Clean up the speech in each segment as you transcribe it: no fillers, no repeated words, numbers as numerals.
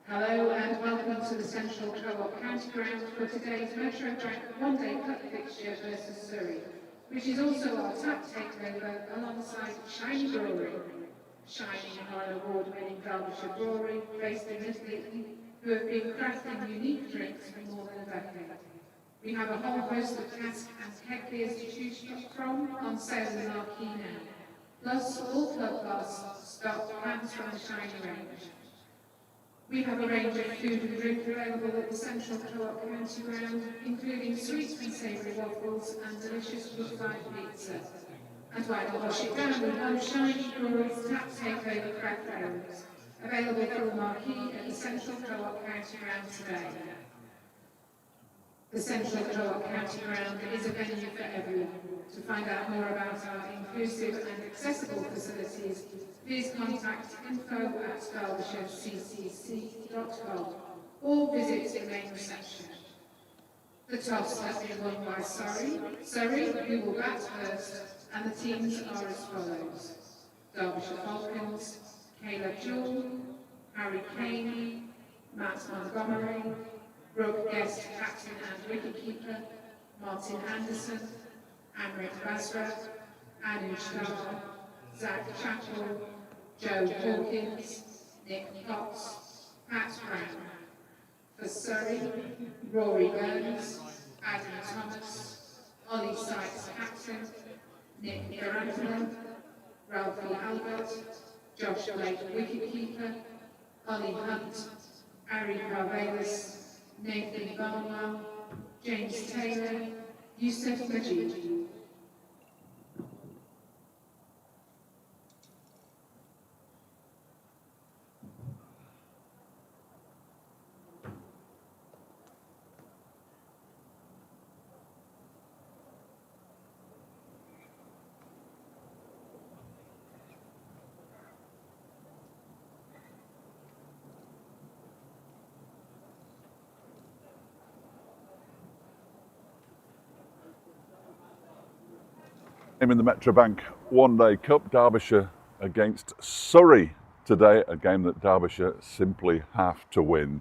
Hello and welcome to the Central Co-op County Ground for today's Metro Bank OneDayCup fixture versus Surrey, which is also our tap takeover alongside Shiny Brewery. Shiny are an award-winning Derbyshire brewery based in Mid-innings who have been crafting unique drinks for more than a decade. We have a whole host of cask and keg beers to choose from on sale in our key now. Plus, all club bars stock cans from the Shiny range. We have a range of food and drink available at the Central Co-op County Ground, including sweet and savoury waffles and delicious wood-fired pizza. And why not wash it down with one Shiny Brewery's tap takeover craft ales, available from the marquee at the Central Co-op County Ground today. The Central Co-op County Ground is a venue for everyone. To find out more about our inclusive and accessible facilities, please contact info@derbyshireccc.com or visit the main reception. The toss has been won by Surrey, who will bat first, and the teams are as follows: Derbyshire Falcons, Caleb Jewell, Harry Kane, Matt Montgomery, Brooke Guest, captain and wicketkeeper, Martin Anderson, Amrit Basra, Anu Shah, Zach Chappell, Joe Hawkins, Nick Potts, Pat Brown. For Surrey, Rory Burns, Adam Thomas, Ollie Sykes, captain, Nick Garantula, Ralphie Albert, Josh Blake, wicketkeeper, Ollie Hunt, Ari Carvelis, Nathan Barnwell, James Taylor, Yusuf Majid. In the Metro Bank OneDayCup, Derbyshire against Surrey today, a game that Derbyshire simply have to win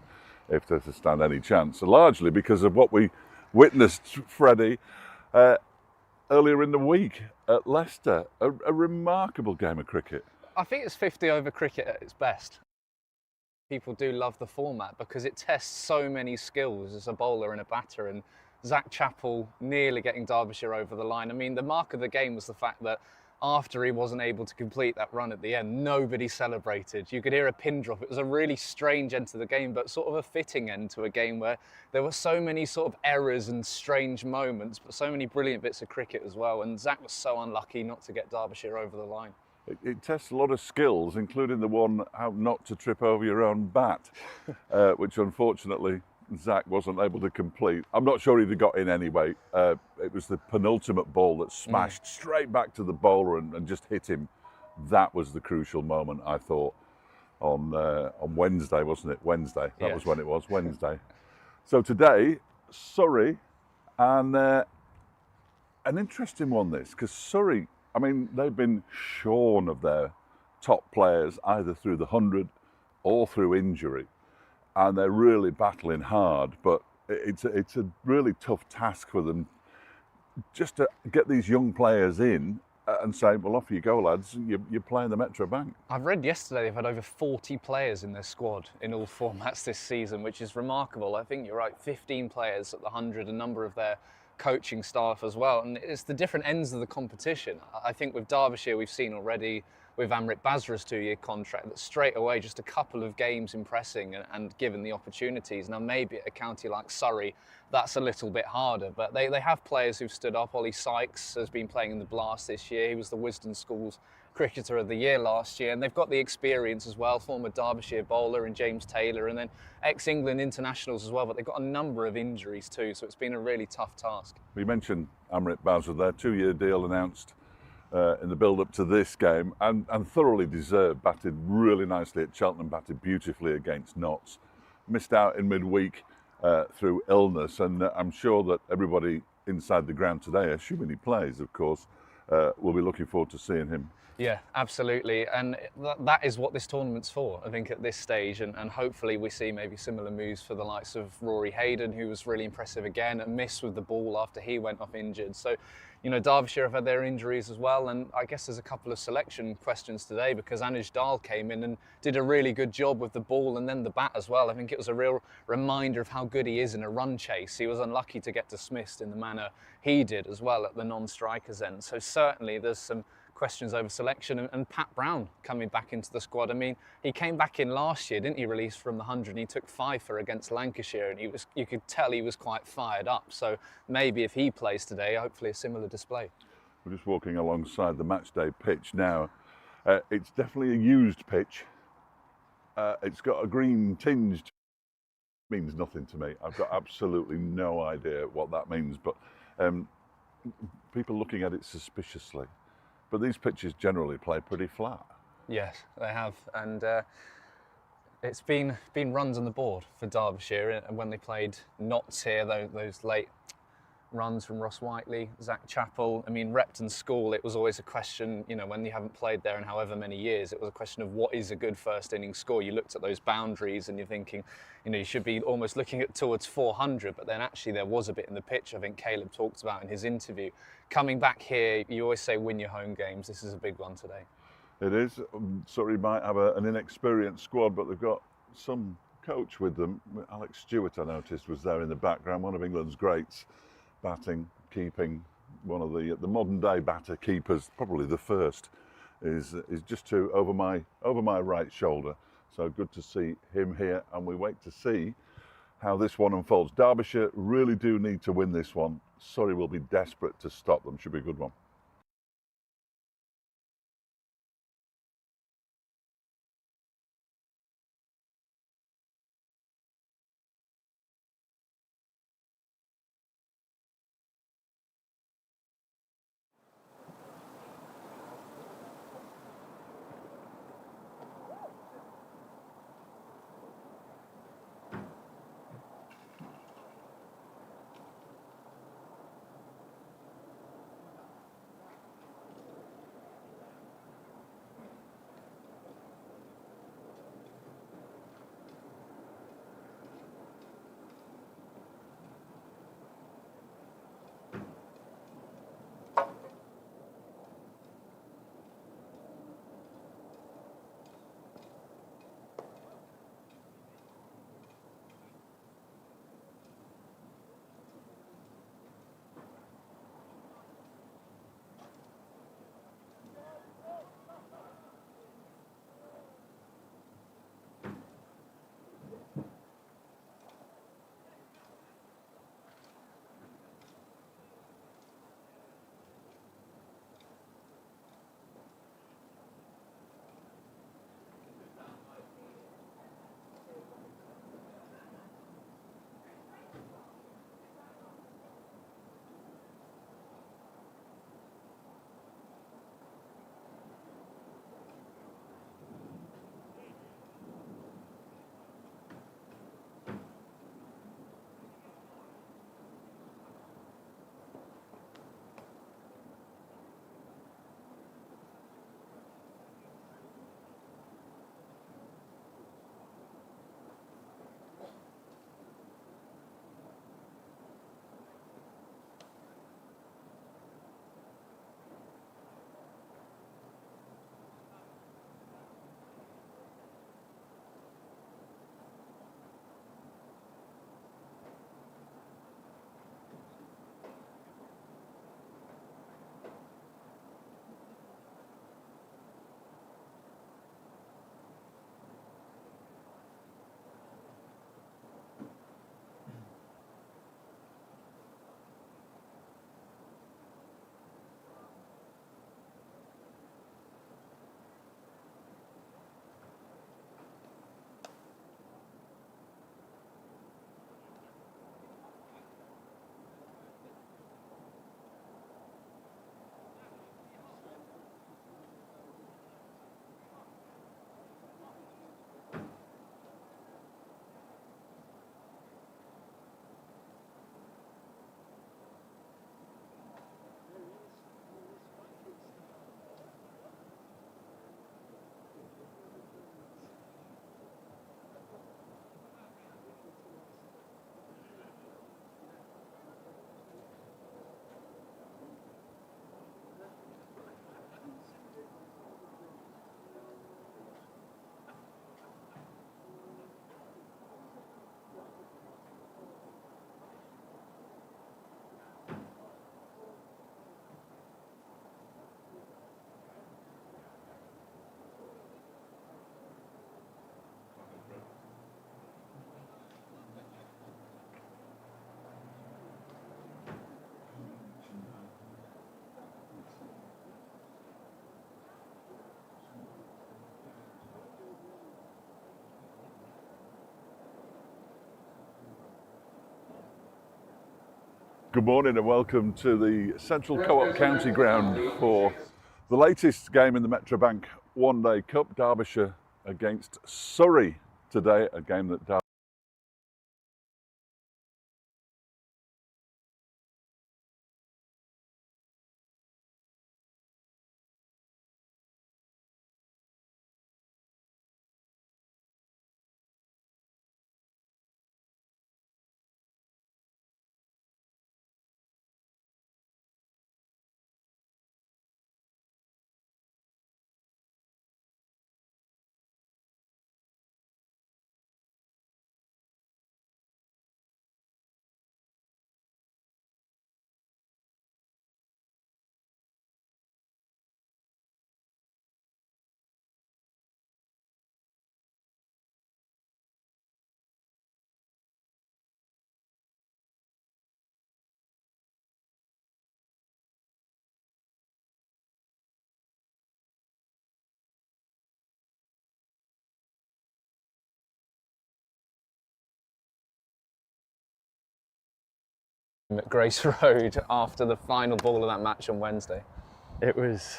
if they're to stand any chance, largely because of what we witnessed, Freddie, earlier in the week at Leicester. A remarkable game of cricket. I think it's 50 over cricket at its best. People do love the format because it tests so many skills as a bowler and a batter, and Zach Chappell nearly getting Derbyshire over the line. I mean, the mark of the game was the fact that after he wasn't able to complete that run at the end, nobody celebrated. You could hear a pin drop. It was a really strange end to the game, but sort of a fitting end to a game where there were so many sort of errors and strange moments, but so many brilliant bits of cricket as well. And Zach was so unlucky not to get Derbyshire over the line. It tests a lot of skills, including the one how not to trip over your own bat, which unfortunately Zach wasn't able to complete. I'm not sure he'd have got in anyway. It was the penultimate ball that smashed straight back to the bowler and just hit him. That was the crucial moment, I thought, on Wednesday, wasn't it? Wednesday. That was when it was, Wednesday. So today, Surrey, and an interesting one this, because Surrey, I mean, they've been shorn of their top players either through the 100 or through injury. And they're really battling hard, but it's a really tough task for them just to get these young players in and say, well, off you go, lads, you're playing the Metro Bank. I've read yesterday they've had over 40 players in their squad in all formats this season, which is remarkable. I think you're right, 15 players at the 100, a number of their coaching staff as well. And it's the different ends of the competition. I think with Derbyshire, we've seen already with Amrit Basra's 2-year contract that straight away just a couple of games impressing and given the opportunities. Now maybe at a county like Surrey that's a little bit harder, but they have players who've stood up. Ollie Sykes has been playing in the Blast this year. He was the Wisden Schools Cricketer of the Year last year, and they've got the experience as well, former Derbyshire bowler and James Taylor, and then ex-England internationals as well, but they've got a number of injuries too, so it's been a really tough task. We mentioned Amrit Basra, their 2-year deal announced in the build-up to this game, and thoroughly deserved. Batted really nicely at Cheltenham, batted beautifully against Notts. Missed out in midweek through illness, and I'm sure that everybody inside the ground today, assuming he plays, of course, we'll be looking forward to seeing him. Yeah, absolutely. And that is what this tournament's for, I think, at this stage. And hopefully we see maybe similar moves for the likes of Rory Hayden, who was really impressive again, a miss with the ball after he went off injured. So, you know, Derbyshire have had their injuries as well. And I guess there's a couple of selection questions today because Anuj Dal came in and did a really good job with the ball and then the bat as well. I think it was a real reminder of how good he is in a run chase. He was unlucky to get dismissed in the manner he did as well at the non-strikers end. So certainly there's some questions over selection, and Pat Brown coming back into the squad. I mean, he came back in last year, didn't he, released from the 100, and he took 5 for against Lancashire, and you could tell he was quite fired up. So maybe if he plays today, hopefully a similar display. We're just walking alongside the matchday pitch now. It's definitely a used pitch. It's got a green tinge. Means nothing to me. I've got absolutely no idea what that means, but people looking at it suspiciously. But these pitches generally play pretty flat. Yes, they have, and it's been runs on the board for Derbyshire. And when they played Notts here, those late runs from Ross Whiteley, Zach Chappell. I mean, Repton School, it was always a question, you know, when you haven't played there in however many years, it was a question of what is a good first innings score. You looked at those boundaries and you're thinking, you know, you should be almost looking at towards 400, but then actually there was a bit in the pitch, I think Caleb talked about in his interview. Coming back here, you always say win your home games. This is a big one today. It is. Surrey might have an inexperienced squad, but they've got some coach with them. Alex Stewart, I noticed, was there in the background, one of England's greats. Batting, keeping, one of the modern day batter keepers, probably the first, is just over my right shoulder. So good to see him here, and we wait to see how this one unfolds. Derbyshire really do need to win this one. Surrey will be desperate to stop them. Should be a good one. Good morning and welcome to the Central Co-op County Ground for the latest game in the Metrobank One Day Cup, Derbyshire against Surrey today, a game that At Grace Road after the final ball of that match on Wednesday. It was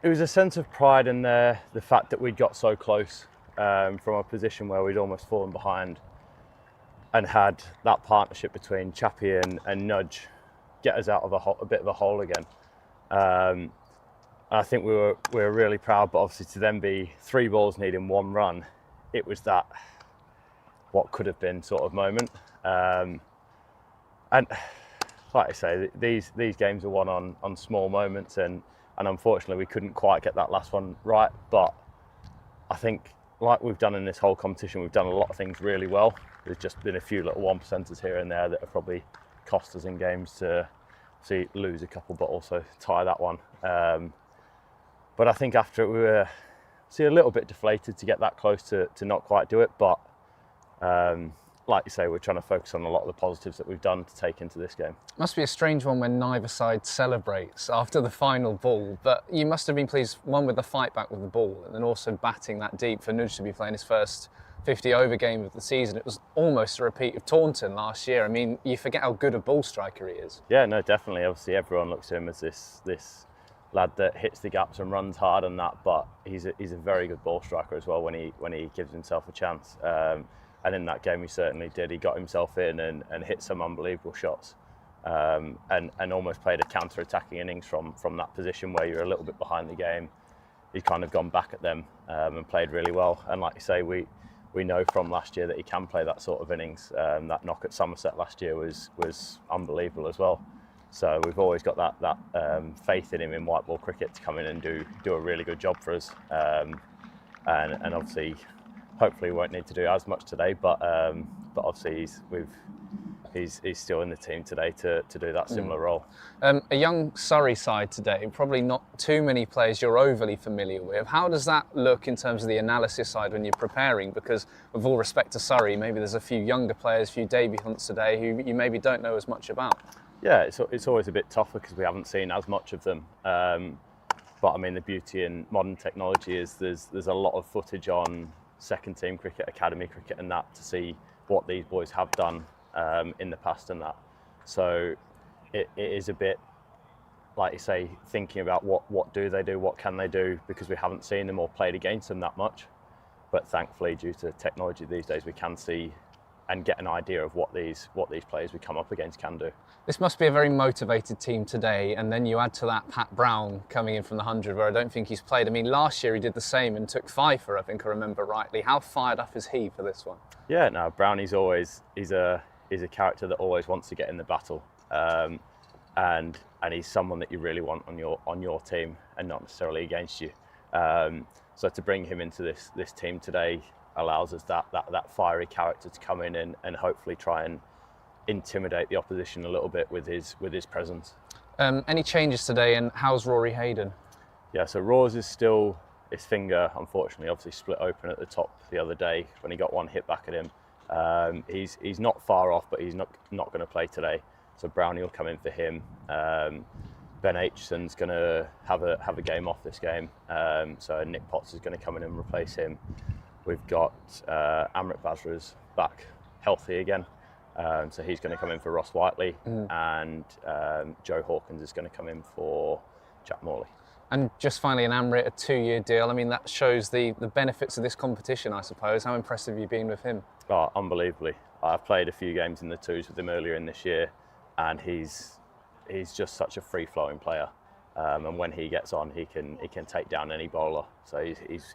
a sense of pride in the fact that we'd got so close from a position where we'd almost fallen behind and had that partnership between Chappie and Nudge get us out of a bit of a hole again. I think we were really proud, but obviously to then be 3 balls needing 1 run, it was that what could have been sort of moment. And like I say, these games are won on small moments, and unfortunately we couldn't quite get that last one right. But I think, like we've done in this whole competition, we've done a lot of things really well. There's just been a few little 1%ers here and there that have probably cost us in games to see lose a couple, but also tie that one. But I think after it, we were a little bit deflated to get that close to not quite do it. But like you say, we're trying to focus on a lot of the positives that we've done to take into this game. Must be a strange one when neither side celebrates after the final ball, but you must have been pleased, one, with the fight back with the ball, and then also batting that deep for Nudge to be playing his first 50-over game of the season. It was almost a repeat of Taunton last year. I mean, you forget how good a ball striker he is. Yeah, no, definitely. Obviously, everyone looks at him as this lad that hits the gaps and runs hard and that, but he's a very good ball striker as well when he gives himself a chance. And in that game, he certainly did. He got himself in and hit some unbelievable shots, and almost played a counter-attacking innings from that position where you're a little bit behind the game. He's kind of gone back at them and played really well. And like you say, we know from last year that he can play that sort of innings. That knock at Somerset last year was unbelievable as well. So we've always got that faith in him in white ball cricket to come in and do a really good job for us. And obviously, hopefully we won't need to do as much today, but obviously he's still in the team today to do that similar role. A young Surrey side today, probably not too many players you're overly familiar with. How does that look in terms of the analysis side when you're preparing? Because with all respect to Surrey, maybe there's a few younger players, a few debutantes today who you maybe don't know as much about. Yeah, it's always a bit tougher because we haven't seen as much of them. But I mean, the beauty in modern technology is there's a lot of footage on second team cricket, academy cricket and that, to see what these boys have done in the past and that. So it is a bit, like you say, thinking about what do they do, what can they do, because we haven't seen them or played against them that much. But thankfully, due to technology these days, we can see and get an idea of what these players we come up against can do. This must be a very motivated team today, and then you add to that Pat Brown coming in from the 100, where I don't think he's played. I mean, last year he did the same and took 5 for, I think I remember rightly. How fired up is he for this one? Yeah, no, Brown, he's a character that always wants to get in the battle, and he's someone that you really want on your team and not necessarily against you. So to bring him into this team today allows us that fiery character to come in and hopefully try and intimidate the opposition a little bit with his presence. Any changes today, and how's Rory Hayden? Yeah, so Raw's is still, his finger unfortunately obviously split open at the top the other day when he got one hit back at him. He's not far off, but he's not going to play today. So Brownie will come in for him. Ben Aitchison's going to have a game off this game. So Nick Potts is going to come in and replace him. We've got Amrit Basra's back healthy again. So he's going to come in for Ross Whiteley, and Joe Hawkins is going to come in for Jack Morley. And just finally, an Amrit, a 2-year deal. I mean, that shows the benefits of this competition, I suppose. How impressive have you been with him? Oh, unbelievably. I've played a few games in the twos with him earlier in this year, and he's just such a free-flowing player. And when he gets on, he can take down any bowler. So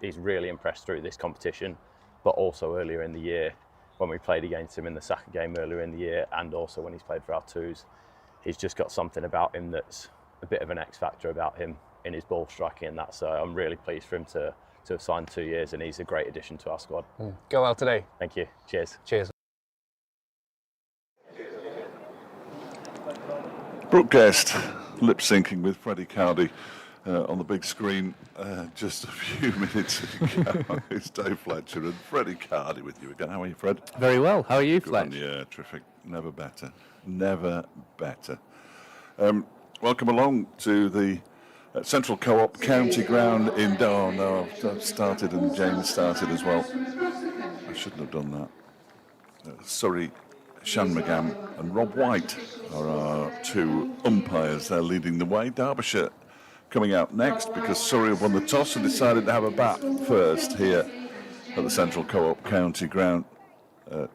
he's really impressed through this competition, but also earlier in the year when we played against him in the Saka game earlier in the year, and also when he's played for our twos, he's just got something about him that's a bit of an X factor about him in his ball striking, and that. So I'm really pleased for him to have signed 2 years, and he's a great addition to our squad. Go well today. Thank you. Cheers. Cheers. Brooke Guest lip syncing with Freddie Cowdy on the big screen just a few minutes ago. It's Dave Fletcher and Freddie Cowdy with you again. How are you, Fred? Very well. How are you, Good Fletch? one, yeah, terrific. Never better. Never better. Welcome along to the Central Co-op County Ground in Darn. No, I've started and James started as well. I shouldn't have done that. Surrey, Shan McGann and Rob White are our two umpires. They're leading the way. Derbyshire coming out next because Surrey have won the toss and decided to have a bat first here at the Central Co-op County Ground.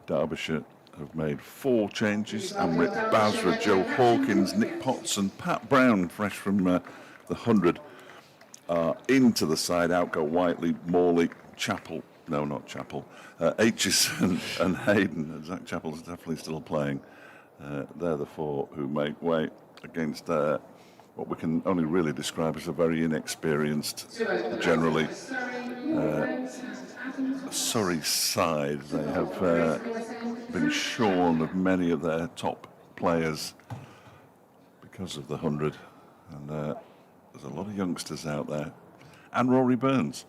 Derbyshire have made 4 changes. Amrit Basra, Joe Hawkins, Nick Potts and Pat Brown, fresh from the 100, are into the side. Out go Whiteley, Morley, Chappell. No, not Chappell. Aitchison and Hayden. Zach Chappell's definitely still playing. They're the 4 who make way against what we can only really describe as a very inexperienced, generally, Surrey side. They have been shorn of many of their top players because of the 100. And there's a lot of youngsters out there. And Rory Burns,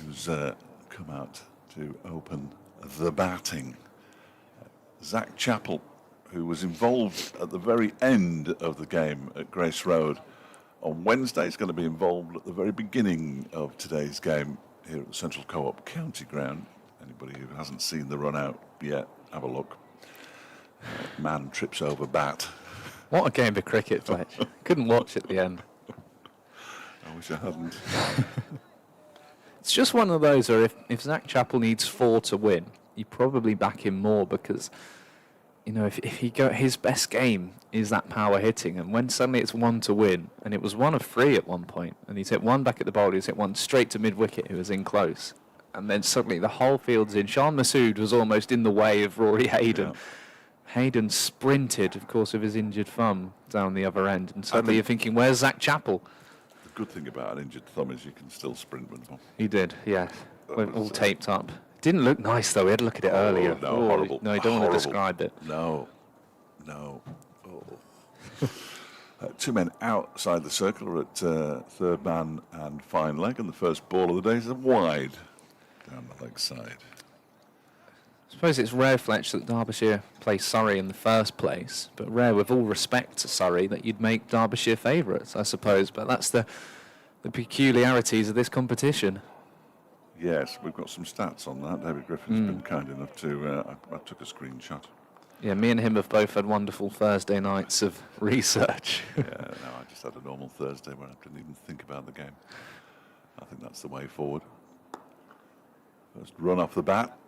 who's come out to open the batting. Zach Chappell, who was involved at the very end of the game at Grace Road on Wednesday, is going to be involved at the very beginning of today's game here at the Central Co-op County Ground. Anybody who hasn't seen the run out yet, have a look. Man trips over bat. What a game of cricket, Fletch. Couldn't watch at the end. I wish I hadn't. It's just one of those where if Zach Chappell needs 4 to win, you probably back him more because, you know, if he his best game is that power hitting, and when suddenly it's 1 to win, and it was 1 of 3 at one point, and he's hit 1 back at the bowler, he's hit 1 straight to mid-wicket who was in close, and then suddenly the whole field's in. Sean Masood was almost in the way of Rory Hayden. Yeah. Hayden sprinted, of course, with his injured thumb down the other end, and suddenly you're thinking, where's Zach Chappell? The good thing about an injured thumb is you can still sprint with them. He did, yeah. All taped up. Didn't look nice, though. We had to look at it earlier. No, horrible. No, you don't want to describe it. No. Oh. 2 men outside the circle are at third man and fine leg, and the first ball of the day is a wide down the leg side. I suppose it's rare, Fletch, that Derbyshire play Surrey in the first place, but rare, with all respect to Surrey, that you'd make Derbyshire favourites, I suppose. But that's the peculiarities of this competition. Yes, we've got some stats on that. David Griffin's been kind enough to... I took a screenshot. Yeah, me and him have both had wonderful Thursday nights of research. Yeah, no, I just had a normal Thursday where I didn't even think about the game. I think that's the way forward. First run off the bat.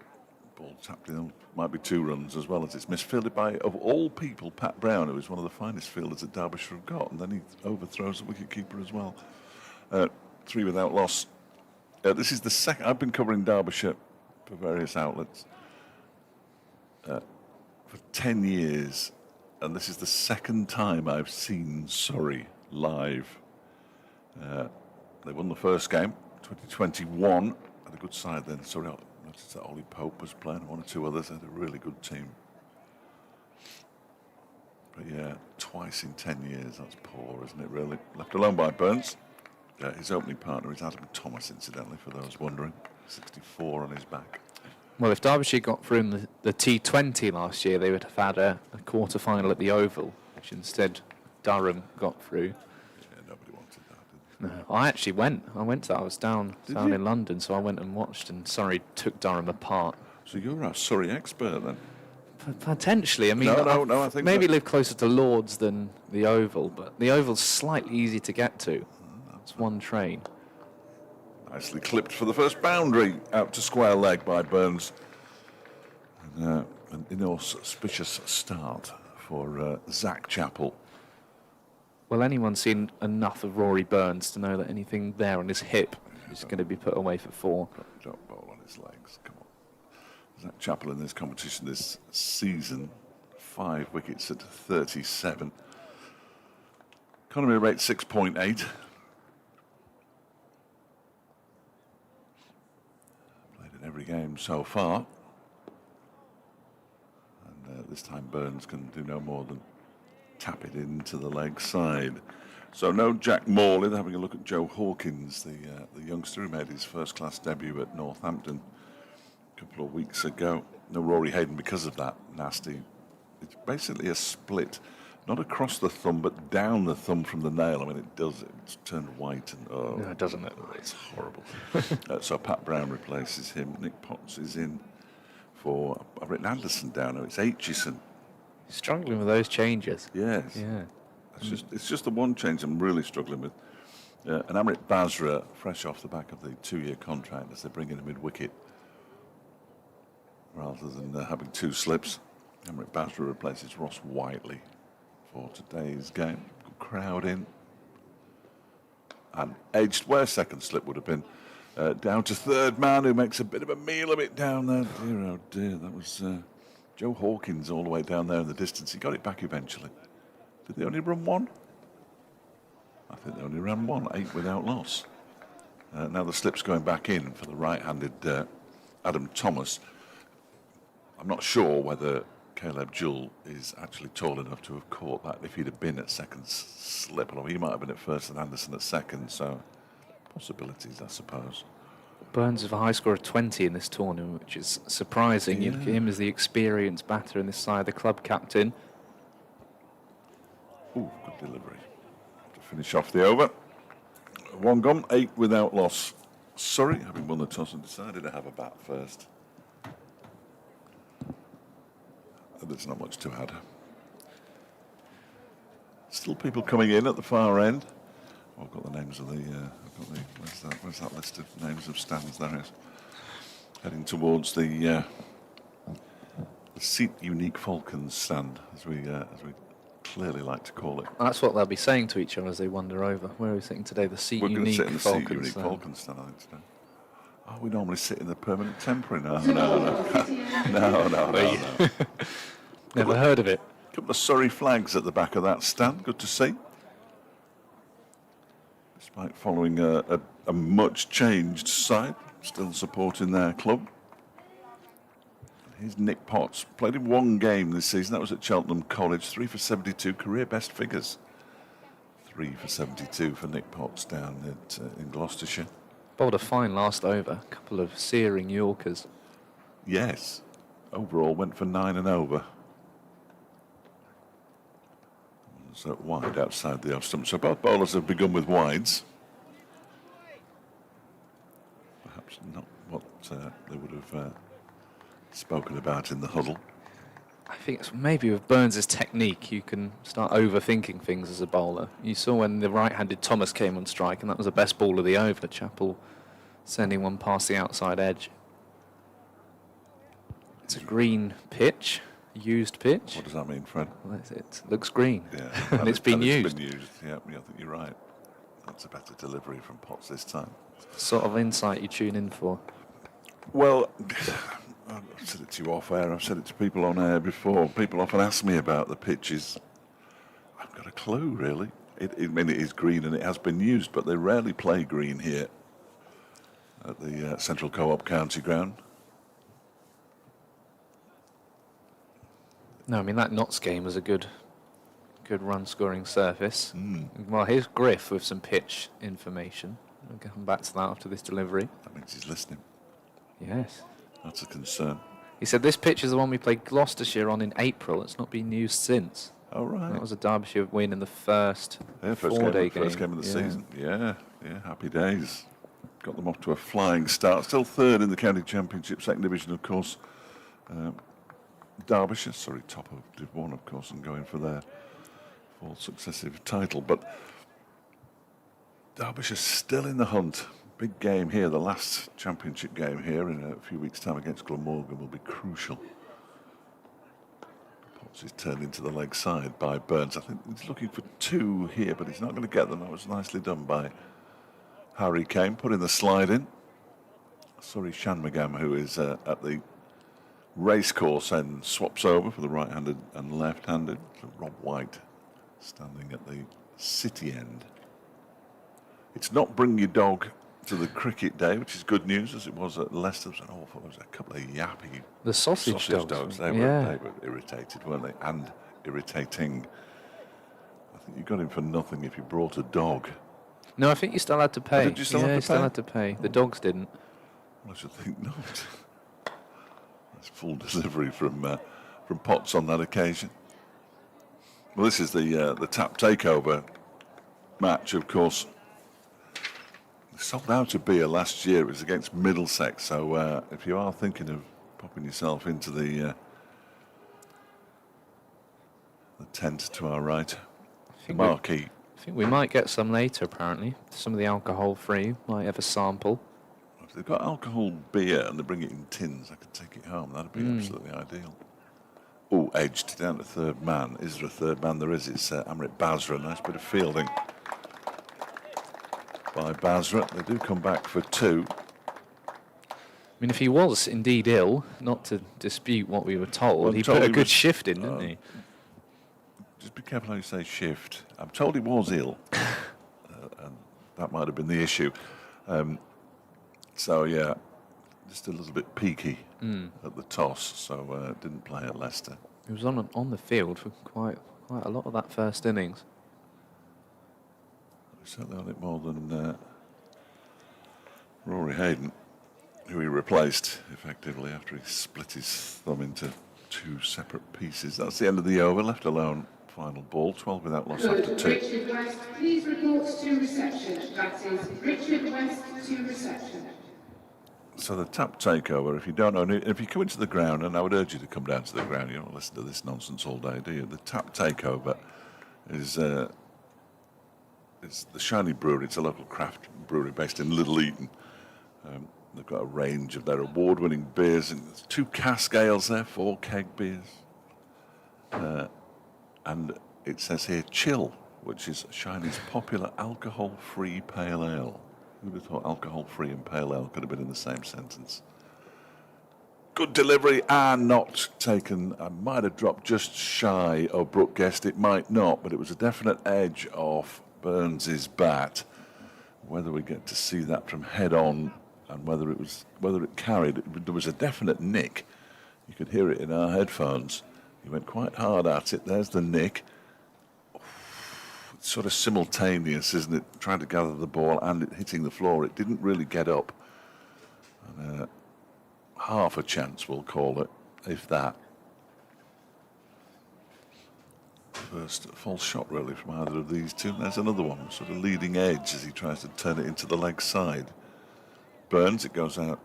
Ball tapped in, might be 2 runs as well as it's misfielded by, of all people, Pat Brown, who is one of the finest fielders that Derbyshire have got, and then he overthrows the wicketkeeper as well. 3 without loss. This is the second. I've been covering Derbyshire for various outlets for 10 years, and this is the second time I've seen Surrey live. They won the first game, 2021, had a good side then. Surrey, I noticed that Ollie Pope was playing, 1 or 2 others. They had a really good team. But yeah, twice in 10 years, that's poor, isn't it, really? Left alone by Burns. His opening partner is Adam Thomas, incidentally, for those wondering. 64 on his back. Well, if Derbyshire got through in the T20 last year, they would have had a quarter-final at the Oval, which instead Durham got through. Yeah, nobody wanted that, did they? No, I actually went. I went to that. I was down in London, so I went and watched, and Surrey took Durham apart. So you're our Surrey expert, then? Potentially. I mean, No, I think maybe that- live closer to Lords than the Oval, but the Oval's slightly easy to get to. It's one train. Nicely clipped for the first boundary, out to square leg by Burns. And, an inauspicious start for Zach Chappell. Well, anyone's seen enough of Rory Burns to know that anything there on his hip is going to be put away for 4. Don't bowl on his legs, come on. Zach Chappell in this competition this season, 5 wickets at 37. Economy rate 6.8. Played in every game so far. And this time Burns can do no more than tap it into the leg side. So no Jack Morley. They're having a look at Joe Hawkins, the youngster who made his first-class debut at Northampton a couple of weeks ago. No Rory Hayden because of that nasty. It's basically a split, not across the thumb, but down the thumb from the nail. I mean, it does. It's turned white and No, it doesn't. it's horrible. So Pat Brown replaces him. Nick Potts is in for. I've written Anderson down. No, it's Aitchison. Struggling with those changes. Yes. Yeah. It's just the one change I'm really struggling with. And Amrit Basra, fresh off the back of the 2-year contract, as they bring in a mid-wicket, rather than having 2 slips. Amrit Basra replaces Ross Whiteley for today's game. Good crowd in. And edged where second slip would have been. Down to third man, who makes a bit of a meal of it down there. Dear, oh dear, that was Joe Hawkins all the way down there in the distance. He got it back eventually. Did they only run 1? I think they only ran 1, 8 without loss. Now the slip's going back in for the right-handed Adam Thomas. I'm not sure whether Caleb Jewell is actually tall enough to have caught that if he'd have been at second slip. Although he might have been at first and Anderson at second, so possibilities, I suppose. Burns with a high score of 20 in this tournament, which is surprising. You look at him as the experienced batter in this side, the club captain. Ooh, good delivery. To finish off the over. 1 gone, 8 without loss. Surrey, having won the toss and decided to have a bat first. There's not much to add. Still people coming in at the far end. Oh, I've got the names of where's that list of names of stands? There is. Heading towards the Seat Unique Falcons stand, as we clearly like to call it. That's what they'll be saying to each other as they wander over. Where are we sitting today? The Seat We're going to Unique sit in the Falcons. Seat Unique Falcons stand, I think, today. Oh, we normally sit in the permanent temporary. No. Never heard of it. A couple of Surrey flags at the back of that stand. Good to see. Despite following a much changed side, still supporting their club. Here's Nick Potts. Played in 1 game this season. That was at Cheltenham College. 3 for 72. Career best figures. 3 for 72 for Nick Potts down in Gloucestershire. Bowled a fine last over. A couple of searing Yorkers. Yes. Overall went for 9 and over. So wide outside the off stump. So both bowlers have begun with wides. Perhaps not what they would have spoken about in the huddle. I think it's maybe with Burns' technique, you can start overthinking things as a bowler. You saw when the right-handed Thomas came on strike, and that was the best ball of the over. Chappell sending one past the outside edge. It's a green pitch, used pitch. What does that mean, Fred? Well, it looks green, Yeah, and it's been used. It's been used. Yeah, I think you're right. That's a better delivery from Potts this time. Sort of insight you tune in for. Well, I've said it to you off air. I've said it to people on air before. People often ask me about the pitches. I've got a clue, really. It is green and it has been used, but they rarely play green here at the Central Co-op County Ground. No, I mean that Notts game was a good run-scoring surface. Mm. Well, here's Griff with some pitch information. We'll come back to that after this delivery. That means he's listening. Yes. That's a concern. He said this pitch is the one we played Gloucestershire on in April. It's not been used since. Oh, right. That was a Derbyshire win in the first first four-day game. First game of the season. Yeah, happy days. Got them off to a flying start. Still third in the county championship, second division, of course. Derbyshire, Surrey top of Div 1, of course, and going for their 4th successive title. But Derbyshire's still in the hunt. Big game here, the last championship game here in a few weeks' time against Glamorgan will be crucial. Potts is turned into the leg side by Burns. I think he's looking for 2 here, but he's not going to get them. That was nicely done by Harry Kane, putting the slide in. Surrey Shanmugam, who is at the racecourse end, swaps over for the right-handed and left-handed. So Rob White standing at the city end. It's not bring your dog to the cricket day, which is good news, as it was at Leicester. It was a couple of yappy sausage dogs. They were irritated, weren't they? And irritating. I think you got him for nothing if you brought a dog. No, I think you still had to pay. Did you still have to pay? Still had to pay. The dogs didn't. I should think not. That's full delivery from Potts on that occasion. Well, this is the tap takeover match, of course. Sold out a beer last year. It was against Middlesex. So if you are thinking of popping yourself into the tent to our right, the marquee. I think we might get some later, apparently. Some of the alcohol-free might have a sample. If they've got alcohol beer and they bring it in tins, I could take it home. That'd be absolutely ideal. Oh, edged down to third man. Is there a third man? There is. It's Amrit Basra. Nice bit of fielding by Basra. They do come back for 2. I mean, if he was indeed ill, not to dispute what we were told, Well, he put a good shift in, didn't he? Just be careful how you say shift. I'm told he was ill, and that might have been the issue. So yeah, just a little bit peaky at the toss. So didn't play at Leicester. He was on the field for quite a lot of that first innings. Certainly on it more than Rory Hayden, who he replaced effectively after he split his thumb into 2 separate pieces. That's the end of the over, left alone. Final ball, 12 without loss after 2. Richard West, please report to reception. That is Richard West to reception. So the tap takeover, if you don't know, if you come into the ground, and I would urge you to come down to the ground, you don't listen to this nonsense all day, do you? The tap takeover is it's the Shiny Brewery. It's a local craft brewery based in Little Eaton. They've got a range of their award-winning beers, and there's 2 cask ales there, 4 keg beers. And it says here, Chill, which is Shiny's popular alcohol-free pale ale. Who would have thought alcohol-free and pale ale could have been in the same sentence? Good delivery and not taken. I might have dropped just shy of Brooke Guest. It might not, but it was a definite edge off Burns's bat. Whether we get to see that from head on and whether it carried, there was a definite nick. You could hear it in our headphones. He went quite hard at it. There's the nick. It's sort of simultaneous, isn't it? Trying to gather the ball and it hitting the floor. It didn't really get up. And, half a chance, we'll call it, if that. First false shot, really, from either of these 2. There's another one, sort of leading edge as he tries to turn it into the leg side. Burns, it goes out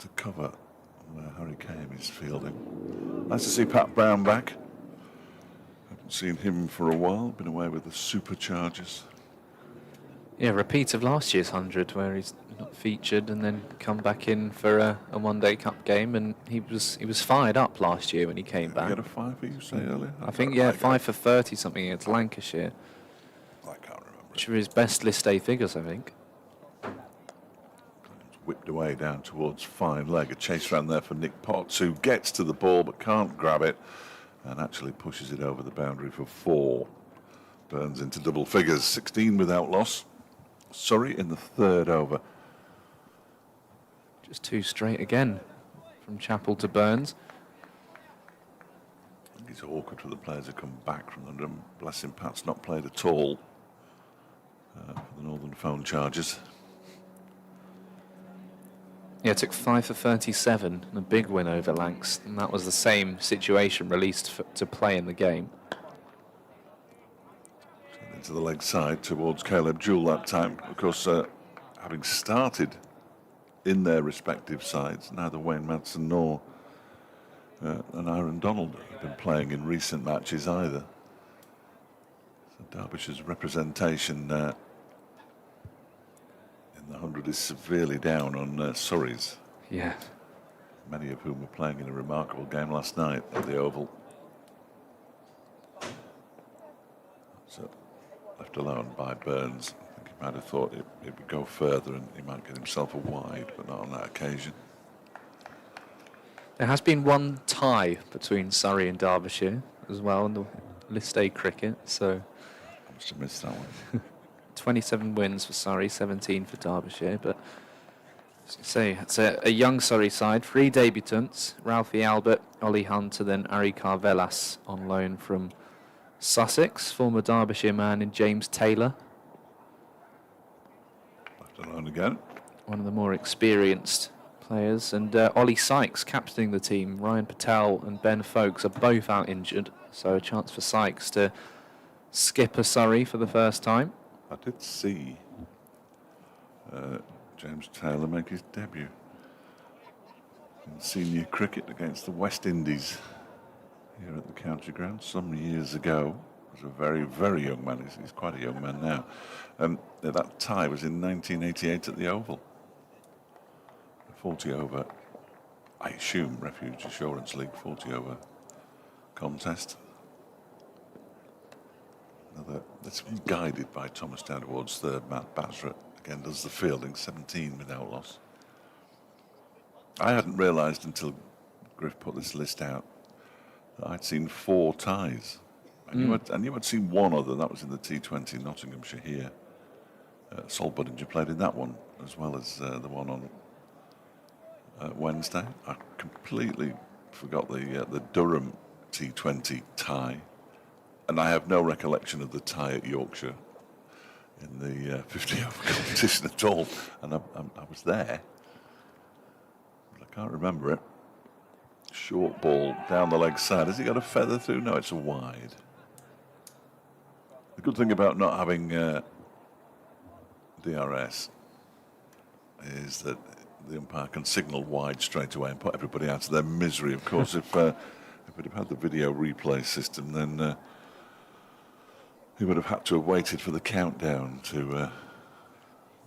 to cover where Harry Kane is fielding. Nice to see Pat Brown back. Haven't seen him for a while. Been away with the Superchargers. Yeah, repeat of last year's 100 where he's not featured and then come back in for a OneDayCup game, and he was fired up last year when he came back. He had a 5 you say earlier? I think, yeah, 5 for 30 something against Lancashire. I can't remember. Which were his best list A figures, I think. Whipped away down towards fine leg. A chase round there for Nick Potts, who gets to the ball but can't grab it and actually pushes it over the boundary for 4. Burns into double figures, 16 without loss. Surrey in the 3rd over. Just 2 straight again from Chappell to Burns. I think it's awkward for the players who come back from the room. Bless him, Pat's not played at all for the Northern Phone Chargers. Yeah, it took 5 for 37 and a big win over Lancs, and that was the same situation, released to play in the game. Into the leg side towards Caleb Jewell that time. Of course, having started in their respective sides, neither Wayne Madsen nor and Aaron Donald have been playing in recent matches either. So Derbyshire's representation in the 100 is severely down on Surrey's, Yeah. many of whom were playing in a remarkable game last night at the Oval. So left alone by Burns, I think he might have thought it would go further and he might get himself a wide, but not on that occasion. There has been one tie between Surrey and Derbyshire as well in the List A cricket, so I must have missed that one. 27 wins for Surrey, 17 for Derbyshire, but as you say, it's a young Surrey side, 3 debutants, Ralphie Albert, Ollie Hunt, and then Ari Carvelas on loan from Sussex, former Derbyshire man in James Taylor. Left alone again. One of the more experienced players, and Ollie Sykes captaining the team. Ryan Patel and Ben Folkes are both out injured, so a chance for Sykes to skip a Surrey for the first time. I did see James Taylor make his debut in senior cricket against the West Indies here at the County Ground some years ago. He was a very, very young man. He's quite a young man now. That tie was in 1988 at the Oval. 40 over, I assume, Refuge Assurance League 40 over contest. That's guided by Thomas down towards third. Matt Basra again does the fielding, 17 without loss. I hadn't realised until Griff put this list out that I'd seen 4 ties. I knew I'd seen one other, that was in the T20 Nottinghamshire here. Sol Buddinger played in that one as well as the one on Wednesday. I completely forgot the Durham T20 tie, and I have no recollection of the tie at Yorkshire in the 50 over competition at all. And I was there, but I can't remember it. Short ball down the leg side. Has he got a feather through? No, it's a wide. The good thing about not having DRS is that the umpire can signal wide straight away and put everybody out of their misery. Of course, if we'd have had the video replay system, then he would have had to have waited for the countdown to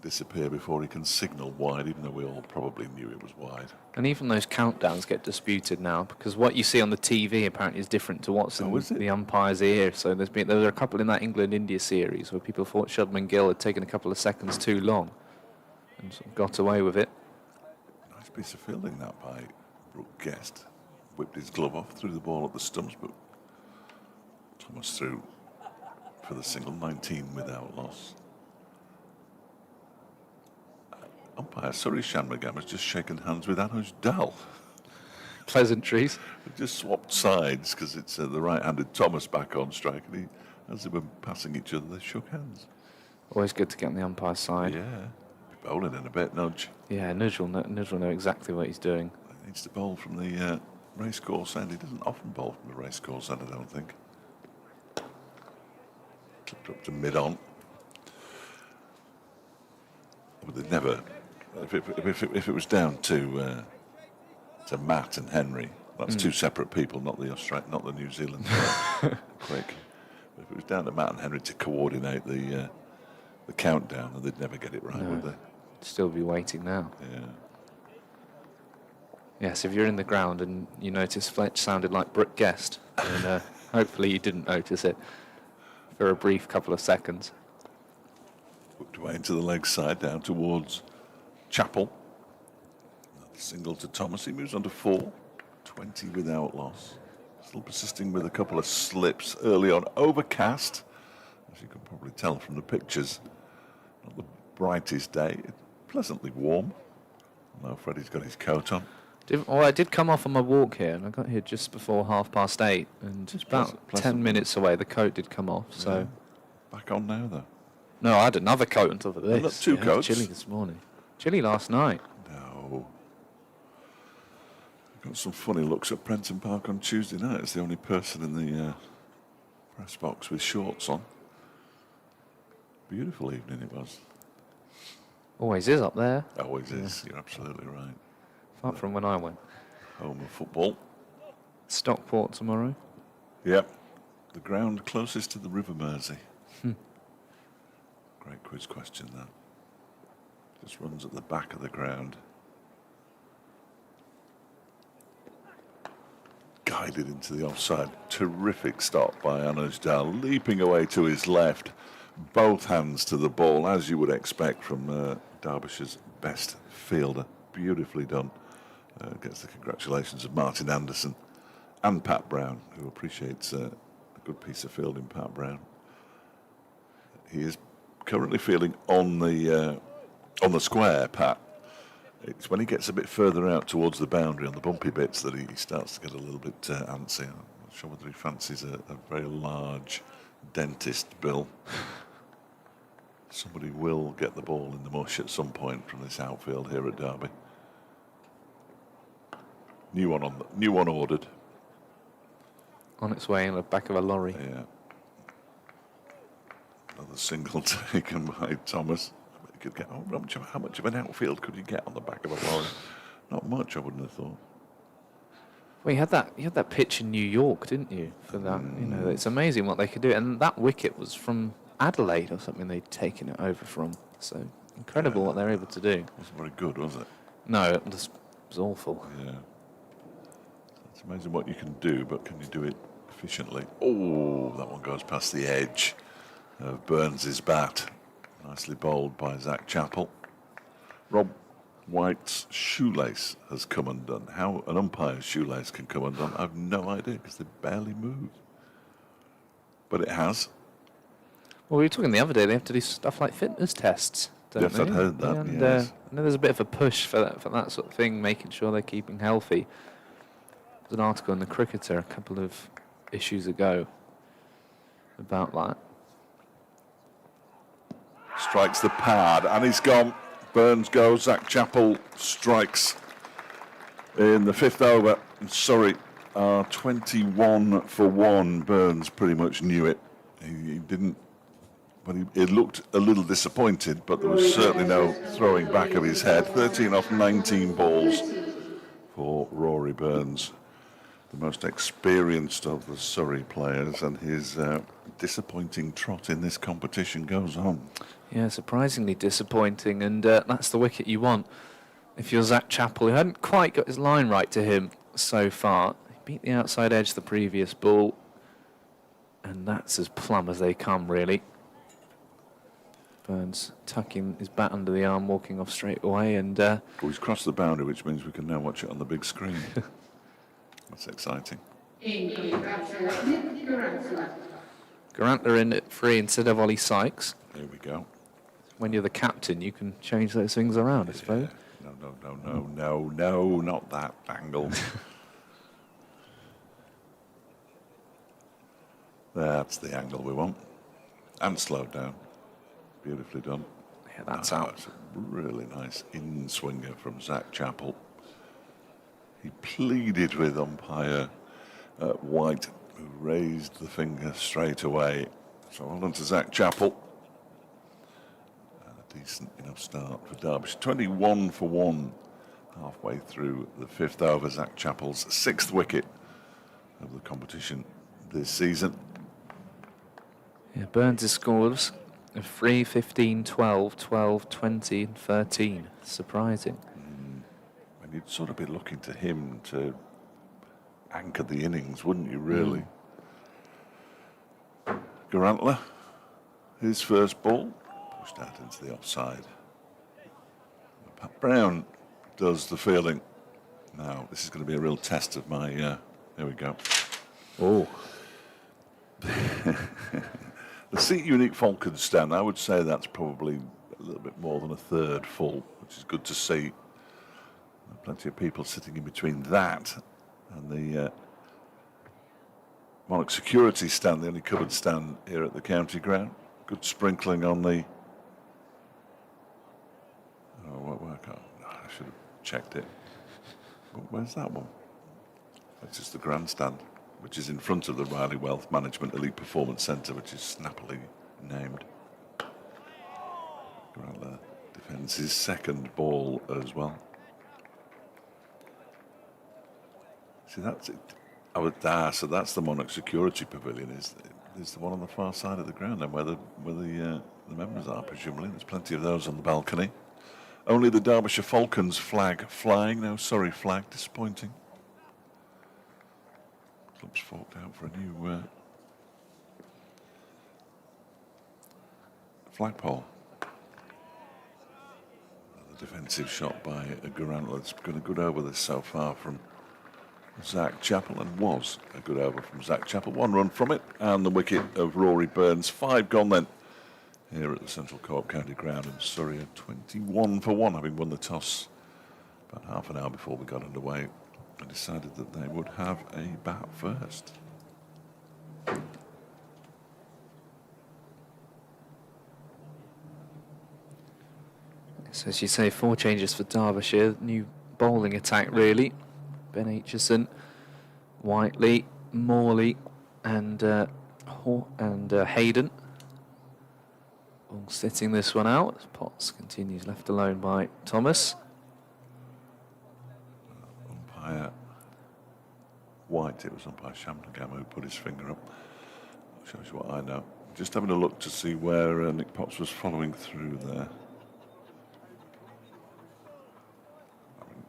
disappear before he can signal wide, even though we all probably knew it was wide. And even those countdowns get disputed now, because what you see on the TV apparently is different to what's in the umpire's ear. So there were a couple in that England-India series where people thought Shubman Gill had taken a couple of seconds too long and sort of got away with it. Nice piece of fielding that by Brooke Guest. Whipped his glove off, threw the ball at the stumps, but Thomas threw for the single, 19 without loss. Umpire Surrey Shanmugam has just shaken hands with Anuj Dal. Pleasantries. They've just swapped sides because it's the right-handed Thomas back on strike, and as they were passing each other, they shook hands. Always good to get on the umpire's side. Yeah, bowling in a bit, Nudge. Yeah, Nudge will know exactly what he's doing. He needs to bowl from the racecourse end. He doesn't often bowl from the racecourse end, I don't think. Clipped up to mid-on. But they'd never... If it was down to Matt and Henry, that's 2 separate people, not the New Zealand quick. But if it was down to Matt and Henry to coordinate the countdown, then they'd never get it right, would they? Still be waiting now. Yeah. Yes, if you're in the ground and you notice Fletch sounded like Brooke Guest, then hopefully you didn't notice it for a brief couple of seconds. Hooked away into the leg side, down towards Chappell. Another single to Thomas. He moves on to 4. 20 without loss. Still persisting with a couple of slips early on. Overcast, as you can probably tell from the pictures. Not the brightest day. Pleasantly warm. Now Freddie's got his coat on. I did come off on my walk here, and I got here just before 8:30, and just about 10 minutes away, the coat did come off. So yeah. Back on now, though. No, I had another coat on top of this. Look, 2 coats. Chilly this morning. Chilly last night. No. Got some funny looks at Prenton Park on Tuesday night. It's the only person in the press box with shorts on. Beautiful evening it was. Always is up there. Always is. You're absolutely right. Apart from when I went. Home of football. Stockport tomorrow. Yep. The ground closest to the River Mersey. Great quiz question, that. Just runs at the back of the ground. Guided into the offside. Terrific stop by Anuj Dal, leaping away to his left. Both hands to the ball, as you would expect from Derbyshire's best fielder. Beautifully done. Gets the congratulations of Martin Anderson and Pat Brown, who appreciates a good piece of fielding, Pat Brown. He is currently feeling on the square, Pat. It's when he gets a bit further out towards the boundary on the bumpy bits that he starts to get a little bit antsy. I'm not sure whether he fancies a very large dentist bill. Somebody will get the ball in the mush at some point from this outfield here at Derby. New one ordered. On its way in the back of a lorry. Yeah. Another single taken by Thomas. You could get, how much of an outfield could you get on the back of a lorry? Not much, I wouldn't have thought. Well, you had that pitch in New York, didn't you? For that, you know, it's amazing what they could do. And that wicket was from Adelaide or something they'd taken it over from. So incredible what they're able to do. It wasn't very good, was it? No, it was awful. Yeah. It's amazing what you can do, but can you do it efficiently? Oh, that one goes past the edge of Burns' bat. Nicely bowled by Zach Chappell. Rob White's shoelace has come undone. How an umpire's shoelace can come undone, I've no idea, because they barely move. But it has. Well, we were talking the other day, they have to do stuff like fitness tests, don't Yes, they? I'd heard that, And, yes. I know there's a bit of a push for that sort of thing, making sure they're keeping healthy. There's an article in the Cricketer a couple of issues ago about that. Strikes the pad, and he's gone. Burns goes, Zach Chappell strikes in the 5th over. Surrey are 21 for 1. Burns pretty much knew it. He didn't, but he looked a little disappointed, but there was certainly no throwing back of his head. 13 off 19 balls for Rory Burns, the most experienced of the Surrey players, and his disappointing trot in this competition goes on. Yeah, surprisingly disappointing, and that's the wicket you want. If you're Zach Chappell, who hadn't quite got his line right to him so far, he beat the outside edge the previous ball, and that's as plumb as they come, really. Burns tucking his bat under the arm, walking off straight away, and He's crossed the boundary, which means we can now watch it on the big screen. That's exciting. Garantler in at 3 instead of Ollie Sykes. Here we go. When you're the captain, you can change those things around, I suppose. No, not that angle. That's the angle we want. And slowed down. Beautifully done. Yeah, that's out. That's a really nice in-swinger from Zach Chappell. He pleaded with umpire White, who raised the finger straight away. So well done to Zach Chappell. And a decent enough start for Derbyshire. 21 for 1 halfway through the 5th over. Zach Chappell's 6th wicket of the competition this season. Yeah, Burns' scores of 3, 15, 12, 12, 20 and 13. Surprising. And you'd sort of be looking to him to anchor the innings, wouldn't you, really? Garantler, his first ball, pushed out into the offside. Pat Brown does the fielding. Now, this is going to be a real test of my... here we go. Oh. The Seat Unique Falcons stand, I would say that's probably a little bit more than a third full, which is good to see. Plenty of people sitting in between that and the Monarch Security stand, the only covered stand here at the county ground. Good sprinkling on the... I should have checked it. Where's that one? That's just the grandstand, which is in front of the Riley Wealth Management Elite Performance Centre, which is snappily named. Grantler defends his 2nd ball as well. See, that's it. So that's the Monarch Security Pavilion. Is the one on the far side of the ground, and where the members are, presumably. There's plenty of those on the balcony. Only the Derbyshire Falcons flag flying. No Surrey flag. Disappointing. Club's forked out for a new flagpole. The defensive shot by Garant. It's been a good over this so far from Zach Chappell, and was a good over from Zach Chappell. 1 run from it, and the wicket of Rory Burns. 5 gone then here at the Central Co-op County Ground, and Surrey are 21 for 1, having won the toss about half an hour before we got underway, and decided that they would have a bat first. So as you say, 4 changes for Derbyshire. New bowling attack, really. Ben Aitchison, Whiteley, Morley, and Hayden. All sitting this one out. Potts continues left alone by Thomas. Umpire White, it was umpire Shamnagam who put his finger up. Shows you what I know. Just having a look to see where Nick Potts was following through there.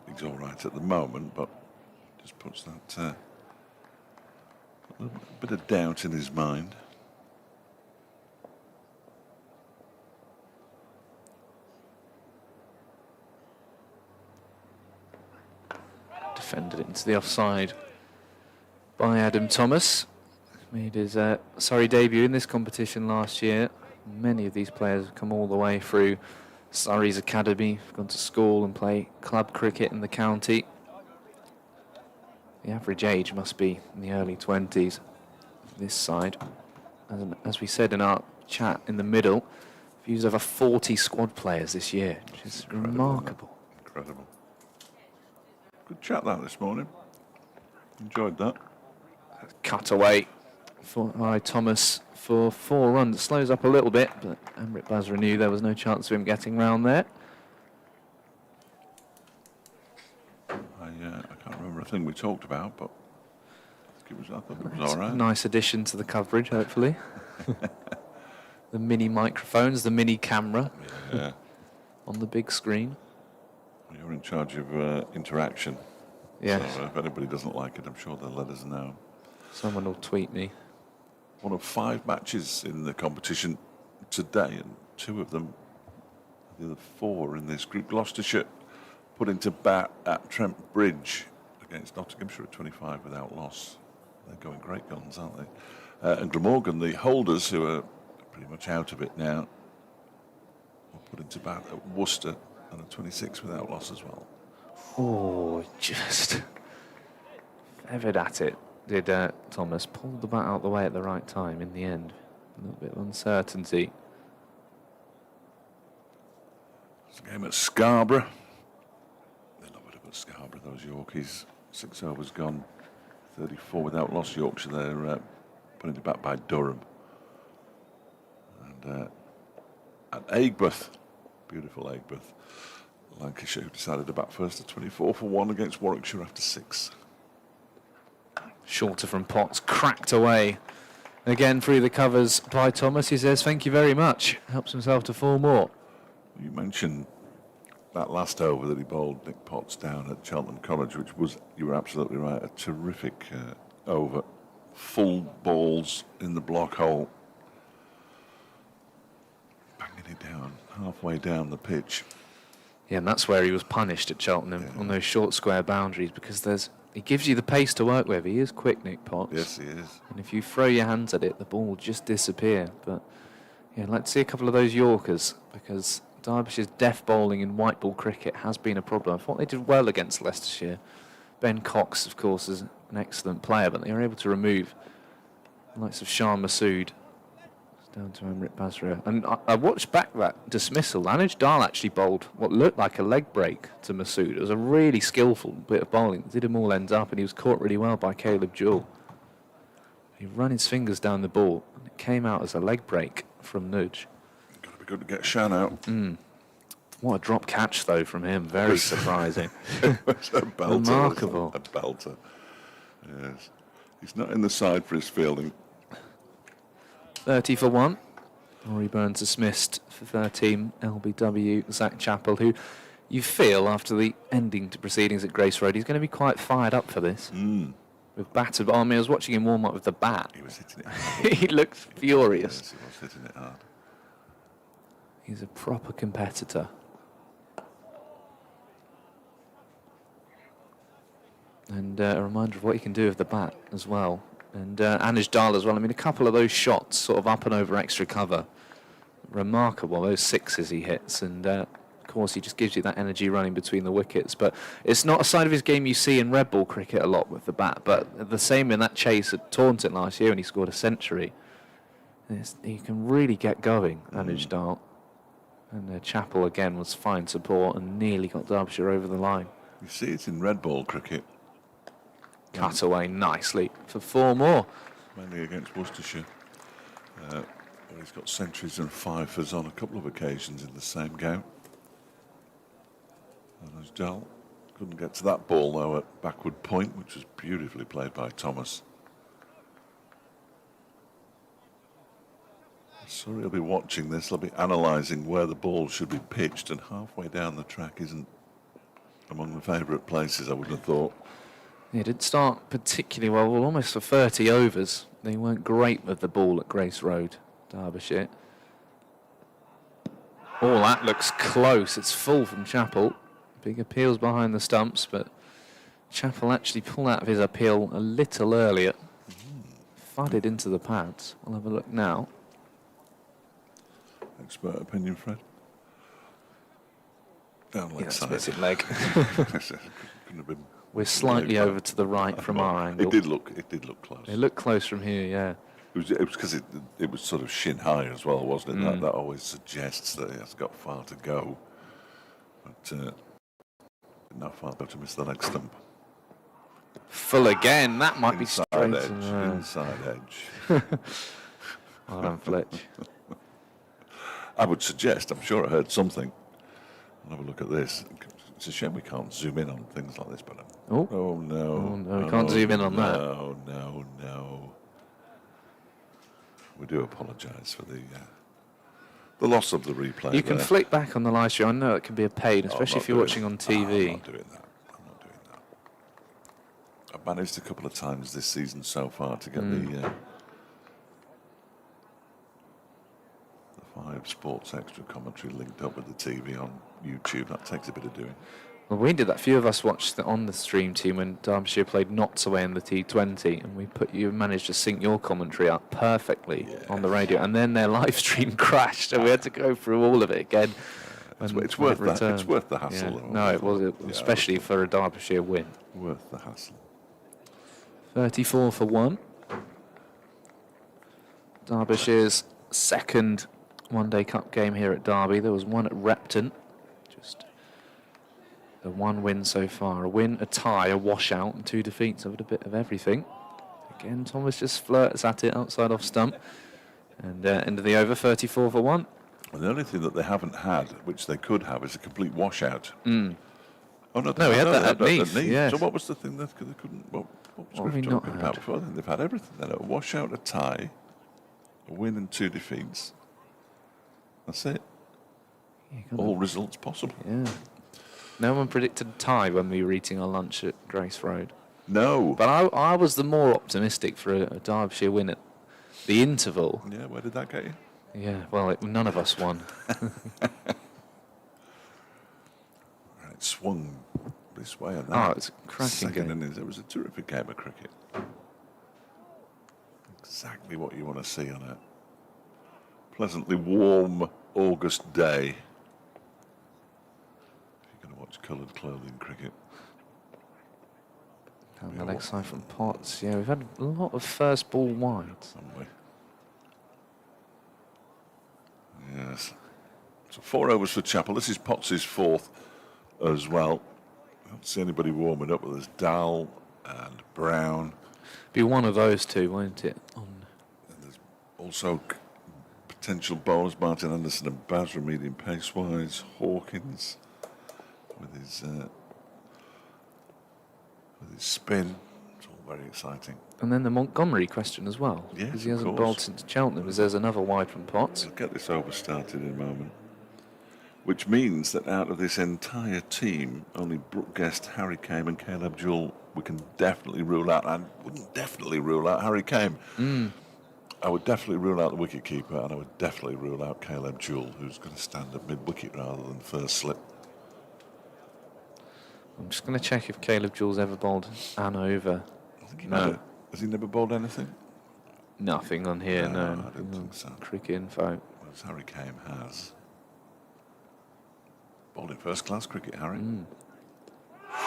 He's all right at the moment, but just puts that a little bit of doubt in his mind. Defended it into the offside by Adam Thomas. Made his Surrey debut in this competition last year. Many of these players have come all the way through Surrey's academy, gone to school and play club cricket in the county. The average age must be in the early 20s this side. As we said in our chat in the middle, we've used over 40 squad players this year, which is remarkable. Incredible. Good chat that this morning. Enjoyed that. Cut away by Thomas for 4 runs. It slows up a little bit, but Amrit Basra knew there was no chance of him getting round there. I can't remember a thing we talked about, but I thought it was all right. Nice addition to the coverage, hopefully. The mini microphones, the mini camera on the big screen. You're in charge of interaction. Yeah. So if anybody doesn't like it, I'm sure they'll let us know. Someone will tweet me. One of 5 matches in the competition today, and 2 of them, the other 4 in this group. Gloucestershire put into bat at Trent Bridge against Nottinghamshire at 25 without loss. They're going great guns, aren't they? And Glamorgan, the holders, who are pretty much out of it now, were put into bat at Worcester and at 26 without loss as well. Oh, just feathered at it, did Thomas. Pulled the bat out of the way at the right time in the end. A little bit of uncertainty. It's a game at Scarborough. They love it up at Scarborough, those Yorkies. 6 overs gone, 34 without loss. Yorkshire, they're put into bat by Durham. And at Aigburth, beautiful Aigburth, Lancashire, who decided to bat first at 24 for 1 against Warwickshire after 6. Shorter from Potts, cracked away again through the covers by Thomas. He says, thank you very much. Helps himself to 4 more. You mentioned that last over that he bowled Nick Potts down at Cheltenham College, which was, you were absolutely right, a terrific over. Full balls in the block hole. Banging it down, halfway down the pitch. Yeah, and that's where he was punished at Cheltenham, on those short square boundaries, because he gives you the pace to work with. He is quick, Nick Potts. Yes, he is. And if you throw your hands at it, the ball will just disappear. But yeah, I'd like to see a couple of those Yorkers, because Derbyshire's death bowling in white ball cricket has been a problem. I thought they did well against Leicestershire. Ben Cox, of course, is an excellent player, but they were able to remove the likes of Shah Massood. Down to Amrit Basra. And I watched back that dismissal. Anuj Dal actually bowled what looked like a leg break to Massood. It was a really skillful bit of bowling. It did him all ends up, and he was caught really well by Caleb Jewell. He ran his fingers down the ball, and it came out as a leg break from Nuj. Got to be good to get Shan out. What a drop catch, though, from him. Very surprising. It was a belter. Remarkable. A belter. Yes. He's not in the side for his fielding. 30 for 1. Rory Burns dismissed for 13. LBW Zach Chappell, who you feel after the ending to proceedings at Grace Road, he's going to be quite fired up for this. With battered. I mean, I was watching him warm up with the bat. He was hitting it hard. He looked furious. Yes, he was hitting it hard. He's a proper competitor. And a reminder of what he can do with the bat as well. And Anish Dal as well. I mean, a couple of those shots sort of up and over extra cover. Remarkable, those sixes he hits. And of course, he just gives you that energy running between the wickets. But it's not a side of his game you see in red ball cricket a lot with the bat. But the same in that chase at Taunton last year when he scored a century. He can really get going, Anish Dal. And Chappell again was fine support and nearly got Derbyshire over the line. You see it in red ball cricket. Cut away nicely for 4 more. Mainly against Worcestershire. Where he's got centuries and fifers on a couple of occasions in the same game. And as Dal couldn't get to that ball though at backward point, which was beautifully played by Thomas. Surrey will be watching this, they'll be analysing where the ball should be pitched, and halfway down the track isn't among the favourite places, I would have thought. It didn't start particularly well, almost for 30 overs. They weren't great with the ball at Grace Road, Derbyshire. Oh, that looks close. It's full from Chappell. Big appeals behind the stumps, but Chappell actually pulled out of his appeal a little earlier. Thudded into the pads. We'll have a look now. Expert opinion, Fred? Down leg side. It's a bit leg. Couldn't have been. We're slightly over to the right from our angle. It did look close. It looked close from here, yeah. It was because it was sort of shin high as well, wasn't it? That always suggests that he has got far to go. But not far to miss the leg stump. Full again. That might be straight. Inside edge. Well done, Fletch. I would suggest, I'm sure I heard something. I'll have a look at this. It's a shame we can't zoom in on things like this, but oh no. We can't zoom in on that. No. We do apologise for the loss of the replay. You can flick back on the live stream. I know it can be a pain, especially if you're watching on TV. I'm not doing that. I've managed a couple of times this season so far to get the 5 Sports Extra commentary linked up with the TV on YouTube. That takes a bit of doing. Well, we did that. A few of us watched on the stream team when Derbyshire played Notts away in the T20, and you managed to sync your commentary up perfectly on the radio, and then their live stream crashed, and we had to go through all of it again. It's worth that. It's worth the hassle. Yeah. No, it was, especially for a Derbyshire win. Worth the hassle. 34 for 1. Derbyshire's second One-Day Cup game here at Derby. There was one at Repton. Just the one win so far. A win, a tie, a washout, and 2 defeats. I've had a bit of everything. Again, Thomas just flirts at it outside off stump. And end of the over, 34 for 1. Well, the only thing that they haven't had, which they could have, is a complete washout. Oh no, we had that at Neath. Yes. So what was the thing that they couldn't? What was we talking about before? Then they've had everything. Then a washout, a tie, a win, and 2 defeats. That's it. All results possible. Yeah. No one predicted a tie when we were eating our lunch at Grace Road. No. But I was the more optimistic for a Derbyshire win at the interval. Yeah, where did that get you? Yeah, well, none of us won. It swung this way and that. Oh, it's a cracking game. Innings. It was a terrific game of cricket. Exactly what you want to see on a pleasantly warm August day. If you're going to watch coloured clothing cricket. Down the leg side from Potts. Yeah, we've had a lot of first ball wides. Haven't we? Yes. So 4 overs for Chappell. This is Potts' 4th as well. I don't see anybody warming up. There's Dal and Brown. Be one of those two, won't it? And there's also potential bowlers, Martin Anderson and Basra, medium pace-wise. Hawkins with his spin. It's all very exciting. And then the Montgomery question as well. Yes, because he of hasn't course. bowled since Cheltenham, as there's another wide from Potts. We'll get this over started in a moment. Which means that out of this entire team, only Brooke Guest, Harry Kame and Caleb Jewell we can definitely rule out. I wouldn't definitely rule out Harry Kame. I would definitely rule out the wicket-keeper, and I would definitely rule out Caleb Jewell, who's going to stand at mid-wicket rather than first slip. I'm just going to check if Caleb Jewell's ever bowled an over. I think No. Has he never bowled anything? Nothing on here, no. I don't think so. Cricket info. Whereas Harry Kame has. Bowled in first-class cricket, Harry.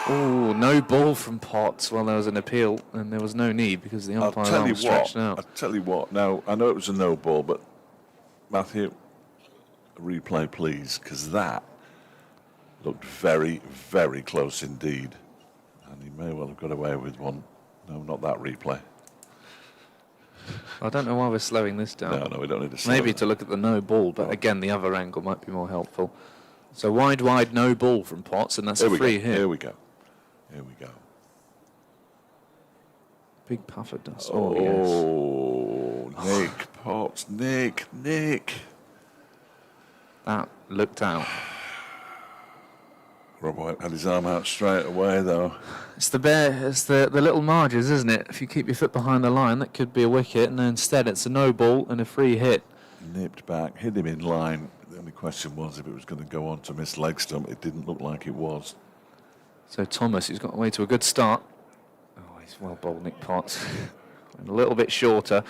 Oh, no ball from Potts. Well, there was an appeal, and there was no need because the umpire's arm was stretched out. I'll tell you what. Now, I know it was a no ball, but Matthew, a replay, please, because that looked very, very close indeed. And he may well have got away with one. No, not that replay. I don't know why we're slowing this down. No, we don't need to slow Maybe it. to look at the no ball, but again, the other angle might be more helpful. So wide, no ball from Potts, and that's a free hit. Here we go. Here we go. Big puff of dust. Oh, yes. Nick Potts. Nick. That looked out. Rob White had his arm out straight away, though. It's the little marges, isn't it? If you keep your foot behind the line, that could be a wicket, and instead it's a no ball and a free hit. Nipped back, hit him in line. The only question was if it was going to go on to miss leg stump. It didn't look like it was. So Thomas, who's got away to a good start. Oh, he's well bowled, Nick Potts. And a little bit shorter.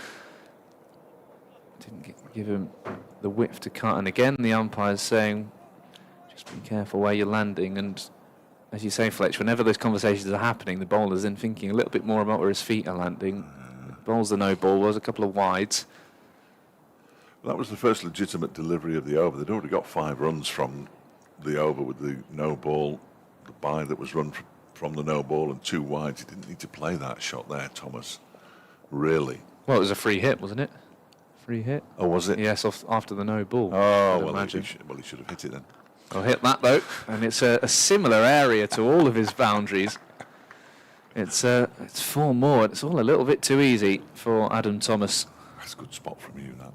Didn't give him the width to cut. And again, the umpire's saying, just be careful where you're landing. And as you say, Fletch, whenever those conversations are happening, the bowler's then thinking a little bit more about where his feet are landing. Bowls the no ball, was a couple of wides. That was the first legitimate delivery of the over. They'd already got 5 runs from the over with the no ball, the bye that was run from the no ball, and 2 wides. He didn't need to play that shot there, Thomas. Really. Well, it was a free hit, wasn't it? Free hit? Oh, was it? Yes, after the no ball. Oh, I'd well, imagine. he should have hit it then. I'll hit that though, and it's a similar area to all of his boundaries. It's 4 more. It's all a little bit too easy for Adam Thomas. That's a good spot from you, that.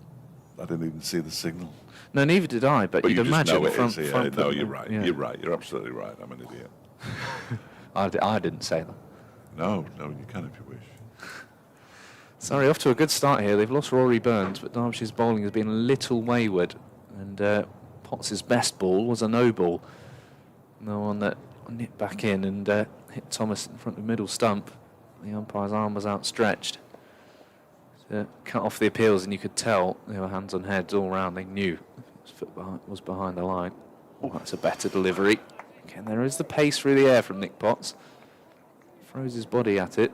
I didn't even see the signal. No, neither did I. But you'd you just imagine know it from, is, yeah. from No, you're right. Yeah. You're right. You're absolutely right. I'm an idiot. I didn't say that. No, you can if you wish. Sorry, off to a good start here. They've lost Rory Burns, but Derbyshire's bowling has been a little wayward. And Potts' best ball was a no ball. No one that nipped back in and hit Thomas in front of the middle stump. The umpire's arm was outstretched to cut off the appeals, and you could tell they were hands on heads all round. They knew his foot was behind the line. Oh, that's a better delivery. Again, there is the pace through the air from Nick Potts. Throws his body at it.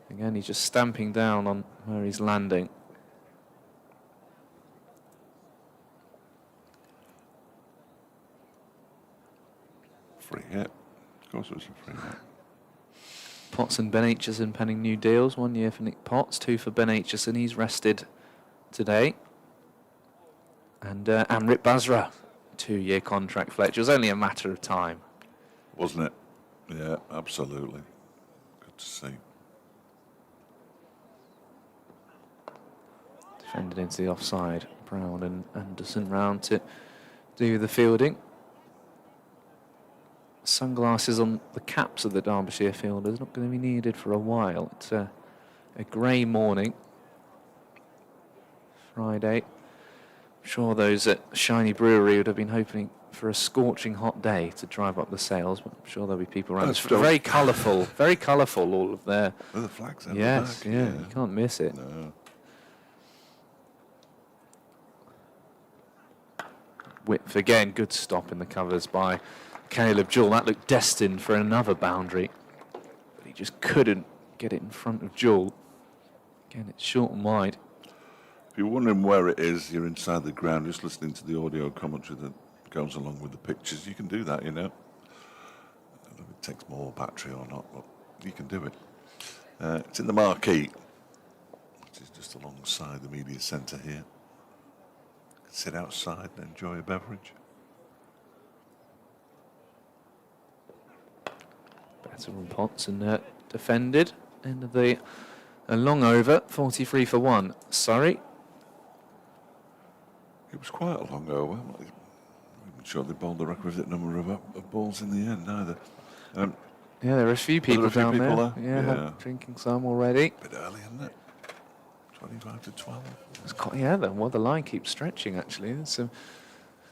Again, he's just stamping down on where he's landing. Free hit. Of course it was a free hit. Potts and Ben Aitchison penning new deals. 1 year for Nick Potts, 2 for Ben Aitchison. He's rested today. And Amrit Basra, 2-year contract, Fletch. It was only a matter of time. Wasn't it? Yeah, absolutely. Good to see. Defended into the offside. Brown and Anderson round to do the fielding. Sunglasses on the caps of the Derbyshire fielders, not going to be needed for a while. It's a grey morning, Friday. I'm sure those at Shiny Brewery would have been hoping for a scorching hot day to drive up the sails, but I'm sure there'll be people around. It's very colourful, all of their... Oh, the flags out Yes, the back. yeah, you can't miss it. No. Width again, good stop in the covers by Caleb Jewell. That looked destined for another boundary, but he just couldn't get it in front of Jewell. Again, it's short and wide. If you're wondering where it is, you're inside the ground, just listening to the audio commentary that goes along with the pictures. You can do that, you know. I don't know if it takes more battery or not, but you can do it. It's in the marquee, which is just alongside the media centre here. Sit outside and enjoy a beverage. Better on Potts and defended. End of the a long over, 43 for 1. Surrey. It was quite a long over. I'm not even sure they bowled the requisite number of balls in the end either. Yeah, there are a few there people a few down people there. there? Yeah. Drinking some already. Bit early, isn't it? 25 to 12. It's quite, yeah, the line keeps stretching actually. There's some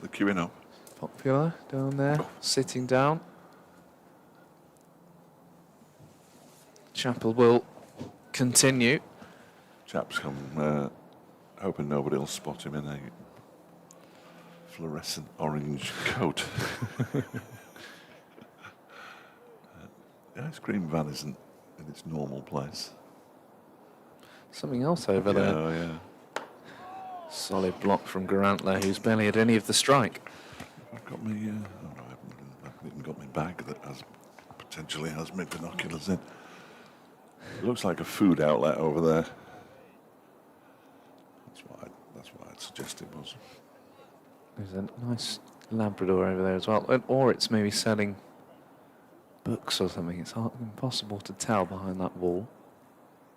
The queuing up. popular down there, sitting down. Chapel will continue. Chaps come hoping nobody will spot him in a fluorescent orange coat. The ice cream van isn't in its normal place. Something else over there. Oh, yeah. Solid block from Garantler, who's barely had any of the strike. I've got me, oh no, I haven't even got my bag that potentially has my binoculars in. It looks like a food outlet over there. That's what I'd suggest it was. There's a nice Labrador over there as well. Or it's maybe selling books or something. It's impossible to tell behind that wall.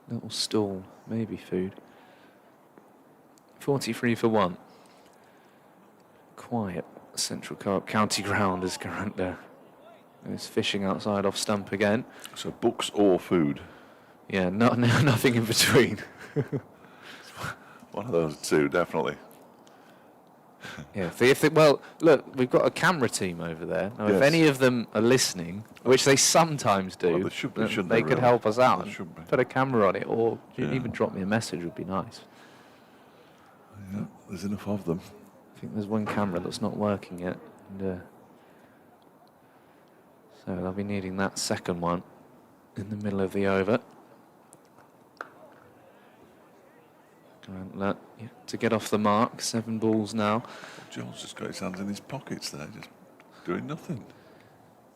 Little stall, maybe food. 43 for 1. Quiet Central Co-op County Ground as Garantler is fishing outside off stump again. So books or food? Yeah, nothing in between. One of those two, definitely. Yeah, well, look, we've got a camera team over there. Now, if Yes. any of them are listening, which they sometimes do, Well, they should be, then shouldn't they they, could really? help us out They and should be. put a camera on it, or Yeah. even drop me a message would be nice. Yeah, there's enough of them. I think there's one camera that's not working yet, and, so they'll be needing that second one in the middle of the over. Garantler, yeah, to get off the mark, 7 balls now. Joel's just got his hands in his pockets there, just doing nothing.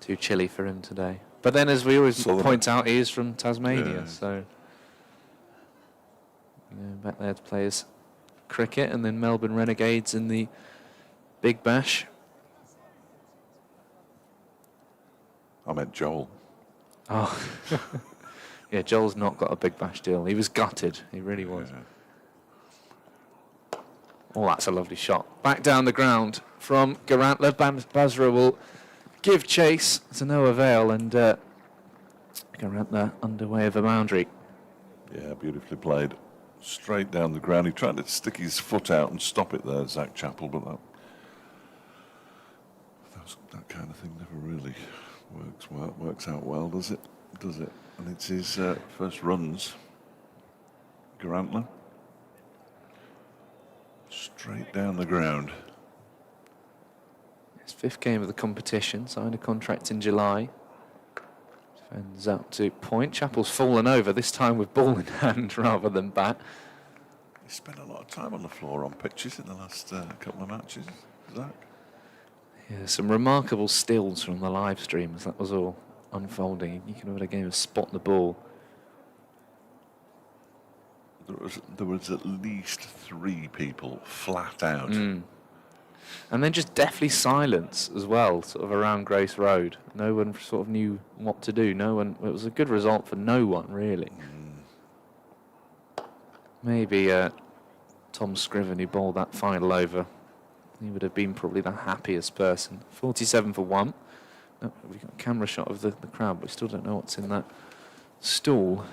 Too chilly for him today. But then, as we always Southern. point out, he is from Tasmania, Yeah. so back there to play his cricket, and then Melbourne Renegades in the Big Bash. I meant Joel. Oh, yeah, Joel's not got a Big Bash deal. He was gutted. He really was. Yeah. Oh, that's a lovely shot. Back down the ground from Garantler. Basra will give chase to no avail, and Garantler underway of a boundary. Yeah, beautifully played. Straight down the ground. He tried to stick his foot out and stop it there, Zach Chappell, but that kind of thing never really works out well, does it? And it's his first runs. Garantler. Straight down the ground. His 5th game of the competition, signed a contract in July. Defends out to point. Chappell's fallen over, this time with ball in hand rather than bat. He spent a lot of time on the floor on pitches in the last couple of matches, Zach. Yeah, some remarkable stills from the live stream as that was all unfolding. You can have had a game of spot the ball. There was at least 3 people flat out. And then just deathly silence as well, sort of around Grace Road. No one sort of knew what to do. No one. It was a good result for no one, really. Maybe Tom Scriven, who bowled that final over, he would have been probably the happiest person. 47 for 1. Oh, we've got a camera shot of the crowd, but we still don't know what's in that stall.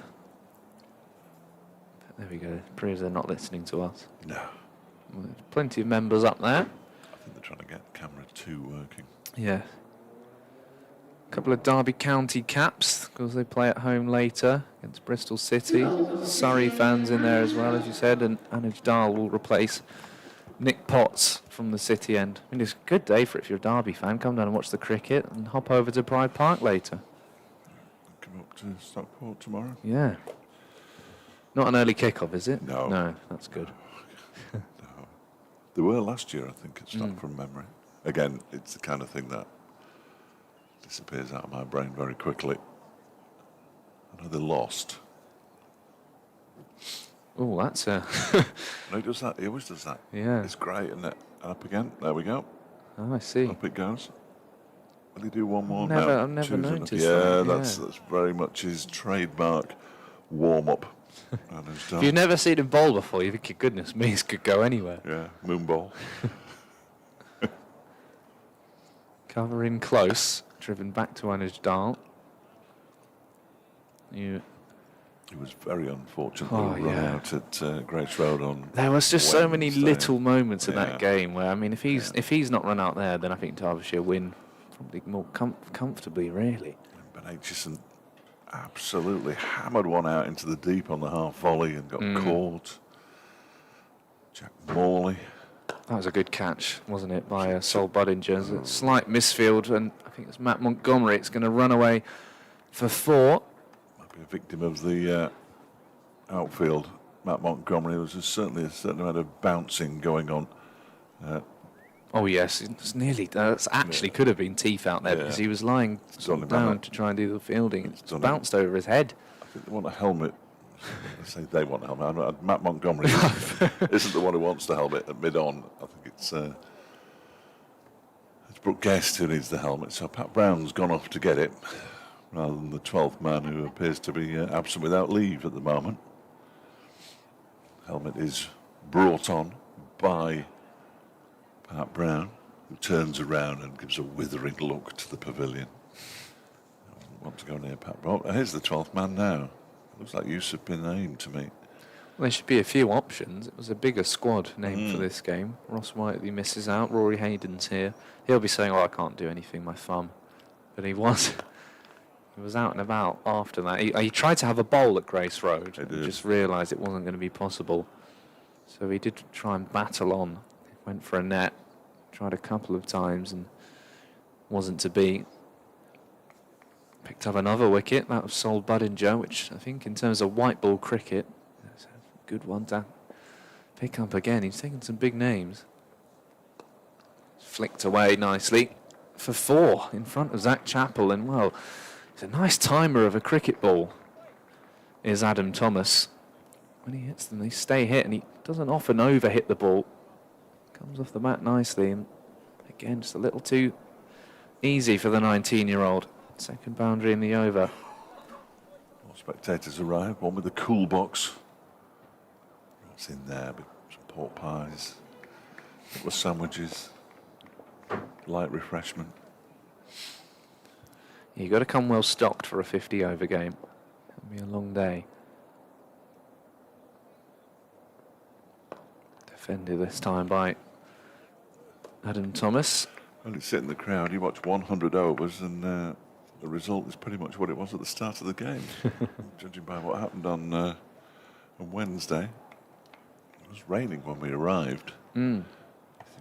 But there we go. Proves they're not listening to us. No. Well, there's plenty of members up there. I think they're trying to get camera 2 working. Yeah. A couple of Derby County caps, because they play at home later against Bristol City. Surrey fans in there as well, as you said, and Anuj Dal will replace Nick Potts from the City end. I mean, it's a good day for it if you're a Derby fan. Come down and watch the cricket and hop over to Pride Park later. Come up to Stockport tomorrow. Yeah. Not an early kick-off, is it? No. No, that's good. No. They were last year, I think, at Stock from memory. Again, it's the kind of thing that disappears out of my brain very quickly. I know they lost. Oh, that's a... No, he does that. He always does that. Yeah. It's great, isn't it? Up again. There we go. Oh, I see. Up it goes. Will he do one more? I've never Two's enough. noticed Yeah, that, that's very much his trademark. warm-up. If you've never seen him bowl before, you think, goodness me, this could go anywhere. Yeah, moon ball. Cover in close, driven back to Anuj Dal. It was very unfortunate Oh, run yeah. out at Grace Road on. There was just so many Wednesday. little moments in Yeah. that game where, I mean, if he's not run out there, then I think Derbyshire win probably more comfortably, really. But Aitchison absolutely hammered one out into the deep on the half volley and got caught. Jack Morley. That was a good catch, wasn't it, by Sol Budinger. A slight misfield, and I think it's Matt Montgomery. It's going to run away for 4. Might be a victim of the outfield. Matt Montgomery. There was certainly a certain amount of bouncing going on. Oh yes, it's nearly. That actually could have been teeth out there Yeah. because he was lying sort of done him down out. to try and do the fielding. It's It's done him. bounced over his head. I think they want a helmet. I say they want a helmet. Matt Montgomery isn't the one who wants the helmet at mid-on. I think it's Brooke Guest who needs the helmet. So Pat Brown's gone off to get it, rather than the 12th man who appears to be absent without leave at the moment. Helmet is brought on by Pat Brown, who turns around and gives a withering look to the pavilion. Doesn't want to go near Pat Brown. Here's the 12th man now. Looks like Yusuf bin Naim to me. Well, there should be a few options. It was a bigger squad named for this game. Ross Whiteley misses out. Rory Hayden's here. He'll be saying, "Oh, I can't do anything, my thumb." But he was out and about after that. He tried to have a bowl at Grace Road He and did. just realised it wasn't going to be possible. So he did try and battle on. Went for a net. Tried a couple of times and wasn't to be. Picked up another wicket. That was Sol Budinger, which I think in terms of white ball cricket, that's a good one to pick up again. He's taken some big names. Flicked away nicely for 4 in front of Zach Chappell. And, well, it's a nice timer of a cricket ball, is Adam Thomas. When he hits them, they stay hit, and he doesn't often overhit the ball. Comes off the mat nicely, and again, just a little too easy for the 19-year-old. Second boundary in the over. More spectators arrive. One with the cool box. What's in there? Some pork pies, a couple of sandwiches, light refreshment. You've got to come well stocked for a 50-over game. It'll be a long day. Defended this time by Adam Thomas. Well, you sit in the crowd, you watch 100 overs, and the result is pretty much what it was at the start of the game. Judging by what happened on Wednesday. It was raining when we arrived. I think,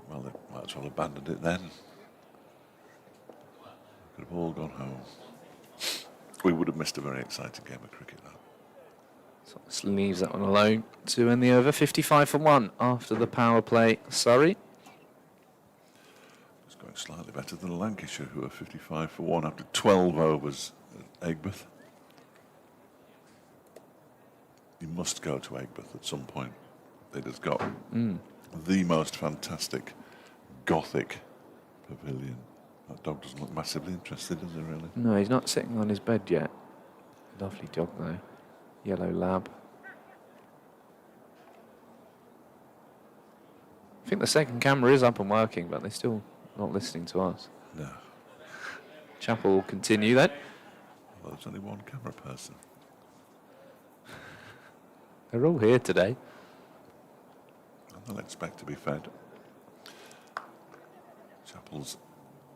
well, they might as well have abandoned it then. Could have all gone home. We would have missed a very exciting game of cricket, though. So this leaves that one alone to end the over. 55 for 1 after the power play. Surrey. It's going slightly better than Lancashire, who are 55 for 1 after 12 overs at Aigburth. You must go to Aigburth at some point. It has got the most fantastic Gothic pavilion. That dog doesn't look massively interested, does he, really? No, he's not sitting on his bed yet. Lovely dog, though. Yellow lab. I think the second camera is up and working, but they're still not listening to us. No. Chappell will continue then. Well, there's only one camera person. They're all here today. And they'll expect to be fed. Chappell's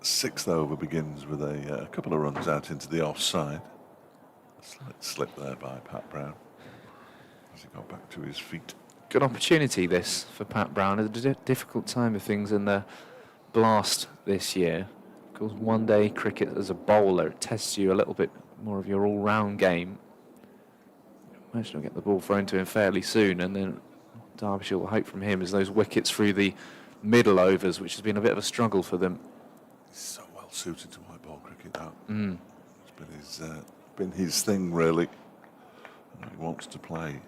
6th over begins with a couple of runs out into the offside. A slight slip there by Pat Brown as he got back to his feet. Good opportunity this for Pat Brown at a difficult time of things in the blast this year. Of course, one day cricket as a bowler, it tests you a little bit more of your all-round game. Imagine he'll get the ball thrown to him fairly soon, and then Derbyshire will hope from him is those wickets through the middle overs, which has been a bit of a struggle for them. He's so well suited to white ball cricket, that. It's been his thing, really. He wants to play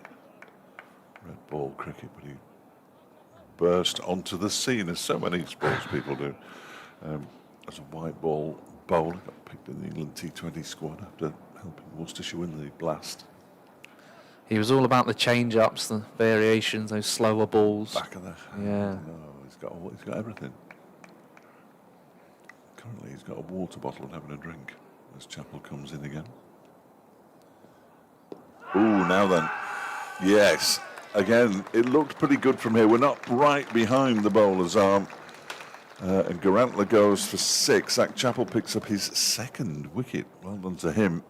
red ball cricket, but he burst onto the scene, as so many sports people do. As a white ball bowler, got picked in the England T20 squad after helping Worcestershire win the blast. He was all about the change-ups, the variations, those slower balls. Back of the hand. Yeah. No, he's got everything. Currently, he's got a water bottle and having a drink as Chappell comes in again. Ooh, now then. Yes. Again, it looked pretty good from here. We're not right behind the bowler's arm. And Garantler goes for 6. Zach Chappell picks up his 2nd wicket. Well done to him.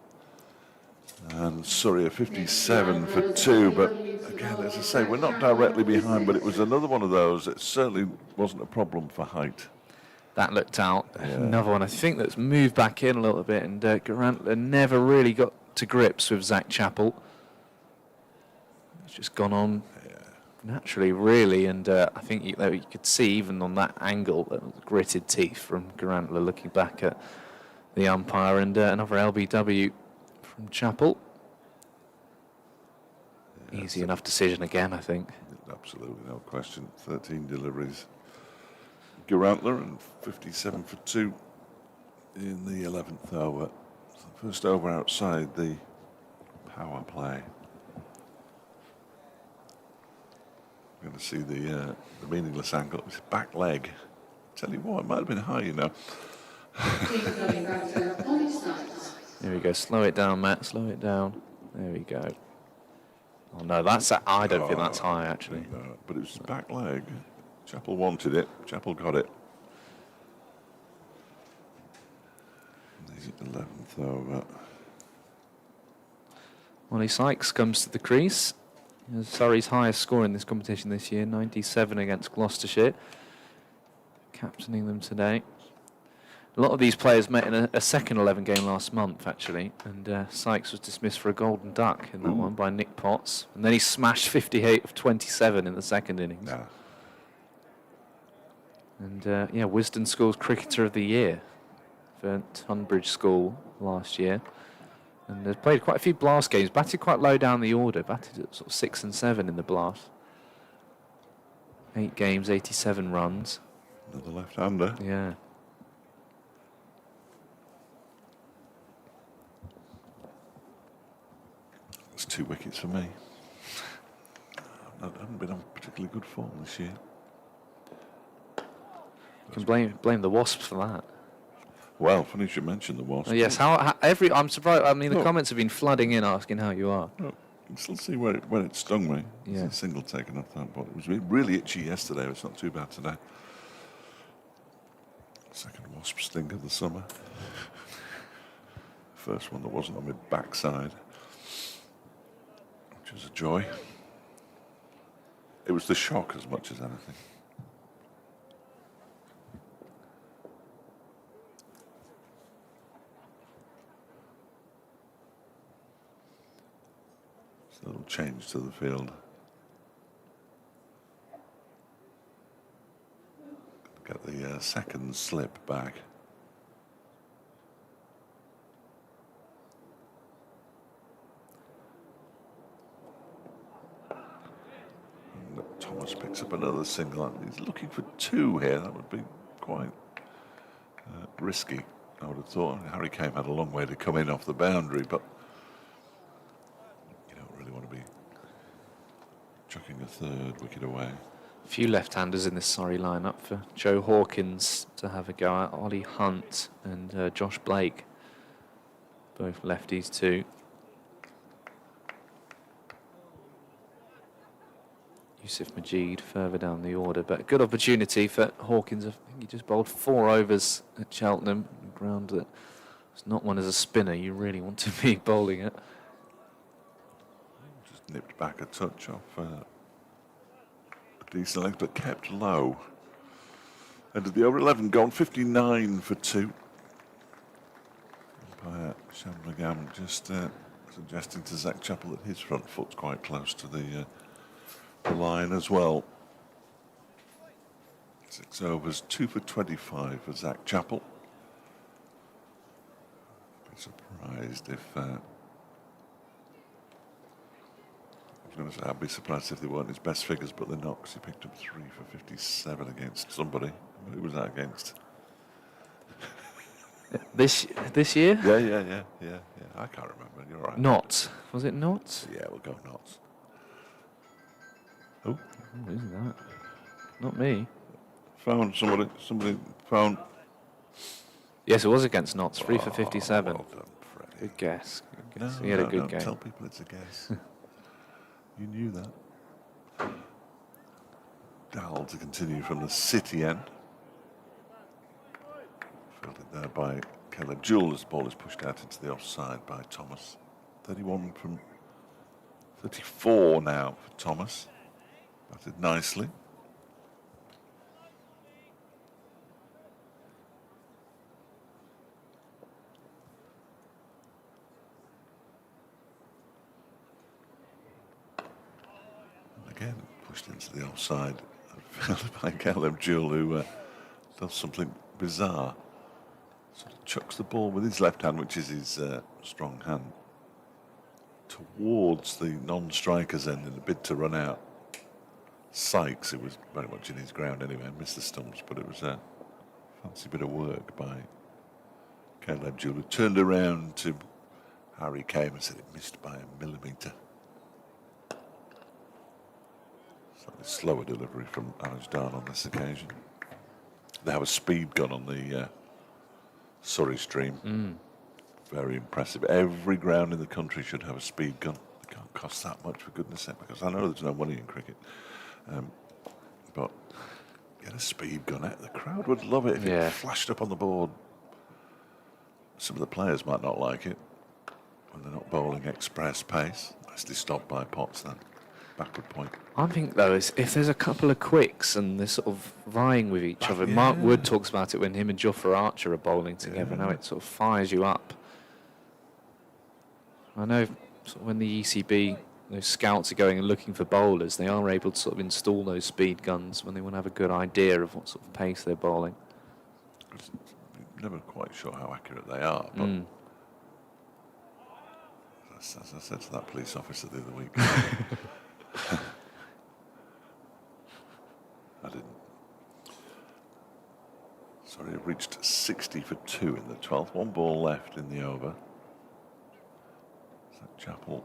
And Surrey a 57 for 2. But again, as I say, we're not directly behind, but it was another one of those. It certainly wasn't a problem for height. That looked out. Yeah. Another one, I think, that's moved back in a little bit. And Garantler never really got to grips with Zach Chappell. It's just gone on naturally, really. And I think you could see, even on that angle, gritted teeth from Garantler looking back at the umpire. And another LBW from Chappell. Easy enough decision again, I think. Absolutely, no question. 13 deliveries. Garantler and 57 for 2 in the 11th over. So the first over outside the power play. We're going to see the meaningless angle. It's back leg. Tell you what, it might have been high, you know. There we go. Slow it down, Matt. Slow it down. There we go. Oh no, I don't think that's high actually. No, but it was back leg. Chappell wanted it. Chappell got it. The 11th over. Ollie Sykes comes to the crease. Surrey's highest score in this competition this year, 97 against Gloucestershire. Captaining them today. A lot of these players met in a second 11 game last month, actually, and Sykes was dismissed for a golden duck in that one by Nick Potts, and then he smashed 58 of 27 in the second innings. Yeah. And yeah, Wisden School's Cricketer of the Year for Tunbridge School last year, and they've played quite a few blast games. Batted quite low down the order, batted at sort of 6 and 7 in the blast. 8 games, 87 runs. Another left-hander. Yeah. It's 2 wickets for me. I haven't been on particularly good form this year. You can blame the Wasps for that. Well, funny you should mention the Wasps. Oh, yes, I'm surprised. I mean, the comments have been flooding in asking how you are. You can still see where it stung me. Yeah. It's a single taken off that ball. It was really itchy yesterday. It's not too bad today. Second wasp sting of the summer. First one that wasn't on my backside, which was a joy. It was the shock as much as anything. A little change to the field. Get the second slip back. And Thomas picks up another single. He's looking for 2 here. That would be quite risky, I would have thought. Harry Kane had a long way to come in off the boundary, but want to be chucking a 3rd wicket away. A few left-handers in this Surrey lineup for Joe Hawkins to have a go at. Ollie Hunt and Josh Blake, both lefties too. Yusuf Majid further down the order, but a good opportunity for Hawkins. I think he just bowled 4 overs at Cheltenham, ground that was not one as a spinner you really want to be bowling at. Nipped back a touch off a decent length, but kept low. End of the over 11 gone, 59 for 2. Umpire Shanmugam just suggesting to Zach Chappell that his front foot's quite close to the line as well. 6 overs, 2 for 25 for Zach Chappell. I'd be surprised if I'd be surprised if they weren't his best figures, but they're not, because he picked up 3 for 57 against somebody. Who was that against? This year? Yeah. I can't remember. You're right. Not. Was it not? Yeah, we'll go nuts. Oh, isn't that? Not me. Found somebody found. Yes, it was against Notts. 3 for 57. Well done, Freddie. Good guess. Good guess. No, He had a good don't game. tell people it's a guess. You knew that. Dowell to continue from the City end. Fielded there by Caleb Jewell as the ball is pushed out into the offside by Thomas. 31 from 34 now for Thomas. Batted nicely. Again, pushed into the offside by Caleb Jewell, who does something bizarre. Sort of chucks the ball with his left hand, which is his strong hand, towards the non-striker's end in a bid to run out Sykes, who was very much in his ground anyway, missed the stumps, but it was a fancy bit of work by Caleb Jewell, who turned around to Harry Kame and said it missed by a millimetre. Slightly slower delivery from Ajdan on this occasion. They have a speed gun on the Surrey stream. Very impressive. Every ground in the country should have a speed gun. It can't cost that much, for goodness sake, because I know there's no money in cricket. But get a speed gun out. The crowd would love it if it flashed up on the board. Some of the players might not like it when they're not bowling express pace. Nicely stopped by Potts then. Backward point. I think, though, if there's a couple of quicks and they're sort of vying with each other, Mark Wood talks about it when him and Jofra Archer are bowling together, now it sort of fires you up. I know sort of when the ECB, those scouts are going and looking for bowlers, they are able to sort of install those speed guns when they want to have a good idea of what sort of pace they're bowling. You're never quite sure how accurate they are, but as I said to that police officer the other week, I didn't. Sorry, it reached 60 for 2 in the 12th. One ball left in the over. So Chappell,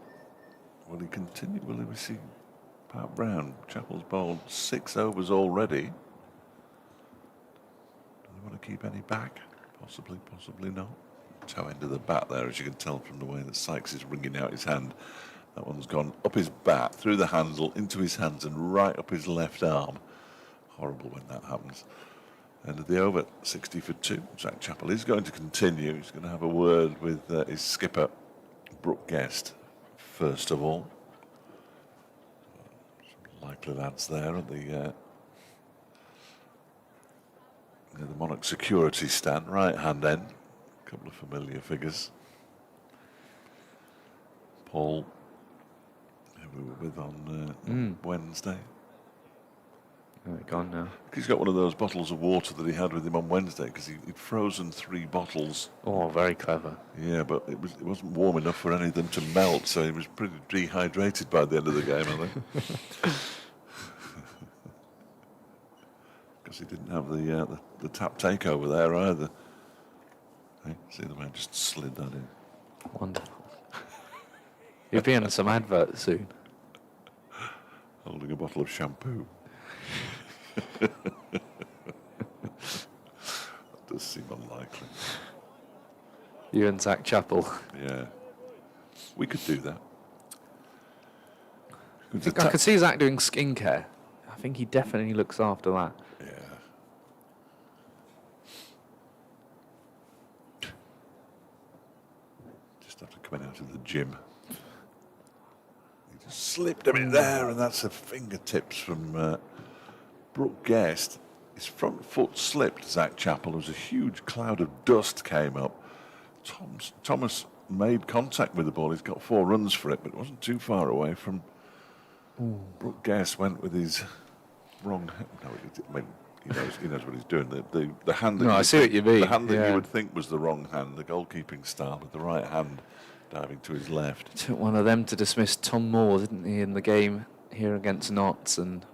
will he continue? Will he receive Pat Brown? Chappell's bowled 6 overs already. Do they want to keep any back? Possibly, possibly not. Toe end of the bat there, as you can tell from the way that Sykes is wringing out his hand. That one's gone up his bat, through the handle, into his hands and right up his left arm. Horrible when that happens. End of the over, 60 for 2. Zach Chappell is going to continue. He's going to have a word with his skipper, Brooke Guest, first of all. Some likely lads there at the Monarch security stand, right-hand end. A couple of familiar figures. Paul, who we were with on Wednesday. Oh, they're gone now. He's got one of those bottles of water that he had with him on Wednesday because he'd frozen 3 bottles. Oh, very clever. Yeah, but it wasn't warm enough for any of them to melt, so he was pretty dehydrated by the end of the game, I think. Because he didn't have the tap takeover there either. Hey, see the man just slid that in. Wonderful. You'll be on some advert soon. Holding a bottle of shampoo. That does seem unlikely. You and Zach Chappell. Yeah. We could do that. I could see Zach doing skincare. I think he definitely looks after that. Yeah. Just after coming out of the gym. He just slipped a bit there, and that's the fingertips from Brooke Guest. His front foot slipped, Zach Chappell. There was a huge cloud of dust came up. Thomas made contact with the ball. He's got 4 runs for it, but it wasn't too far away from Brooke Guest. Went with his wrong hand. No, I mean, he knows what he's doing. The hand that I see what you mean. The hand that you would think was the wrong hand, the goalkeeping style, with the right hand diving to his left. It took one of them to dismiss Tom Moore, didn't he, in the game here against Notts, and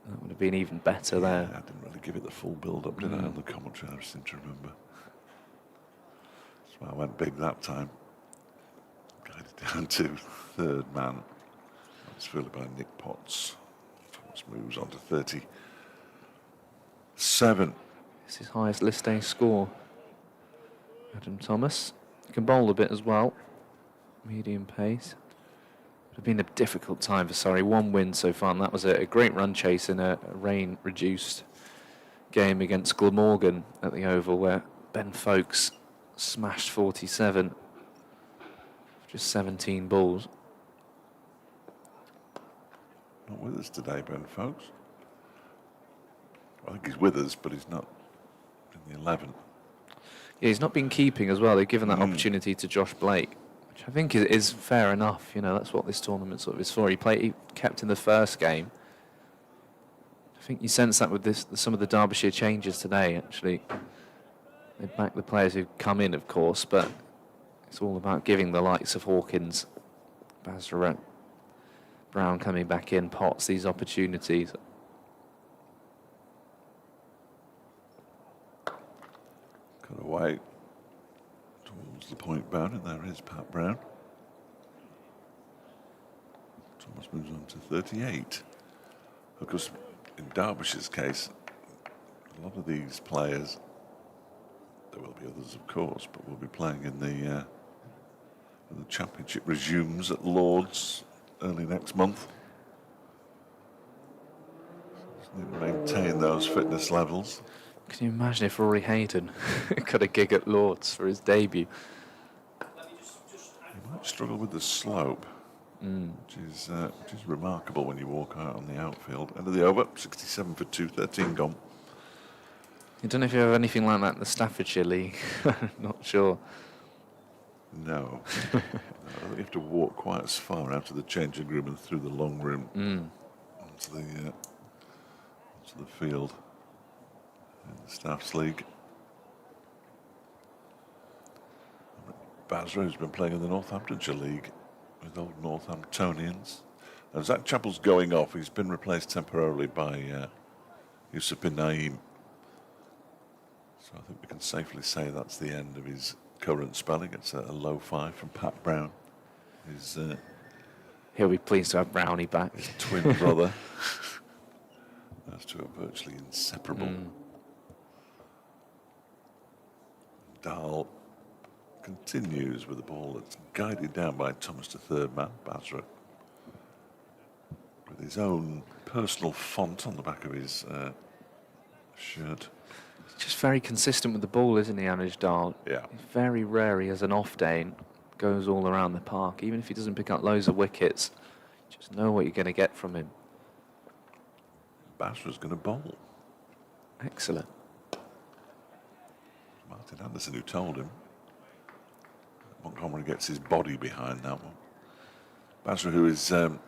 that would have been even better there. I didn't really give it the full build-up, did I, on the commentary? I seem to remember. Well, I went big that time. Guided down to third man. It's fielded by Nick Potts. Thomas moves on to 37. It's his highest list day score. Adam Thomas can bowl a bit as well. Medium pace. It's been a difficult time for Surrey. One win so far, and that was a great run chase in a rain-reduced game against Glamorgan at the Oval, where Ben Folkes smashed 47. Just 17 balls. Not with us today, Ben Folkes. I think he's with us, but he's not in the 11. Yeah, he's not been keeping as well. They've given that opportunity to Josh Blake, which I think is fair enough. You know, that's what this tournament sort of is for. He kept in the first game. I think you sense that with some of the Derbyshire changes today, actually. They back the players who've come in, of course, but it's all about giving the likes of Hawkins, Basra, Brown coming back in, Potts, these opportunities. Cut away towards the point boundary. There is Pat Brown. Thomas moves on to 38. Of course, in Derbyshire's case, a lot of these players, there will be others of course, but will be playing in the championship resumes at Lord's early next month. Just need to maintain those fitness levels. Can you imagine if Rory Hayden got a gig at Lord's for his debut? He might struggle with the slope, which is remarkable when you walk out on the outfield. End of the over, 67 for 213 gone. I don't know if you have anything like that in the Staffordshire League. Not sure. No. I think you have to walk quite as far out of the changing room and through the long room onto the field in the Staffs League. Basra, who's been playing in the Northamptonshire League with old Northamptonians. And Zach Chappell's going off. He's been replaced temporarily by Yusuf bin Naeem. So I think we can safely say that's the end of his current spelling. It's a low 5 from Pat Brown. He'll be pleased to have Brownie back. His twin brother. Those two are virtually inseparable. Dahl continues with the ball that's guided down by Thomas to third man, Basra, with his own personal font on the back of his shirt. Just very consistent with the ball, isn't he, Anuj Dahl? Yeah. Very rare he has an off day and goes all around the park. Even if he doesn't pick up loads of wickets, you just know what you're going to get from him. Basra's going to bowl. Excellent. Martin Anderson who told him. Montgomery gets his body behind that one. Basra, who is signed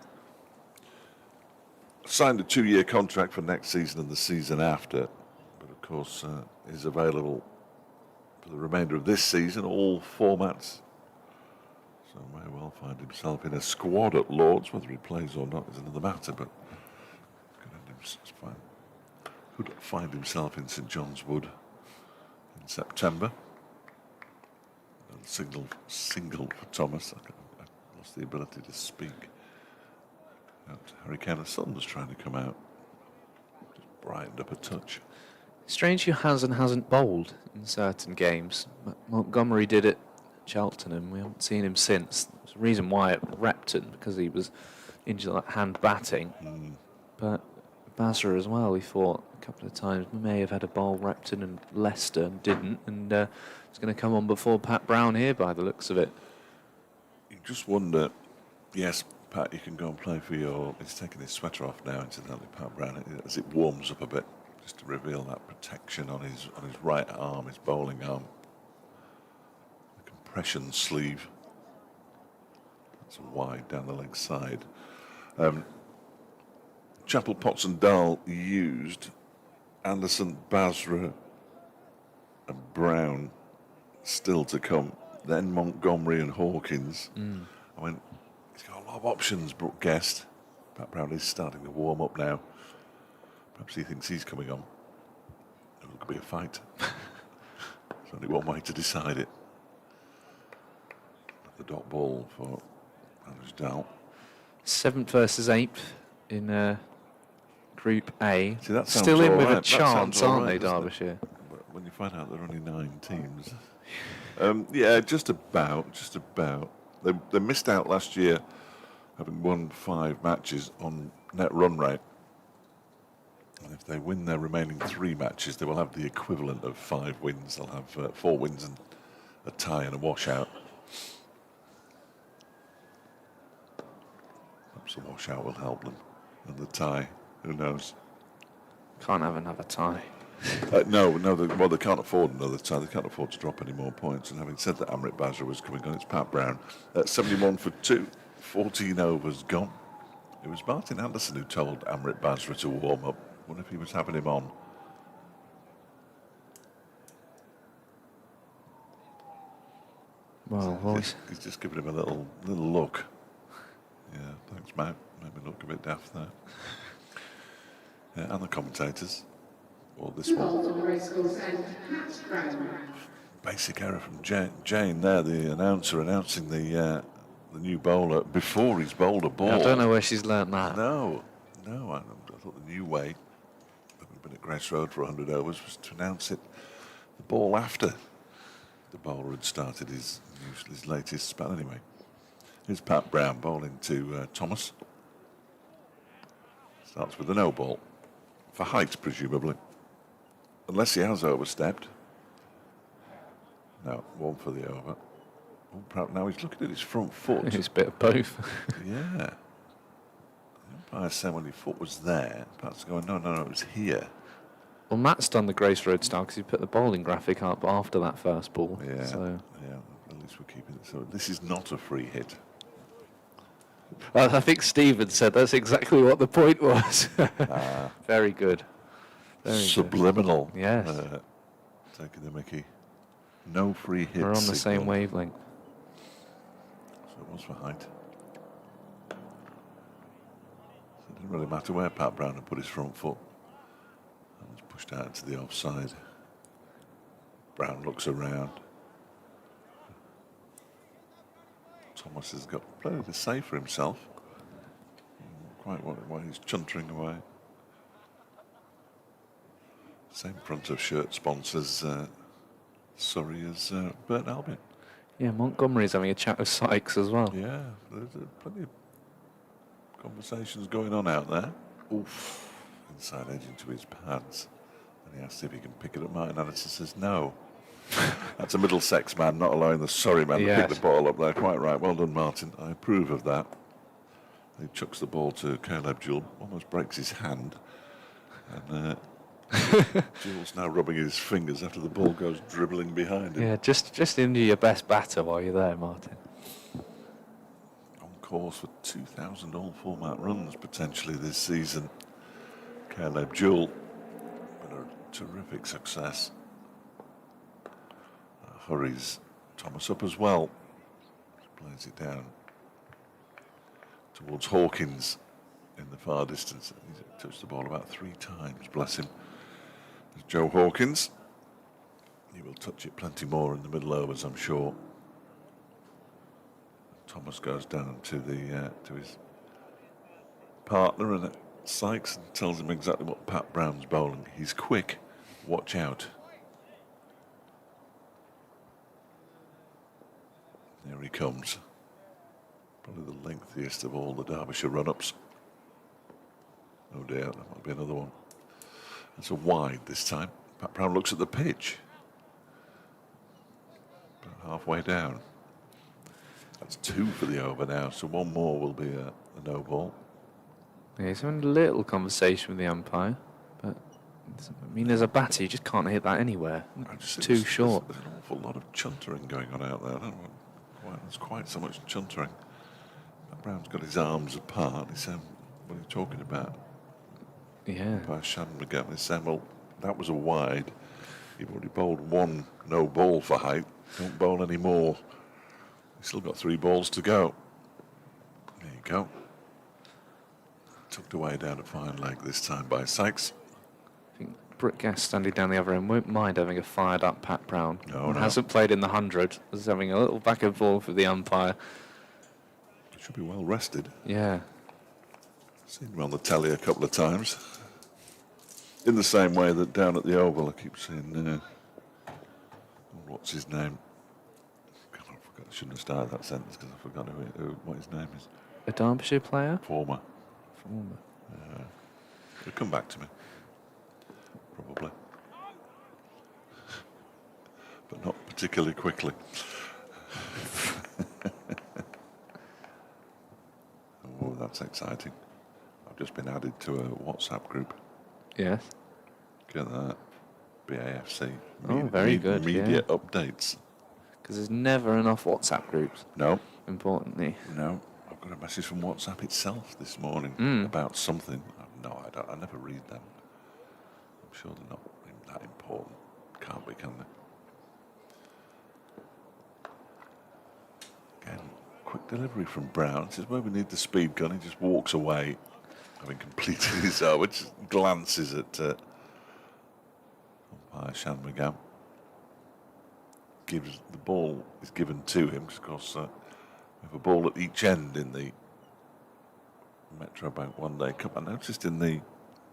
a 2-year contract for next season and the season after, but of course is available for the remainder of this season, all formats. So may well find himself in a squad at Lord's. Whether he plays or not is another matter, but could find himself in St John's Wood in September. Single for Thomas. I lost the ability to speak. Harry Kenner's son was trying to come out. Just brightened up a touch. Strange who has and hasn't bowled in certain games. Montgomery did it at Cheltenham. We haven't seen him since. There's a reason why at Repton, because he was injured like hand batting. But Basra as well, we thought a couple of times may have had a bowl Repton and Leicester and didn't, and it's going to come on before Pat Brown here by the looks of it. You just wonder, yes, Pat, you can go and play for he's taking his sweater off now, incidentally, Pat Brown, as it warms up a bit, just to reveal that protection on his right arm, his bowling arm. The compression sleeve. That's wide down the leg side. Chappell, Potts and Dahl used. Anderson, Basra and Brown still to come. Then Montgomery and Hawkins. I mean, he's got a lot of options, Brooke Guest. Pat Brown is starting to warm up now. Perhaps he thinks he's coming on. It could be a fight. There's only one way to decide it. dot ball for Dal. 7th versus 8th in Group A. See, that sounds Still in all with right. a That sounds chance, all aren't right, they, doesn't it? Derbyshire? But when you find out there are only 9 teams. Yeah, just about. They missed out last year, having won 5 matches on net run rate. And if they win their remaining 3 matches, they will have the equivalent of 5 wins. They'll have 4 wins and a tie and a washout. Perhaps the washout will help them. And the tie, who knows? Can't have another tie. No, they can't afford another tie. They can't afford to drop any more points. And having said that, Amrit Basra was coming on. It's Pat Brown. 71 for 2, 14 overs gone. It was Martin Anderson who told Amrit Basra to warm up. I wonder if he was having him on. Well, He's just giving him a little look. Yeah, thanks, Matt. Made me look a bit daft there. Yeah, and the commentators. Or this one. Balls on the racecourse end, Pat Brown. Basic error from Jane there, the announcer announcing the new bowler before he's bowled a ball. I don't know where she's learnt that. No, I thought the new way, having been at Grace Road for 100 overs, was to announce the ball after the bowler had started his latest spell anyway. Here's Pat Brown bowling to Thomas. Starts with a no ball. For height, presumably. Unless he has overstepped. No, 1 for the over. Oh, now he's looking at his front foot. It's a bit of both. Yeah. The umpire said when his foot was there, Pat's going, no, it was here. Well, Matt's done the Grace Road style because he put the bowling graphic up after that first ball. Yeah, So. yeah, at least we're keeping it. So this is not a free hit. Well, I think Stephen said that's exactly what the point was. Very good. Very Subliminal. Good. Yes. Taking the mickey. No free hits. We're on the same wavelength. So it was for height. So it didn't really matter where Pat Brown had put his front foot. That was pushed out to the offside. Brown looks around. Thomas has got plenty to say for himself. Quite why he's chuntering away. Same front of shirt sponsors Surrey as Burton Albion. Yeah, Montgomery's having a chat with Sykes as well. Yeah, there's plenty of conversations going on out there. Oof, inside edge into his pads. And he asks if he can pick it up. Martin Anderson says no. That's a Middlesex man not allowing the Surrey man to pick the ball up there. Quite right. Well done, Martin. I approve of that. He chucks the ball to Caleb Jewell, almost breaks his hand. And Jewell's now rubbing his fingers after the ball goes dribbling behind him. Yeah, just injure your best batter while you're there, Martin. On course for 2,000 all-format runs potentially this season. Caleb Jewell, been a terrific success. Hurries Thomas up as well. Plays it down towards Hawkins in the far distance. He's touched the ball about 3 times, bless him. There's Joe Hawkins. He will touch it plenty more in the middle overs, I'm sure. Thomas goes down to his partner and Sykes and tells him exactly what Pat Brown's bowling. He's quick. Watch out. There he comes. Probably the lengthiest of all the Derbyshire run-ups. Oh dear, that might be another one. It's a wide this time. Pat Brown looks at the pitch. About halfway down. That's 2 for the over now, so 1 more will be a no ball. Yeah, he's having a little conversation with the umpire, but I mean, as a batter, you just can't hit that anywhere. It's too short. There's an awful lot of chuntering going on out there. I don't know there's quite so much chuntering. Pat Brown's got his arms apart. He said, what are you talking about? Yeah. By Shannon McGavin, he said, well, that was a wide. You've already bowled 1 no ball for height. Don't bowl any more. You've still got 3 balls to go. There you go. Tucked away down a fine leg this time by Sykes. I think Brooke Guest standing down the other end won't mind having a fired up Pat Brown. No, no. Hasn't played in the 100. Is having a little back and forth with the umpire. Should be well rested. Yeah. Seen him on the telly a couple of times. In the same way that down at the Oval, I keep seeing, what's his name? God, I forgot. I shouldn't have started that sentence because I forgot what his name is. A Derbyshire player? Former. He'll come back to me. Probably. But not particularly quickly. Oh, that's exciting. I've just been added to a WhatsApp group. Yes. Get that. BAFC. Oh, very good, Media yeah. updates. Because there's never enough WhatsApp groups. No. Importantly. No. I've got a message from WhatsApp itself this morning about something. No, I never read them. I'm sure they're not that important. Can't be, can they? Again, quick delivery from Brown. Says where we need the speed gun. He just walks away, having completed his over. Just glances at umpire Shanmugam. Gives the ball is given to him because we have a ball at each end in the Metrobank OneDayCup. I noticed in the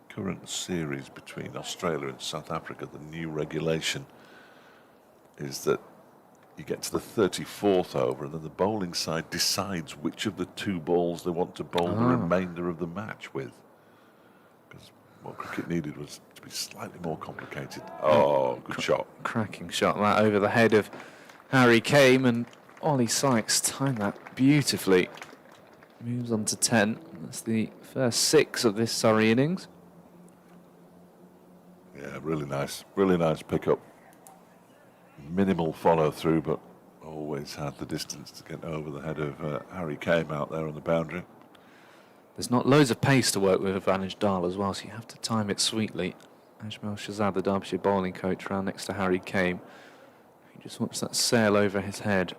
current series between Australia and South Africa, the new regulation is that you get to the 34th over and then the bowling side decides which of the two balls they want to bowl the remainder of the match with. Because what cricket needed was to be slightly more complicated. Oh, good shot. Cracking shot that over the head of Harry Kane, and Ollie Sykes timed that beautifully. Moves on to 10. That's the first 6 of this Surrey innings. Yeah, really nice pickup. Minimal follow through, but always had the distance to get over the head of Harry Kane out there on the boundary. There's not loads of pace to work with Anij Dahl as well, so you have to time it sweetly. Ajmal Shahzad, the Derbyshire bowling coach, round next to Harry Kane. He just wants that sail over his head.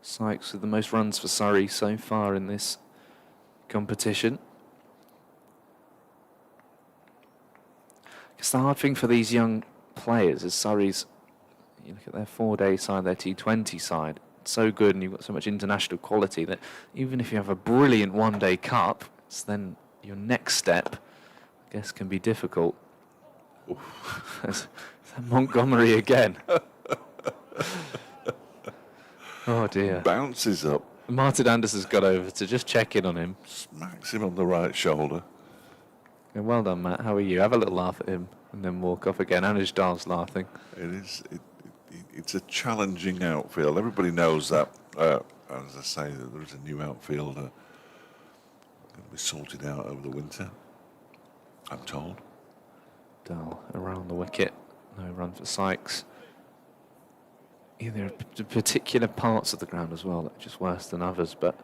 Sykes with the most runs for Surrey so far in this competition. I guess the hard thing for these young players is Surrey's, you look at their 4-day side, their T20 side, it's so good and you've got so much international quality that even if you have a brilliant one-day cup, it's then your next step, I guess, can be difficult. There's Montgomery again. Oh dear. Bounces up. Martin Anderson's got over to just check in on him. Smacks him on the right shoulder. Yeah, well done, Matt. How are you? Have a little laugh at him and then walk off again. Anij Dahl's laughing. It's a challenging outfield. Everybody knows that. As I say, that there is a new outfielder going to be sorted out over the winter, I'm told. Dahl around the wicket. No run for Sykes. Yeah, there are particular parts of the ground as well that are just worse than others, but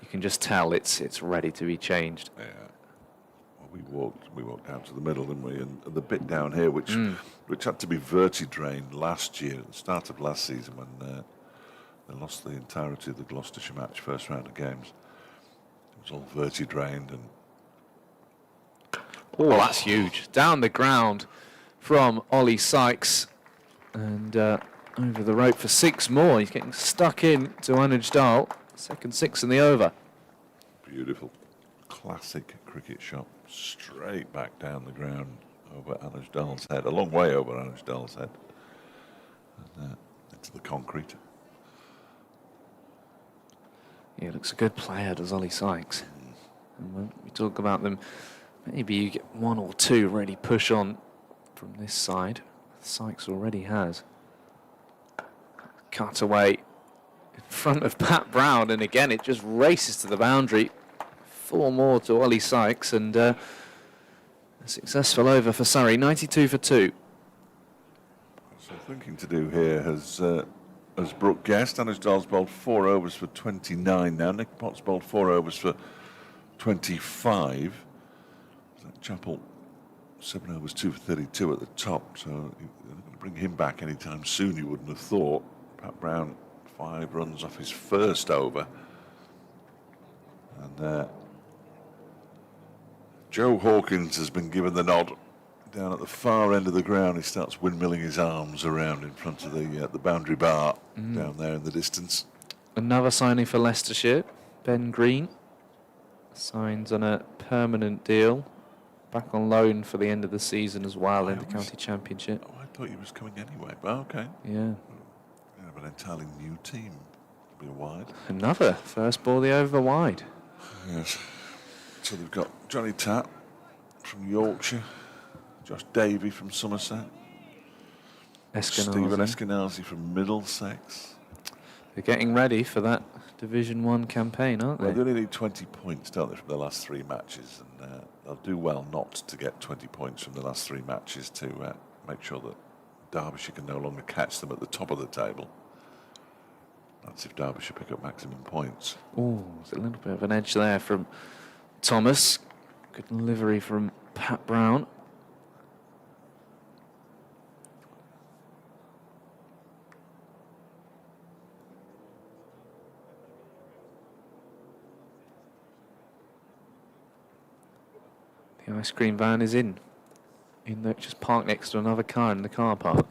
you can just tell it's ready to be changed. Yeah. Well, we walked down to the middle, didn't we? And the bit down here, which had to be verti-drained last year, at the start of last season, when they lost the entirety of the Gloucestershire match, first round of games. It was all verti-drained and. Oh, that's huge. Down the ground from Ollie Sykes, and over the rope for 6 more. He's getting stuck in to Anij Dahl. Second 6 in the over. Beautiful. Classic cricket shot. Straight back down the ground over Anij Dahl's head. A long way over Anij Dahl's head. And into the concrete. Yeah, looks a good player, does Ollie Sykes. And when we talk about them, maybe you get 1 or 2 really push on from this side. Sykes already has. Cut away in front of Pat Brown, and again it just races to the boundary. 4 more to Ollie Sykes, and a successful over for Surrey, 92 for 2. So thinking to do here has Brooke Guest. Anij Dahl's bowled 4 overs for 29 now. Nick Potts bowled 4 overs for 25. Chappell 7 overs 2 for 32 at the top, so you're not going to bring him back anytime soon, you wouldn't have thought. Pat Brown 5 runs off his first over, and Joe Hawkins has been given the nod. Down at the far end of the ground, he starts windmilling his arms around in front of the boundary bar down there in the distance. Another signing for Leicestershire, Ben Green. Signs on a permanent deal. Back on loan for the end of the season as well in the county championship. Oh, I thought he was coming anyway, but okay. Yeah. They have an entirely new team. It'll be a wide. Another first ball the over wide. Yes. So they've got Johnny Tapp from Yorkshire, Josh Davey from Somerset, Stephen Eskenazi from Middlesex. They're getting ready for that Division 1 campaign, aren't Well, they? they only need 20 points, don't they, from the last 3 matches, and they'll do well not to get 20 points from the last 3 matches to make sure that Derbyshire can no longer catch them at the top of the table. That's if Derbyshire pick up maximum points. Oh, there's a little bit of an edge there from Thomas. Good delivery from Pat Brown. The ice cream van is in the just parked next to another car in the car park.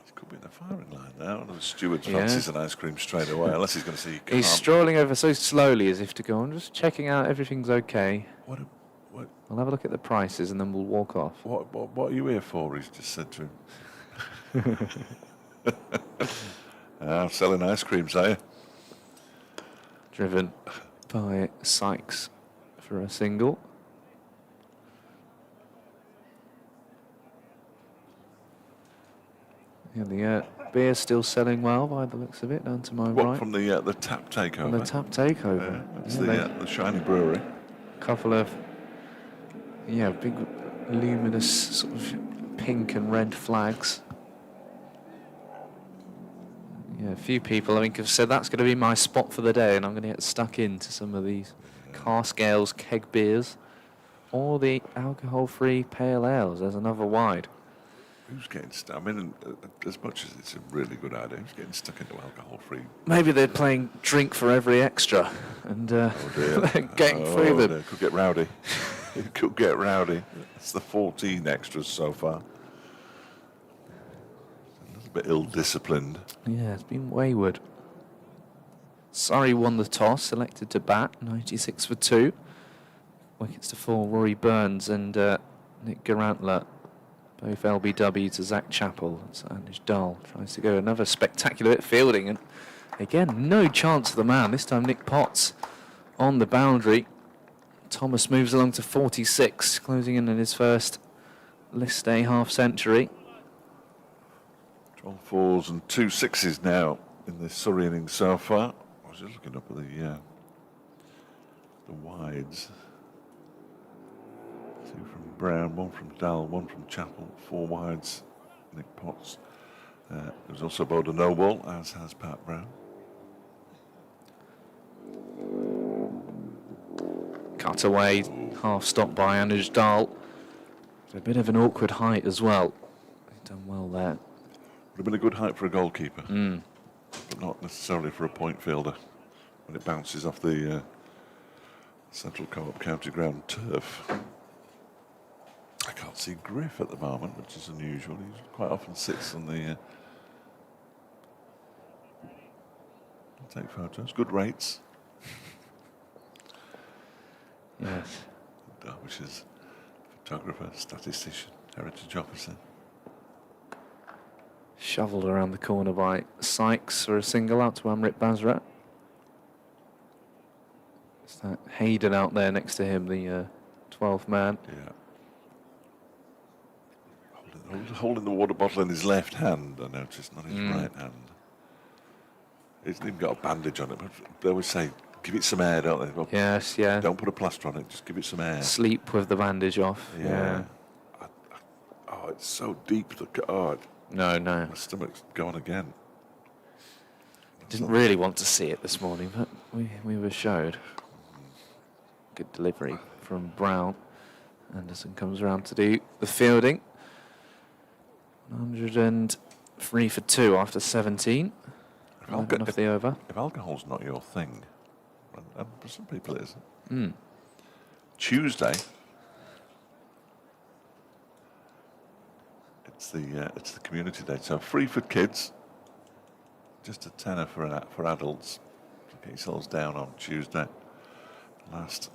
He could be in the firing line now. And the steward fancies an ice cream straight away, unless he's going to see. He's strolling over so slowly as if to go, I'm just checking out everything's okay. What? I'll have a look at the prices and then we'll walk off. What are you here for? He's just said to him. I'm selling ice creams, are you? Driven by Sykes for a single. Yeah, the beer's still selling well by the looks of it, down to my right. From the tap takeover? From the tap takeover. It's the shiny brewery. Couple of, big luminous sort of pink and red flags. Yeah, a few people I think have said that's going to be my spot for the day, and I'm going to get stuck into some of these cask ales, keg beers, or the alcohol-free pale ales. There's another wide. Who's getting stuck? I mean, as much as it's a really good idea, who's getting stuck into alcohol-free? Maybe they're playing drink for every extra, and getting through them. It could get rowdy. It could get rowdy. It's the 14 extras so far. A little bit ill-disciplined. Yeah, it's been wayward. Surrey won the toss, selected to bat, 96 for 2. Wickets to fall, Rory Burns and Nick Garantler. Both LBW to Zach Chappell. So Anish Dahl tries to go another spectacular bit of fielding. And again, no chance for the man. This time Nick Potts on the boundary. Thomas moves along to 46, closing in his first list day half century. 12 fours and 2 sixes now in this Surrey innings so far. I was just looking up at the wides. 2 from Brown, 1 from Dahl, 1 from Chappell, 4 wides, Nick Potts. There's also bowled a no ball, as has Pat Brown. Cut away, half stopped by Anuj Dahl. A bit of an awkward height as well. Done well there. Would have been a good height for a goalkeeper, but not necessarily for a point fielder when it bounces off the Central Co-op County Ground turf. I can't see Griff at the moment, which is unusual. He quite often sits on the... I'll take photos. Good rates. Yes. Derbyshire's photographer, statistician, heritage officer. Shovelled around the corner by Sykes for a single out to Amrit Basra. It's that Hayden out there next to him, the 12th man. Yeah. Holding the water bottle in his left hand, I noticed, not his right hand. He's even got a bandage on it, but they always say, give it some air, don't they? Well, Yes, yeah. don't put a plaster on it, just give it some air. Sleep with the bandage off. Yeah. Oh, it's so deep. No. My stomach's gone again. Didn't really want to see it this morning, but we were showed. Good delivery from Brown. Anderson comes around to do the fielding. 103 for 2 after 17. Off the over. If alcohol's not your thing, and for some people it isn't, Tuesday. It's the community day, so free for kids. Just a tenner for adults. Get yourselves down on Tuesday. Last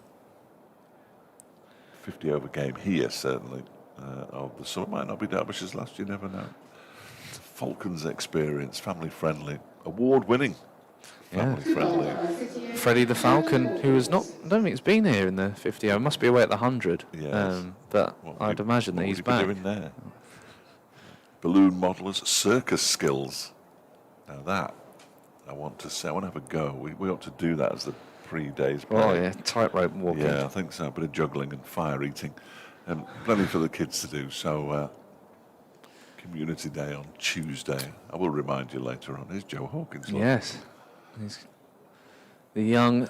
50 over game here, certainly. Of the summer. Might not be Derbyshire's last, you never know. It's a Falcons experience, family friendly, award winning. Yeah. Family friendly. Freddie the Falcon, who has not, I don't think he's been here in the 50 over, must be away at the 100. Yes. But I'd imagine that he's back. Doing there? Balloon modelers, circus skills. Now that, I want to say, I want to have a go. We ought to do that as the pre-days play. Oh yeah, tightrope walking. Yeah, I think so. A bit of juggling and fire eating. And plenty for the kids to do. So, community day on Tuesday. I will remind you later on. Here's Joe Hawkins. Yes. He's the young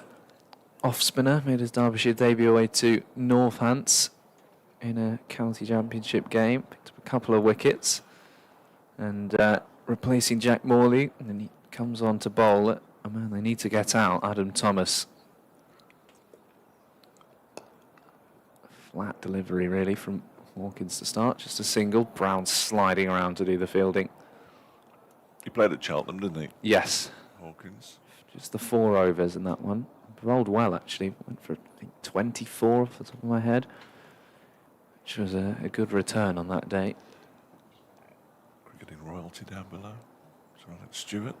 off-spinner made his Derbyshire debut away to Northants in a county championship game. Picked up a couple of wickets. And replacing Jack Morley. And then he comes on to bowl. Oh man, they need to get out. Adam Thomas. Flat delivery really from Hawkins to start. Just a single. Brown sliding around to do the fielding. He played at Cheltenham, didn't he? Yes. Hawkins. Just the 4 overs in that one. Rolled well actually. Went for I think 24 off the top of my head. Which was a good return on that day. Cricketing royalty down below. Sir Alex Stewart.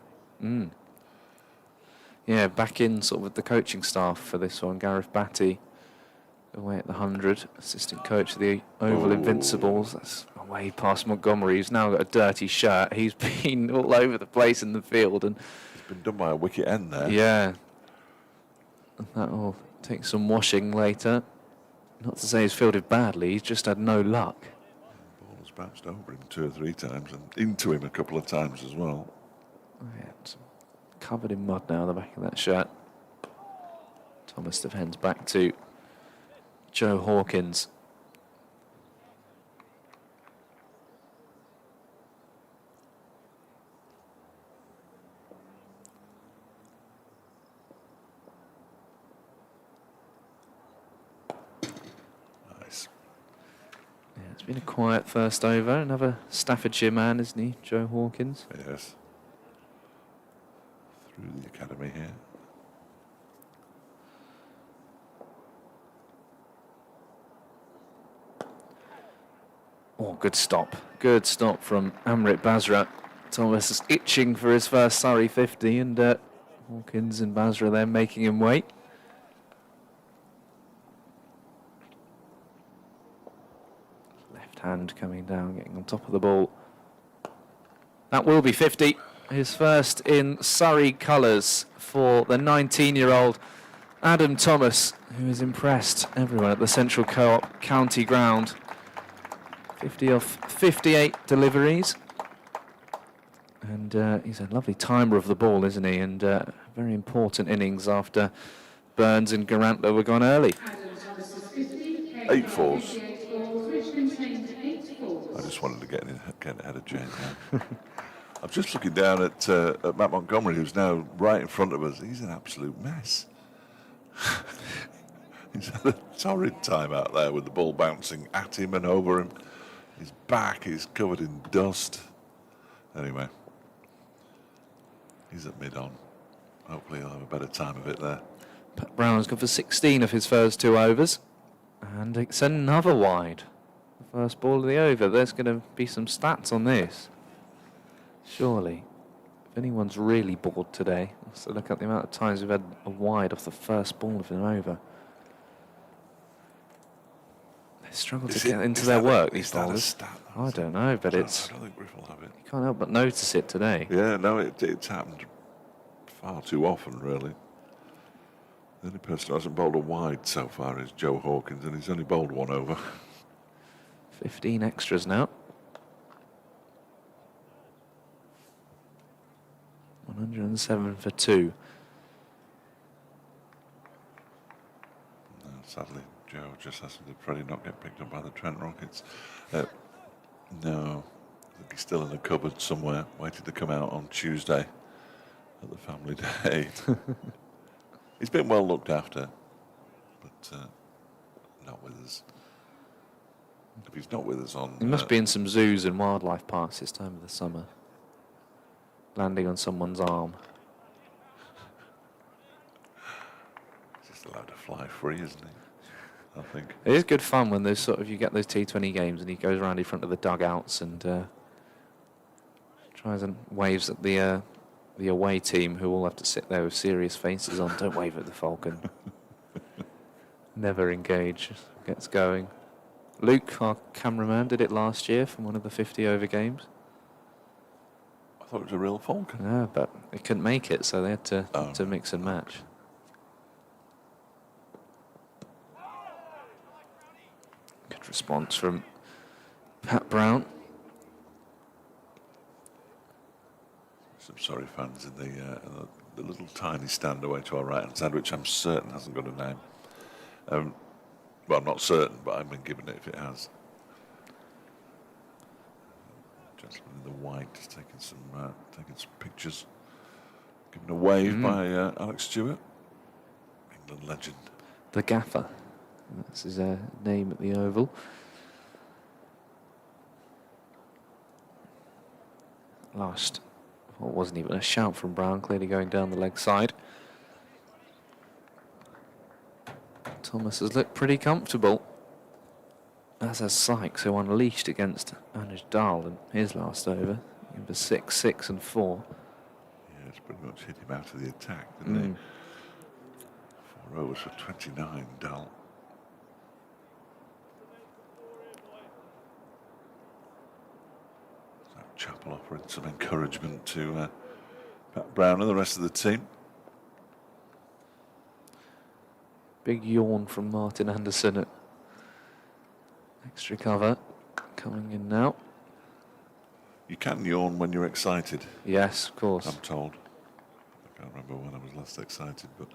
Yeah, back in sort of with the coaching staff for this one. Gareth Batty away at the 100. Assistant coach of the Oval Invincibles. That's away past Montgomery. He's now got a dirty shirt. He's been all over the place in the field. And he's been done by a wicket end there. Yeah. And that will take some washing later. Not to say he's fielded badly. He's just had no luck. The ball has bounced over him 2 or 3 times and into him a couple of times as well. Oh, yeah, it's covered in mud now, the back of that shirt. Thomas defends back to Joe Hawkins. Nice. Yeah, it's been a quiet first over. Another Staffordshire man, isn't he, Joe Hawkins? Yes. Through the academy here. Oh, good stop. Good stop from Amrit Basra. Thomas is itching for his first Surrey 50, and Hawkins and Basra there making him wait. Left hand coming down, getting on top of the ball. That will be 50. His first in Surrey colours for the 19-year-old Adam Thomas, who has impressed everyone at the Central Co-op County Ground. 50 off 58 deliveries. And he's a lovely timer of the ball, isn't he? And very important innings after Burns and Garantler were gone early. 8 fours. I just wanted to get ahead of Jane now. I'm just looking down at Matt Montgomery, who's now right in front of us. He's an absolute mess. He's had a torrid time out there with the ball bouncing at him and over him. His back is covered in dust. Anyway, he's at mid-on. Hopefully he'll have a better time of it there. Pat Brown's gone for 16 of his first 2 overs. And it's another wide. The first ball of the over. There's going to be some stats on this. Surely. If anyone's really bored today, let's look at the amount of times we've had a wide off the first ball of an over. They struggle to get into their work, these bowlers. I don't know, but it's... I don't think Griff will have it. You can't help but notice it today. Yeah, no, it's happened far too often, really. The only person who hasn't bowled a wide so far is Joe Hawkins, and he's only bowled 1 over. 15 extras now. 107 for 2. No, sadly, Joe just has to Freddie not get picked up by the Trent Rockets. No, I think he's still in the cupboard somewhere, waiting to come out on Tuesday at the family day. He's been well looked after, but not with us. If he's not with us on... He must be in some zoos and wildlife parks this time of the summer. Landing on someone's arm. He's just allowed to fly free, isn't he? I think. It is good fun when there's sort of, you get those T20 games and he goes around in front of the dugouts and tries and waves at the away team, who all have to sit there with serious faces on. Don't wave at the Falcon. Never engage. Gets going. Luke, our cameraman, did it last year from one of the 50 over games. I thought it was a real Falcon. Yeah, but they couldn't make it, so they had to mix and match. Good response from Pat Brown. Some Surrey fans in the little tiny stand away to our right-hand side, which I'm certain hasn't got a name. Well, I'm not certain, but I've been given it if it has. Gentleman in the white is taking some pictures. Given a wave by Alex Stewart, England legend. The Gaffer. That's his name at the Oval. Last, well, it wasn't even a shout from Brown, clearly going down the leg side. Thomas has looked pretty comfortable, as has Sykes, who unleashed against Anuj Dal in his last over. He was 6, 6 and 4. Yeah, it's pretty much hit him out of the attack, didn't he? 4 overs for 29, Dal. Zach Chappell offering some encouragement to Pat Brown and the rest of the team. Big yawn from Martin Anderson at extra cover. Coming in now. You can yawn when you're excited. Yes, of course. I'm told. I can't remember when I was last excited, but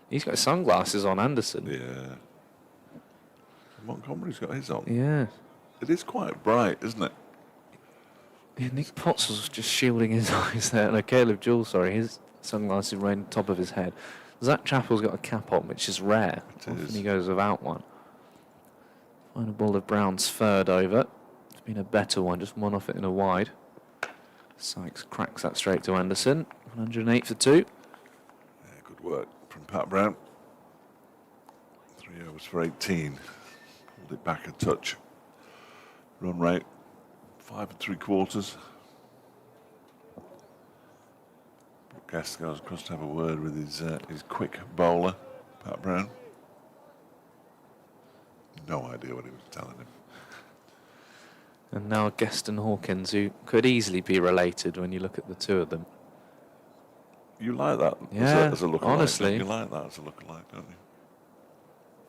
he's got sunglasses on, Anderson. yeah. Montgomery's got his on. Yeah. It is quite bright, isn't it? Yeah, Nick Potts was just shielding his eyes there. No, Caleb Jewell, sorry, his sunglasses were on top of his head. Zach Chappell's got a cap on, which is rare. Often he goes without one. Final ball of Brown's third over. It's been a better one, just one off it in a wide. Sykes cracks that straight to Anderson. 108 for 2. Yeah, good work from Pat Brown. 3 overs for 18. Pulled it back a touch. Run rate 5 3/4. Guest goes across to have a word with his quick bowler, Pat Brown. No idea what he was telling him. And now Guest and Hawkins, who could easily be related when you look at the two of them. You like that Yeah, as a lookalike? honestly. You like that as a lookalike, don't you?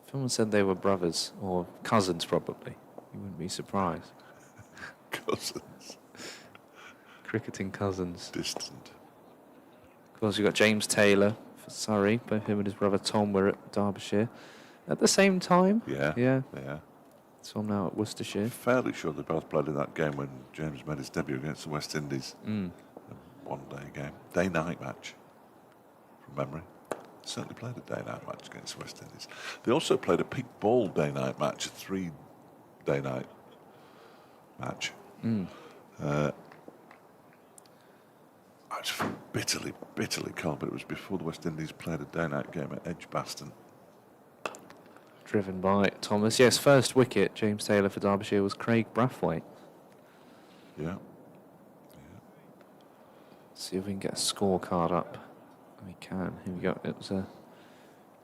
If someone said they were brothers, or cousins probably, you wouldn't be surprised. Cousins. Cricketing cousins. Distant. Of course, you've got James Taylor for Surrey. Both him and his brother Tom were at Derbyshire at the same time. Yeah. Yeah. Yeah. Tom now at Worcestershire. Fairly sure they both played in that game when James made his debut against the West Indies. A one-day game. Day-night match, from memory. Certainly played a day-night match against the West Indies. They also played a pink ball day-night match, a 3-day-night match. I just feel bitterly, bitterly cold, but it was before the West Indies played a day-night game at Edgbaston. Driven by Thomas. Yes, first wicket, James Taylor for Derbyshire, was Craig Brathwaite. Yeah. See if we can get a scorecard up. We can. Here we go. It was a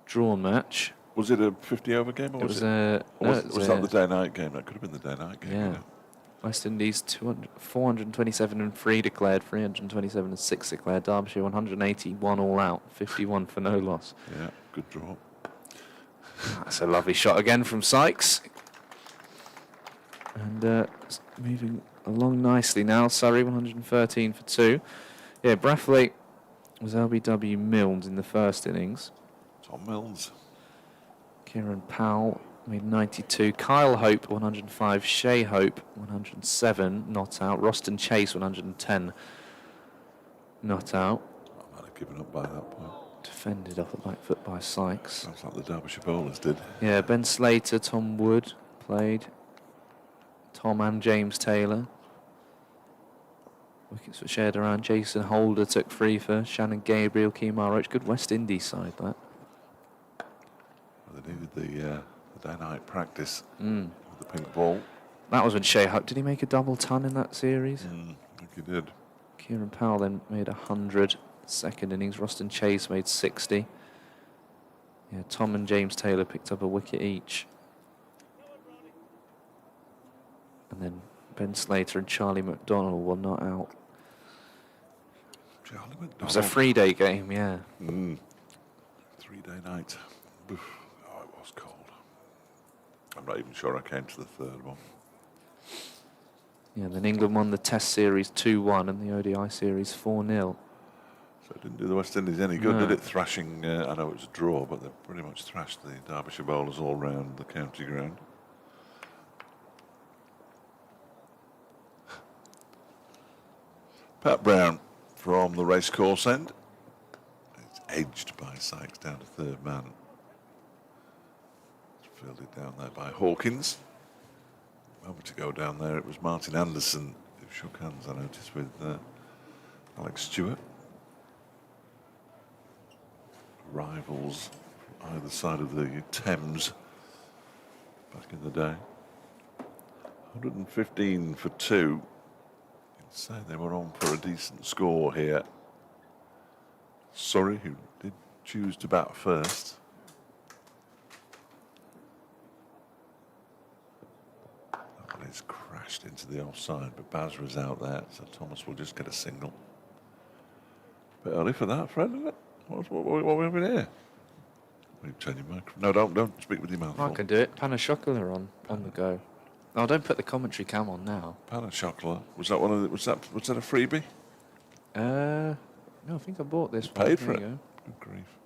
drawn match. Was it a 50-over game, or was that the day-night game? That could have been the day-night game. Yeah. West Indies 427 and 3 declared, 327 and 6 declared. Derbyshire 181 all out, 51 for no loss. Yeah, good draw. That's a lovely shot again from Sykes. And moving along nicely now. Surrey 113 for 2. Yeah, Brathwaite was LBW Milnes in the first innings. Tom Milnes. Kieran Powell made 92. Kyle Hope 105. Shea Hope 107 not out. Roston Chase 110 not out. I might have given up by that point. Defended off the back foot by Sykes. Sounds like the Derbyshire bowlers did. Yeah, Ben Slater, Tom Wood played. Tom and James Taylor. Wickets were shared around. Jason Holder took 3 for Shannon Gabriel, Kemar Roach. Good West Indies side, that. Well, they needed the day-night practice with the pink ball. That was when Shea Huck, did he make a double ton in that series? I think he did. Kieran Powell then made 100 second innings. Roston Chase made 60. Yeah, Tom and James Taylor picked up a wicket each. And then Ben Slater and Charlie McDonnell were not out. Charlie McDonnell. It was a 3-day game, yeah. 3-day night. Oof. Oh, it was cold. I'm not even sure I came to the third one. Yeah, then England won the Test Series 2-1 and the ODI Series 4-0. So it didn't do the West Indies any good, No. did it? Thrashing, I know it was a draw, but they pretty much thrashed the Derbyshire bowlers all round the county ground. Pat Brown from the racecourse end. It's edged by Sykes down to third man. It's fielded down there by Hawkins. Over to go down there, it was Martin Anderson who shook hands, I noticed, with Alex Stewart. Rivals either side of the Thames back in the day. 115 for 2. You'd say they were on for a decent score here. Surrey, who did choose to bat first. That one is crashed into the offside, but Basra's out there, so Thomas will just get a single. Bit early for that, Fred, isn't it? What are we having here? You turn your microphone. No, don't speak with your mouth I full. can do it. Panashokula on the go. Oh, don't put the commentary cam on now. Panashokula. Was that one of the, was that a freebie? No, I think I bought this one. Paid There for you it. go. Good grief.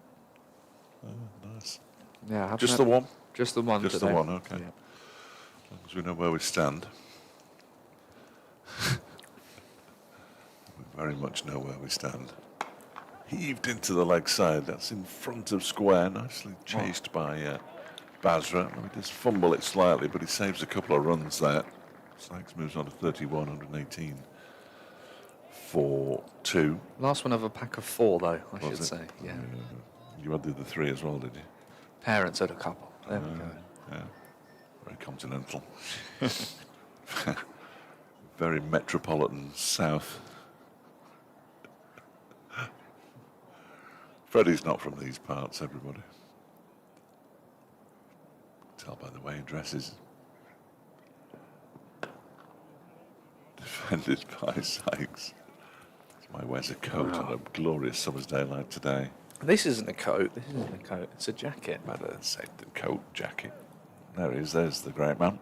Oh, nice. Yeah, I haven't Just had- the one? Just the one. Just the today. one, okay. Yeah. As long as we know where we stand. We very much know where we stand. Heaved into the leg side. That's in front of square. Nicely chased by Basra. He just fumble it slightly, but he saves a couple of runs there. Sykes moves on to 31, 118 for 2. Last one of a pack of 4, though, I Was should it? say. Yeah. You had the other 3 as well, did you? Parents had a couple. There we go. Yeah. Very continental. Very metropolitan south. Freddie's not from these parts, everybody. Tell by the way he dresses. Defended by Sykes. My wears a coat on a glorious summer's day like today. This isn't a coat. This isn't a coat. It's a jacket. Better said than coat, jacket. There he is. There's the great man.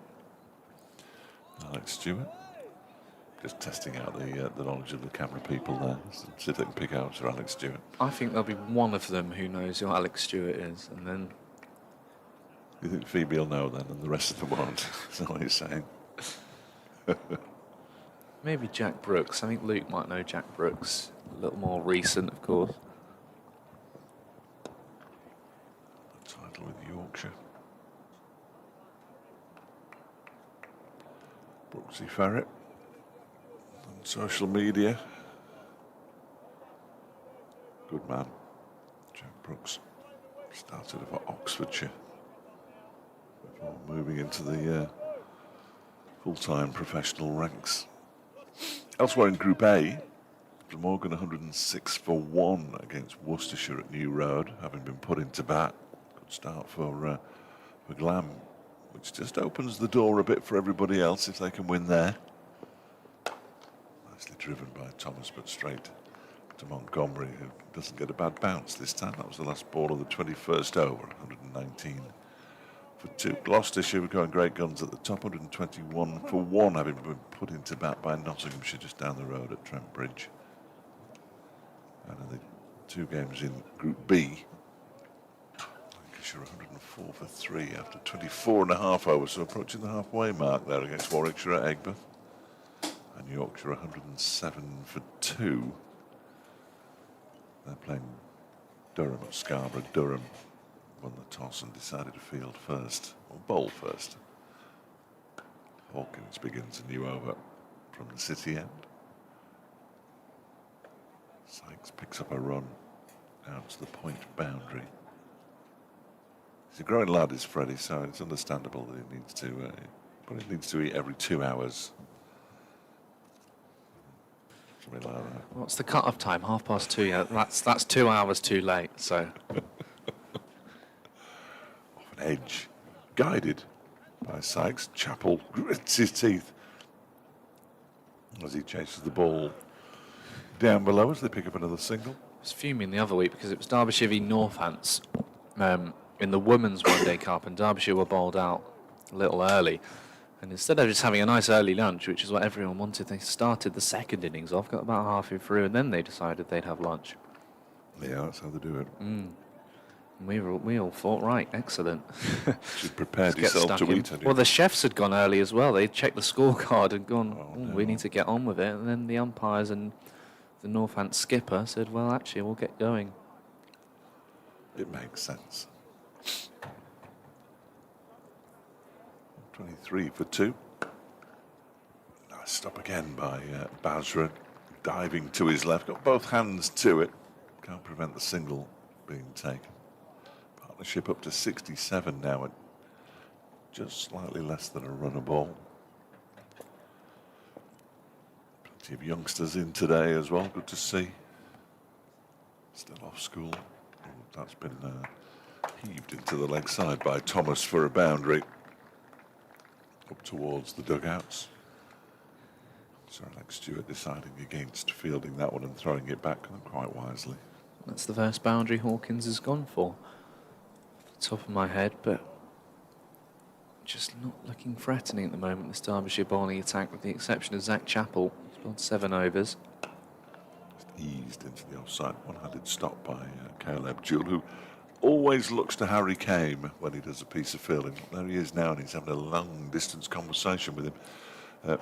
Alex Stewart. Just testing out the knowledge of the camera people there. See if they can pick out Sir Alex Stewart. I think there'll be one of them who knows who Alex Stewart is, and then You think Phoebe will know then, and the rest of them won't? Is that what you're saying? maybe Jack Brooks. I think Luke might know Jack Brooks. A little more recent, of course. The title with Yorkshire. Brooksy Ferret. On social media. Good man. Jack Brooks. Started off at Oxfordshire before moving into the full-time professional ranks. Elsewhere in Group A, Glamorgan 106 for 1 against Worcestershire at New Road, having been put into bat. Good start for Glam, which just opens the door a bit for everybody else if they can win there. Nicely driven by Thomas, but straight to Montgomery, who doesn't get a bad bounce this time. That was the last ball of the 21st over, 119 for 2. Gloucestershire were going great guns at the top, 121 for 1, having been put into bat by Nottinghamshire just down the road at Trent Bridge. And in the 2 games in Group B, Lancashire 104 for 3 after 24 and a half overs, so approaching the halfway mark there against Warwickshire at Aigburth. And Yorkshire 107 for 2. They're playing Durham at Scarborough. Durham won the toss and decided to field first, or bowl first. Hawkins begins a new over from the city end. Sykes picks up a run out to the point boundary. He's a growing lad, is Freddie, so it's understandable that he needs to, but he needs to eat every 2 hours. Something like that. What's the cut-off time? 2:30. Yeah, that's 2 hours too late. So Off an edge, guided by Sykes. Chappell grits his teeth as he chases the ball down below as they pick up another single. I was fuming the other week because it was Derbyshire v Northants in the women's OneDayCup, and Derbyshire were bowled out a little early. And instead of just having a nice early lunch, which is what everyone wanted, they started the second innings off, got about halfway through, and then they decided they'd have lunch. Yeah, that's how they do it. And we all thought, right, excellent. She's prepared Let's get yourself to stuck in. eat. hadn't you? Well, the chefs had gone early as well. They'd checked the scorecard and gone, no. we need to get on with it. And then the umpires and the Northants skipper said, well, actually, we'll get going. It makes sense. 23 for 2. Nice stop again by Basra, diving to his left. Got both hands to it. Can't prevent the single being taken. Partnership up to 67 now at just slightly less than a run a ball. Plenty of youngsters in today as well. Good to see. Still off school. That's been heaved into the leg side by Thomas for a boundary. Up towards the dugouts. Sir Alex Stewart deciding against fielding that one and throwing it back quite wisely. That's the first boundary Hawkins has gone for. Off the top of my head, but just not looking threatening at the moment, this Derbyshire bowling attack, with the exception of Zach Chappell. He's bowled 7 overs. Just eased into the offside. One-handed stop by Caleb Jewell, who always looks to Harry Kame when he does a piece of fielding. There he is now, and he's having a long-distance conversation with him.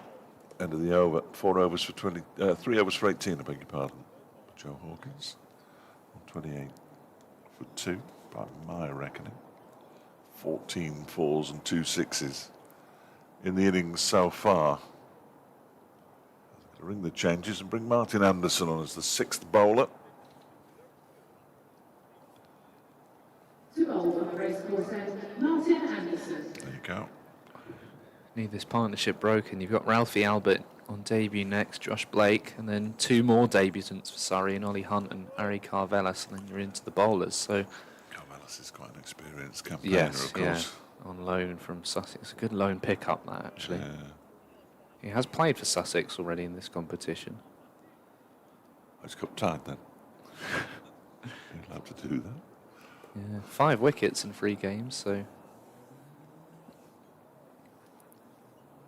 End of the over. 4 overs for 20. 3 overs for 18. I beg your pardon. Joe Hawkins. 28 for 2 by my reckoning. 14 fours and 2 sixes in the innings so far. Ring the changes and bring Martin Anderson on as the 6th bowler. To bowl for the racecourse end, Martin Anderson. There you go. Need this partnership broken. You've got Ralphie Albert on debut next, Josh Blake, and then 2 more debutants for Surrey, and Ollie Hunt and Ari Carvelis, and then you're into the bowlers. So Carvelis is quite an experienced campaigner, yes, of course. yeah, on loan from Sussex. A good loan pickup, that, actually. Yeah. He has played for Sussex already in this competition. He's cup tied then. He'll have to do that. Yeah, 5 wickets in 3 games, so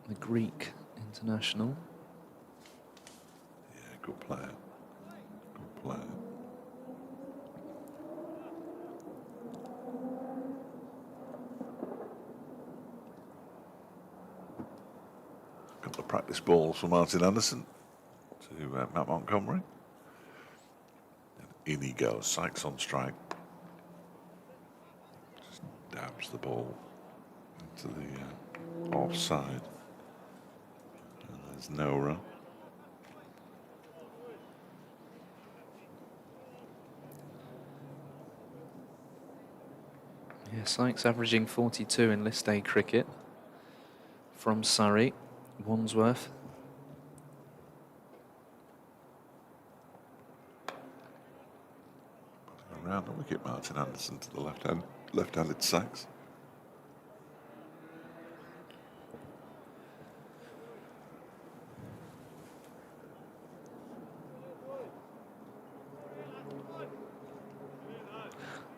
the Greek international. Yeah, good player. Good player. A couple of practice balls for Martin Anderson to Matt Montgomery. And in he goes. Sykes on strike. Just dabs the ball into the offside. And there's no run. Yeah, Sykes averaging 42 in List A cricket from Surrey, Wandsworth. Around the wicket, Martin Anderson to the left-handed Sykes.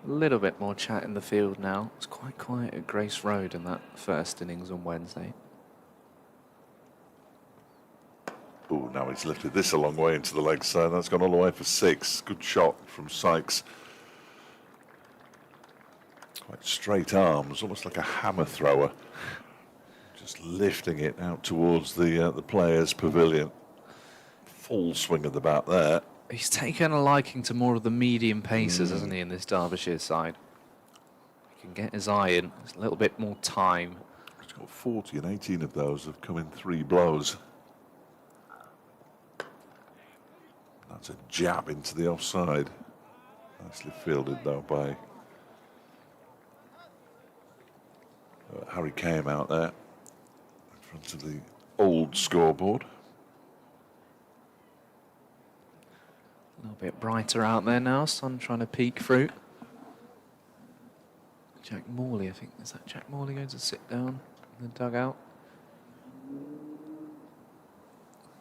A little bit more chat in the field now. It's quite quiet at Grace Road in that first innings on Wednesday. Oh, now he's lifted this a long way into the leg side. That's gone all the way for 6. Good shot from Sykes. Quite straight arms, almost like a hammer thrower. Just lifting it out towards the players' pavilion. Full swing of the bat there. He's taken a liking to more of the medium paces, hasn't he, in this Derbyshire side? He can get his eye in. There's a little bit more time. He's got 40 and 18 of those have come in 3 blows. That's a jab into the offside. Nicely fielded though by Harry Kame out there in front of the old scoreboard. A little bit brighter out there now. Sun trying to peek through. Jack Morley, I think. Is that Jack Morley going to sit down in the dugout?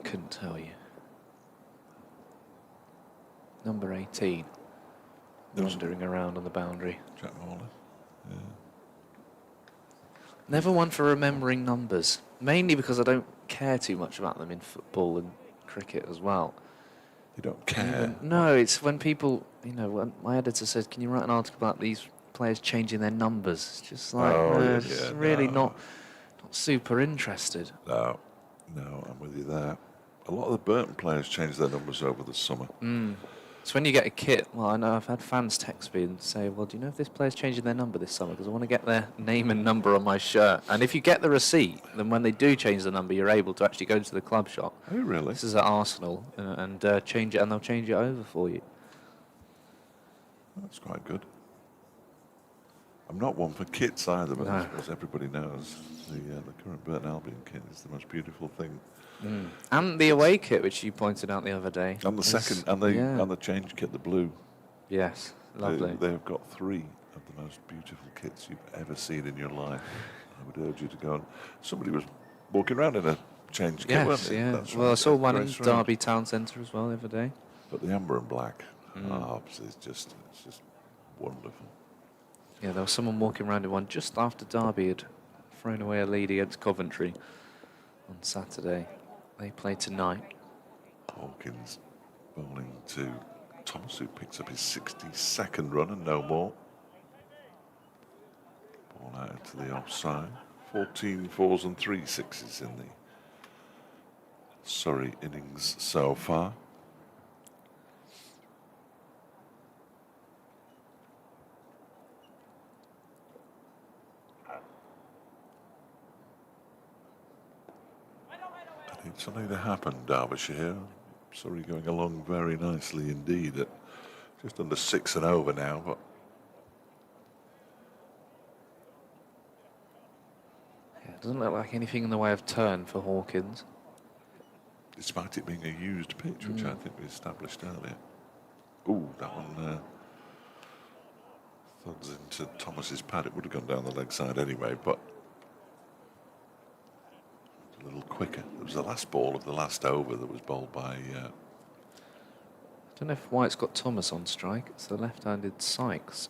Couldn't tell you. Number 18. Wandering around on the boundary. Jack Morley. Yeah. Never one for remembering numbers. Mainly because I don't care too much about them in football and cricket as well. You don't care? No, it's when people, you know, when my editor says, can you write an article about these players changing their numbers? It's just like, it's really not super interested. No, I'm with you there. A lot of the Burton players changed their numbers over the summer. It's when you get a kit. Well, I know I've had fans text me and say, well, do you know if this player's changing their number this summer? Because I want to get their name and number on my shirt. And if you get the receipt, then when they do change the number, you're able to actually go to the club shop. Oh, really? This is at Arsenal, and change it, and they'll change it over for you. That's quite good. I'm not one for kits either, but as everybody knows, the current Burton Albion kit is the most beautiful thing. And the away kit, which you pointed out the other day. And the second, and the change kit, the blue. Yes, lovely. They have got 3 of the most beautiful kits you've ever seen in your life. I would urge you to go and... Somebody was walking around in a change kit, weren't they? Yeah. That's Well, right, I saw one in Grace Road. Derby Town Centre as well the other day. But the amber and black arbs is just wonderful. Yeah, there was someone walking around in one just after Derby had thrown away a lead against Coventry on Saturday. They play tonight. Hawkins bowling to Thomas, who picks up his 62nd run and no more. Ball out into the offside. 14 fours and 3 sixes in the Surrey innings so far. It's something to happen, Derbyshire here. Surrey going along very nicely indeed at just under 6 and over now, but Yeah, it doesn't look like anything in the way of turn for Hawkins. despite it being a used pitch, which I think we established earlier. Ooh, that one thuds into Thomas's pad. It would have gone down the leg side anyway, but a little quicker. It was the last ball of the last over that was bowled by... I don't know if White's got Thomas on strike. It's the left-handed Sykes.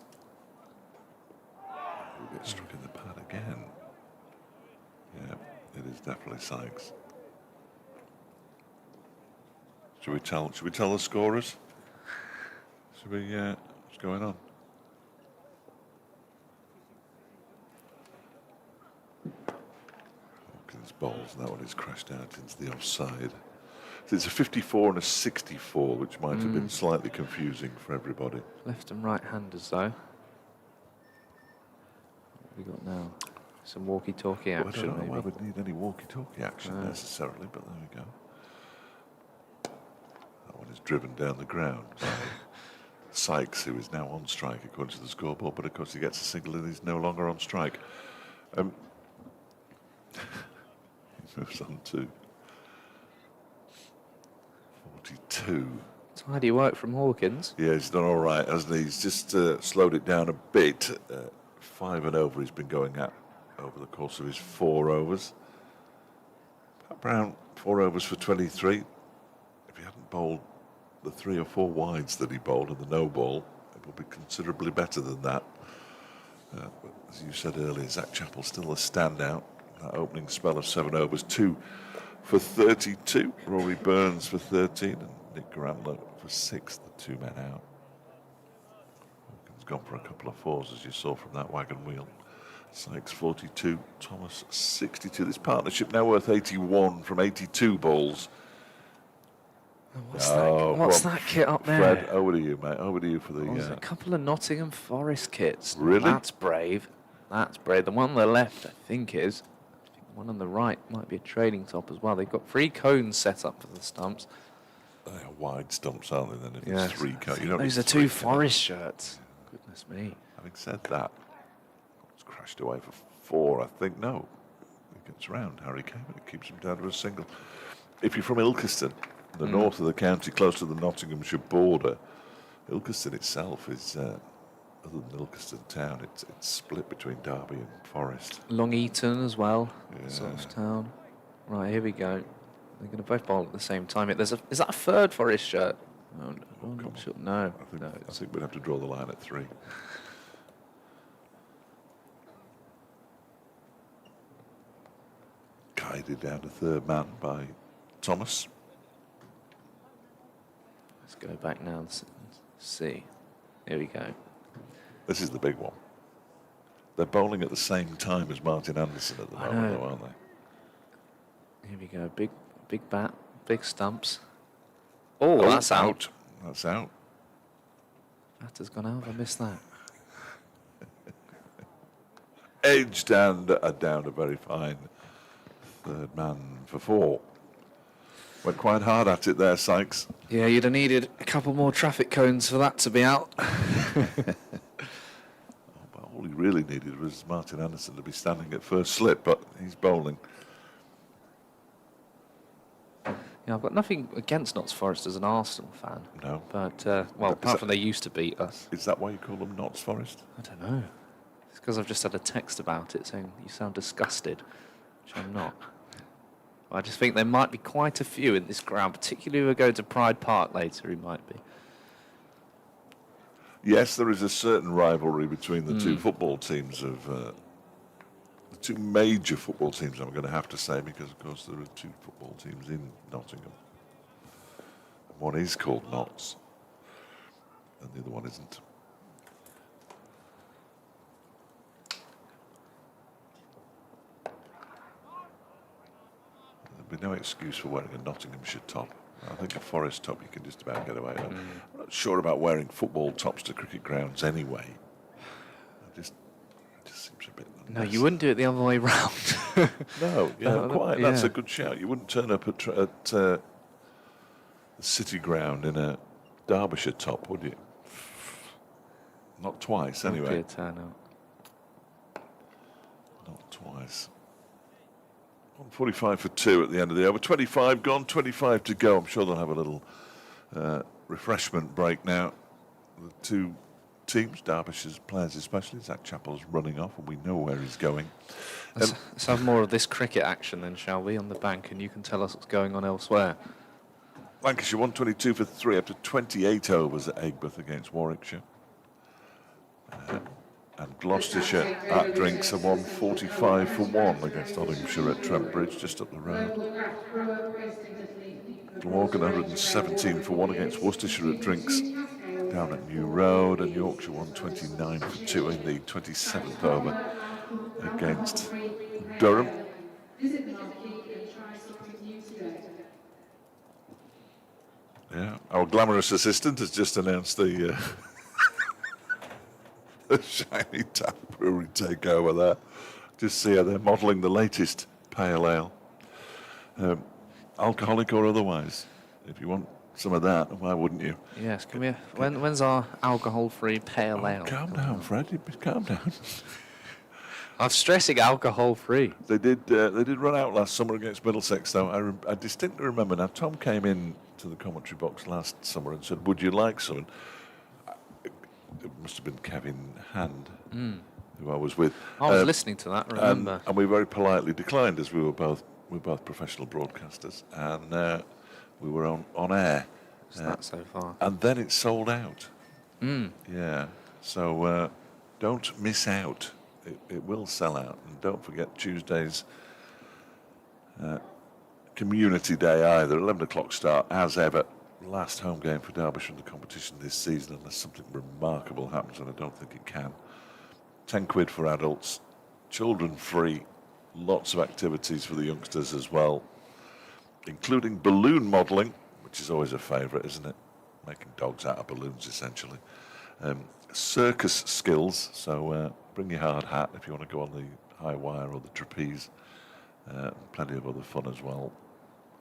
who gets struck in the pad again. Yeah, it is definitely Sykes. Should we tell the scorers? Should we? What's going on? Hawkins bowls, and that one is crashed out into the offside. So it's a 54 and a 64, which might have been slightly confusing for everybody. Left and right-handers, though. What have we got now? Some walkie-talkie Well, I action, don't know why maybe. we'd need any walkie-talkie action necessarily, but there we go. That one is driven down the ground. Sykes, who is now on strike according to the scoreboard, but of course he gets a signal and he's no longer on strike. He moves on to 42. Tidy work from Hawkins. Yeah, he's done all right, hasn't he? He's just slowed it down a bit. 5 and over he's been going at over the course of his 4 overs. Pat Brown, 4 overs for 23. If he hadn't bowled the 3 or 4 wides that he bowled and the no ball, it would be considerably better than that. But as you said earlier, Zach Chappell still a standout. That opening spell of 7 overs, 2 for 32. Rory Burns for 13 and Nick Grantler for 6, the 2 men out. Hawkins gone for a couple of 4s, as you saw from that wagon wheel. Sykes 42, Thomas 62. This partnership now worth 81 from 82 balls. What's well, that kit up there? Fred, over to you, mate. Over to you for the. What was it? A couple of Nottingham Forest kits. Really? That's brave. That's brave. The one on the left, I think, is. I think the one on the right might be a trading top as well. They've got 3 cones set up for the stumps. They are wide stumps, aren't they? Then if Yes. there's 3 cones, Those are 2 Forest shirts. Goodness me. Having said that, it's crashed away for 4, I think. No, it gets round Harry Kane, but it keeps him down to a single. If you're from Ilkeston, the north of the county, close to the Nottinghamshire border, Ilkeston itself is, other than Ilkeston town, it's split between Derby and Forest. Long Eaton as well. Yeah. Sort of town. Right, here we go. They're going to both bowl at the same time. Is that a third Forest shirt? No, I'm not sure. No, I think we'd have to draw the line at 3. Guided down to third man by Thomas. Let's go back now and see. Here we go. This is the big one. They're bowling at the same time as Martin Anderson at the moment, though, aren't they? Here we go. Big bat, big stumps. Oh, that's out. That's out. That has gone out. I missed that. Edged and down a very fine third man for 4. Went quite hard at it there, Sykes. Yeah, you'd have needed a couple more traffic cones for that to be out. But all he really needed was Martin Anderson to be standing at first slip, but he's bowling. Yeah, I've got nothing against Notts Forest as an Arsenal fan. No. But, apart from they used to beat us. Is that why you call them Notts Forest? I don't know. It's because I've just had a text about it saying you sound disgusted, which I'm not. I just think there might be quite a few in this ground, particularly if we go to Pride Park later, who might be. Yes, there is a certain rivalry between the 2 football teams of the 2 major football teams, I'm going to have to say, because, of course, there are 2 football teams in Nottingham. One is called Notts, and the other one isn't. There'd be no excuse for wearing a Nottinghamshire top. I think a Forest top you can just about get away with. I'm not sure about wearing football tops to cricket grounds anyway. It just seems a bit. No, you wouldn't do it the other way round. No, quite. Yeah. That's a good shout. You wouldn't turn up at the City Ground in a Derbyshire top, would you? Not twice, anyway. Would be a turnout. Not twice. 145 for 2 at the end of the over. 25 gone, 25 to go. I'm sure they'll have a little refreshment break now. The 2 teams, Derbyshire's players especially. Zach Chappell's running off, and we know where he's going. Let's have more of this cricket action then, shall we, on the bank, and you can tell us what's going on elsewhere. Lancashire 122 for 3 after 28 overs at Aigburth against Warwickshire. And Gloucestershire at Drinks are 145 for 1 against Oddingshire at Trent Bridge, just up the road. Glamorgan 117 for 1 against Worcestershire at Drinks down at New Road, and Yorkshire 129 for 2 in the 27th over against Durham. Yeah, our glamorous assistant has just announced the the Shiny Tap Brewery takeover there. Just see how they're modelling the latest pale ale, alcoholic or otherwise. If you want some of that, why wouldn't you? Yes, come here. When's our alcohol-free pale ale? Calm down, Fred. Calm down. I'm stressing alcohol-free. They did run out last summer against Middlesex, though. I distinctly remember. Now, Tom came in to the commentary box last summer and said, "Would you like some?" It must have been Kevin Hand, who I was with. I was listening to that, remember. And we very politely declined, as we're both professional broadcasters, and we were on air. What's that so far? And then it sold out. Yeah. So don't miss out. It will sell out. And don't forget Tuesday's Community Day either. 11 o'clock start, as ever. Last home game for Derbyshire in the competition this season, unless something remarkable happens, and I don't think it can. £10 for adults, children free, lots of activities for the youngsters as well, including balloon modelling, which is always a favourite, isn't it? Making dogs out of balloons, essentially. Circus skills, so bring your hard hat if you want to go on the high wire or the trapeze. Plenty of other fun as well.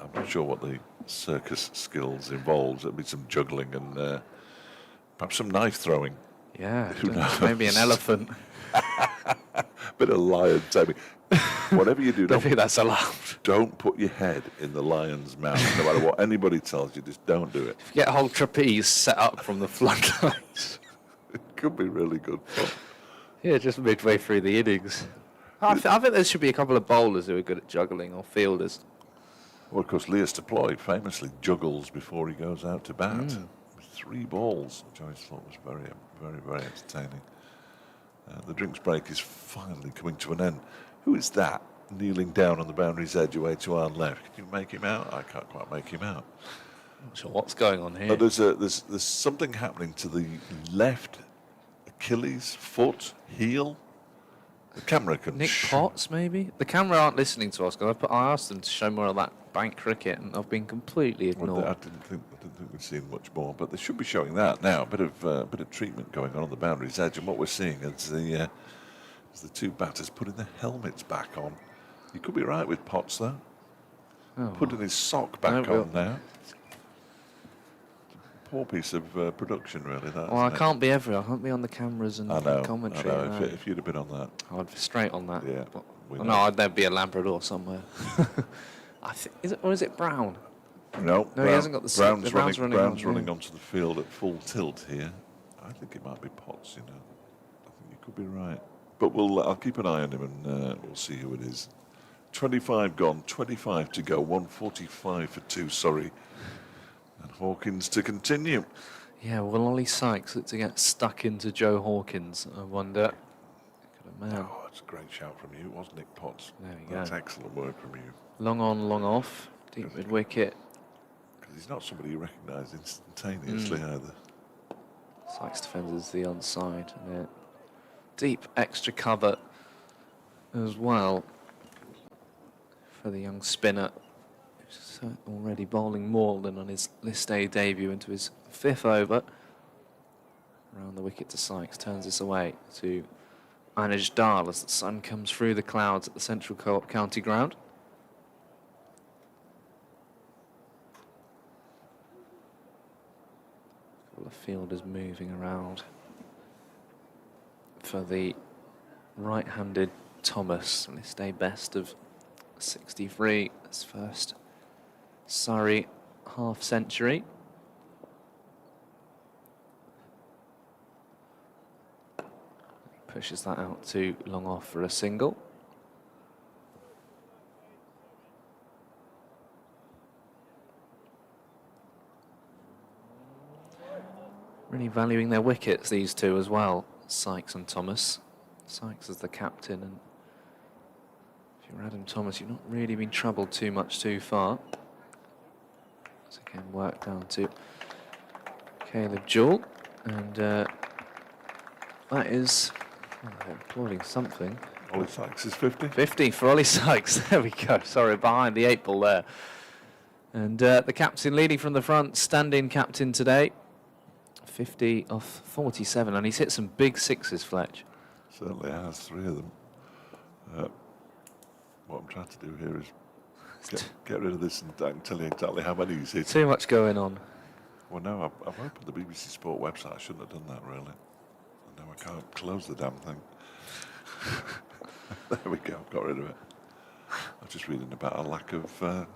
I'm not sure what the circus skills involves. It'll be some juggling and perhaps some knife throwing. Yeah, Who knows? maybe an elephant. Bit of lion taming. Whatever you do, I think that's allowed. don't put your head in the lion's mouth. No matter what anybody tells you, just don't do it. If you get a whole trapeze set up from the floodlights. It could be really good fun. Yeah, just midway through the innings. I think there should be a couple of bowlers who are good at juggling, or fielders. Well, of course, Lewis Deployed famously juggles before he goes out to bat. With 3 balls, which I always thought was very, very, very entertaining. The drinks break is finally coming to an end. Who is that kneeling down on the boundary's edge away to our left? Can you make him out? I can't quite make him out. Not sure what's going on here. There's something happening to the left Achilles foot, heel. The camera can... Nick Potts, maybe? The camera aren't listening to us, because I asked them to show more of that bank cricket, and I've been completely ignored. I didn't think we'd seen much more, but they should be showing that now. A bit of treatment going on the boundary's edge, and what we're seeing is the 2 batters putting their helmets back on. You could be right with Potts, though. Oh. Putting his sock back No, on now. Poor piece of production, really. That, Well, I isn't it? can't be everywhere. I can't be on the cameras and I know. commentary. I know. no. If you'd have been on that, I'd be straight on that. Yeah, But- we no, know. there'd be a Labrador somewhere. I think, is it Brown? no, No, he hasn't got the stick. Brown's The Brown's running Brown's on, running yeah. onto the field at full tilt here. I think it might be Potts. You know, I think you could be right. But I'll keep an eye on him and we'll see who it is. 25 gone, 25 to go, 145 for 2. Sorry, and Hawkins to continue. Yeah, well, Ollie Sykes looked to get stuck into Joe Hawkins. I wonder. Good man. Oh, that's a great shout from you. It was Nick Potts. There we That's go. excellent work from you. Long on, long off. Deep mid wicket. Because he's not somebody you recognise instantaneously either. Sykes defenders the onside. And deep extra cover as well for the young spinner, who's already bowling more than on his list A debut into his 5th over. Around the wicket to Sykes, turns this away to Anish Dal as the sun comes through the clouds at the Central Co-op County Ground. A couple of fielders moving around for the right-handed Thomas, list A best of 63, his first Surrey half-century. Pushes that out to long off for a single. Really valuing their wickets, these two as well, Sykes and Thomas. Sykes is the captain, and if you're Adam Thomas, you've not really been troubled too much too far. So again, work down to Caleb Jewell, and that is, they're applauding something. Ollie Sykes is 50. 50 for Ollie Sykes. There we go. Sorry, behind the 8 ball there. And the captain leading from the front, stand-in captain today. 50 off 47, and he's hit some big sixes, Fletch. Certainly has 3 of them. What I'm trying to do here is get rid of this and I can tell you exactly how many he's hit. Too much going on. Well, no, I've opened the BBC Sport website. I shouldn't have done that, really. And now I can't close the damn thing. There we go, I've got rid of it. I was just reading about a lack of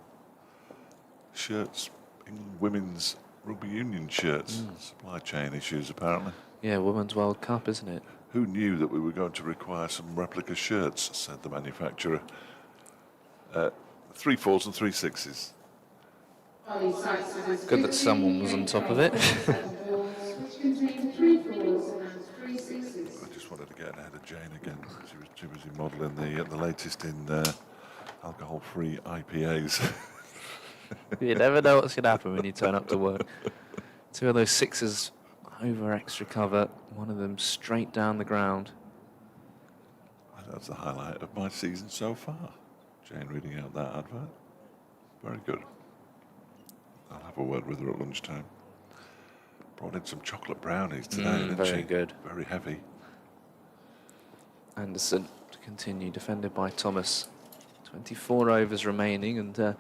shirts, England women's rugby union shirts. Supply chain issues, apparently. Yeah, Women's World Cup, isn't it? Who knew that we were going to require some replica shirts, said the manufacturer. 3 4s and 3 6s. Ollie Sykes has Good that someone was on top of it. which contain 3 4s and 3 6s. I just wanted to get ahead of Jane again. She was too busy modelling the latest in alcohol-free IPAs. You never know what's going to happen when you turn up to work. 2 of those 6s over extra cover, one of them straight down the ground. That's the highlight of my season so far. Jane reading out that advert. Very good. I'll have a word with her at lunchtime. Brought in some chocolate brownies today, didn't very she? good. Very heavy. Anderson to continue, defended by Thomas. 24 overs remaining, and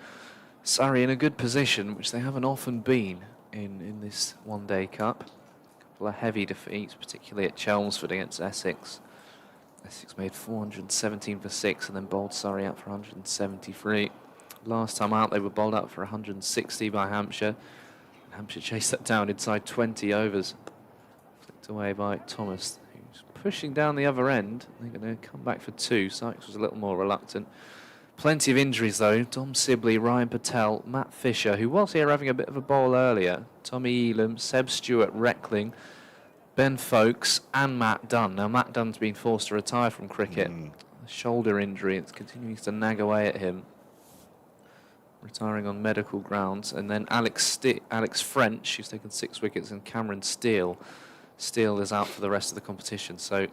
Surrey in a good position, which they haven't often been in this one-day cup. A couple of heavy defeats, particularly at Chelmsford against Essex. Essex made 417 for 6 and then bowled Surrey out for 173. Last time out they were bowled out for 160 by Hampshire. Hampshire chased that down inside 20 overs. Flicked away by Thomas, who's pushing down the other end. They're going to come back for 2. Sykes was a little more reluctant. Plenty of injuries though. Dom Sibley, Ryan Patel, Matt Fisher, who was here having a bit of a bowl earlier. Tommy Elam, Seb Stewart, Reckling, Ben Folkes and Matt Dunn. Now Matt Dunn's been forced to retire from cricket. A shoulder injury, it's continuing to nag away at him. Retiring on medical grounds. And then Alex French, who's taken 6 wickets, and Cameron Steele. Steele is out for the rest of the competition. So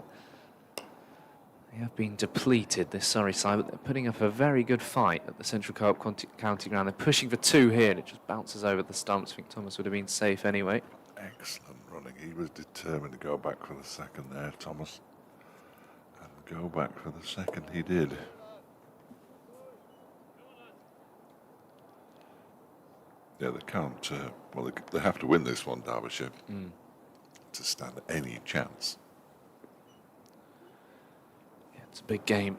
they have been depleted, this Surrey side, but they're putting up a very good fight at the Central Co-op County Ground. They're pushing for 2 here, and it just bounces over the stumps. I think Thomas would have been safe anyway. Excellent running. He was determined to go back for the second there, Thomas. And go back for the second he did. Yeah, they can't, well, they have to win this one, Derbyshire, to stand any chance. Yeah, it's a big game.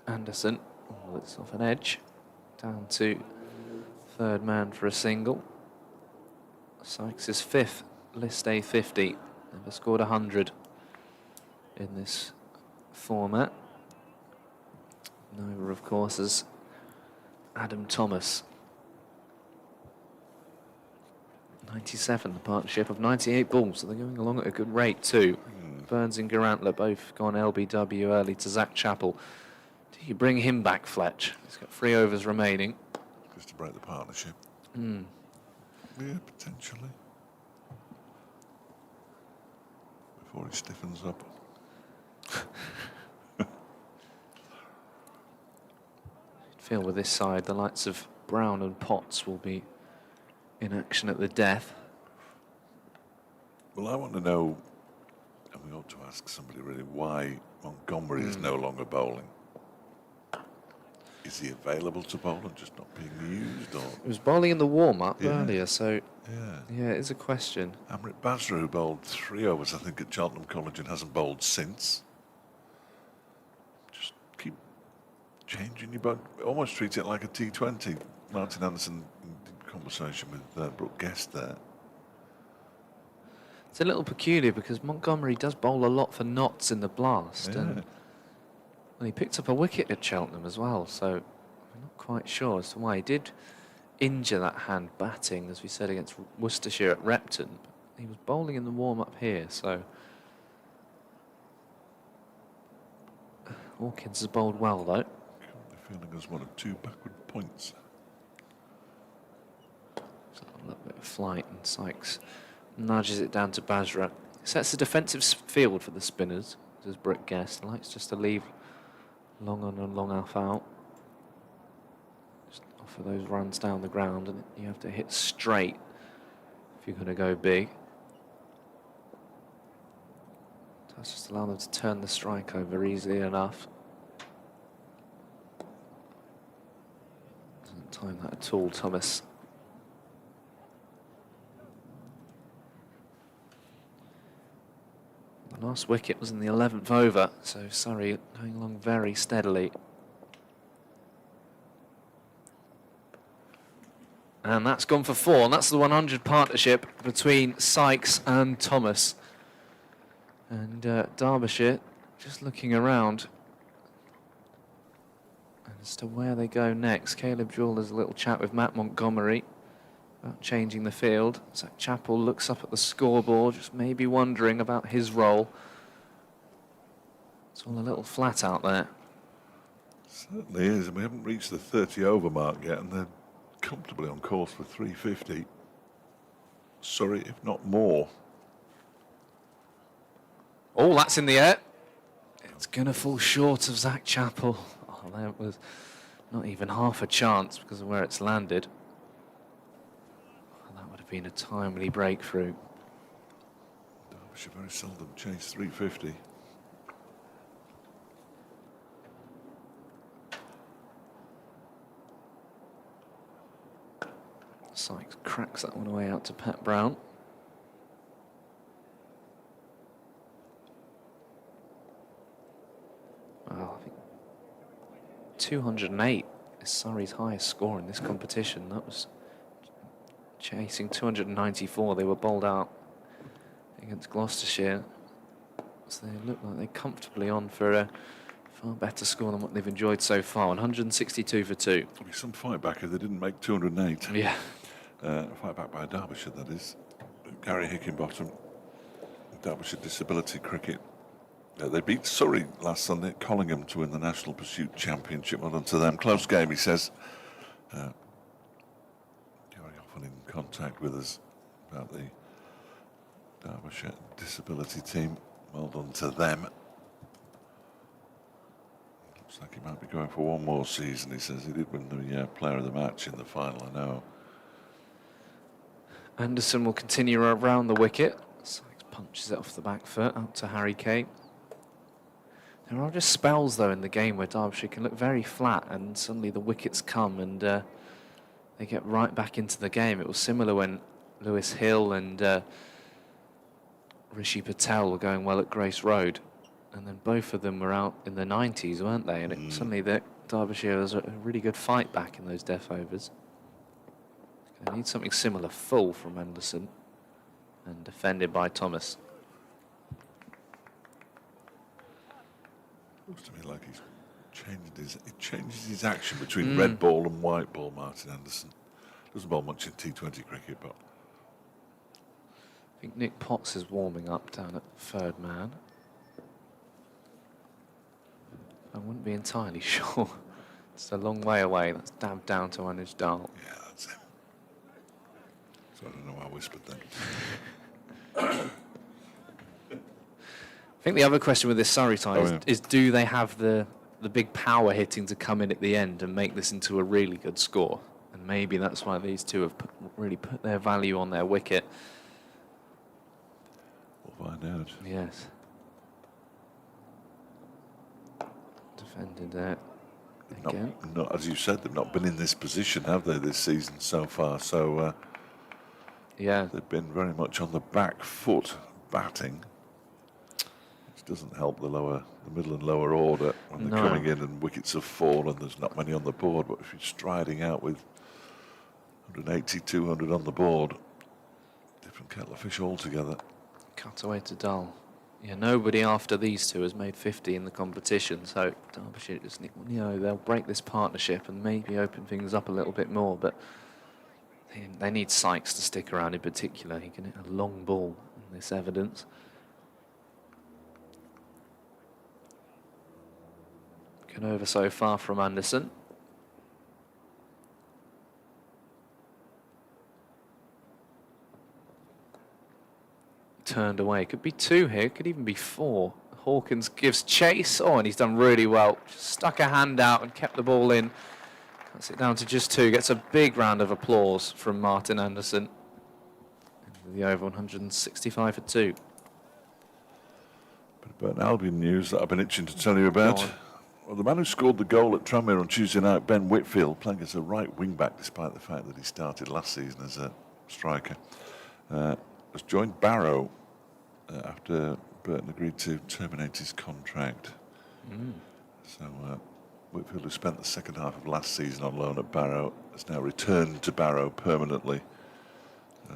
Anderson, it's off an edge. Down to 3rd man for a single. Sykes is 5th, list A 50. Never scored 100 in this format. Nova, of course, is Adam Thomas. 97, the partnership of 98 balls, so they're going along at a good rate too. Burns and Garantler both gone LBW early to Zach Chappell. Do you bring him back, Fletch? He's got 3 overs remaining. Just to break the partnership. Yeah, potentially. Before he stiffens up. Feel with this side, the likes of Brown and Potts will be in action at the death. Well, I want to know, and we ought to ask somebody really, why Montgomery is no longer bowling. Is he available to bowl and just not being used? Or He was bowling in the warm-up earlier, so yeah, it's a question. Amrit Basra, who bowled 3 overs, I think, at Cheltenham College and hasn't bowled since. Just keep changing your bowl. Almost treat it like a T20. Martin Anderson in conversation with Brooke Guest there. It's a little peculiar because Montgomery does bowl a lot for knots in the blast. Yeah. And well, he picked up a wicket at Cheltenham as well, so I'm not quite sure as to why. He did injure that hand batting, as we said, against Worcestershire at Repton. He was bowling in the warm-up here, so Hawkins has bowled well, though. The feeling as one of 2 backward points. So a little bit of flight, and Sykes nudges it down to Basra. Sets the defensive field for the spinners, as Brooke Guest likes just to leave long on and long off out. Just offer those runs down the ground, and you have to hit straight if you're going to go big. That's just allow them to turn the strike over easily enough. Doesn't time that at all, Thomas. The last wicket was in the 11th over, so Surrey going along very steadily. And that's gone for 4, and that's the 100 partnership between Sykes and Thomas. And Derbyshire just looking around as to where they go next. Caleb Jewell has a little chat with Matt Montgomery about changing the field. Zach Chappell looks up at the scoreboard, just maybe wondering about his role. It's all a little flat out there. Certainly is, and we haven't reached the 30 over mark yet, and they're comfortably on course for 350. Surrey, if not more. Oh, that's in the air. It's going to fall short of Zach Chappell. Oh, that was not even half a chance because of where it's landed. have been a timely breakthrough. Derbyshire very seldom chase 350. Sykes cracks that one away out to Pat Brown. Well, I think 208 is Surrey's highest score in this competition. That was chasing 294. They were bowled out against Gloucestershire. So they look like they're comfortably on for a far better score than what they've enjoyed so far. 162 for 2. There'll be some fight back if they didn't make 208. Yeah. Fight back by Derbyshire, that is. Gary Hickinbottom, Derbyshire Disability Cricket. They beat Surrey last Sunday at Collingham to win the National Pursuit Championship. Well done to them. Close game, he says. Gary often in contact with us about the Derbyshire Disability team. Well done to them. Looks like he might be going for one more season, he says. He did win the player of the match in the final, I know. Anderson will continue around the wicket. Sykes punches it off the back foot out to Harry Kane. There are just spells, though, in the game where Derbyshire can look very flat and suddenly the wickets come and they get right back into the game. It was similar when Lewis Hill and Rishi Patel were going well at Grace Road. And then both of them were out in the 90s, weren't they? And suddenly Derbyshire was a really good fight back in those death overs. They need something similar, full from Anderson and defended by Thomas. Looks to me like he changes his action between red ball and white ball, Martin Anderson. Doesn't bowl much in T20 cricket, but... I think Nick Potts is warming up down at third man. I wouldn't be entirely sure. It's a long way away. That's dabbed down to Anuj Dal. Yeah, that's him. So I don't know why I whispered then. I think the other question with this Surrey side is do they have the big power hitting to come in at the end and make this into a really good score? And maybe that's why these two have really put their value on their wicket. We'll find out. Yes. Defended there again. Not, as you said, they've not been in this position, have they, this season so far? So yeah, they've been very much on the back foot batting. Doesn't help the middle and lower order when they're coming in and wickets have fallen. There's not many on the board, but if you're striding out with 180, 200 on the board, different kettle of fish altogether. Cut away to Dull. Yeah, nobody after these two has made 50 in the competition, so Derbyshire just need, they'll break this partnership and maybe open things up a little bit more, but they need Sykes to stick around in particular. He can hit a long ball in this evidence. Over so far from Anderson. Turned away. Could be 2 here, could even be 4. Hawkins gives chase. Oh, and he's done really well. Just stuck a hand out and kept the ball in. Cuts it down to just 2. Gets a big round of applause from Martin Anderson. The over 165 for 2. Bit about Albion news that I've been itching to tell you about. Well, the man who scored the goal at Tranmere on Tuesday night, Ben Whitfield, playing as a right wing-back despite the fact that he started last season as a striker, has joined Barrow after Burton agreed to terminate his contract. So Whitfield, who spent the second half of last season on loan at Barrow, has now returned to Barrow permanently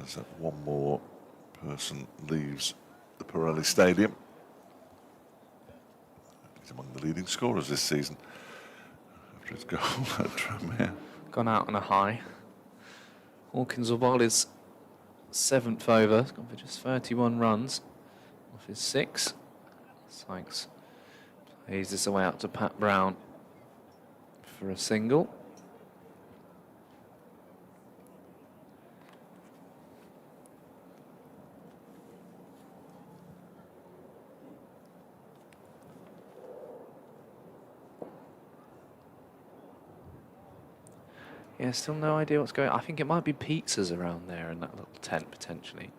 as one more person leaves the Pirelli Stadium. He's among the leading scorers this season after his goal at Tranmere. Gone out on a high. Hawkins will bowl his 7th over. He's gone for just 31 runs off his 6. Sykes plays this away out to Pat Brown for a single. Yeah, still no idea what's going on. I think it might be pizzas around there in that little tent, potentially.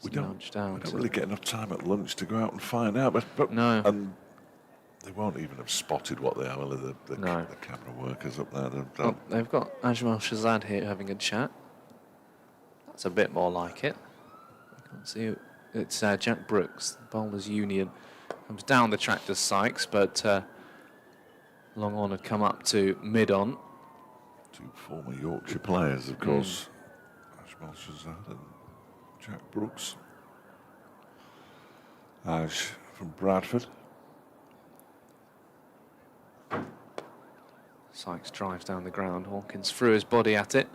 We Some lunch down don't to- really get enough time at lunch to go out and find out. But No. And they won't even have spotted what they are, will they? The No. camera workers up there. Oh, they've got Ajmal Shazad here having a chat. That's a bit more like it. I can't see it. It's Jack Brooks, Bowlers Union. Comes down the track to Sykes, but long on had come up to mid-on. Two former Yorkshire players, of course. Ajmal Shazad and Jack Brooks. Aj from Bradford. Sykes drives down the ground. Hawkins threw his body at it.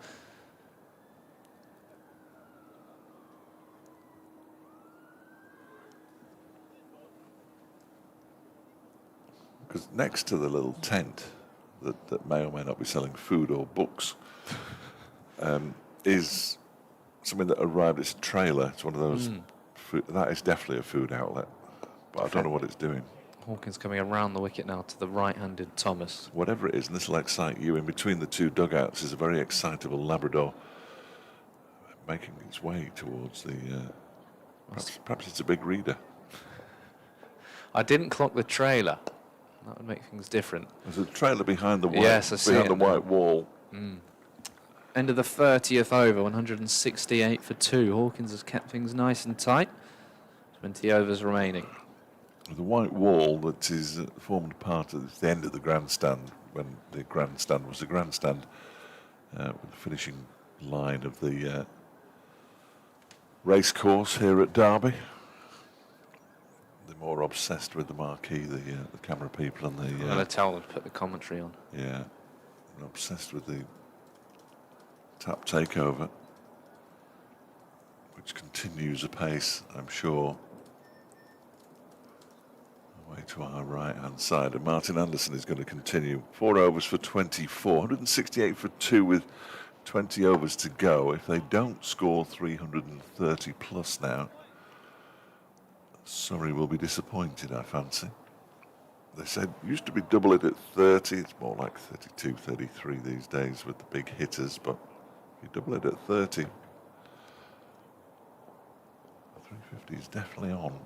Because next to the little tent that may or may not be selling food or books is something that arrived. It's a trailer. It's one of those. That is definitely a food outlet, but I don't know what it's doing. Hawkins coming around the wicket now to the right-handed Thomas. Whatever it is, and this will excite you, in between the two dugouts is a very excitable Labrador making its way towards the... perhaps it's a big reader. I didn't clock the trailer. That would make things different. There's a trailer behind the white, Yes, I see behind it the now. white wall. End of the 30th over, 168 for 2. Hawkins has kept things nice and tight. 20 overs remaining. The white wall that is formed part of the end of the grandstand, when the grandstand was the grandstand, with the finishing line of the race course here at Derby. They're more obsessed with the marquee, the camera people and I'm the... going to tell them to put the commentary on. Yeah, they're obsessed with the tap takeover, which continues apace, I'm sure. Away to our right-hand side, and Martin Anderson is going to continue. 4 overs for 24, 168 for 2 with 20 overs to go. If they don't score 330 plus now, Surrey will be disappointed, I fancy. They said used to be double it at 30. It's more like 32, 33 these days with the big hitters, but if you double it at 30, 350 is definitely on.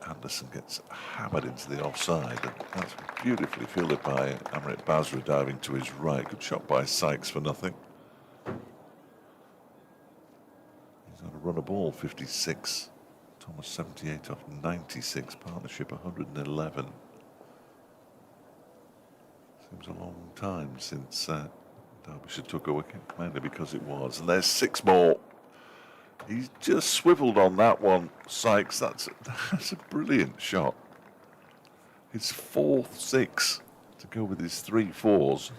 Anderson gets hammered into the offside, and that's beautifully fielded by Amrit Basra diving to his right. Good shot by Sykes for nothing. He's had a run of ball, 56. Thomas 78 off 96. Partnership 111. Seems a long time since Derbyshire took a wicket, mainly because it was. And there's 6 more. He's just swiveled on that one, Sykes. That's a brilliant shot. His 4th 6 to go with his 3 4s.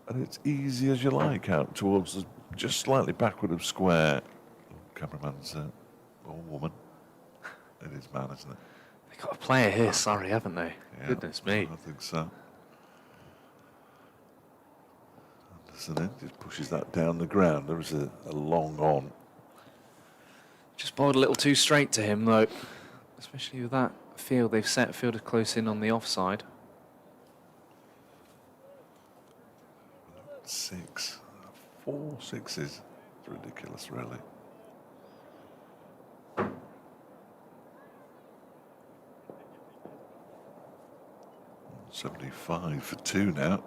And it's easy as you like out towards the just slightly backward of square. Cameraman's or woman. It is man, isn't it? They've got a player here, sorry, haven't they? Yeah, Goodness me. I think so. Anderson then just pushes that down the ground. There was a long on. Just bowled a little too straight to him, though. Especially with that field they've set, fielded close in on the offside. 6. 4 6s. It's ridiculous, really. 75 for 2 now.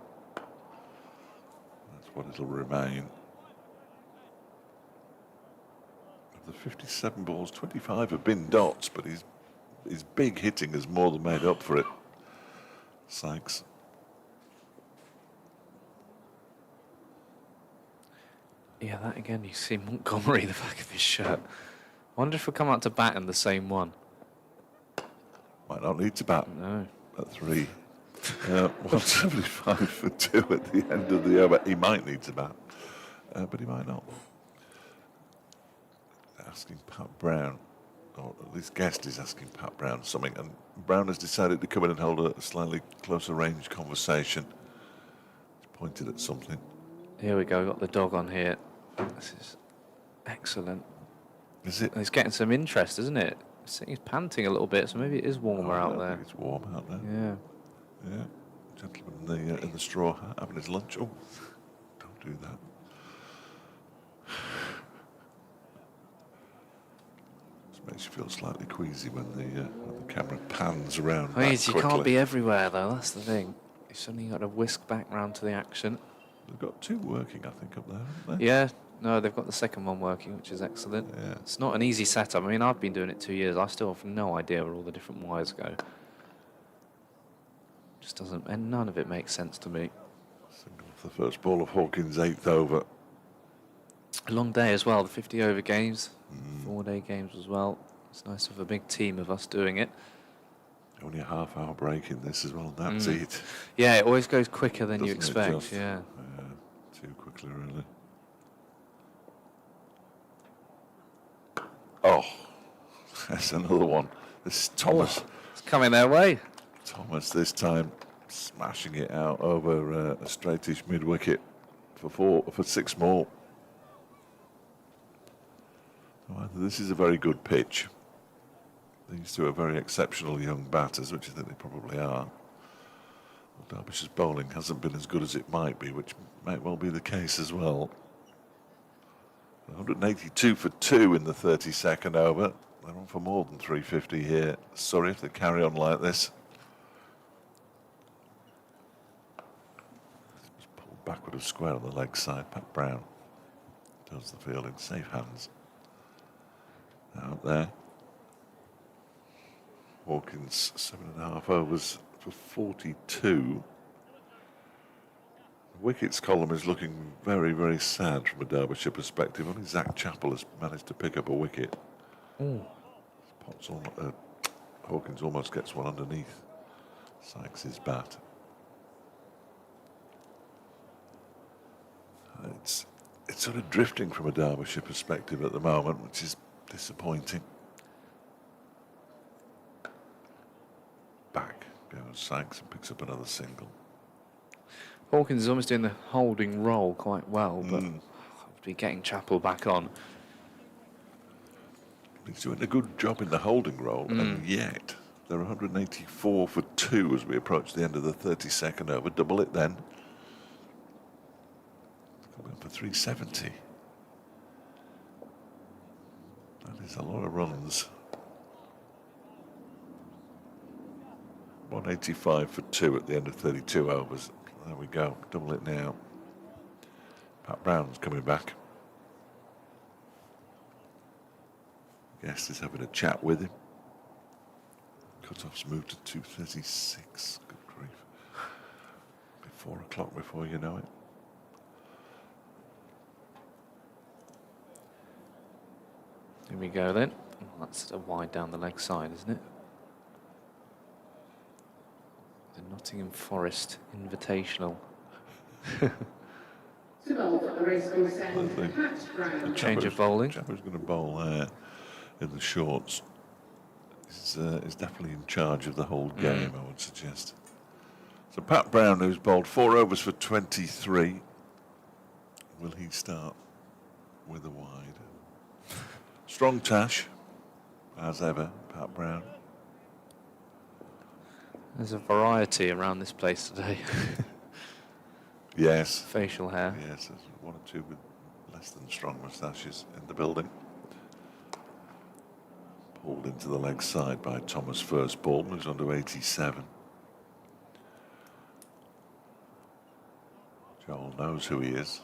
That's what it'll remain. Of the 57 balls, 25 have been dots, but his big hitting has more than made up for it. Sykes. Yeah, that again, you see Montgomery, the back of his shirt. I wonder if we'll come out to bat in the same one. Might not need to bat No. at 3. 175 for 2 at the end of the over. He might need to bat, but he might not. Asking Pat Brown, or at least Guest is asking Pat Brown something, and Brown has decided to come in and hold a slightly closer range conversation. He's pointed at something. Here we go, got the dog on here. This is excellent. Is it? It's getting some interest, isn't it? He's panting a little bit, so maybe it is warmer out I there. think it's warm out there. Yeah. Yeah, gentleman in the straw hat having his lunch. Oh, don't do that. Just makes you feel slightly queasy when the camera pans around. I mean, that you quickly. can't be everywhere though. That's the thing. You've suddenly got to whisk back round to the action. They've got two working, I think, up there, haven't they? Yeah. No, they've got the second one working, which is excellent. Yeah. It's not an easy setup. I mean, I've been doing it 2 years. I still have no idea where all the different wires go. Just doesn't, and none of it makes sense to me. Single off the first ball of Hawkins' 8th over. A long day as well. The 50 over games, 4-day games as well. It's nice to have a big team of us doing it. Only a half-hour break in this as well. That's it. Yeah, it always goes quicker than you Doesn't it expect. just? Yeah. Too quickly, really. Oh, that's another one. This is Thomas. It's coming their way. Thomas this time smashing it out over a straightish mid-wicket for 6 more. So either this is a very good pitch. These two are very exceptional young batters, which I think they probably are. Well, Derbyshire's bowling hasn't been as good as it might be, which might well be the case as well. 182 for 2 in the 32nd over. They're on for more than 350 here. Sorry if they carry on like this. Just pulled backward of square on the leg side. Pat Brown does the field in safe hands. Out there. Hawkins 7.5 overs for 42. The wickets column is looking very, very sad from a Derbyshire perspective. Only Zach Chappell has managed to pick up a wicket. Hawkins almost gets one underneath Sykes' bat. It's sort of drifting from a Derbyshire perspective at the moment, which is disappointing. Back goes Sykes and picks up another single. Hawkins is almost doing the holding role quite well, but to be getting Chappell back on. He's doing a good job in the holding role, and yet they're 184 for 2 as we approach the end of the 32nd over. Double it then. Coming up for 370. That is a lot of runs. 185 for 2 at the end of 32 overs. There we go. Double it now. Pat Brown's coming back. Guest is having a chat with him. Cut-off's moved to 2:36. Good grief. Be 4 o'clock before you know it. Here we go then. That's a wide down the leg side, isn't it? The Nottingham Forest Invitational. To bowl for the racecourse end, Pat Brown. Change of bowling. Chapper's going to bowl there in the shorts. Is definitely in charge of the whole game, I would suggest. So Pat Brown, who's bowled 4 overs for 23. Will he start with a wide? Strong tash, as ever, Pat Brown. There's a variety around this place today. Yes. Facial hair. Yes, there's 1 or 2 with less than strong moustaches in the building. Pulled into the leg side by Thomas first ball, moves on to 87. Joel knows who he is.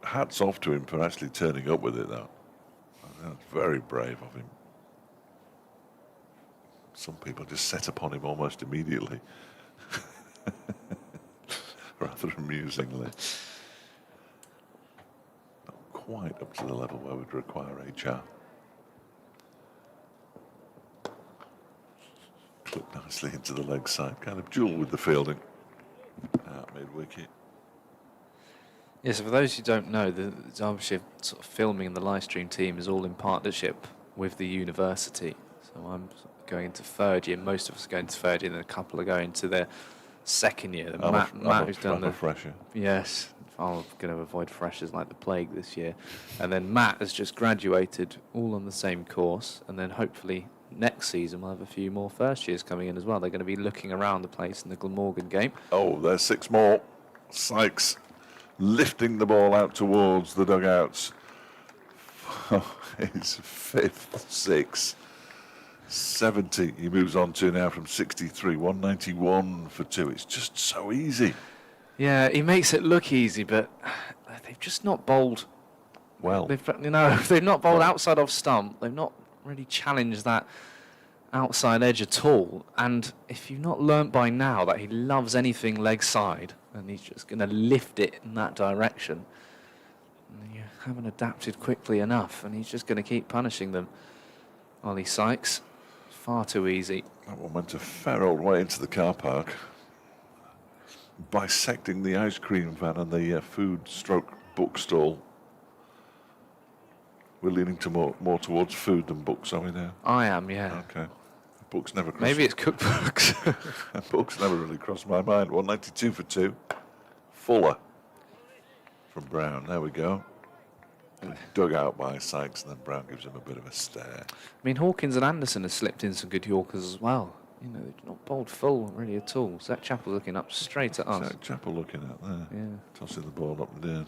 Hats off to him for actually turning up with it, though. That's very brave of him. Some people just set upon him almost immediately. Rather amusingly. Not quite up to the level where we'd require HR. Clipped nicely into the leg side. Kind of duel with the fielding. Out mid-wicket. Yes, for those who don't know, the Derbyshire sort of filming and the live stream team is all in partnership with the university. So I'm going into 3rd year. Most of us are going to 3rd year, and a couple are going to their 2nd year. Matt who's done the fresher. Yes, I'm going to avoid freshers like the plague this year. And then Matt has just graduated, all on the same course, and then hopefully next season we'll have a few more first years coming in as well. They're going to be looking around the place in the Glamorgan game. Oh, there's 6 more. Sykes lifting the ball out towards the dugouts. His 5th 6. 70 he moves on to now from 63. 191 for 2. It's just so easy. Yeah, he makes it look easy, but they've just not bowled. Well, They've not bowled outside off stump. They've not really challenged that outside edge at all. And if you've not learnt by now that he loves anything leg side, and he's just going to lift it in that direction, and you haven't adapted quickly enough, and he's just going to keep punishing them. Ollie Sykes, far too easy. that one went a fair old way into the car park, bisecting the ice cream van and the food/bookstall. We're leaning to more towards food than books, are we now? I am, yeah. Okay. Books never cross. Maybe it's cookbooks. Books never really crossed my mind. 192 for 2. Fuller from Brown. There we go. Dug out by Sykes, and then Brown gives him a bit of a stare. I mean, Hawkins and Anderson have slipped in some good Yorkers as well. You know, they've not bowled full really at all. Zach Chappell looking up straight at us. Zach Chappell looking at there. Yeah. Tossing the ball up and down.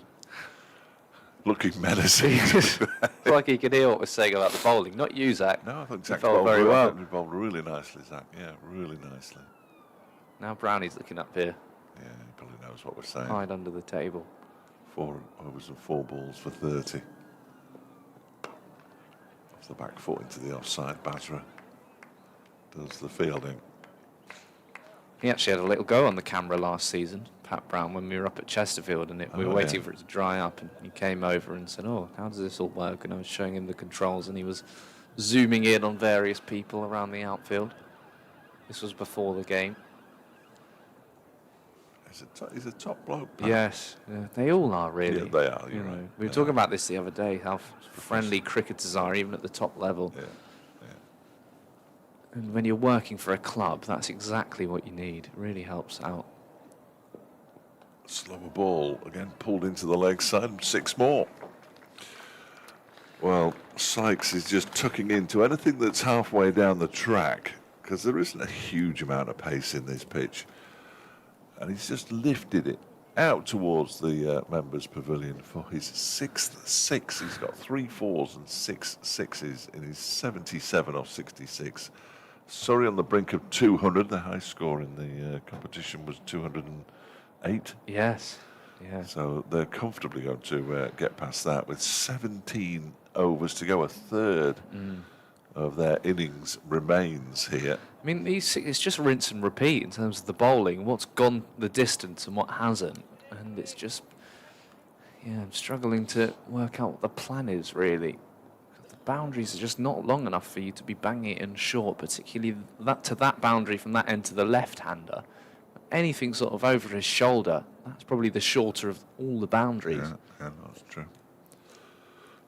Looking menacing. It's like he could hear what we're saying about the bowling. Not you, Zach. No, I think He Zach bowled bowled very really, well. he bowled really nicely, Zach. Yeah, really nicely. Now Brownie's looking up here, Yeah, he probably knows what we're saying. hide under the table. 4 overs and 4 balls for 30. Off the back foot into the offside. Basra does the fielding. He actually had a little go on the camera last season, Pat Brown, when we were up at Chesterfield, and we were Oh, waiting yeah. for it to dry up, and he came over and said, "Oh, how does this all work?" And I was showing him the controls, and he was zooming in on various people around the outfield. This was before the game. He's a top bloke. Pat. Yes, yeah, they all are really. Yeah, they are, You you're know, right. we were They talking are. about this the other day, how friendly cricketers are, even at the top level. Yeah. And when you're working for a club, that's exactly what you need. It really helps out. Slower ball, again pulled into the leg side, 6 more. Well, Sykes is just tucking into anything that's halfway down the track, because there isn't a huge amount of pace in this pitch. And he's just lifted it out towards the members' pavilion for his 6th 6. He's got 3 4s and 6 6s in his 77 off 66. Surrey on the brink of 200. The high score in the competition was 208. Yes, yeah. So they're comfortably going to get past that with 17 overs to go. A third of their innings remains here. I mean, it's just rinse and repeat in terms of the bowling, what's gone the distance and what hasn't. And it's just, yeah, I'm struggling to work out what the plan is, really. The boundaries are just not long enough for you to be banging it in short, particularly that boundary from that end to the left-hander. Anything sort of over his shoulder, that's probably the shorter of all the boundaries. Yeah, that's true.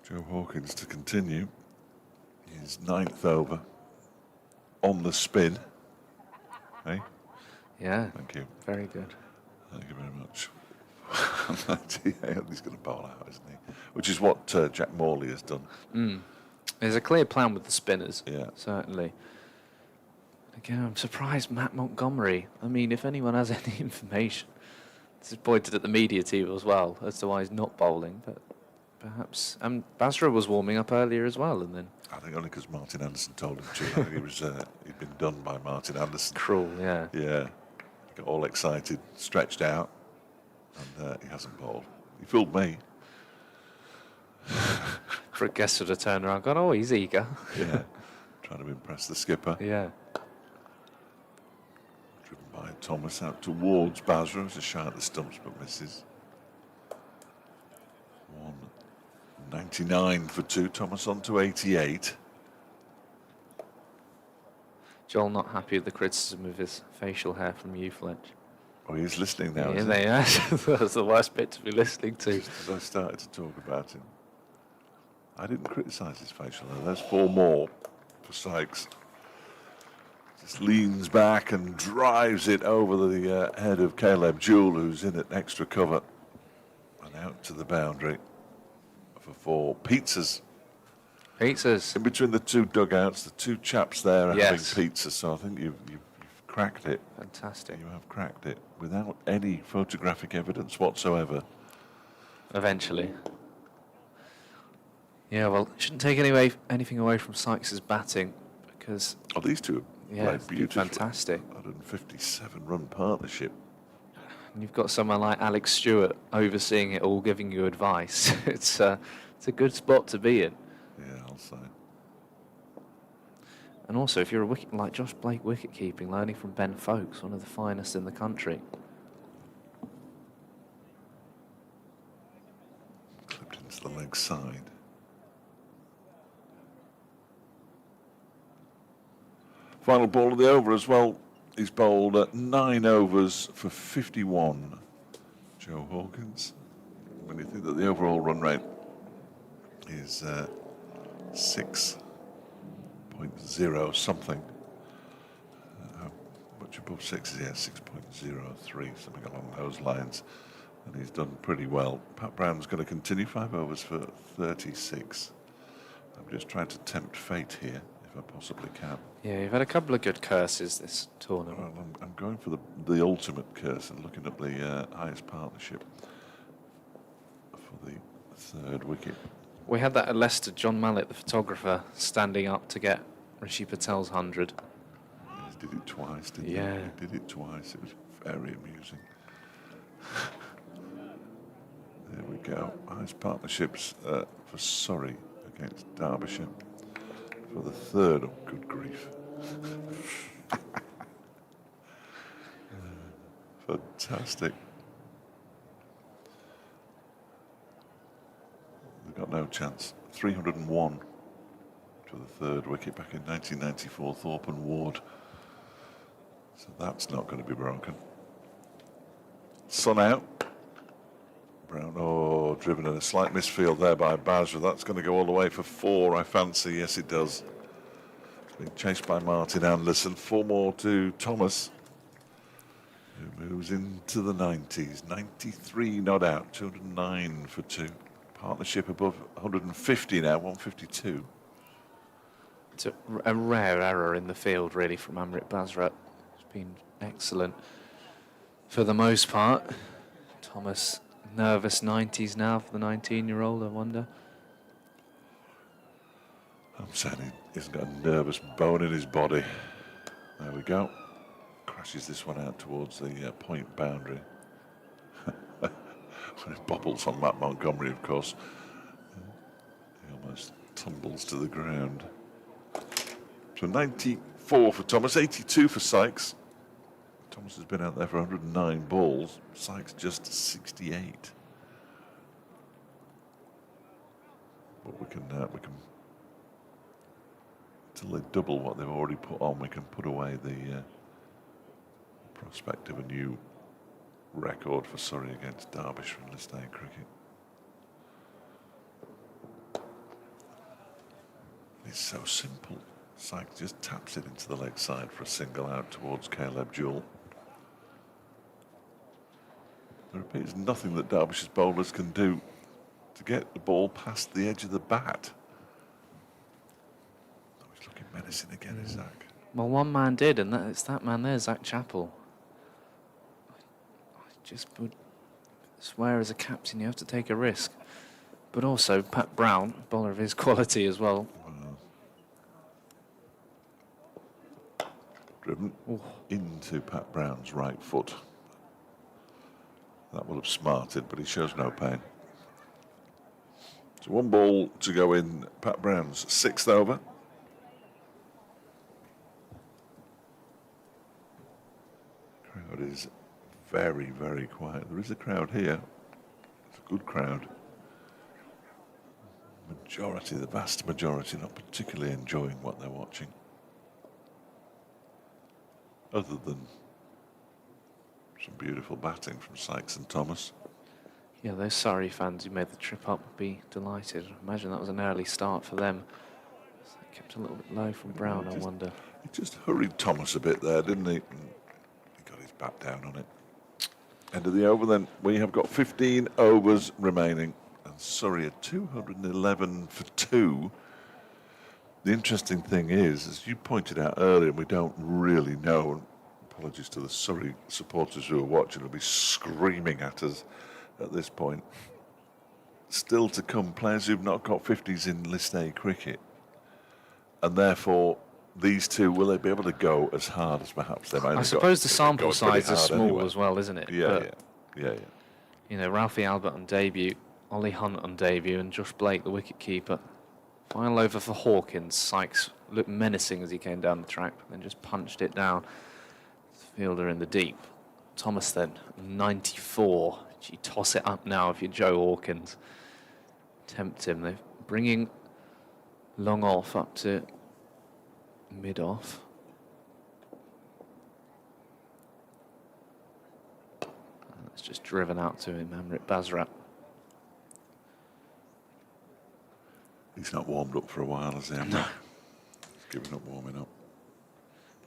Joe Hawkins to continue. His 9th over on the spin. Hey, Yeah, thank you. very good. Thank you very much. He's going to bowl out, isn't he? Which is what Jack Morley has done. There's a clear plan with the spinners, Yeah. certainly. Again, I'm surprised Matt Montgomery. I mean, if anyone has any information, this is pointed at the media team as well as to why he's not bowling. But perhaps Basra was warming up earlier as well, and then I think only because Martin Anderson told him to. I think he'd been done by Martin Anderson. cruel, yeah. Yeah, got all excited, stretched out, and he hasn't bowled. He fooled me. For a guest to turn around, gone, oh, he's eager. Yeah, trying to impress the skipper. Yeah. Driven by Thomas out towards Basra. It's a shot at the stumps but misses. 199 for 2. Thomas on to 88. Joel not happy with the criticism of his facial hair from you, Fletch. Oh, he's listening now. Yeah, Isn't he? they are. That's the worst bit to be listening to. Just as I started to talk about him. I didn't criticise his facial hair. There's 4 more for Sykes. Just leans back and drives it over the head of Caleb Jewell, who's in at extra cover. And out to the boundary for 4. Pizzas Pizzas. In between the two dugouts, the two chaps there are Yes. having pizza, so I think you've cracked it. Fantastic. You have cracked it without any photographic evidence whatsoever. Eventually. Yeah, well, shouldn't take anything away from Sykes' batting because Oh, these two yeah, played it's beautifully. fantastic. 157-run partnership. And you've got someone like Alex Stewart overseeing it all, giving you advice. It's a good spot to be in. Yeah, I'll say. And also, if you're a wicket like Josh Blake wicket keeping, learning from Ben Foakes, one of the finest in the country. Clipped into the leg side. Final ball of the over as well. He's bowled at 9 overs for 51. Joe Hawkins. When you think that the overall run rate is 6.0 something. Much above 6 is 6.03, something along those lines. And he's done pretty well. Pat Brown's going to continue 5 overs for 36. I'm just trying to tempt fate here, if I possibly can. Yeah, you've had a couple of good curses this tournament. Well, I'm going for the ultimate curse and looking at the highest partnership for the 3rd wicket. We had that at Leicester, John Mallet, the photographer, standing up to get Rishi Patel's 100. He did it twice, didn't Yeah. he? He did it twice. It was very amusing. There we go. Highest partnerships for Surrey against Derbyshire for the 3rd. Oh, good grief. Fantastic. They've got no chance. 301 to the 3rd wicket back in 1994, Thorpe and Ward. So that's not going to be broken. Sun out. Brown, oh, driven in a slight misfield there by Basra. That's going to go all the way for 4, I fancy. Yes, it does. It's being chased by Martin Anderson. 4 more to Thomas, who moves into the 90s. 93 not out, 209 for 2. Partnership above 150 now, 152. It's a rare error in the field, really, from Amrit Basra. It's been excellent for the most part. Thomas, nervous 90s now for the 19-year-old, I wonder. I'm saying he hasn't got a nervous bone in his body. There we go. Crashes this one out towards the point boundary. When it bobbles on Matt Montgomery, of course, he almost tumbles to the ground. So 94 for Thomas, 82 for Sykes. Thomas has been out there for 109 balls. Sykes just 68. But we can until they double what they've already put on, we can put away the prospect of a new record for Surrey against Derbyshire in this day of cricket. It's so simple. Sykes just taps it into the leg side for a single out towards Caleb Jewell. There appears nothing that Derbyshire's bowlers can do to get the ball past the edge of the bat. Oh, he's looking menacing again, is Zach? Well, one man did, and it's that man there, Zach Chappell. I just would swear as a captain you have to take a risk. But also, Pat Brown, bowler of his quality as well. Driven into Pat Brown's right foot. That will have smarted, but he shows no pain. So 1 ball to go in Pat Brown's 6th over. Crowd is very, very quiet. There is a crowd here. It's a good crowd. Majority, the vast majority, not particularly enjoying what they're watching. Other than some beautiful batting from Sykes and Thomas. Yeah, those Surrey fans who made the trip up would be delighted. Imagine that was an early start for them. So it kept a little bit low from Brown, I wonder. He just hurried Thomas a bit there, didn't he? And he got his bat down on it. End of the over then. We have got 15 overs remaining. And Surrey are 211 for 2. The interesting thing is, as you pointed out earlier, we don't really know, and apologies to the Surrey supporters who are watching, will be screaming at us at this point. Still to come, players who've not got 50s in List A cricket. And therefore, these two, will they be able to go as hard as perhaps they might have? I suppose the sample size is small anyway. as well, isn't it? Yeah, But, yeah. you know, Ralphie Albert on debut, Ollie Hunt on debut, and Josh Blake, the wicket-keeper. Final over for Hawkins. Sykes looked menacing as he came down the track, but then just punched it down. Fielder in the deep. Thomas then, 94. Gee, toss it up now if you're Joe Hawkins. Tempt him. They're bringing long off up to mid-off. That's just driven out to him, Amrit Basra. He's not warmed up for a while, has he? No. He's giving up warming up.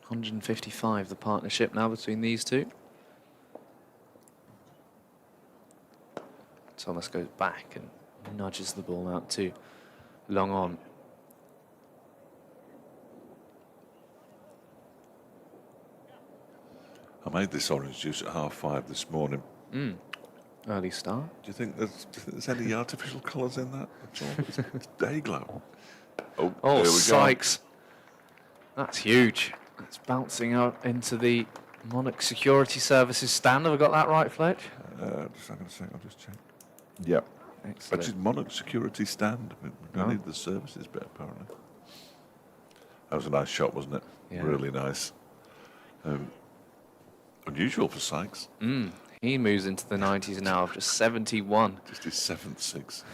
155, the partnership now between these two. Thomas goes back and nudges the ball out to long on. I made this orange juice at 5:30 this morning. Early start. Do you think there's any artificial colours in that at all? It's day glow. Oh, Oh, there we Sykes. That's huge. It's bouncing out into the Monarch Security Services stand. Have I got that right, Fletch? go. Just hang on a sec, I'll just check. Yep. Excellent. Which is Monarch Security stand. We don't Oh. need the services bit, apparently. That was a nice shot, wasn't it? Yeah. Really nice. Unusual for Sykes. He moves into the 90s now, just 71. Just his 7th six.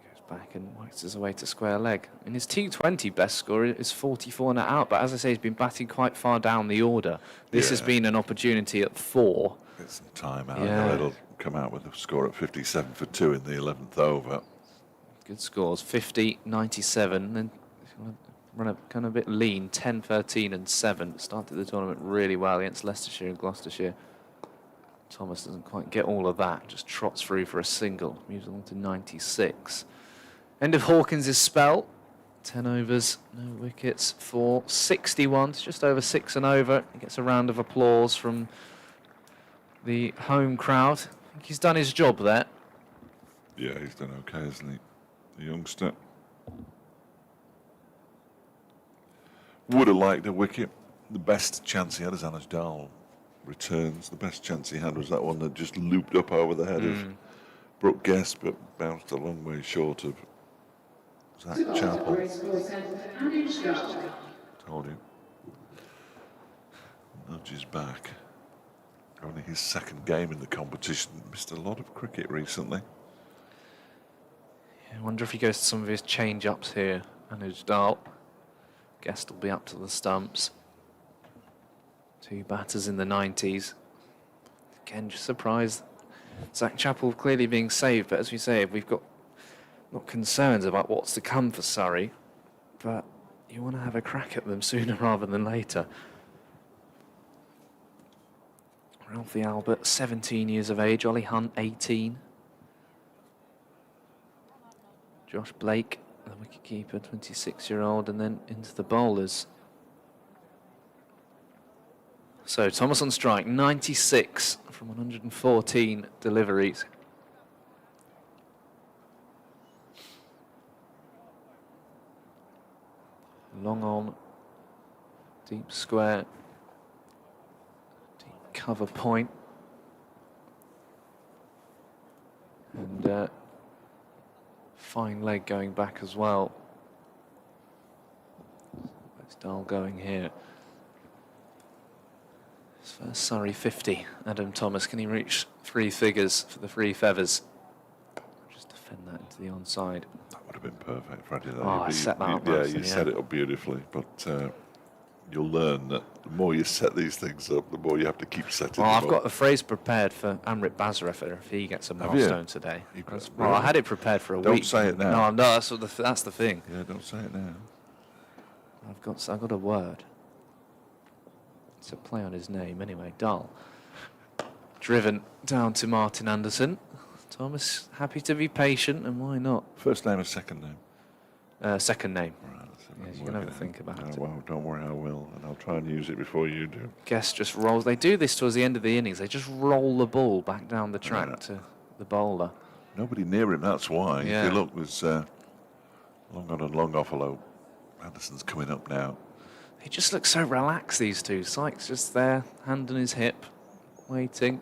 Goes back and works his way to square leg. And his T20 best score is 44 not out, but as I say, he's been batting quite far down the order. This has Yeah. been an opportunity at 4. Get some time out. Yeah. It'll come out with a score at 57 for 2 in the 11th over. Good scores, 50, 97, then run a kind of a bit lean, 10, 13 and 7. Started the tournament really well against Leicestershire and Gloucestershire. Thomas doesn't quite get all of that, just trots through for a single, moves on to 96. End of Hawkins' spell, 10 overs, no wickets for 61, it's just over 6 and over. He gets a round of applause from the home crowd. I think he's done his job there. Yeah, he's done okay, hasn't he? The youngster. Would have liked a wicket. The best chance he had as Anuj Dal returns. The best chance he had was that one that just looped up over the head of Brooke Guest, but bounced a long way short of Zach Chappell. Told you. Nudges back. Only his 2nd game in the competition. Missed a lot of cricket recently. I wonder if he goes to some of his change-ups here. Anuj Dal. Guest will be up to the stumps. 2 batters in the 90s. Again, just surprised. Zach Chappell clearly being saved, but as we say, we've got not concerns about what's to come for Surrey, but you want to have a crack at them sooner rather than later. Ralphie Albert, 17 years of age. Ollie Hunt, 18. Josh Blake, the wicketkeeper, 26-year-old, and then into the bowlers. So Thomas on strike, 96 from 114 deliveries. Long on, deep square, deep cover point. And fine leg going back as well. Where's Dahl going here? His first Surrey 50. Adam Thomas, can he reach 3 figures for the 3 feathers? Just defend that into the onside. That would have been perfect, Freddie. Oh, I set that up Yeah, nicely, you set it up beautifully, but you'll learn that the more you set these things up, the more you have to keep setting Well, them I've got up. the phrase prepared for Amrit Basra if he gets a Have you? milestone today. You've got- Well, I had it prepared for a Don't week. say it now. No, that's the thing. Yeah, don't say it now. I've got a word. It's a play on his name anyway. Dull. Driven down to Martin Anderson. Thomas happy to be patient, and why not? First name or second name? Second name. Right, let's see if I Yes, can you can work have a it think out. about it. Well, don't worry, I will, and I'll try and use it before you do. Guess just rolls. They do this towards the end of the innings. They just roll the ball back down the track to the bowler. Nobody near him, that's why. Yeah. If you look, there's long on and long off, although Anderson's coming up now. They just look so relaxed, these two. Sykes just there, hand on his hip, waiting,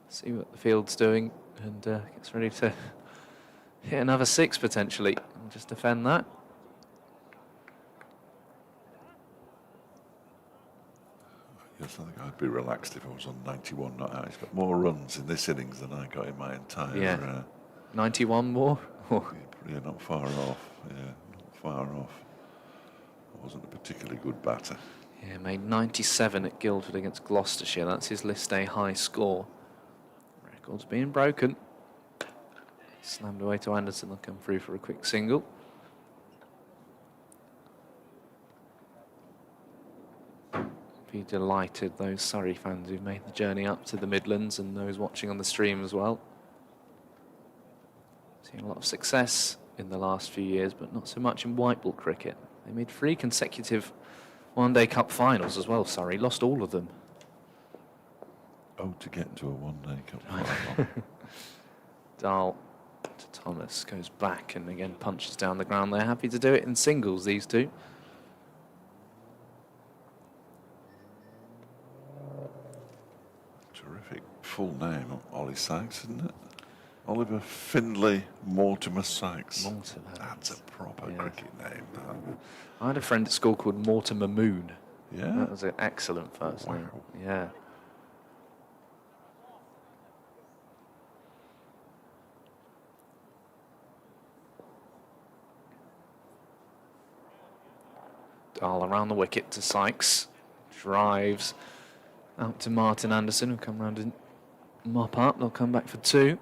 see what the field's doing, and gets ready to hit another 6 potentially, and just defend that. Yes, I think I'd be relaxed if I was on 91 not out. He's got more runs in this innings than I got in my entire... Yeah. 91 more? Yeah, not far off. Yeah, not far off. I wasn't a particularly good batter. Yeah, made 97 at Guildford against Gloucestershire. That's his list A high score. Record's being broken. Slammed away to Anderson. They'll come through for a quick single. Be delighted, those Surrey fans who've made the journey up to the Midlands, and those watching on the stream as well. Seen a lot of success in the last few years, but not so much in white ball cricket. They made 3 consecutive One-Day Cup finals as well, Surrey. Lost all of them. Oh, to get to a One-Day Cup final. Dahl to Thomas, goes back and again punches down the ground. They're happy to do it in singles, these two. Terrific full name, Ollie Sykes, isn't it? Oliver Findlay Mortimer Sykes. Mortimer. That's a proper Yes. cricket name. That. I had a friend at school called Mortimer Moon. Yeah. That was an excellent first name. Wow. Yeah. Dahl around the wicket to Sykes. Drives out to Martin Anderson, who'll come round and mop up. They'll come back for 2.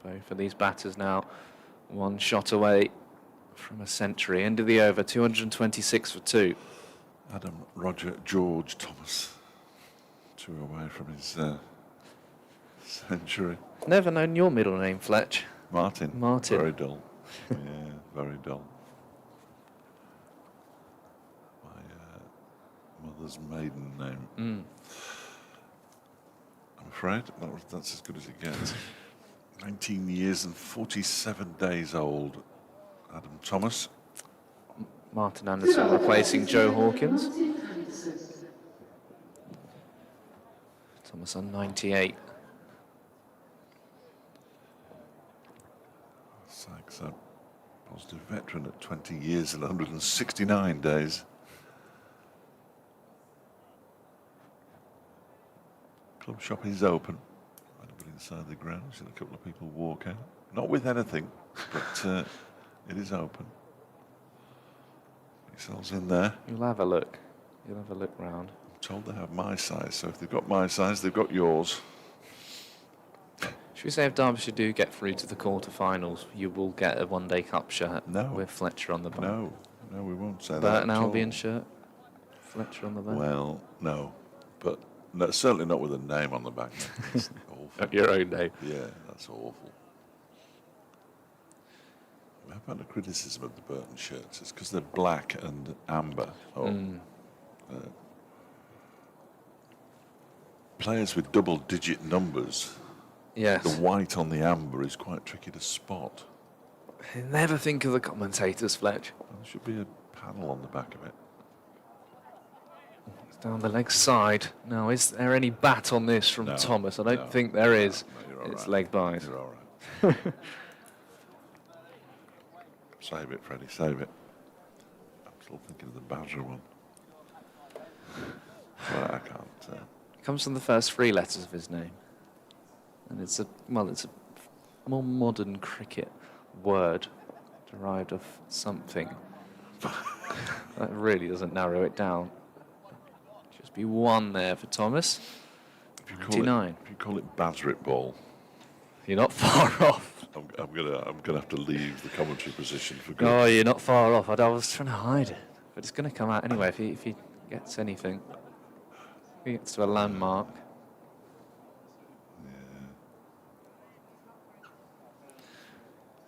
Both of these batters now 1 shot away from a century. End of the over, 226 for 2. Adam Roger George Thomas. 2 away from his century. Never known your middle name, Fletch. Martin. Martin. Very dull. Yeah, very dull. My mother's maiden name. I'm afraid that's as good as it gets. 19 years and 47 days old, Adam Thomas. Martin Anderson replacing Joe Hawkins. Thomas on 98. Sykes, a positive veteran at 20 years and 169 days. Club shop is open. Right inside the ground. Seen a couple of people walk out. Not with anything, but it is open. Yourselves in there. You'll have a look. You'll have a look round. I'm told they have my size, so if they've got my size, they've got yours. Should we say if Derbyshire do get through to the quarter-finals, you will get a One-Day Cup shirt No. with Fletcher on the back? No, we won't say that. Burton at all. Albion shirt, Fletcher on the back? Well, no, but no, certainly not with a name on the back. That's awful. Your own name. Yeah, that's awful. How about the criticism of the Burton shirts? It's because they're black and amber. Players with double-digit numbers, Yes. the white on the amber is quite tricky to spot. I never think of the commentators, Fletch. There should be a panel on the back of it. It's down the leg side. Now, is there any bat on this from No, Thomas? I don't no, think there is. No, you're all It's right. leg byes. You're all right. Save it, Freddie, save it. I'm still thinking of the Badger one. But I can't. It comes from the first 3 letters of his name. And it's a more modern cricket word derived of something. That really doesn't narrow it down. Just be 1 there for Thomas. If you 99. if you call it Badrit ball, You're not far off. I'm gonna have to leave the commentary position for good. Oh, you're not far off. I was trying to hide it. But it's going to come out anyway if he gets anything. If he gets to a landmark.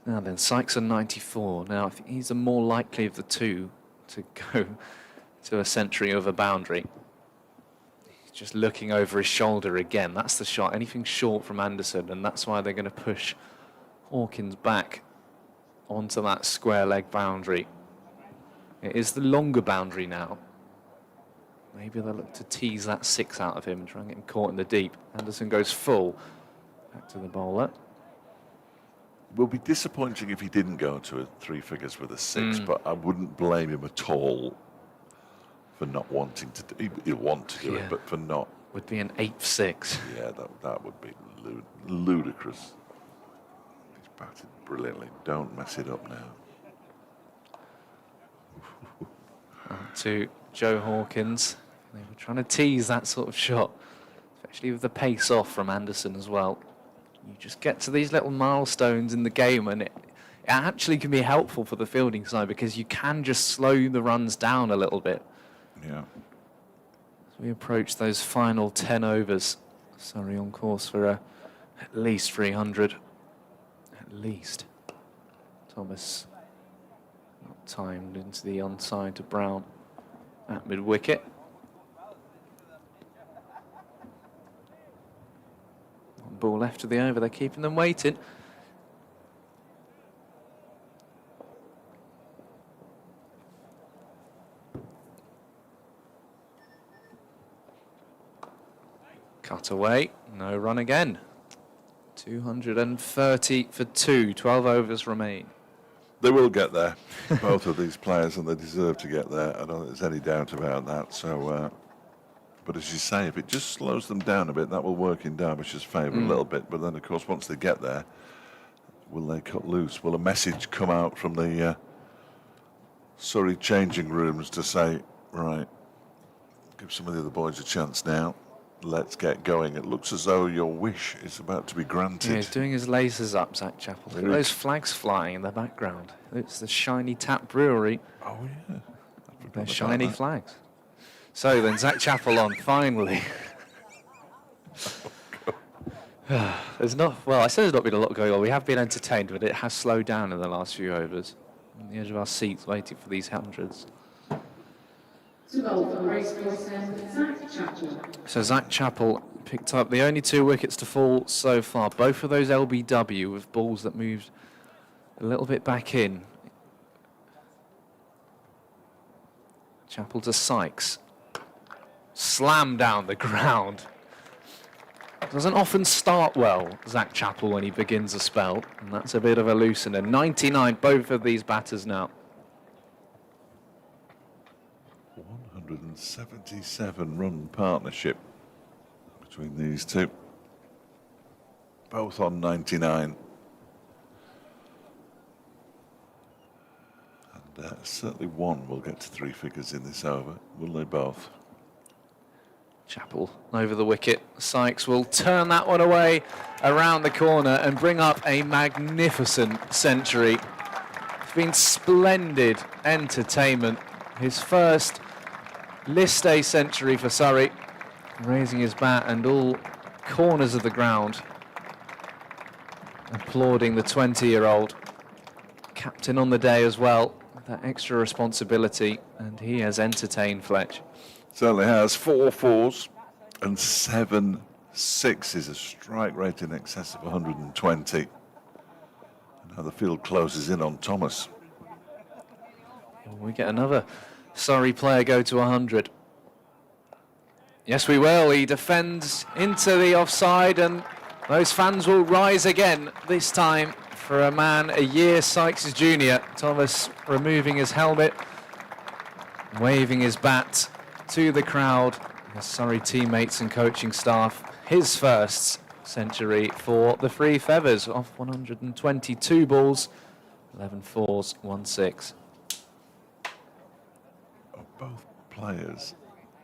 Now then, Sykes on 94. Now, I think he's the more likely of the two to go to a century over boundary. He's just looking over his shoulder again. That's the shot. Anything short from Anderson, and that's why they're going to push Hawkins back onto that square leg boundary. It is the longer boundary now. Maybe they'll look to tease that 6 out of him and try and get him caught in the deep. Anderson goes full. Back to the bowler. Will be disappointing if he didn't go to a 3 figures with a 6, but I wouldn't blame him at all for not wanting to do. He'll want to do it, but for not. Would be an 8-6. Yeah, that would be ludicrous. He's batted brilliantly. Don't mess it up now. To Joe Hawkins. They were trying to tease that sort of shot, especially with the pace off from Anderson as well. You just get to these little milestones in the game, and it actually can be helpful for the fielding side because you can just slow the runs down a little bit. Yeah. As we approach those final 10 overs, Surrey on course for at least 300. At least. Thomas not timed into the onside to Brown at mid-wicket. One ball left of the over, they're keeping them waiting. Cut away, no run again. 230 for 2, 12 overs remain. They will get there, both of these players, and they deserve to get there. I don't think there's any doubt about that. So, but as you say, if it just slows them down a bit, that will work in Derbyshire's favour a little bit. But then, of course, once they get there, will they cut loose? Will a message come out from the Surrey changing rooms to say, right, give some of the other boys a chance now. Let's get going. It looks as though your wish is about to be granted. Yeah, he's doing his lasers up, Zach Chappell. Look at those flags flying in the background. It's the Shiny Tap Brewery. Oh, yeah. They're shiny flags. So then, Zach Chappell on, finally. There's not, well, I said there's not been a lot going on. We have been entertained, but it has slowed down in the last few overs. On the edge of our seats, waiting for these hundreds. To bowl from racecourse end, Zach Chappell. So Zach Chappell picked up the only 2 wickets to fall so far. Both of those LBW with balls that moved a little bit back in. Chappell to Sykes. Slam down the ground. Doesn't often start well, Zach Chappell, when he begins a spell. And that's a bit of a loosener. 99, both of these batters now. 177 run partnership between these two, both on 99, and certainly one will get to 3 figures in this over. Will they both? Chappell over the wicket. Sykes will turn that one away around the corner and bring up a magnificent century. It's been splendid entertainment. His first List A century for Surrey, raising his bat and all corners of the ground applauding the 20-year-old. Captain on the day as well, that extra responsibility, and he has entertained Fletch. Certainly has. 4 fours and 7 sixes, a strike rate in excess of 120. And now the field closes in on Thomas. We get another Surrey player go to 100. Yes, we will. He defends into the offside, and those fans will rise again, this time for a man a year Sykes' junior. Thomas removing his helmet, waving his bat to the crowd, his Surrey teammates and coaching staff. His first century for the Three Feathers off 122 balls, 11 fours, 1 6. Both players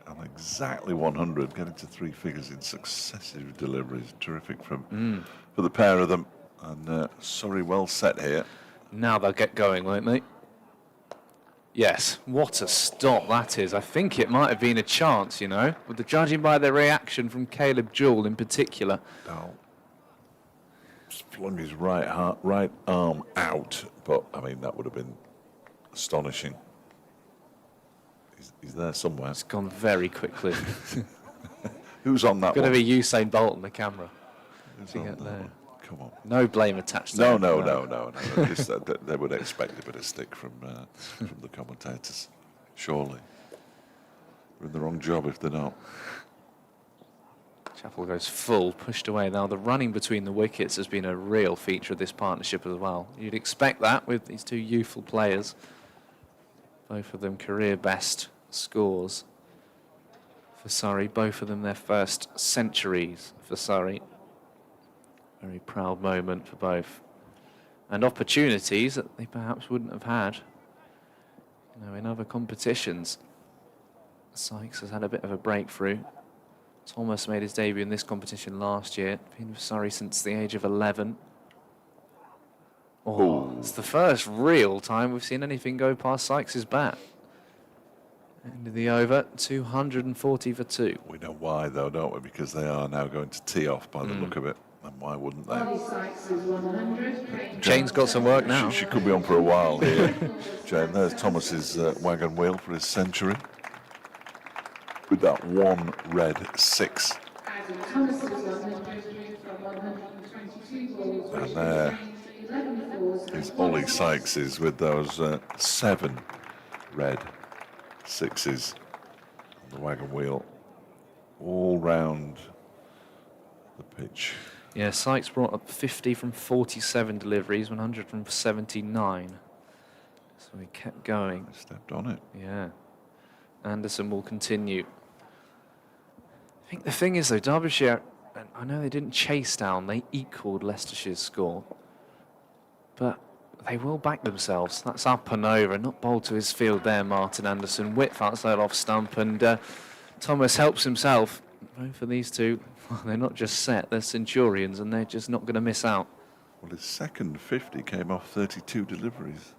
on exactly 100, getting to 3 figures in successive deliveries. Terrific for the pair of them. And Surrey well set here. Now they'll get going, won't they? Yes, what a stop that is. I think it might have been a chance, you know, with the judging by the reaction from Caleb Jewell in particular. Oh. flung his right arm out, but I mean that would have been astonishing. He's there somewhere. It's gone very quickly. Who's on that Going one? to be Usain Bolt on the camera. Who's to on get that there. one? Come on. No blame attached to No, that. no. They would expect a bit of stick from the commentators, surely. They're in the wrong job if they're not. Chappell goes full, pushed away. Now, the running between the wickets has been a real feature of this partnership as well. You'd expect that with these two youthful players. Both of them career best scores for Surrey. Both of them their first centuries for Surrey. Very proud moment for both. And opportunities that they perhaps wouldn't have had, in other competitions. Sykes has had a bit of a breakthrough. Thomas made his debut in this competition last year. Been with Surrey since the age of 11. It's the first real time we've seen anything go past Sykes' bat. End of the over, 240 for 2. We know why, though, don't we? Because they are now going to tee off by the look of it. And why wouldn't they? Ollie Sykes is 100. Jane's got some work now. She could be on for a while here. Jane, there's Thomas's wagon wheel for his century. With that one red 6. Adam Thomas is 100 from 122 balls. And there 11 balls. is Ollie Sykes's with those 7 red 6s on the wagon wheel all round the pitch. Yeah, Sykes brought up 50 from 47 deliveries, 100 from 79. So he kept going. Stepped on it. Yeah. Anderson will continue. I think the thing is, though, Derbyshire, and I know they didn't chase down, they equalled Leicestershire's score. But they will back themselves. That's up and over, not bowled to his field there, Martin Anderson. Width outside off stump, and Thomas helps himself. Both of these two, they're not just set, they're centurions, and they're just not going to miss out. Well, his second 50 came off 32 deliveries.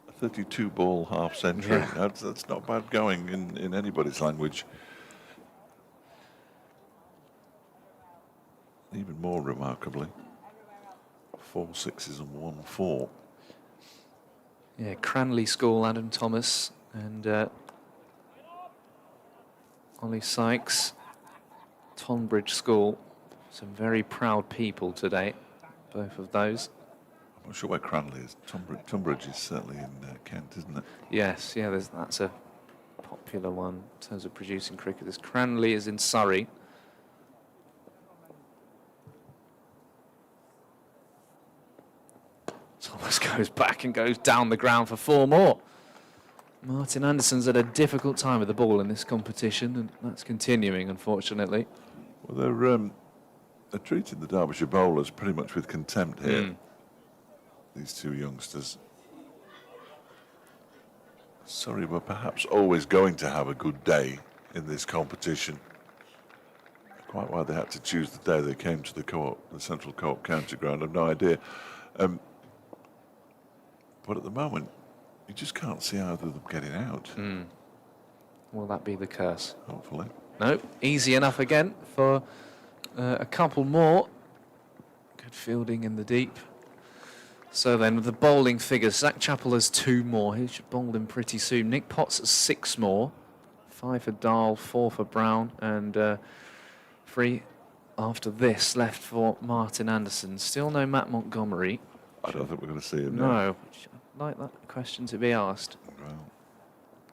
A 32 ball half century. Yeah. That's not bad going in anybody's language. Even more remarkably, 4 6s and 1 4. Yeah, Cranley School, Adam Thomas, and Ollie Sykes, Tonbridge School. Some very proud people today, both of those. I'm not sure where Cranley is. Tonbridge is certainly in Kent, isn't it? Yes, yeah, that's a popular one in terms of producing cricketers. Cranley is in Surrey. Thomas goes back and goes down the ground for 4 more. Martin Anderson's had a difficult time with the ball in this competition, and that's continuing, unfortunately. Well, they're treating the Derbyshire bowlers pretty much with contempt here. These two youngsters. Surrey were perhaps always going to have a good day in this competition. Quite why they had to choose the day they came to the Central Co-op County Ground, I've no idea. But at the moment, you just can't see either of them getting out. Will that be the curse? Hopefully. No, easy enough again for a couple more. Good fielding in the deep. So then with the bowling figures, Zach Chappell has 2 more. He should bowl them pretty soon. Nick Potts has 6 more. 5 for Dahl, 4 for Brown, and 3 after this left for Martin Anderson. Still no Matt Montgomery. I don't think we're going to see him. No. I'd like that question to be asked. Well,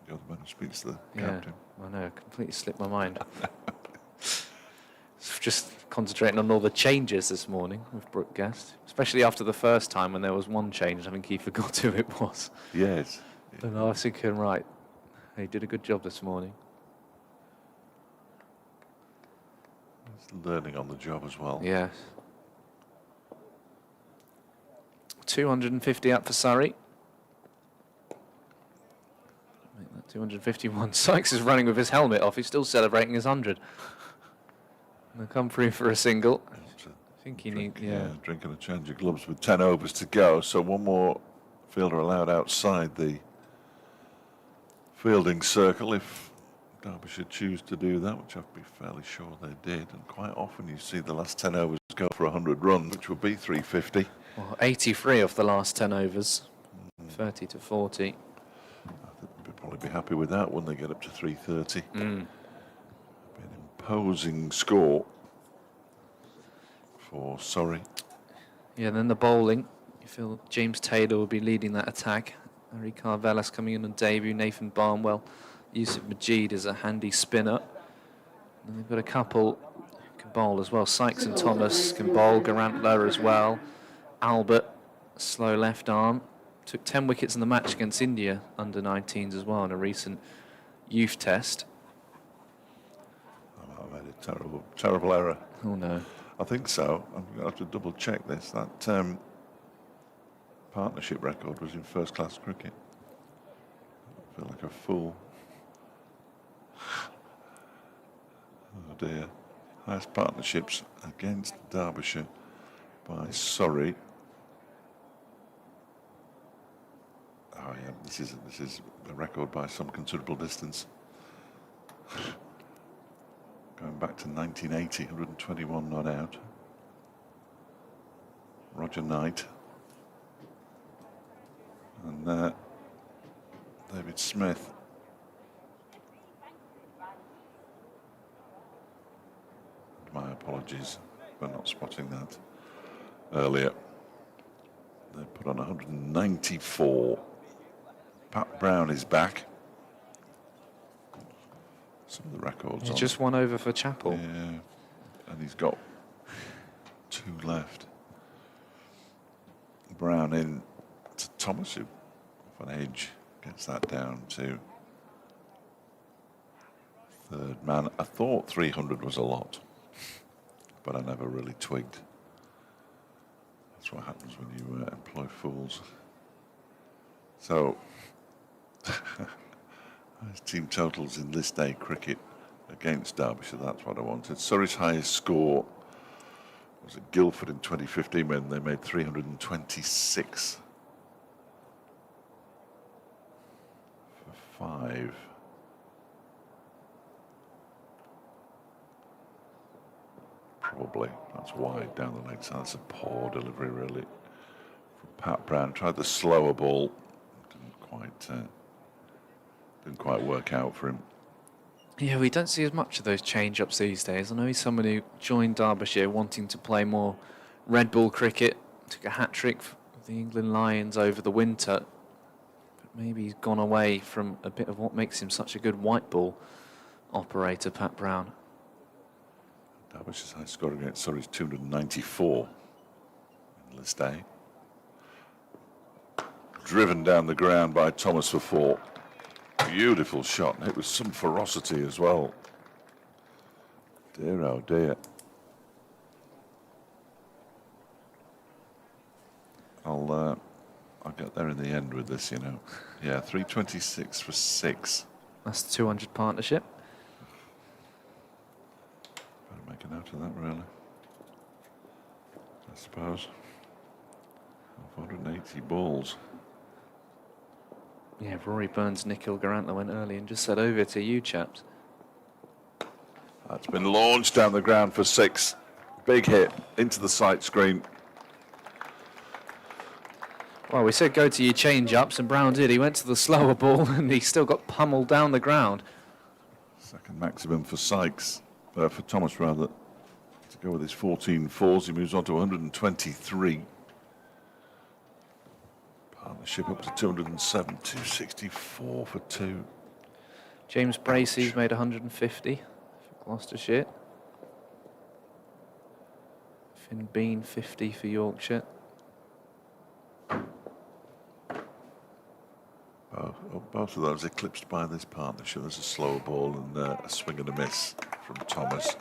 you're the man who speaks to the Yeah, captain. I know, completely slipped my mind. Just concentrating on all the changes this morning with Brooke Guest, especially after the first time when there was one change. I think he forgot who it was. Yes. And I was thinking, right, he did a good job this morning. He's learning on the job as well. Yes. 250 up for Surrey. Make that 251. Sykes is running with his helmet off. He's still celebrating his 100. They'll come through for a single. I think he needs, drinking a change of gloves with 10 overs to go. So one more fielder allowed outside the fielding circle if Derbyshire choose to do that, which I'd be fairly sure they did. And quite often you see the last 10 overs go for 100 runs, which would be 350. Well, 83 of the last 10 overs, 30 to 40. I think they'd probably be happy with that when they get up to 330. Be an imposing score for Surrey. Yeah, then the bowling. You feel James Taylor will be leading that attack. Harry Carvelas coming in on debut. Nathan Barnwell. Yusuf Majid is a handy spinner. And they've got a couple who can bowl as well. Sykes and Thomas can bowl. Garantler as well. Albert, slow left arm. Took 10 wickets in the match against India under 19s as well in a recent youth test. I made a terrible error. Oh no. I think so. I'm going to have to double check this. That partnership record was in first class cricket. I feel like a fool. Oh dear. Highest partnerships against Derbyshire by Surrey. Oh yeah, this is a record by some considerable distance. Going back to 1980, 121 not out. Roger Knight. And David Smith. My apologies for not spotting that earlier. They put on 194. Pat Brown is back. Some of the records. He's on. just one over for Chappell. Yeah, and he's got 2 left. Brown in to Thomas, who off an edge gets that down to third man. I thought 300 was a lot, but I never really twigged. That's what happens when you employ fools. So, team totals in this day cricket against Derbyshire, that's what I wanted. Surrey's highest score was at Guildford in 2015 when they made 326 for 5. Probably, that's wide down the leg, so that's a poor delivery really from Pat Brown. Tried the slower ball, didn't quite work out for him. Yeah, we don't see as much of those change-ups these days. I know he's someone who joined Derbyshire wanting to play more red ball cricket, took a hat-trick for the England Lions over the winter, but maybe he's gone away from a bit of what makes him such a good white ball operator, Pat Brown. Derbyshire's high score against Surrey's 294 in this day. Driven down the ground by Thomas for 4. Beautiful shot, and it was some ferocity as well. Dear, oh dear. I'll get there in the end with this, you know. Yeah, 326 for 6. That's the 200 partnership. Better make a note of that, really. I suppose. 480 balls. Yeah, Rory Burns, Nikhil Garantler went early and just said over to you, chaps. That's been launched down the ground for 6. Big hit into the sight screen. Well, we said go to your change-ups, and Brown did. He went to the slower ball, and he still got pummeled down the ground. Second maximum for Sykes, for Thomas rather. To go with his 14 fours, he moves on to 123. Partnership up to 207, 264 for 2. James Bracey's made 150 for Gloucestershire. Finn Bean 50 for Yorkshire. Both of those eclipsed by this partnership. There's a slower ball and a swing and a miss from Thomas.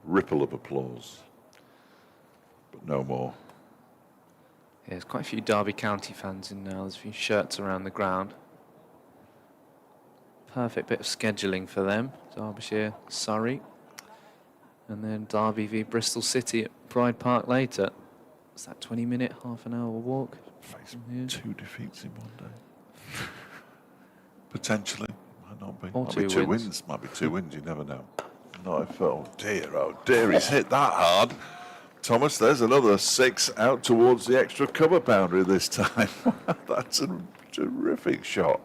Ripple of applause, but no more. Yeah, there's quite a few Derby County fans in now. There's a few shirts around the ground. Perfect bit of scheduling for them. Derbyshire, Surrey. And then Derby v Bristol City at Pride Park later. Is that 20-minute, half-an-hour walk? Face 2 defeats in one day. Potentially. Might not be. Or Might be 2 two wins. wins. Might be 2 wins. You never know. No, if, oh dear, he's hit that hard. Thomas, there's another 6 out towards the extra cover boundary this time. That's a terrific shot.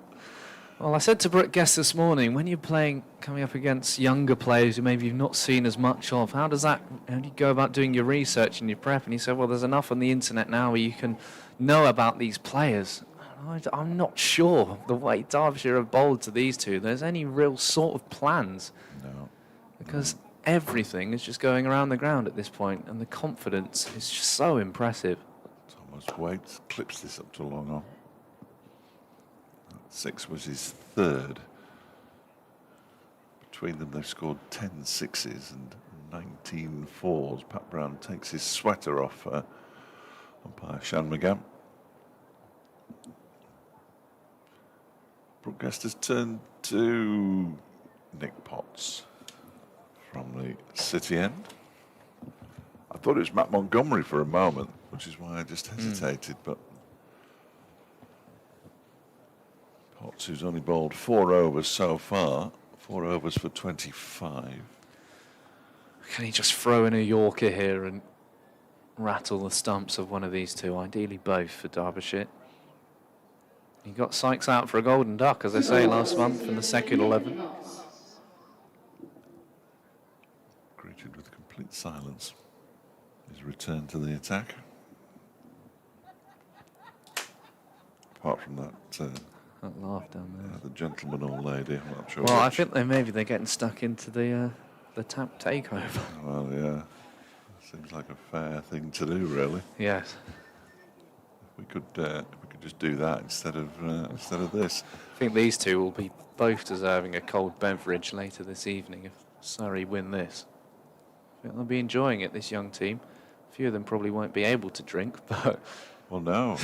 Well, I said to Brooke Guest this morning, when you're coming up against younger players who maybe you've not seen as much of, how do you go about doing your research and your prep? And he said, well, there's enough on the internet now where you can know about these players. I'm not sure the way Derbyshire have bowled to these two, there's any real sort of plans. No. Because everything is just going around the ground at this point, and the confidence is just so impressive. Thomas waits, clips this up to long on. 6 was his 3rd. Between them, they've scored 10 6s and 19 4s. Pat Brown takes his sweater off umpire Shan McGann. Brooke Guest has turned to Nick Potts from the City end. I thought it was Matt Montgomery for a moment, which is why I just hesitated, but Potts, who's only bowled 4 overs so far, 4 overs for 25. Can he just throw in a Yorker here and rattle the stumps of one of these two, ideally both for Derbyshire? He got Sykes out for a golden duck, as I say, last month in the second 11. Greeted with complete silence. His return to the attack. Apart from that, That laugh down there. the gentleman or lady, I'm not sure. Well, I which. think maybe they're getting stuck into the tap takeover. Well, yeah. Seems like a fair thing to do, really. Yes. We could just do that instead of this. I think these two will be both deserving a cold beverage later this evening if Surrey win this. I think they'll be enjoying it, this young team. A few of them probably won't be able to drink, but... Well, no. I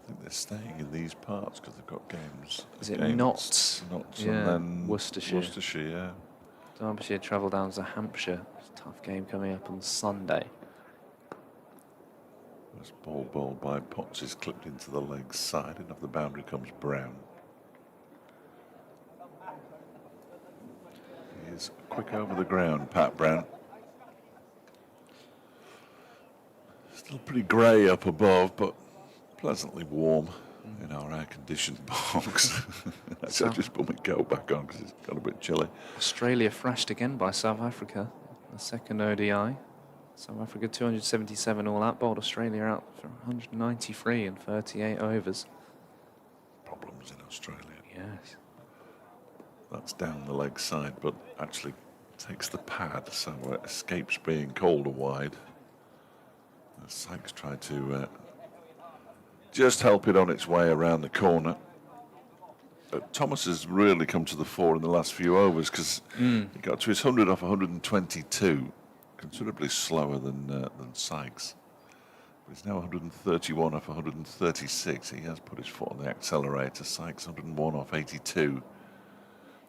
think they're staying in these parts because they've got games. Is it games, Notts? Notts Yeah, and then Worcestershire. Worcestershire, yeah. Derbyshire travel down to Hampshire. It's a tough game coming up on Sunday. This ball bowled by Potts is clipped into the leg side, and off the boundary comes Brown. He is quick over the ground, Pat Brown. Still pretty grey up above, but pleasantly warm in our air-conditioned box. Actually, I just put my coat back on because it's got a bit chilly. Australia thrashed again by South Africa. The second ODI. South Africa 277 all out, bowled Australia out for 193 in 38 overs. Problems in Australia. Yes. That's down the leg side, but actually takes the pad, so it escapes being called a wide. Sykes tried to just help it on its way around the corner. Thomas has really come to the fore in the last few overs because he got to his 100 off 122, considerably slower than Sykes. But he's now 131 off 136. He has put his foot on the accelerator. Sykes 101 off 82.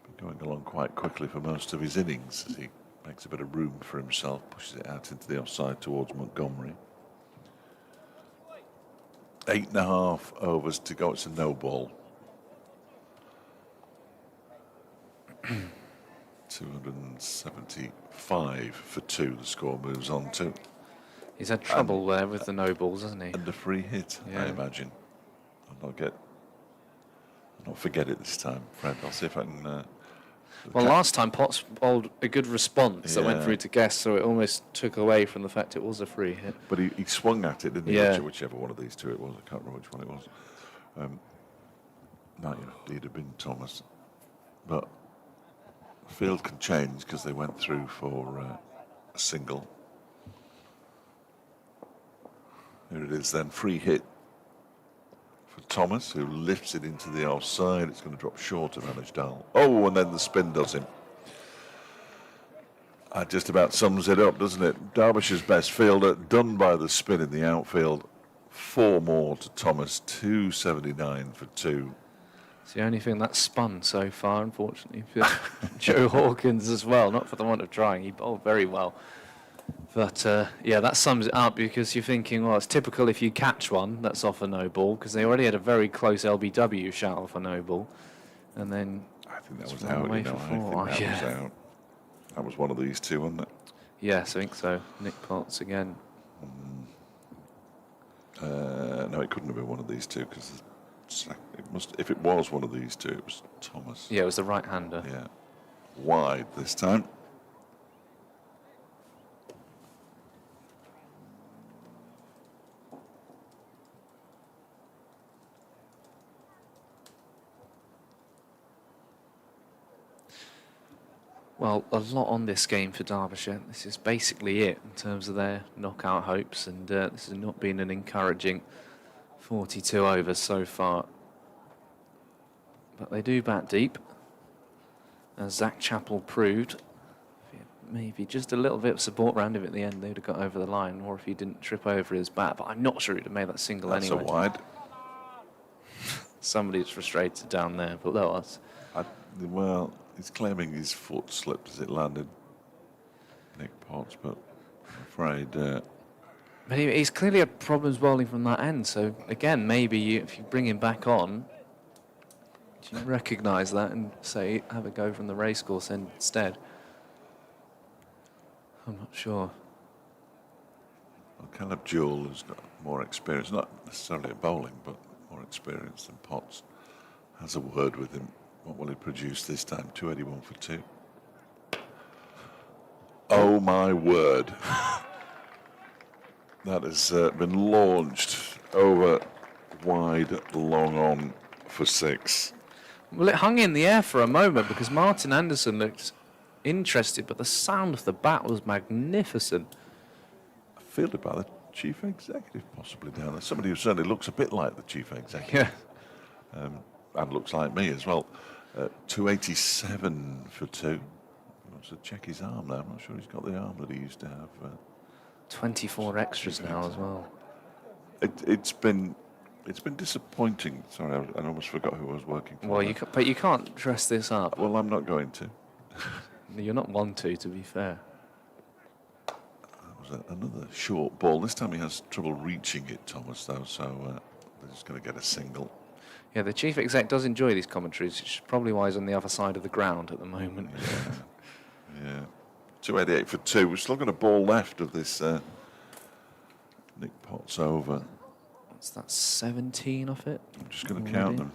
Been going along quite quickly for most of his innings as he makes a bit of room for himself, pushes it out into the offside towards Montgomery. 8.5 overs to go. It's a no ball. 275 for 2. The score moves on to. He's had trouble there with the no balls, hasn't he? And a free hit, Yeah. I imagine. I'll not forget it this time, Fred. I'll see if I can. Well, last time Potts bowled a good response that went Yeah. through to Guest, so it almost took away from the fact it was a free hit. But he swung at it, didn't he? Yeah. Whichever one of these two it was. I can't remember which one it was. Might indeed have been Thomas. But field can change because they went through for a single. Here it is then, free hit for Thomas, who lifts it into the offside. It's going to drop short of Anishdal. Oh, and then the spin does him. That just about sums it up, doesn't it? Derbyshire's best fielder, done by the spin in the outfield. 4 more to Thomas, 279 for 2. It's the only thing that's spun so far, unfortunately, for Joe Hawkins as well. Not for the want of trying, he bowled very well. But yeah, that sums it up, because you're thinking, well, it's typical if you catch one that's off a no ball, because they already had a very close LBW shout off a no ball, and then I think that it's was run out. away You know, for I four. think that Yeah. was out. That was one of these two, wasn't it? Yes, I think so. Nick Potts again. No, it couldn't have been one of these two because it must. If it was one of these two, it was Thomas. Yeah, it was the right-hander. Yeah, wide this time. Well, a lot on this game for Derbyshire. This is basically it in terms of their knockout hopes, and this has not been an encouraging 42 overs so far. But they do bat deep, as Zach Chappell proved. Maybe just a little bit of support around him at the end, they'd have got over the line, or if he didn't trip over his bat. But I'm not sure he'd have made that single That's anyway. a wide. Somebody's frustrated down there, but that was. Well, he's claiming his foot slipped as it landed, Nick Potts, but I'm afraid. But he's clearly had problems bowling from that end, so again, maybe if you bring him back on, do you recognise that and say, have a go from the racecourse instead? I'm not sure. Well, Caleb Jewell has got more experience, not necessarily at bowling, but more experience than Potts, has a word with him. What will he produce this time? 281 for 2. Oh my word. That has been launched over wide, long on for 6. Well, it hung in the air for a moment because Martin Anderson looked interested, but the sound of the bat was magnificent. I feel about the chief executive possibly down there. Somebody who certainly looks a bit like the chief executive. Yeah. And looks like me as well. 287 for 2. He wants to check his arm there. I'm not sure he's got the arm that he used to have. 24 extras now as well. It's been disappointing. Sorry, I almost forgot who I was working for. Well, but you can't dress this up. Well, I'm not going to. You're not one to be fair. That was another short ball. This time he has trouble reaching it, Thomas, though, so they're just going to get a single. Yeah, the chief exec does enjoy these commentaries, which is probably why he's on the other side of the ground at the moment. Yeah. 288 for 2. We've still got a ball left of this Nick Potts over. What's that, 17 off it? I'm just going to count them.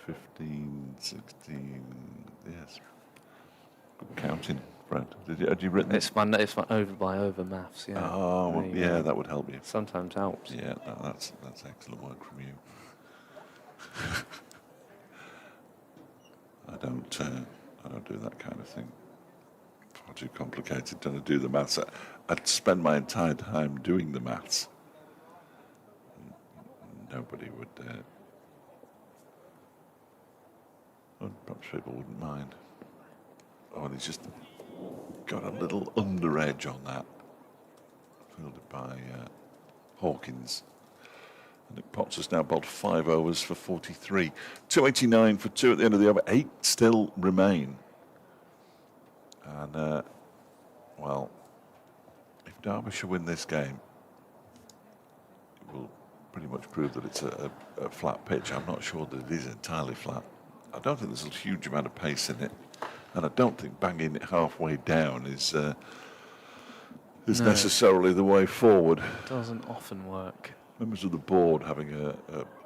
15, 16, yes. Good counting, Brad. Had you written It's my over by over maths, yeah. Oh, well, yeah, that would help you. Sometimes helps. Yeah, that's excellent work from you. I don't do that kind of thing. Far too complicated to do the maths. I'd spend my entire time doing the maths. Nobody would. Well, perhaps people wouldn't mind. Oh, and he's just got a little under edge on that. Fielded by Hawkins. And Nick Potts has now bowled 5 overs for 43. 289 for 2 at the end of the over. 8 still remain. And, well, if Derbyshire win this game, it will pretty much prove that it's a flat pitch. I'm not sure that it is entirely flat. I don't think there's a huge amount of pace in it. And I don't think banging it halfway down is necessarily the way forward. It doesn't often work. Members of the board having a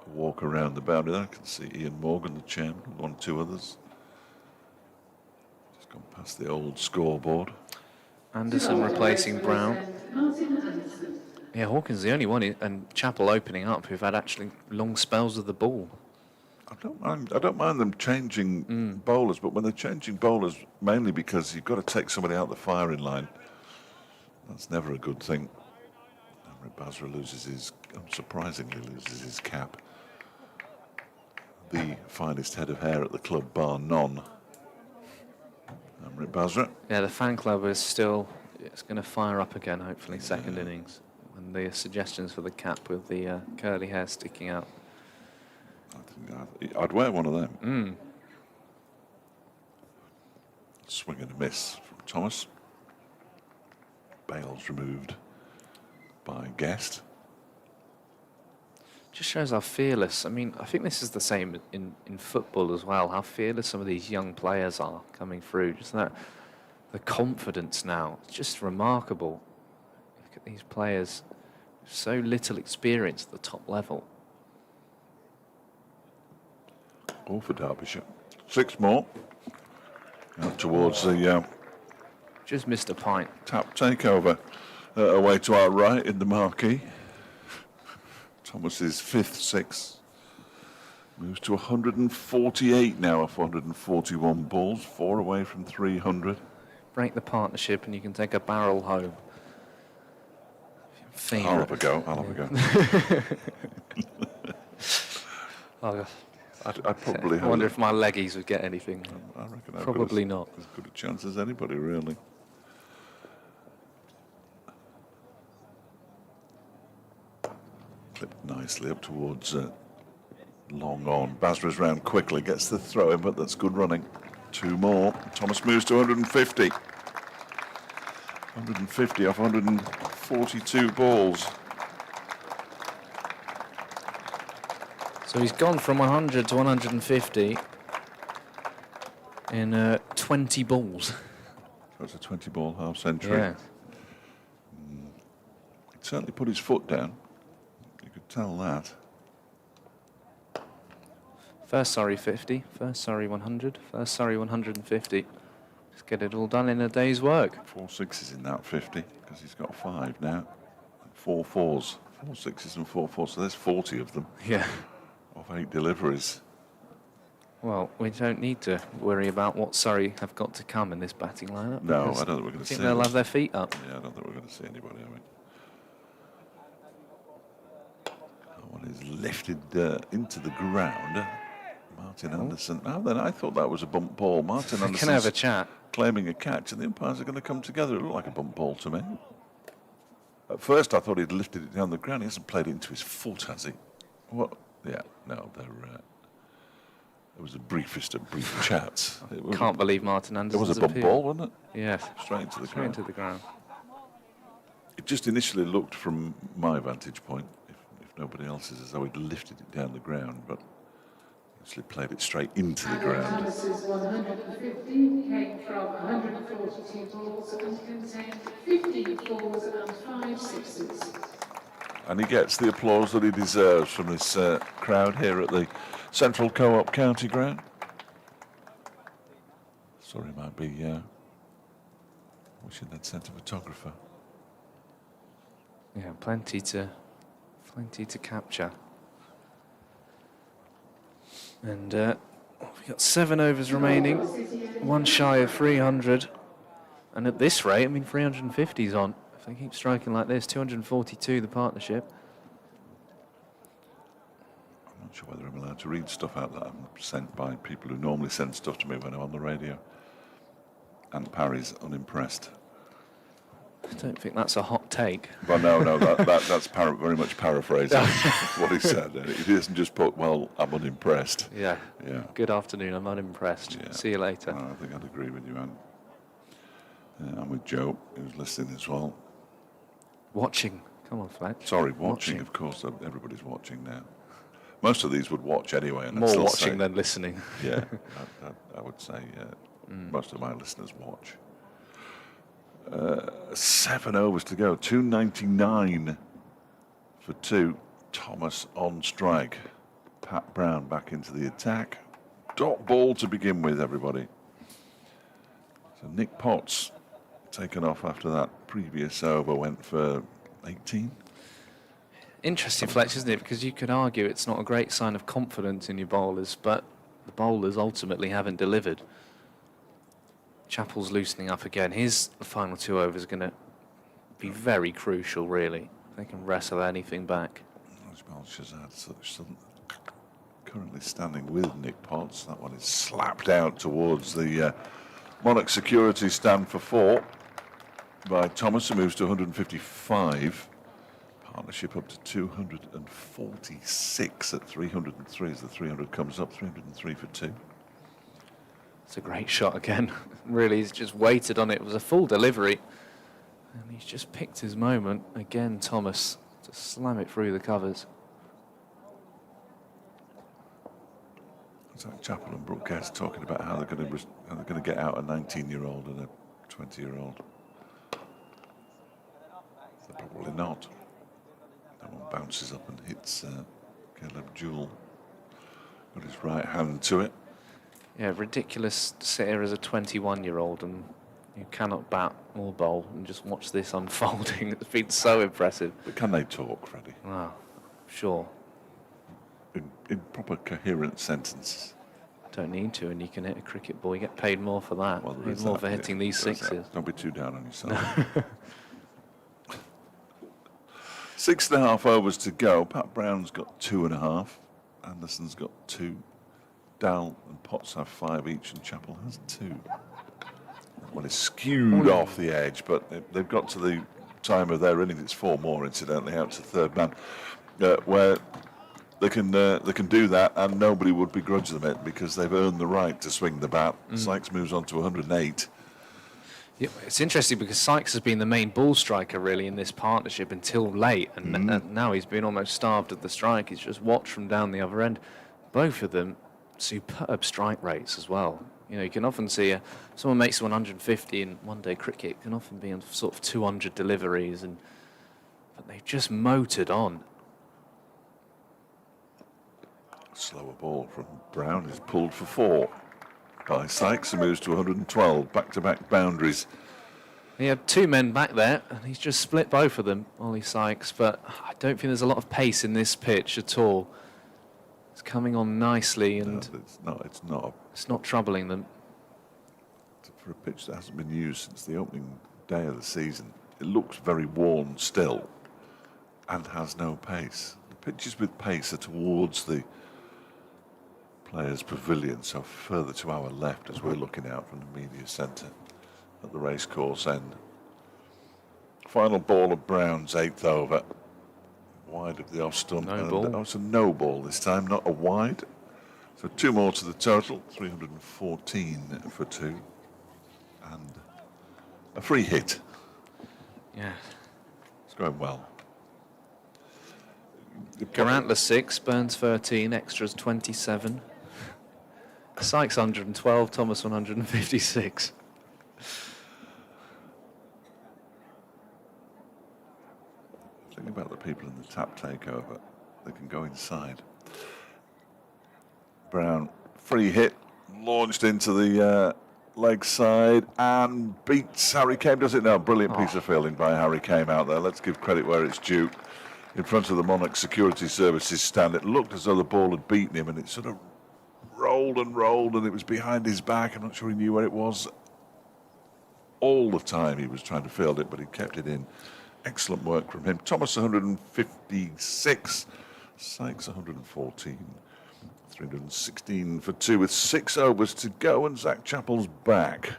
walk around the boundary. I can see Ian Morgan, the chairman, 1 or 2 others. Just gone past the old scoreboard. Anderson replacing Brown. Martin Anderson. Yeah, Hawkins is the only one, and Chappell opening up, who've had actually long spells of the ball. I don't mind them changing bowlers, but when they're changing bowlers, mainly because you've got to take somebody out the firing line, that's never a good thing. Basra unsurprisingly loses his cap. The finest head of hair at the club, bar none. Amrit Basra. Yeah, the fan club is still, it's going to fire up again, hopefully, second innings. And the suggestions for the cap with the curly hair sticking out. I think I'd wear one of them. Swing and a miss from Thomas. bails removed by Guest. Just shows how fearless. I mean, I think this is the same in football as well. How fearless some of these young players are coming through. Just that, the confidence now. It's just remarkable. Look at these players. So little experience at the top level. All for Derbyshire. 6 more. Out towards the Just missed a pint. tap takeover. Away to our right in the marquee. Thomas's 5th 6. Moves to 148 now off 141 balls. 4 away from 300. Break the partnership and you can take a barrel home. I'll have a go. I'll have a go. I'd probably I wonder if my leggies would get anything. I reckon I've Probably got not. as good a chance as anybody, really. Clipped nicely up towards long on. Basra's round quickly, gets the throw in, but that's good running. 2 more. Thomas moves to 150. 150 off 142 balls. So he's gone from 100 to 150 in 20 balls. So it's a 20-ball half century. Yeah. He certainly put his foot down. You could tell that. First Surrey 50, first Surrey 100, first Surrey 150. Just get it all done in a day's work. 4 6s in that 50 because he's got 5 now. 4 4s. 4 6s and 4 4s. So there's 40 of them Yeah. of 8 deliveries. Well, we don't need to worry about what Surrey have got to come in this batting lineup. No, because I don't think we're going I to see think they'll much. have their feet up. Yeah, I don't think we're going to see anybody, I mean. That one is lifted into the ground. Martin Anderson. Oh, then I thought that was a bump ball. Martin We Anderson can have a chat. claiming a catch, and the umpires are going to come together. It looked like a bump ball to me. At first, I thought he'd lifted it down the ground. He hasn't played it into his foot, has he? What? Yeah, no, there was the briefest of brief chats. Can't believe Martin It Anderson's was a bump appeal. ball, wasn't it? Yes. Straight into the Straight ground. into the ground. It just initially looked, from my vantage point, if nobody else's, as though he'd lifted it down the ground, but actually played it straight into the ground. Thomas's 150 came from 142 balls and contained 15 fours and 5 sixes. And he gets the applause that he deserves from this crowd here at the Central Co-op County Ground. Sorry, might be wishing they'd sent a photographer. Yeah, plenty to capture. And we've got 7 overs remaining, 1 shy of 300. And at this rate, I mean, 350's on. If they keep striking like this, 242 the partnership. I'm not sure whether I'm allowed to read stuff out that I'm sent by people who normally send stuff to me when I'm on the radio. And Parry's unimpressed. I don't think that's a hot take. But no, that's very much paraphrasing what he said. He doesn't just put, well, I'm unimpressed. Yeah. Yeah. Good afternoon, I'm unimpressed. Yeah. See you later. I think I'd agree with you, Anne. I'm with Joe, who's listening as well. Watching. Come on, Fletch. Sorry, watching, of course. Everybody's watching now. Most of these would watch anyway. And I'd More still watching say, than listening. Yeah, I would say most of my listeners watch. 7 overs to go. 299 for 2. Thomas on strike. Pat Brown back into the attack. Dot ball to begin with, everybody. So Nick Potts taken off after that previous over, went for 18. Interesting, Fletch, isn't it? Because you could argue it's not a great sign of confidence in your bowlers, but the bowlers ultimately haven't delivered. Chappell's loosening up again. His final 2 overs are going to be very crucial, really. They can wrestle anything back. Well, Shazad currently standing with Nick Potts. That one is slapped out towards the Monarch Security stand for 4 by Thomas, who moves to 155. Partnership up to 246 at 303 as the 300 comes up. 303 for 2. It's a great shot again. Really, he's just waited on it. It was a full delivery. And he's just picked his moment again, Thomas, to slam it through the covers. Zach Chappell and Brooke Guest talking about how they're going to get out a 19-year-old and a 20-year-old. They're probably not. That one bounces up and hits Caleb Jewell. Got his right hand to it. Yeah, ridiculous to sit here as a 21-year-old and you cannot bat or bowl and just watch this unfolding. It's been so impressive. But can they talk, Freddie? Wow, sure. In proper coherent sentences. Don't need to, and you can hit a cricket ball. You get paid more for that. Well, there Paid is more that, for yeah, hitting these there is that. sixes. Don't be too down on yourself. 6.5 overs to go. Pat Brown's got 2.5. Anderson's got 2. Dal and Potts have 5 each, and Chappell has 2. Well, it's skewed off the edge, but they've got to the time of their innings. It's 4 more, incidentally, out to third man, where they can do that, and nobody would begrudge them it because they've earned the right to swing the bat. Sykes moves on to 108. Yeah, it's interesting because Sykes has been the main ball striker really in this partnership until late, and now he's been almost starved of the strike. He's just watched from down the other end. Both of them superb strike rates as well. You know, you can often see someone makes 150 in one-day cricket. It can often be on sort of 200 deliveries, but they've just motored on. Slower ball from Brown is pulled for 4 by Sykes, who moves to 112. Back-to-back boundaries. He had 2 men back there, and he's just split both of them, Ollie Sykes. But I don't think there's a lot of pace in this pitch at all. It's coming on nicely, and it's not troubling them. For a pitch that hasn't been used since the opening day of the season, it looks very worn still and has no pace. The pitches with pace are towards the players' pavilion, so further to our left as we're looking out from the media centre at the racecourse end. Final ball of Brown's 8th over. Wide of the off stump. No ball. Oh, it's a no ball this time, not a wide. So 2 more to the total, 314 for 2. And a free hit. Yeah. It's going well. Garantler 6, Burns 13, extras 27. Sykes 112, Thomas 156. Think about the people in the tap takeover. They can go inside. Brown, free hit, launched into the leg side and beats Harry Kame. Does it now? Brilliant piece of fielding by Harry Kame out there. Let's give credit where it's due. In front of the Monarch Security Services stand, it looked as though the ball had beaten him, and it sort of rolled, and it was behind his back. I'm not sure he knew where it was all the time he was trying to field it, but he kept it in. Excellent work from him. Thomas 156, Sykes 114, 316 for 2 with 6 overs to go, and Zach Chappell's back.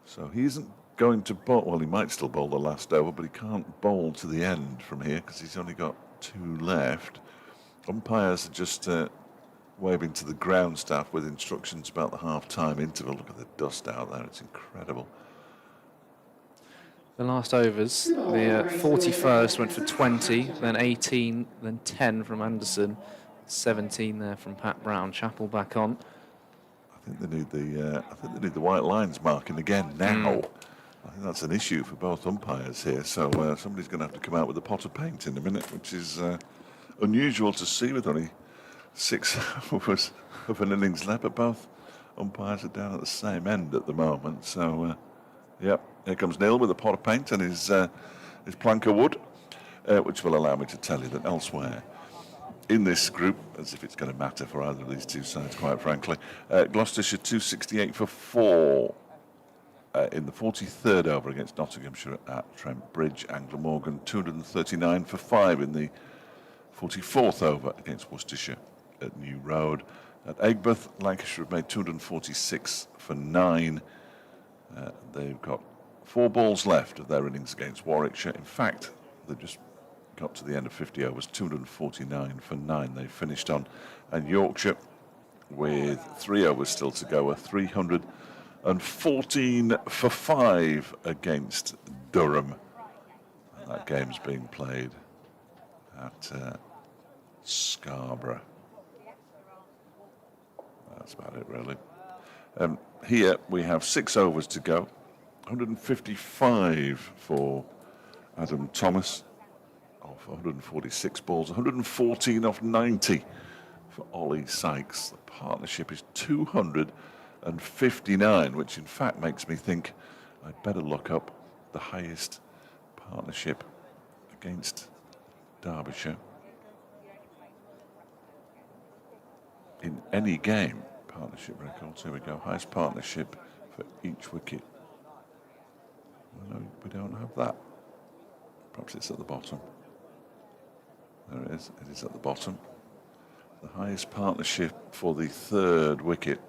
So he isn't going to bowl. Well, he might still bowl the last over, but he can't bowl to the end from here because he's only got 2 left. Umpires are just waving to the ground staff with instructions about the half-time interval. Look at the dust out there. It's incredible. The last overs, the 41st went for 20, then 18, then 10 from Anderson, 17 there from Pat Brown. Chappell back on. I think they need the white lines marking again now. I think that's an issue for both umpires here. So somebody's going to have to come out with a pot of paint in a minute, which is unusual to see with only 6 overs of an innings left. But both umpires are down at the same end at the moment. So, yep, here comes Neil with a pot of paint and his plank of wood, which will allow me to tell you that elsewhere in this group, as if it's going to matter for either of these two sides, quite frankly, Gloucestershire 268 for 4. In the 43rd over against Nottinghamshire at Trent Bridge. Anglo Morgan 239 for 5 in the 44th over against Worcestershire at New Road. At Aigburth, Lancashire have made 246 for 9. They've got 4 balls left of their innings against Warwickshire. In fact, they just got to the end of 50 overs, 249 for 9 they finished on. And Yorkshire, with 3 overs still to go, are 314 for 5 against Durham. And that game's being played at Scarborough. That's about it, really. Here we have 6 overs to go. 155 for Adam Thomas off 146 balls. 114 off 90 for Ollie Sykes. The partnership is 259, which in fact makes me think I'd better look up the highest partnership against Derbyshire in any game. Partnership records, here we go. Highest partnership for each wicket. Well, no, we don't have that. Perhaps it's at the bottom. There it is. It is at the bottom. The highest partnership for the 3rd wicket.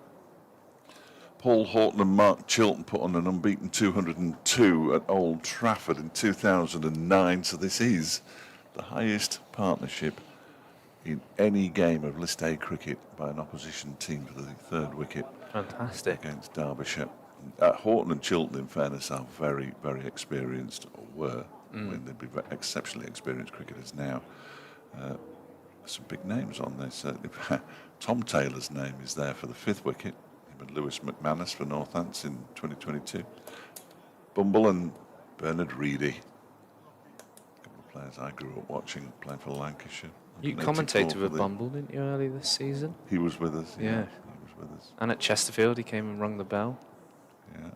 Paul Horton and Mark Chilton put on an unbeaten 202 at Old Trafford in 2009. So this is the highest partnership in any game of List A cricket by an opposition team for the 3rd wicket. Fantastic. Against Derbyshire. Horton and Chilton, in fairness, are very, very experienced, or were. I mean, they'd be exceptionally experienced cricketers now. Some big names on this. Tom Taylor's name is there for the 5th wicket. Him and Lewis McManus for Northants in 2022. Bumble and Bernard Reedy. A couple of players I grew up watching, playing for Lancashire. You commentated with Bumble, didn't you, early this season? He was with us. Yeah. He was with us. And at Chesterfield, he came and rung the bell. Yeah.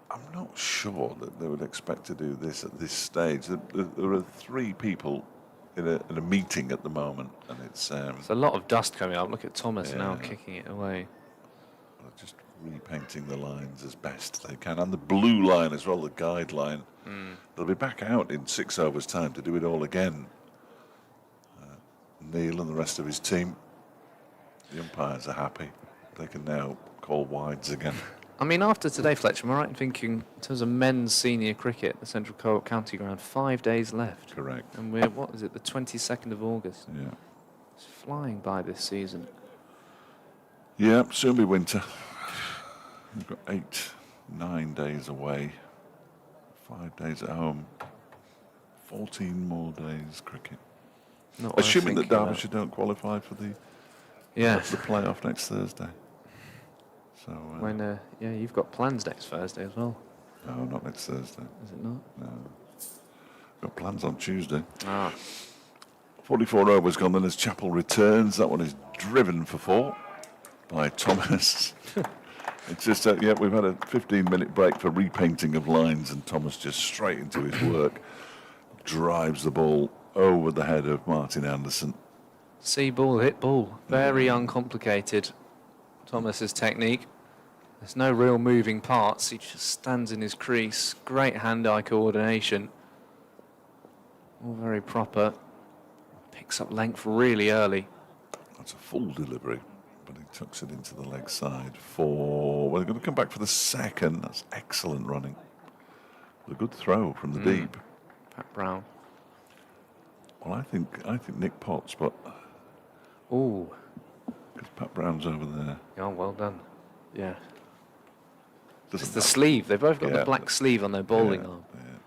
I'm not sure that they would expect to do this at this stage. There are 3 people in a meeting at the moment, and it's There's a lot of dust coming up. Look at Thomas now Yeah. kicking it away. just repainting the lines as best they can, and the blue line as well, the guideline. They'll be back out in 6 overs' time to do it all again. Neil and the rest of his team, the umpires are happy. They can now call wides again. I mean, after today, Fletcher, am I right in thinking, in terms of men's senior cricket, the Central County Ground, 5 days left? Correct. And we're, what is it, the 22nd of August? Yeah. It's flying by this season. Yeah, soon be winter. We've got 9 days away, 5 days at home, 14 more days cricket. Not what I'm Assuming that thinking about. Derbyshire don't qualify for the Yeah. the playoff next Thursday. So When, yeah, you've got plans next Thursday as well. no, not next Thursday. Is it not? No, got plans on Tuesday. Ah. 44 overs gone. Then as Chappell returns, that one is driven for 4 by Thomas. It's just yeah, we've had a 15-minute break for repainting of lines, and Thomas just straight into his work, drives the ball over the head of Martin Anderson. See ball, hit ball. Very uncomplicated, Thomas's technique. There's no real moving parts. He just stands in his crease. Great hand-eye coordination. All very proper. Picks up length really early. That's a full delivery, but he tucks it into the leg side for... Well, they're going to come back for the second. That's excellent running. A good throw from the deep. Pat Brown. Well, I think Nick Potts, but Ooh. because Pat Brown's over there. Oh, well done. Yeah. It's Doesn't the matter. sleeve. They've both got Yeah, the black sleeve on their bowling Yeah, arm. yeah.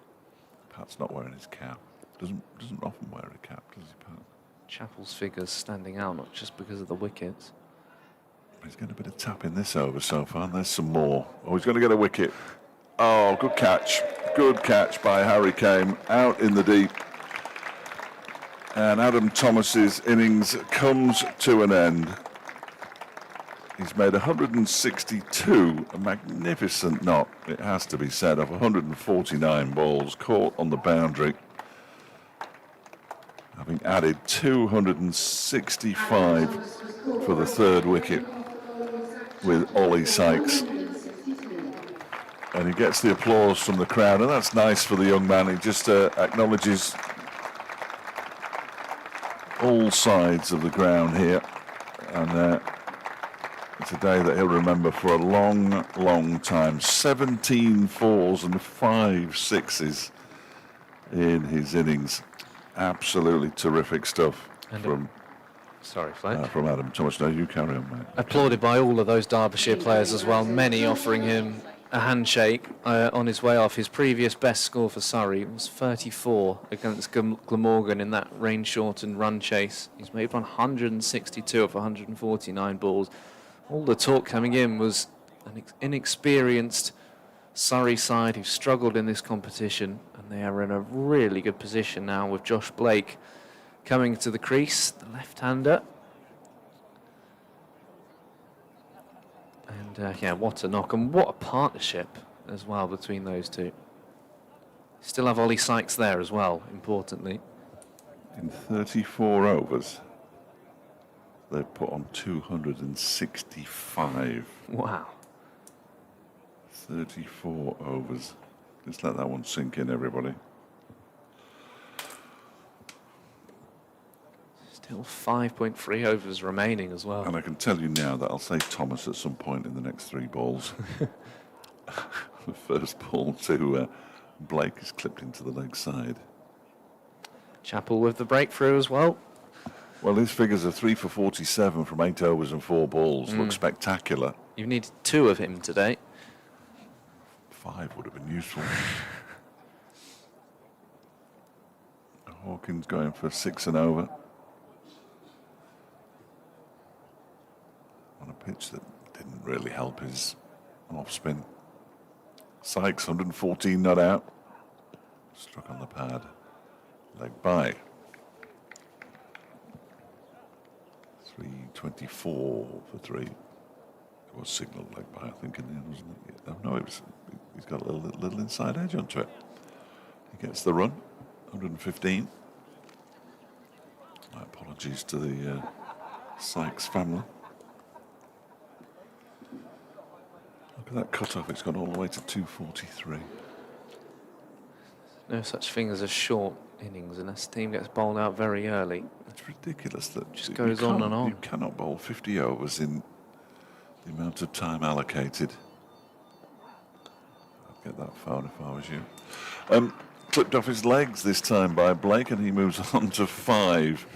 Pat's not wearing his cap. Doesn't often wear a cap, does he, Pat? Chappell's figures standing out, not just because of the wickets. He's getting a bit of tap in this over so far, and there's some more. Oh, he's going to get a wicket. Oh, good catch. Good catch by Harry Kane out in the deep. And Adam Thomas's innings comes to an end. He's made 162, a magnificent knock, it has to be said, of 149 balls, caught on the boundary. Having added 265 for the 3rd wicket with Ollie Sykes. And he gets the applause from the crowd, and that's nice for the young man. He just acknowledges all sides of the ground here, and it's a day that he'll remember for a long, long time. 17 fours and 5 sixes in his innings. Absolutely terrific stuff And from Sorry, Fletch. Adam Thomas. No, you carry on, mate. Applauded by all of those Derbyshire players as well, many offering him a handshake on his way off. His previous best score for Surrey was 34 against Glamorgan in that rain-shortened run chase. He's made 162 of 149 balls. All the talk coming in was an inexperienced Surrey side who struggled in this competition, and they are in a really good position now with Josh Blake coming to the crease, the left-hander. And yeah, what a knock, and what a partnership as well between those two. Still have Ollie Sykes there as well, importantly. In 34 overs, they've put on 265. Wow. 34 overs. Just let that one sink in, everybody. Still 5.3 overs remaining as well. And I can tell you now that I'll say Thomas at some point in the next 3 balls. The first ball to Blake is clipped into the leg side. Chappell with the breakthrough as well. Well, his figures are 3 for 47 from 8 overs and 4 balls. Look spectacular. You needed 2 of him today. 5 would have been useful. Hawkins going for 6 and over. On a pitch that didn't really help his off spin. Sykes, 114 not out. Struck on the pad. Leg by. 324 for 3. It was signalled leg by, I think, in the end, wasn't it? No, he's got a little inside edge onto it. He gets the run. 115. My apologies to the Sykes family. Look at that cut-off, it's gone all the way to 243. No such thing as a short innings unless the team gets bowled out very early. It's ridiculous that just goes on and on. You cannot bowl 50 overs in the amount of time allocated. I'd get that phone if I was you. Clipped off his legs this time by Blake, and he moves on to 5.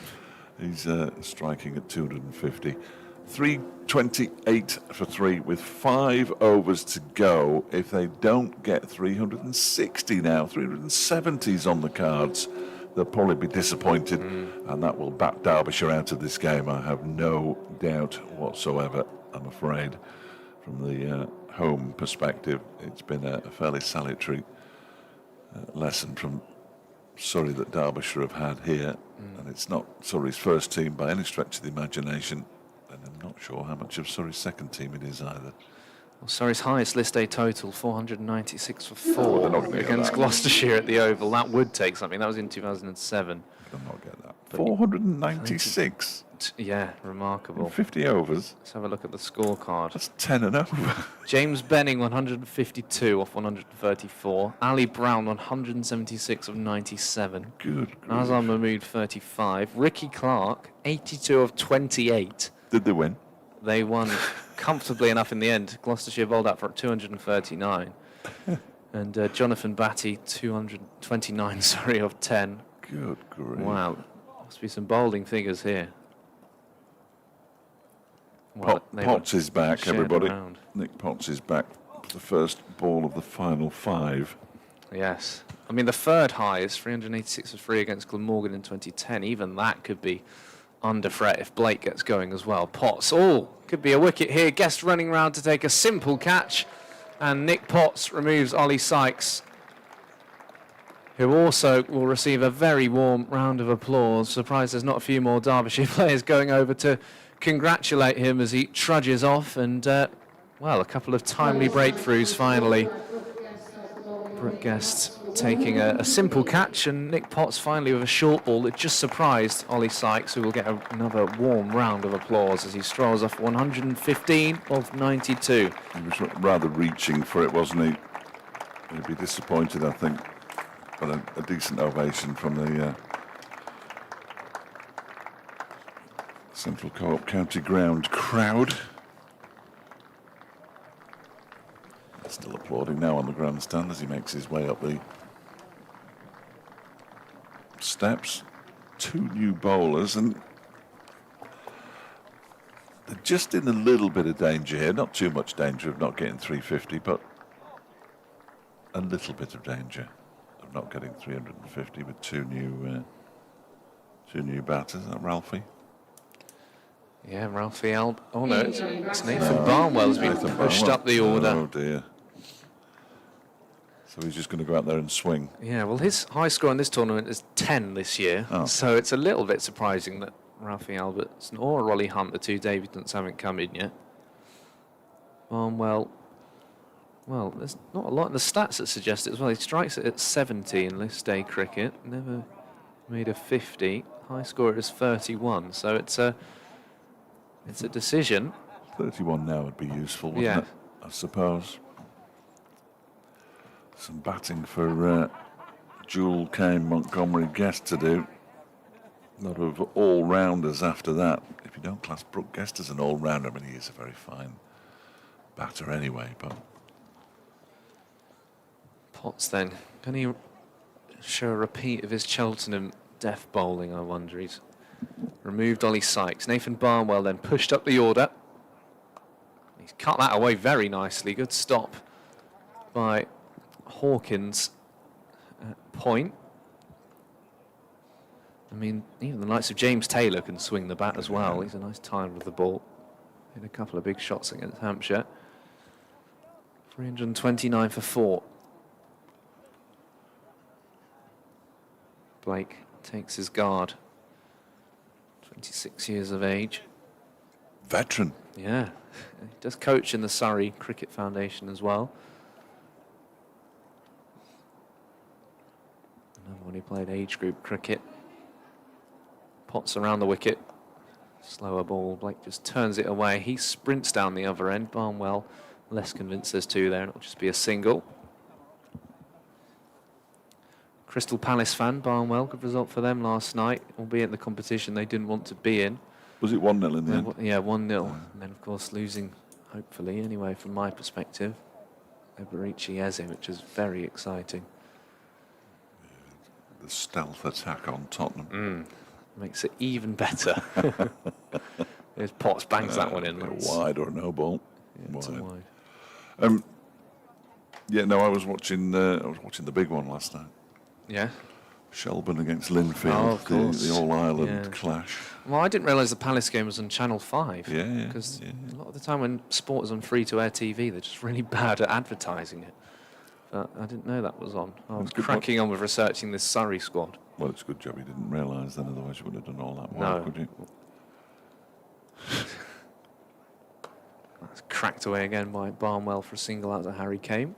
He's striking at 250. 328 for 3 with 5 overs to go. If they don't get 360 now, 370's on the cards, they'll probably be disappointed, and that will bat Derbyshire out of this game. I have no doubt whatsoever, I'm afraid. From the home perspective, it's been a fairly salutary lesson from Surrey that Derbyshire have had here, and it's not Surrey's first team by any stretch of the imagination. And I'm not sure how much of Surrey's second team it is either. Well, Surrey's highest list day total, 496 for They're 4 not gonna get against that. Gloucestershire at the Oval. That would take something. That was in 2007. They'll not get that. 496. Yeah, remarkable. 50 overs. Let's have a look at the scorecard. That's 10 and over. James Benning, 152 off 134. Ali Brown, 176 of 97. Good. Nazar Mahmood, 35. Ricky Clark, 82 of 28. Did they win? They won comfortably enough in the end. Gloucestershire bowled out for 239. And Jonathan Batty, 229, sorry, of 10. Good grief. Wow. Must be some bowling figures here. Well, they Potts were is back, shared everybody. around. Nick Potts is back for the first ball of the final 5. Yes. I mean, the third highest, 386 for 3 against Glamorgan in 2010. Even that could be under threat if Blake gets going as well. Potts, could be a wicket here. Guest running round to take a simple catch. And Nick Potts removes Ollie Sykes, who also will receive a very warm round of applause. Surprised there's not a few more Derbyshire players going over to congratulate him as he trudges off. And, well, a couple of timely breakthroughs finally. Brooke Guest taking a simple catch, and Nick Potts finally with a short ball that just surprised Ollie Sykes, who will get another warm round of applause as he strolls off 115 of 92. He was rather reaching for it, wasn't he? He'd be disappointed, I think. But a decent ovation from the Central Co-op County Ground crowd. Still applauding now on the grandstand as he makes his way up the steps. 2 new bowlers, and they're just in a little bit of danger here. Not too much danger of not getting 350, but a little bit of danger of not getting 350 with two new batters. Is that Ralphie? Yeah, Ralphie Oh no, it's Nathan Barnwell's been Nathan pushed Barnwell. up the order. Oh dear. So he's just going to go out there and swing. Yeah, well, his high score in this tournament is 10 this year, Oh. so it's a little bit surprising that Ralphie Albertson or Rolly Hunt, the two debutants, haven't come in yet. Well, there's not a lot in the stats that suggest it as well. He strikes it at 70 in list day cricket, never made a 50. High score is 31, so it's a decision. 31 now would be useful, wouldn't it? I suppose. Some batting for Jewel Kane Montgomery Guest to do. A lot of all-rounders after that. If you don't class Brooke Guest as an all-rounder, I mean, he is a very fine batter anyway, but... Potts then, can he show a repeat of his Cheltenham death bowling, I wonder? He's removed Ollie Sykes. Nathan Barnwell then pushed up the order. He's cut that away very nicely. Good stop by Hawkins at point. I mean, even the likes of James Taylor can swing the bat as well. He's a nice timer with the ball. Hit a couple of big shots against Hampshire. 329 for 4. Blake takes his guard. 26 years of age. Veteran. Yeah, he does coach in the Surrey Cricket Foundation as well. Another one who played age group cricket. Potts around the wicket. Slower ball. Blake just turns it away. He sprints down the other end. Barnwell less convinced there's two there, and it'll just be a single. Crystal Palace fan, Barnwell. Good result for them last night, albeit the competition they didn't want to be in. Was it 1-0 in the end? Yeah, 1-0. And then, of course, losing, hopefully, anyway, from my perspective, Eberici Eze, which is very exciting. The stealth attack on Tottenham. Makes it even better. There's Potts, bangs that one in. That's Wide or no ball. yeah, it's a wide. Yeah, no, I was watching the big one last night. Yeah. Shelburne against Linfield, Oh, of course. the All-Ireland Yeah. clash. Well, I didn't realise the Palace game was on Channel 5. Yeah, Because yeah. a lot of the time when sport is on free-to-air TV, they're just really bad at advertising it. But I didn't know that was on. I was It's good cracking on with researching this Surrey squad. Well, it's a good job you didn't realise then, otherwise you wouldn't have done all that No. work, would you? That's cracked away again by Barnwell for a single out to Harry Kane.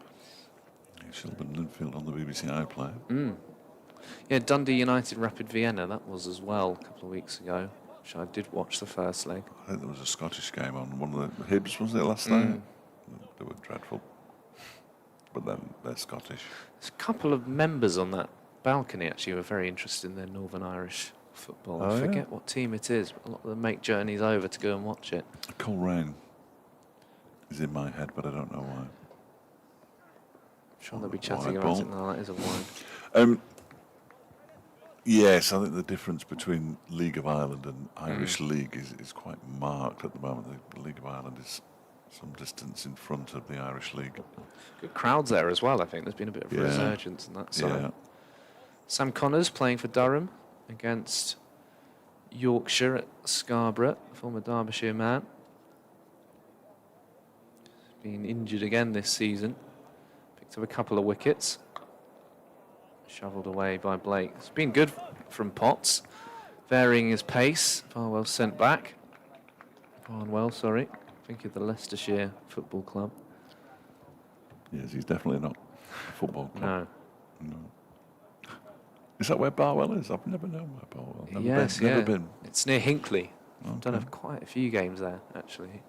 Shelburne Linfield on the BBC iPlayer. Yeah, Dundee United Rapid Vienna, that was as well a couple of weeks ago, which I did watch the first leg. I think there was a Scottish game on one of the Hibs, wasn't it, last night? They were dreadful. But then they're Scottish. There's a couple of members on that balcony actually who are very interested in their Northern Irish football. Oh, I yeah? forget what team it is, but a lot of them make journeys over to go and watch it. Coleraine is in my head, but I don't know why. I'm sure they'll be chatting Wide about it. ball. No, that is a wide. Yes, I think the difference between League of Ireland and Irish League is quite marked at the moment. The League of Ireland is some distance in front of the Irish League. Good crowds there as well, I think. There's been a bit of Yeah. resurgence on that side. Yeah. Sam Connors playing for Durham against Yorkshire at Scarborough, former Derbyshire man. Been injured again this season. Picked up a couple of wickets. Shovelled away by Blake. It's been good from Potts, varying his pace. Barnwell sent back. Barnwell, sorry. Think of the Leicestershire Football Club. Yes, he's definitely not a football club. No. Is that where Barwell is? I've never known where Barwell is. Yes, never yeah. been. It's near Hinckley. I've done Okay. quite a few games there, actually.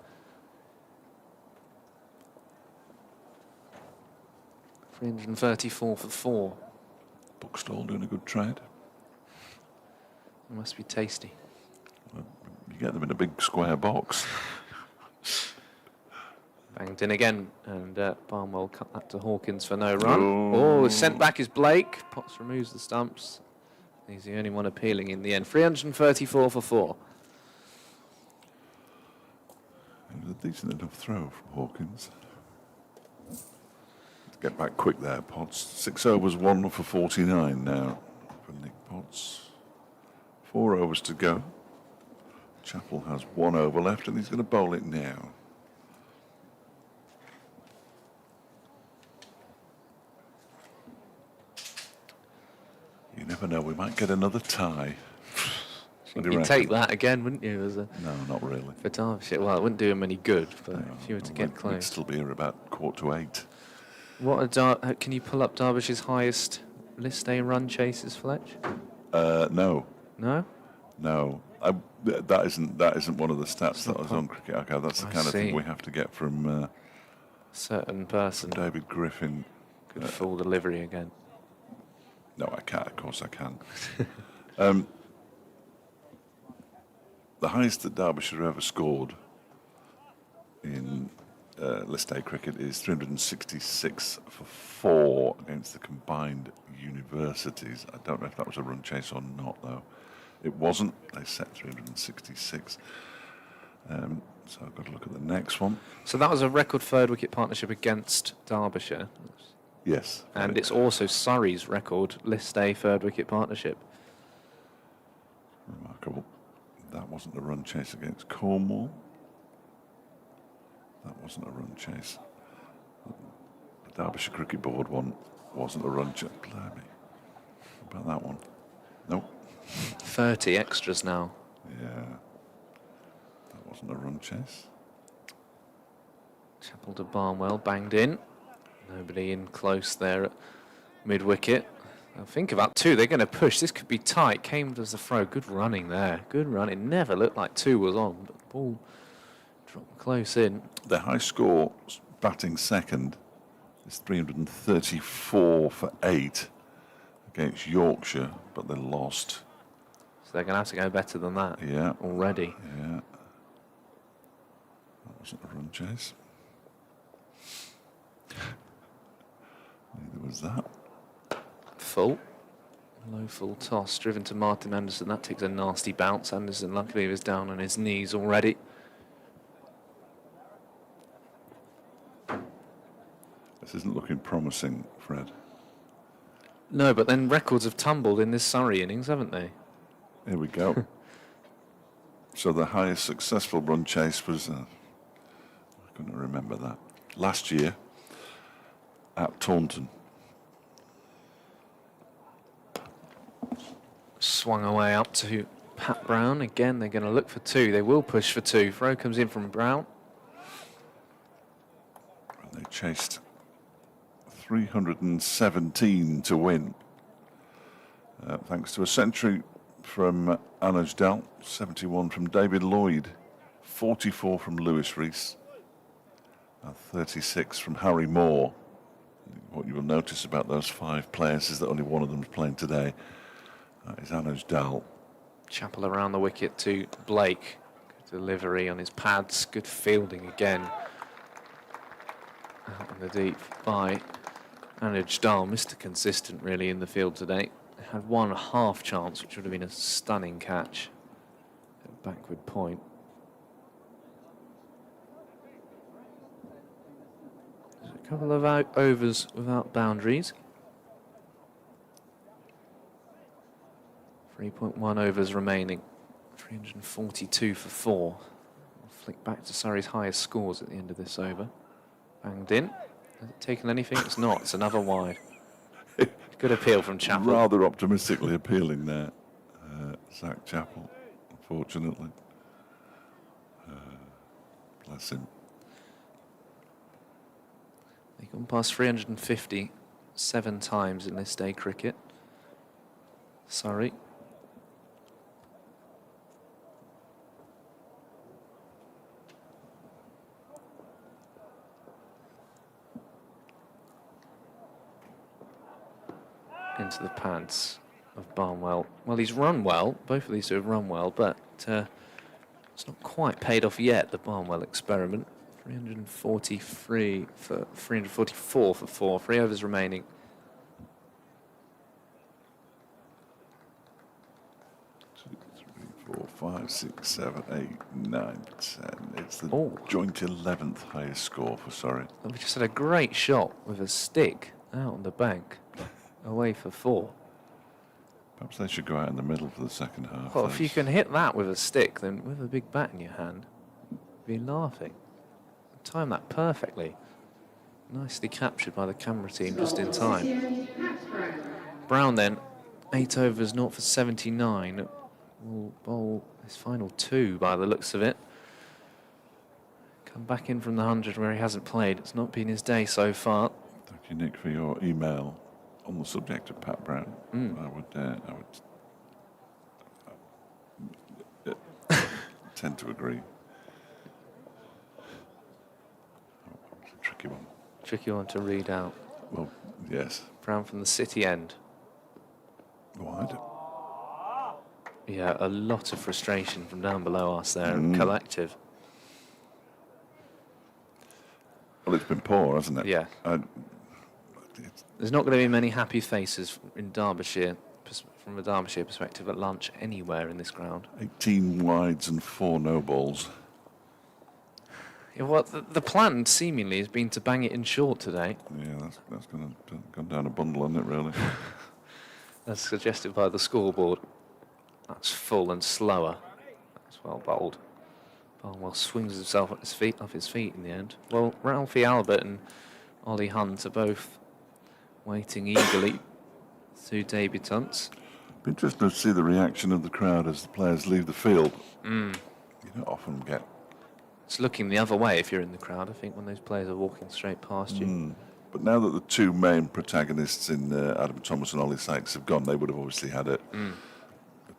$334 for 4. Bookstall doing a good trade. It must be tasty. You get them in a big square box. Banged in again, and Barnwell cut that to Hawkins for no run. Oh, sent back is Blake. Potts removes the stumps. He's the only one appealing in the end. 334 for 4. It was a decent enough throw from Hawkins. Get back quick there, Potts. 6 overs, 1 for 49 now for Nick Potts. 4 overs to go. Chappell has 1 over left, and he's going to bowl it now. You never know, we might get another tie. What do you You'd reckon? take that again, wouldn't you? As a No, not really. for Derbyshire. Well, it wouldn't do him any good, but No, if you were to no, get we'd close. still be here about 7:45. What are can you pull up Derbyshire's highest list A run chases, Fletch? No, No? no. That isn't one of the stats that I was on Cricket Archive. That's the I kind of thing see. we have to get from Certain person. David Griffin. Good full delivery again. No, I can't. Of course I can. The highest that Derbyshire ever scored in List A cricket is 366 for 4 against the combined universities. I don't know if that was a run chase or not, though. It wasn't. They set 366. So I've got to look at the next one. So that was a record third wicket partnership against Derbyshire. Yes. And it's also Surrey's record list A third wicket partnership. Remarkable. That wasn't a run chase against Cornwall. That wasn't a run chase. The Derbyshire Cricket Board one wasn't a run chase. Blimey. What about that one? Nope. 30 extras now. Yeah. That wasn't a run chase. Chappell to Barnwell, banged in. Nobody in close there at mid-wicket. I think about 2. They're going to push. This could be tight. Came as the throw. Good running there. Good running. Never looked like 2 was on, but the ball dropped close in. The high score batting second is 334 for 8 against Yorkshire, but they lost. So they're going to have to go better than that Yeah. already. Yeah. That wasn't a run chase. Neither was that. Full. Low full toss. Driven to Martin Anderson. That takes a nasty bounce. Anderson luckily was down on his knees already. This isn't looking promising, Fred. No, but then records have tumbled in this Surrey innings, haven't they? Here we go. So the highest successful run chase was, I couldn't remember that, last year at Taunton. Swung away up to Pat Brown. Again, they're going to look for 2. They will push for 2. Throw comes in from Brown. And they chased 317 to win. Thanks to a century from Anuj Dal, 71 from David Lloyd, 44 from Lewis Rees, and 36 from Harry Moore. What you will notice about those 5 players is that only one of them is playing today. That is Anuj Dal. Chappell around the wicket to Blake. Good delivery on his pads. Good fielding again. Out in the deep by Anuj Dal. Mr. Consistent really in the field today. Had 1 half chance, which would have been a stunning catch at backward point. There's a couple of overs without boundaries. 3.1 overs remaining. 342 for 4. We'll flick back to Surrey's highest scores at the end of this over. Banged in. Has it taken anything? It's not. It's another wide. Good appeal from Chappell. Rather optimistically appealing there, Zach Chappell, unfortunately. Bless him. They've gone past 357 times in this day cricket. Sorry. Into the pads of Barnwell. Well, he's run well. Both of these two have run well, but it's not quite paid off yet, the Barnwell experiment. 343 for 344 for 4. 3 overs remaining. 2, 3, 4, 5, 6, 7, 8, 9, 10. It's the Oh. joint 11th highest score for Surrey. We just had a great shot with a stick out on the bank, away for 4. Perhaps they should go out in the middle for the second half. Well, if you can hit that with a stick, then with a big bat in your hand, you'd be laughing. Time that perfectly. Nicely captured by the camera team just in time. Brown then, 8 overs, 0 for 79. Will bowl his final 2 by the looks of it. Come back in from the 100 where he hasn't played. It's not been his day so far. Thank you, Nick, for your email on the subject of Pat Brown. I would tend to agree. It's a tricky one. Tricky one to read out. Well, yes. Brown from the City end. Wide. Yeah, a lot of frustration from down below us there, collective. Well, it's been poor, hasn't it? Yeah. There's not going to be many happy faces in Derbyshire, from a Derbyshire perspective, at lunch anywhere in this ground. 18 wides and 4 no balls. Yeah, well, the plan seemingly has been to bang it in short today. Yeah, that's going to go down a bundle, isn't it, really? As suggested by the scoreboard. That's full and slower. That's well bowled. Barnwell swings himself off his feet in the end. Well, Ralphie Albert and Ollie Hunt are both waiting eagerly. 2 debutants. Be interesting to see the reaction of the crowd as the players leave the field. You don't often get... It's looking the other way if you're in the crowd, I think, when those players are walking straight past you. But now that the 2 main protagonists in Adam Thomas and Ollie Sykes have gone, they would have obviously had a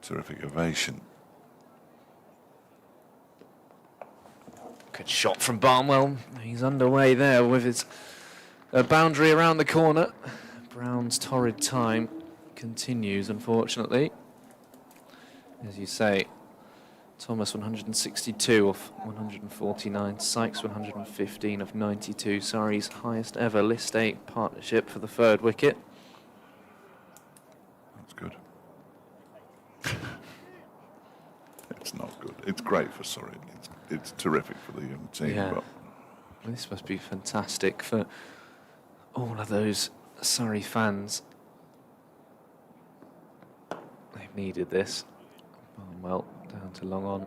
terrific ovation. Good shot from Barnwell. He's underway there with his boundary around the corner. Brown's torrid time continues, unfortunately. As you say, Thomas 162 of 149, Sykes 115 of 92. Surrey's highest ever List A partnership for the 3rd wicket. That's good. It's not good. It's great for Surrey. It's terrific for the young team. Yeah. But This must be fantastic for all of those Surrey fans. They've needed this. Well, down to long on.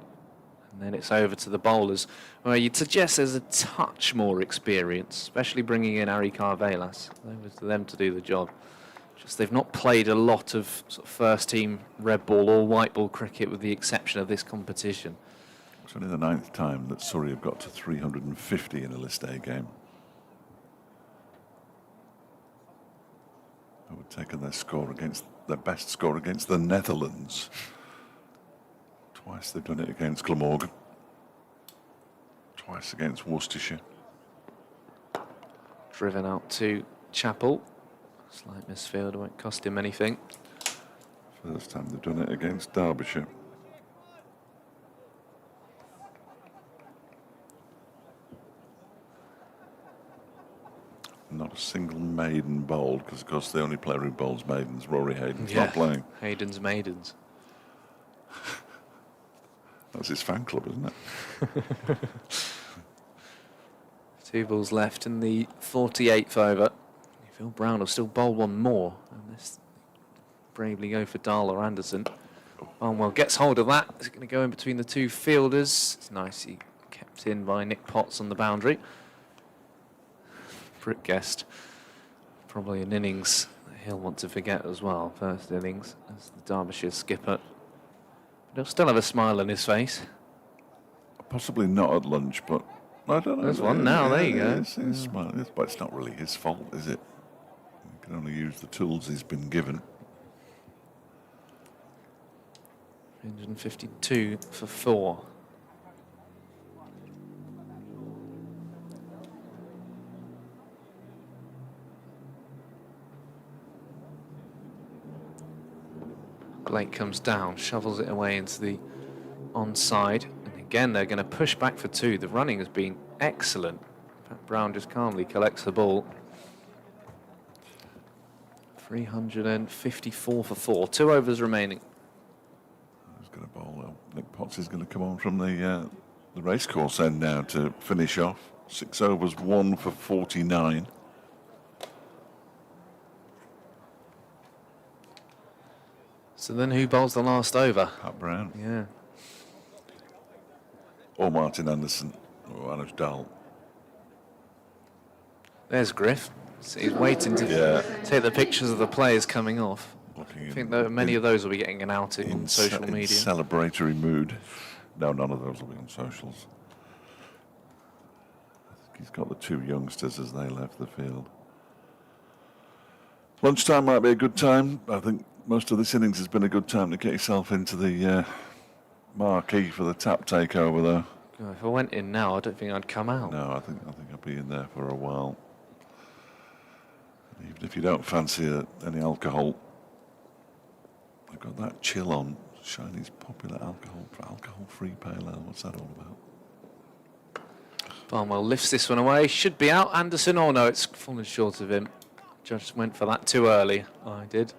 And then it's over to the bowlers, where you'd suggest there's a touch more experience, especially bringing in Ari Carvelas. Over to them to do the job. Just they've not played a lot of, sort of first team red ball or white ball cricket with the exception of this competition. it's only the 9th time that Surrey have got to 350 in a List A game. I would take their best score against the Netherlands. Twice they've done it against Glamorgan. Twice against Worcestershire. Driven out to Chapel. Slight misfield, won't cost him anything. First time they've done it against Derbyshire. Not a single maiden bowled, because of course the only player who bowls maidens, Rory Hayden's not playing. Hayden's maidens. That's his fan club, isn't it? 2 balls left in the 48th over. Phil Brown will still bowl one more, unless bravely go for Dahl or Anderson. Barnwell gets hold of that. It's going to go in between the 2 fielders. It's nicely kept in by Nick Potts on the boundary. Brick Guest, probably an innings he'll want to forget as well. 1st innings as the Derbyshire skipper. But he'll still have a smile on his face. Possibly not at lunch, but I don't know. There's one now, there you go. It's smiling, but it's not really his fault, is it? He can only use the tools he's been given. 152 for 4. Blake comes down, shovels it away into the onside. And again, they're going to push back for 2. The running has been excellent. Pat Brown just calmly collects the ball. 354 for 4. 2 overs remaining. Who's going to bowl? Nick Potts Potts is going to come on from the racecourse end now to finish off. 6 overs, 1 for 49. So then who bowls the last over? Pat Brown Yeah. or Martin Anderson or Anuj Dal. There's Griff. So he's waiting to take the pictures of the players coming off. I think that many of those will be getting an outing on social media. In celebratory mood. No, none of those will be on socials. I think he's got the 2 youngsters as they left the field. Lunchtime might be a good time. I think most of this innings has been a good time to get yourself into the marquee for the tap takeover, though. God, if I went in now, I don't think I'd come out. No, I think I'll be in there for a while. Even if you don't fancy any alcohol, I've got that chill on. Shiny's popular alcohol-free pale ale. What's that all about? Barnwell lifts this one away. Should be out. Anderson, oh no, it's fallen short of him. Judge went for that too early. I did.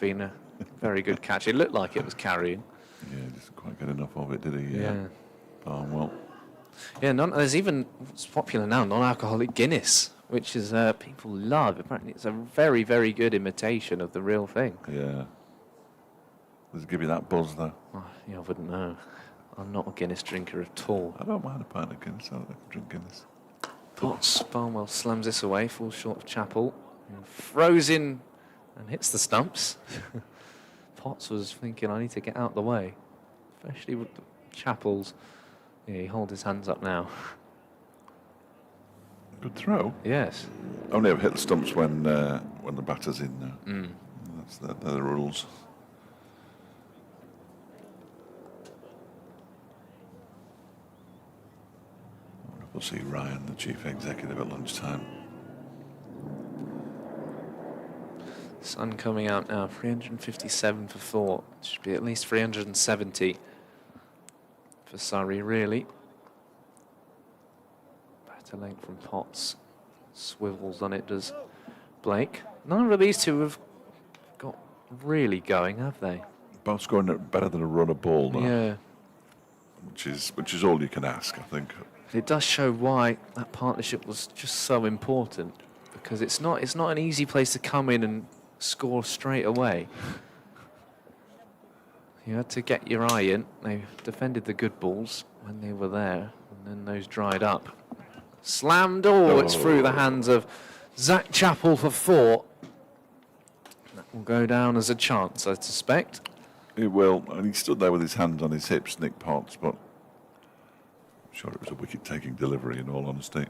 Been a very good catch. It looked like it was carrying. Yeah, he didn't quite get enough of it, did he? Yeah. Barnwell. Yeah, there's even what's popular now, non-alcoholic Guinness, which is people love. Apparently, it's a very, very good imitation of the real thing. Yeah. Does it give you that buzz, though? Oh, yeah, I wouldn't know. I'm not a Guinness drinker at all. I don't mind a pint of Guinness. I can drink Guinness. Potts, Barnwell slams this away, falls short of Chappell, and throws in and hits the stumps. Potts was thinking, I need to get out the way, especially with the Chappell's. Yeah, he holds his hands up now. Good throw. Yes. Only ever hit the stumps when the batter's in now. Mm. They're the rules. We'll see Ryan, the chief executive, at lunchtime. Sun coming out now, 357 for 4. Should be at least 370 for Surrey, really. Better length from Potts. Swivels on it, does Blake. None of these two have got really going, have they? Both scoring better than a run of ball now. Yeah. Which is all you can ask, I think. It does show why that partnership was just so important, because it's not an easy place to come in and score straight away. You had to get your eye in. They defended the good balls when they were there, and then those dried up. Slammed, it's through the hands of Zach Chappell for 4. That will go down as a chance, I suspect. It will, and he stood there with his hands on his hips, Nick Potts, but I'm sure it was a wicket-taking delivery, in all honesty.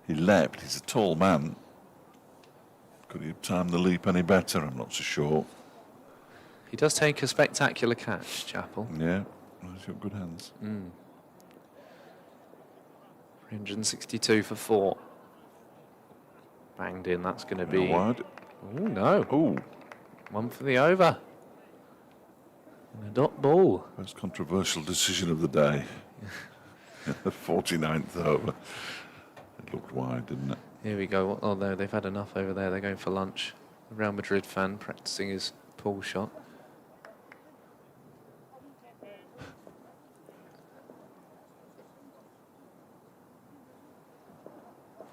He leapt, he's a tall man. Could he have timed the leap any better? I'm not so sure. He does take a spectacular catch, Chappell. Yeah, he's got good hands. 362 for 4. Banged in, that's going to be... Wide. Oh, no. Oh. One for the over. And a dot ball. Most controversial decision of the day. The 49th over. It looked wide, didn't it? Here we go. Oh, no, they've had enough over there. They're going for lunch. The Real Madrid fan practicing his pull shot.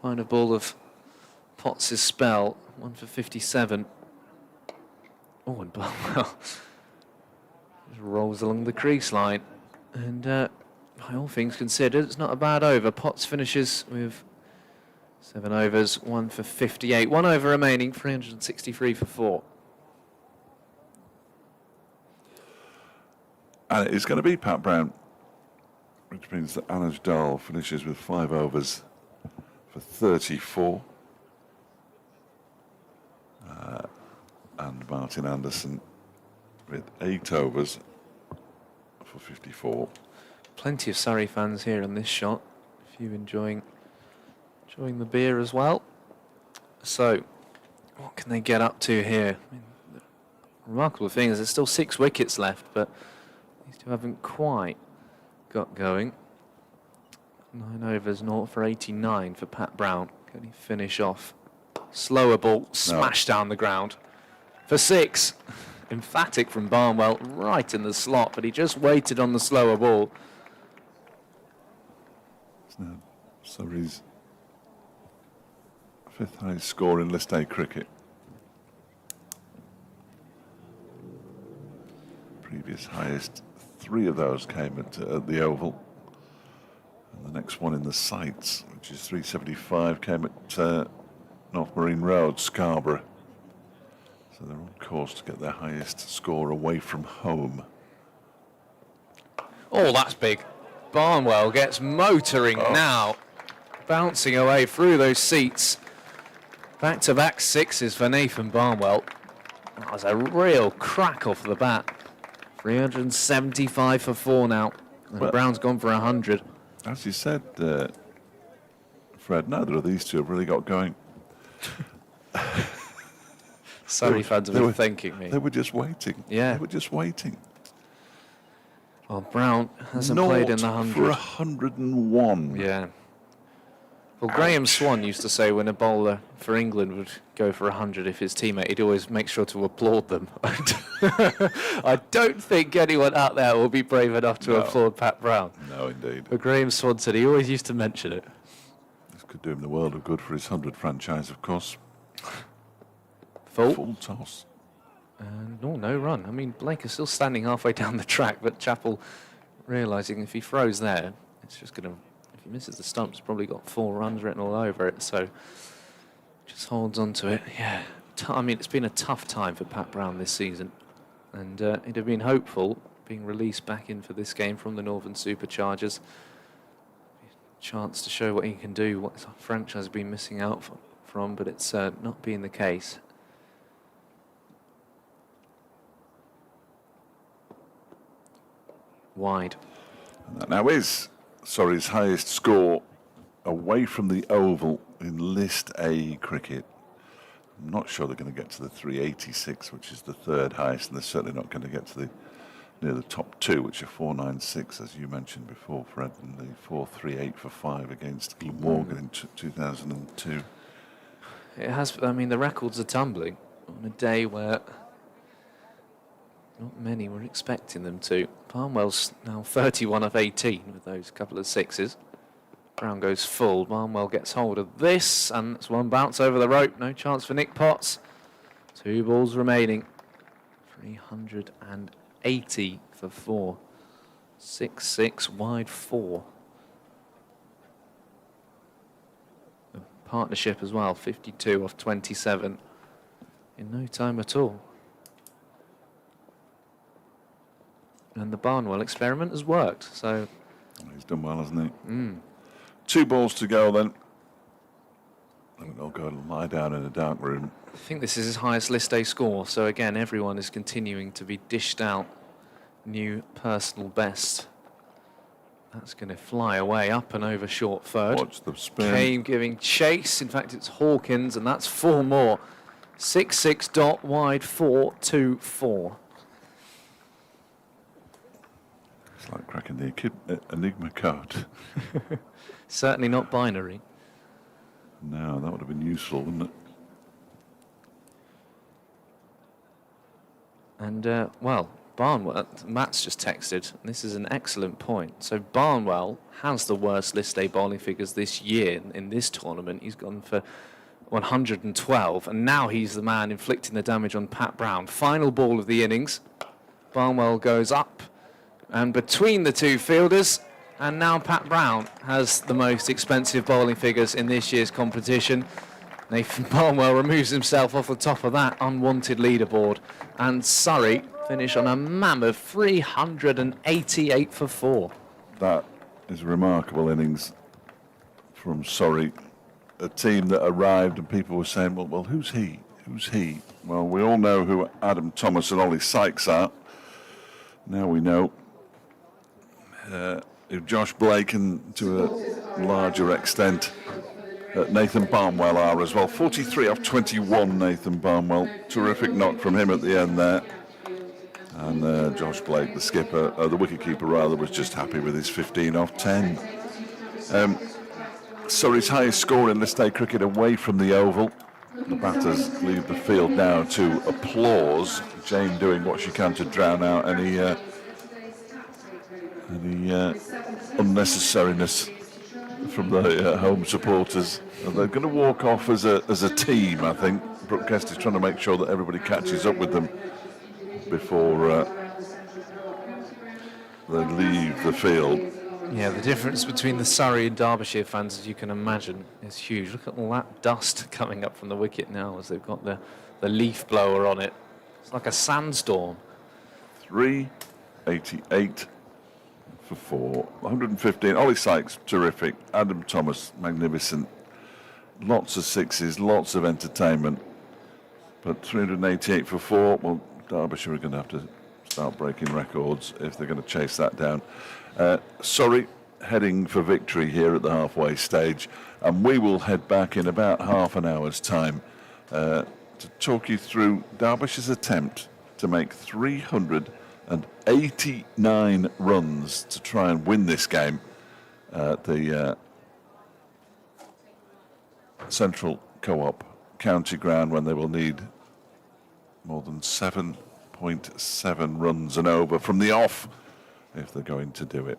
Final ball of Potts' spell. 1 for 57. Oh, and Barnwell just rolls along the crease line. And by all things considered, it's not a bad over. Potts finishes with 7 overs, 1 for 58. 1 over remaining, 363 for 4. And it's going to be Pat Brown, which means that Anuj Dal finishes with 5 overs for 34. And Martin Anderson with 8 overs for 54. Plenty of Surrey fans here on this shot. A few enjoying the beer as well. So, what can they get up to here? I mean, the remarkable thing is there's still 6 wickets left, but these two haven't quite got going. 9 overs, 0 for 89 for Pat Brown. Can he finish off? Slower ball, smashed down the ground for 6. emphatic from Barnwell, right in the slot, but he just waited on the slower ball. So Surrey's 5th highest score in List A cricket. Previous highest, 3 of those came at the Oval. And the next one in the sights, which is 375, came at North Marine Road, Scarborough. So they're on course to get their highest score away from home. Oh, that's big. Barnwell gets motoring now, bouncing away through those seats. Back-to-back sixes for Nathan Barnwell. That was a real crack off the bat. 375 for 4 now. And Brown's gone for 100. As you said, Fred, neither of these two have really got going. Surrey fans have been thanking me. They were just waiting. Yeah. They were just waiting. Well, Brown hasn't played in the 100. For 101. Yeah. Well, Graham Swan used to say when a bowler for England would go for 100 if his teammate, he'd always make sure to applaud them. I don't think anyone out there will be brave enough to applaud Pat Brown. No, indeed. But Graham Swan said he always used to mention it. This could do him the world of good for his 100 franchise, of course. Full toss. No run. I mean, Blake is still standing halfway down the track, but Chappell realising if he throws there, it's just going to, if he misses the stumps, probably got 4 runs written all over it, so just holds on to it. Yeah, I mean, it's been a tough time for Pat Brown this season, and it'd have been hopeful being released back in for this game from the Northern Superchargers. Chance to show what he can do, what his franchise has been missing out from, but it's not being the case. Wide. And that now is Surrey's highest score away from the Oval in List A cricket. I'm not sure they're going to get to the 386, which is the 3rd highest, and they're certainly not going to get to near the top 2, which are 496, as you mentioned before, Fred, and the 438 for 5 against Glamorgan in 2002. It has. I mean, the records are tumbling on a day where not many were expecting them to. Barnwell's now 31 of 18 with those couple of sixes. Brown goes full. Barnwell gets hold of this, and it's one bounce over the rope. No chance for Nick Potts. 2 balls remaining. 380 for 4. 6-6 wide 4. The partnership as well. 52 off 27 in no time at all. And the Barnwell experiment has worked, so... He's done well, hasn't he? 2 balls to go then. And they'll go and lie down in a dark room. I think this is his highest List A score, so again, everyone is continuing to be dished out new personal best. That's going to fly away up and over short third. Watch the spin. Kane giving chase. In fact, it's Hawkins, and that's 4 more. 6-6 dot wide 4-2-4. It's like cracking the Enigma code. Certainly not binary. No, that would have been useful, wouldn't it? And, well, Barnwell, Matt's just texted, and this is an excellent point. So Barnwell has the worst List A bowling figures this year in this tournament. He's gone for 112, and now he's the man inflicting the damage on Pat Brown. Final ball of the innings. Barnwell goes up and between the 2 fielders, and now Pat Brown has the most expensive bowling figures in this year's competition. Nathan Barnwell removes himself off the top of that unwanted leaderboard, and Surrey finish on a mammoth 388 for 4. That is a remarkable innings from Surrey. A team that arrived and people were saying, well, who's he? Who's he? Well, we all know who Adam Thomas and Ollie Sykes are. Now we know Josh Blake and to a larger extent Nathan Barnwell are as well. 43 off 21, Nathan Barnwell. Terrific knock from him at the end there. And Josh Blake, the skipper, the wicketkeeper rather, was just happy with his 15 off 10. Surrey's highest score in List A cricket away from the Oval. The batters leave the field now to applause. Jane doing what she can to drown out any unnecessariness from the home supporters. And they're going to walk off as a team, I think. Brooke Guest is trying to make sure that everybody catches up with them before they leave the field. Yeah, the difference between the Surrey and Derbyshire fans, as you can imagine, is huge. Look at all that dust coming up from the wicket now as they've got the leaf blower on it. It's like a sandstorm. 388 for 4. 115. Ollie Sykes, terrific. Adam Thomas, magnificent. Lots of sixes, lots of entertainment. But 388 for 4, well, Derbyshire are going to have to start breaking records if they're going to chase that down. Surrey heading for victory here at the halfway stage, and we will head back in about half an hour's time to talk you through Derbyshire's attempt to make 389 runs to try and win this game at the Central Co-op County Ground, when they will need more than 7.7 runs and over from the off if they're going to do it.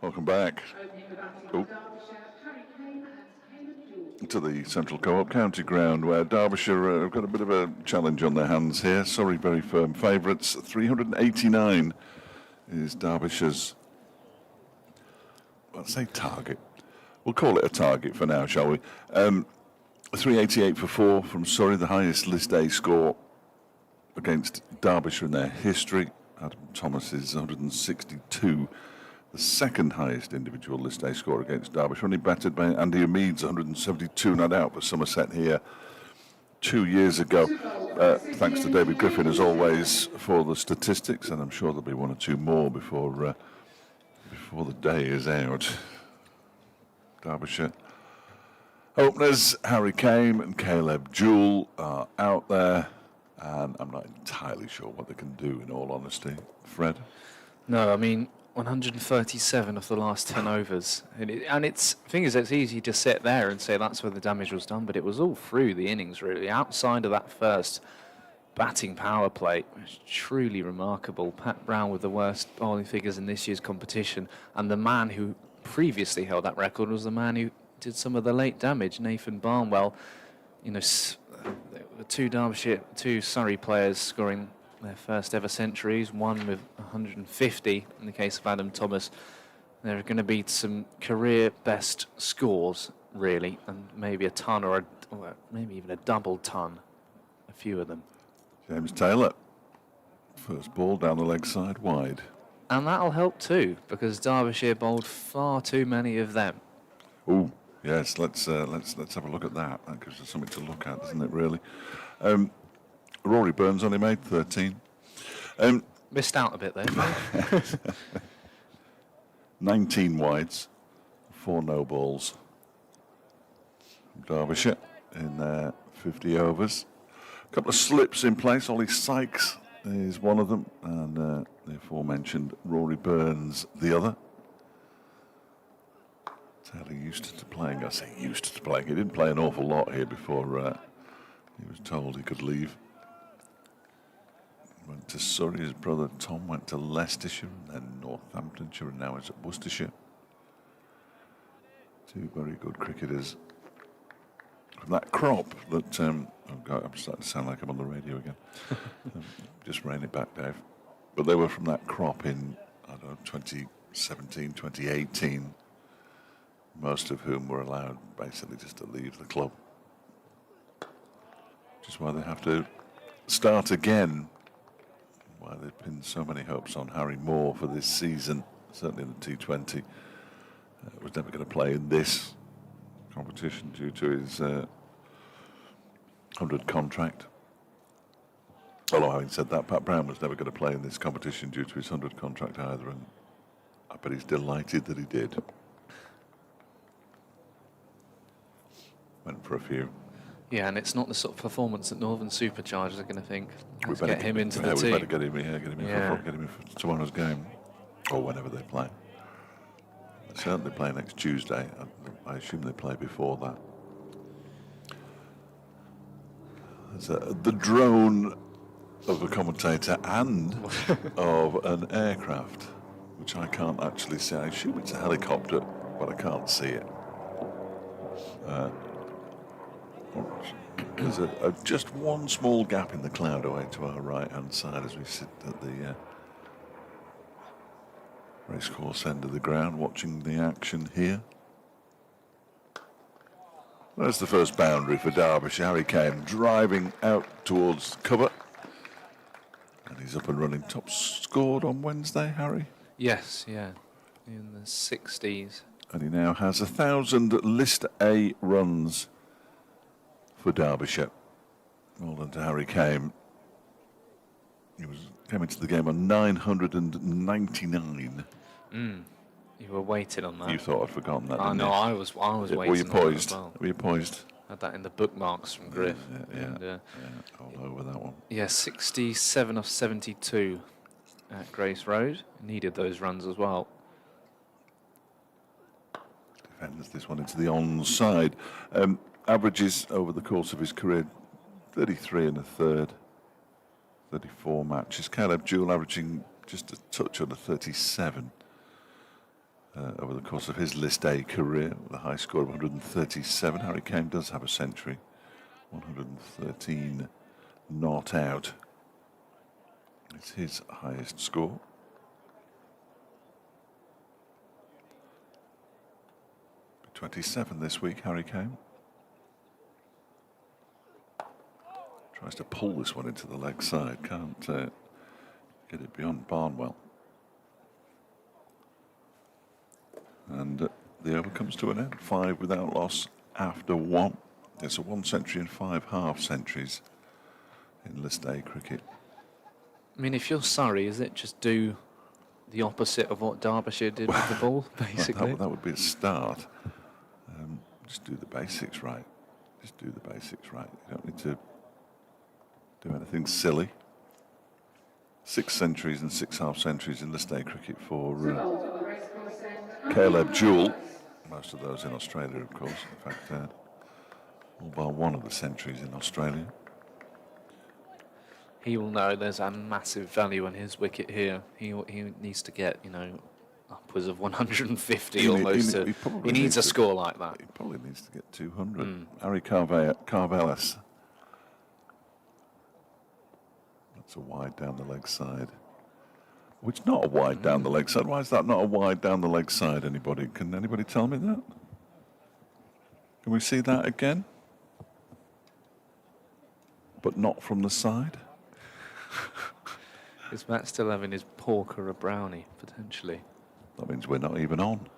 Welcome back Opening the batting for Derbyshire, Harry Kane and Caleb Jewell. to the Central Co-op County Ground, where Derbyshire have got a bit of a challenge on their hands here. Surrey very firm favourites. 389 is Derbyshire's, let's say, target. We'll call it a target for now, shall we? 388 for 4 from Surrey, the highest List A score against Derbyshire in their history. Adam Thomas's 162, the second highest individual List A score against Derbyshire, only battered by Andy Umeed's 172, not out for Somerset here 2 years ago. Thanks to David Griffin, as always, for the statistics, and I'm sure there'll be one or two more before the day is out. Derbyshire openers, Harry Kane and Caleb Jewell are out there, and I'm not entirely sure what they can do, in all honesty. Fred? No, I mean, 137 of the last 10 overs. The thing is, it's easy to sit there and say that's where the damage was done, but it was all through the innings, really. Outside of that first batting power play, it was truly remarkable. Pat Brown with the worst bowling figures in this year's competition, and the man who previously held that record was the man who did some of the late damage, Nathan Barnwell. You know, two Surrey players scoring their first ever centuries, one with 150 in the case of Adam Thomas. There are going to be some career best scores, really, and maybe a ton or maybe even a double ton, a few of them. James Taylor, first ball down the leg side, wide. And that'll help too, because Derbyshire bowled far too many of them. Oh, yes, let's have a look at that. That gives us something to look at, doesn't it, really? Rory Burns only made 13. Missed out a bit there. 19 wides, 4 no balls. Derbyshire in 50 overs. A couple of slips in place. Ollie Sykes is one of them, and the aforementioned Rory Burns the other. Taylor used to playing. I say used to playing. He didn't play an awful lot here before he was told he could leave. Went to Surrey. His brother Tom went to Leicestershire and then Northamptonshire, and now he's at Worcestershire. Two very good cricketers from that crop that oh God, I'm starting to sound like I'm on the radio again. Just rein it back, Dave. But they were from that crop in, I don't know, 2017, 2018, most of whom were allowed basically just to leave the club, which is why they have to start again, why they've pinned so many hopes on Harry Moore for this season, certainly in the T20. Was never going to play in this competition due to his 100 contract. Although, having said that, Pat Brown was never going to play in this competition due to his 100 contract either, and I bet he's delighted that he did. Went for a few. Yeah, and it's not the sort of performance that Northern Superchargers are going to think. Let's get him into the We team. better get him in for tomorrow's game, or whenever they play. They certainly play next Tuesday. I assume they play before that. There's the drone of a commentator and of an aircraft, which I can't actually see. I assume it's a helicopter, but I can't see it. There's just one small gap in the cloud away to our right-hand side as we sit at the racecourse end of the ground watching the action here. There's the first boundary for Derbyshire. Harry Kane driving out towards cover. And he's up and running. Top scored on Wednesday, Harry? Yes, yeah, in the 60s. And he now has 1,000 List A runs for Derbyshire. Well done to Harry Kane. He came into the game on 999. You were waiting on that. You thought I'd forgotten that, Oh, didn't no, you? I was waiting. Were you on poised? that as well. Were you poised? Had that in the bookmarks from Griff. Yeah, all over that one. Yeah, 67 of 72 at Grace Road. Needed those runs as well. Defends this one into the onside. Averages over the course of his career 33 and a third, 34 matches. Caleb Jewell averaging just a touch under 37. over the course of his List A career with a high score of 137. Harry Kane does have a century, 113 not out. It's his highest score. Be 27 this week, Harry Kane. Tries to pull this one into the leg side, can't get it beyond Barnwell. And the over comes to an end. 5 without loss after 1. It's a 1 century and 5 half centuries in List A cricket. I mean, if you're Surrey, is it just do the opposite of what Derbyshire did with the ball, basically? That would be a start. Just do the basics right. Just do the basics right. You don't need to do anything silly. 6 centuries and 6 half centuries in List A cricket for Caleb Jewell. Most of those in Australia, of course. In fact, all bar one of the centuries in Australia. He will know there's a massive value on his wicket here. He needs to get, upwards of 150 almost. He needs a score like that. He probably needs to get 200. Harry Carvelis. That's a wide down the leg side. Which not a wide down the leg side. Why is that not a wide down the leg side? Anybody? Can anybody tell me that? Can we see that again? But not from the side? Is Matt still having his pork or a brownie, potentially? That means we're not even on.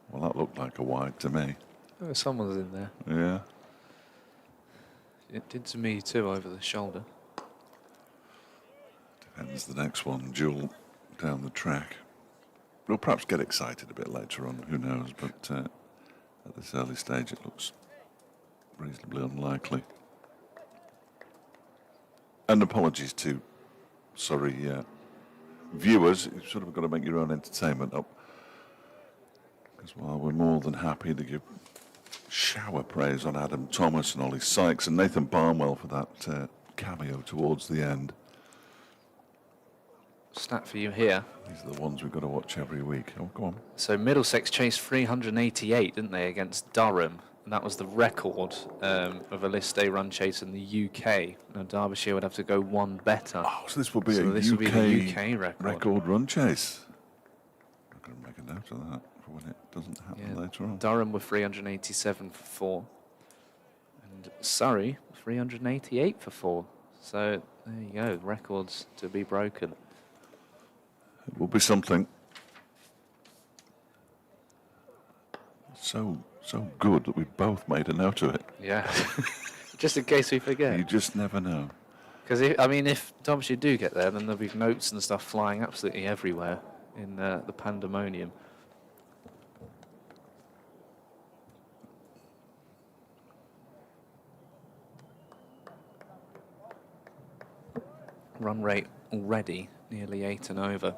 Well, that looked like a wide to me. Oh, someone's in there. Yeah. It did to me too, over the shoulder. Depends the next one, Jewell down the track. We'll perhaps get excited a bit later on, who knows, but at this early stage it looks reasonably unlikely. And apologies to Surrey viewers, you've sort of got to make your own entertainment up. Because while we're more than happy to give shower praise on Adam Thomas and Ollie Sykes and Nathan Barnwell for that cameo towards the end. Stat for you here. These are the ones we've got to watch every week. Oh, go on. So Middlesex chased 388, didn't they, against Durham? And that was the record of a List A run chase in the UK. Now Derbyshire would have to go one better. Oh, so this will be would be the UK record run chase. I'm going to make a note of that for when it doesn't happen later on. Durham were 387 for 4. And Surrey, 388 for 4. So there you go, records to be broken. It will be something. So good that we both made a note of it. Yeah, just in case we forget. You just never know. Because, if Derbyshire do get there, then there'll be notes and stuff flying absolutely everywhere in the pandemonium. Run rate already nearly 8 and over.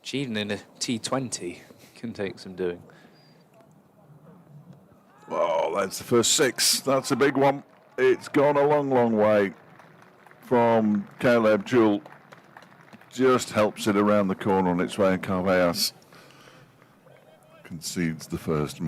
Cheating in a T20 can take some doing. Oh, that's the first 6. That's a big one. It's gone a long, long way from Caleb Jewell. Just helps it around the corner on its way, and Carvelis concedes the first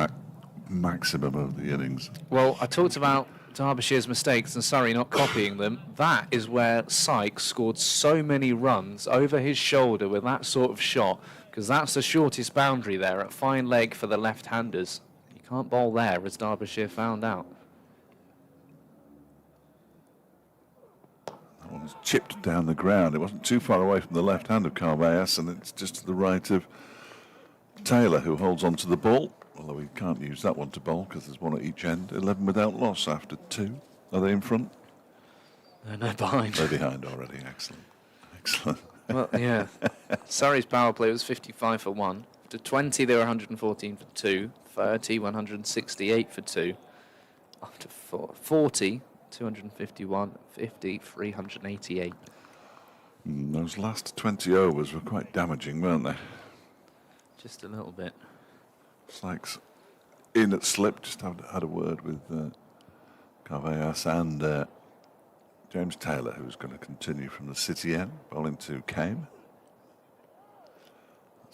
maximum of the innings. Well, I talked about Derbyshire's mistakes and Surrey not copying them. That is where Sykes scored so many runs over his shoulder with that sort of shot, because that's the shortest boundary there at fine leg for the left-handers. You can't bowl there, as Derbyshire found out. That one was chipped down the ground. It wasn't too far away from the left hand of Carvelis, and it's just to the right of Taylor, who holds on to the ball. Although he can't use that one to bowl because there's one at each end. 11 without loss after 2. Are they in front? No, behind. They're behind already. Excellent. Excellent. Well, yeah. Surrey's power play was 55 for 1. After 20, they were 114 for 2. 30, 168 for 2. After 40, 251. 50, 388. Those last 20 overs were quite damaging, weren't they? Just a little bit. Sykes in at slip, just had a word with Carvelis and James Taylor, who's going to continue from the city end, bowling to Kane.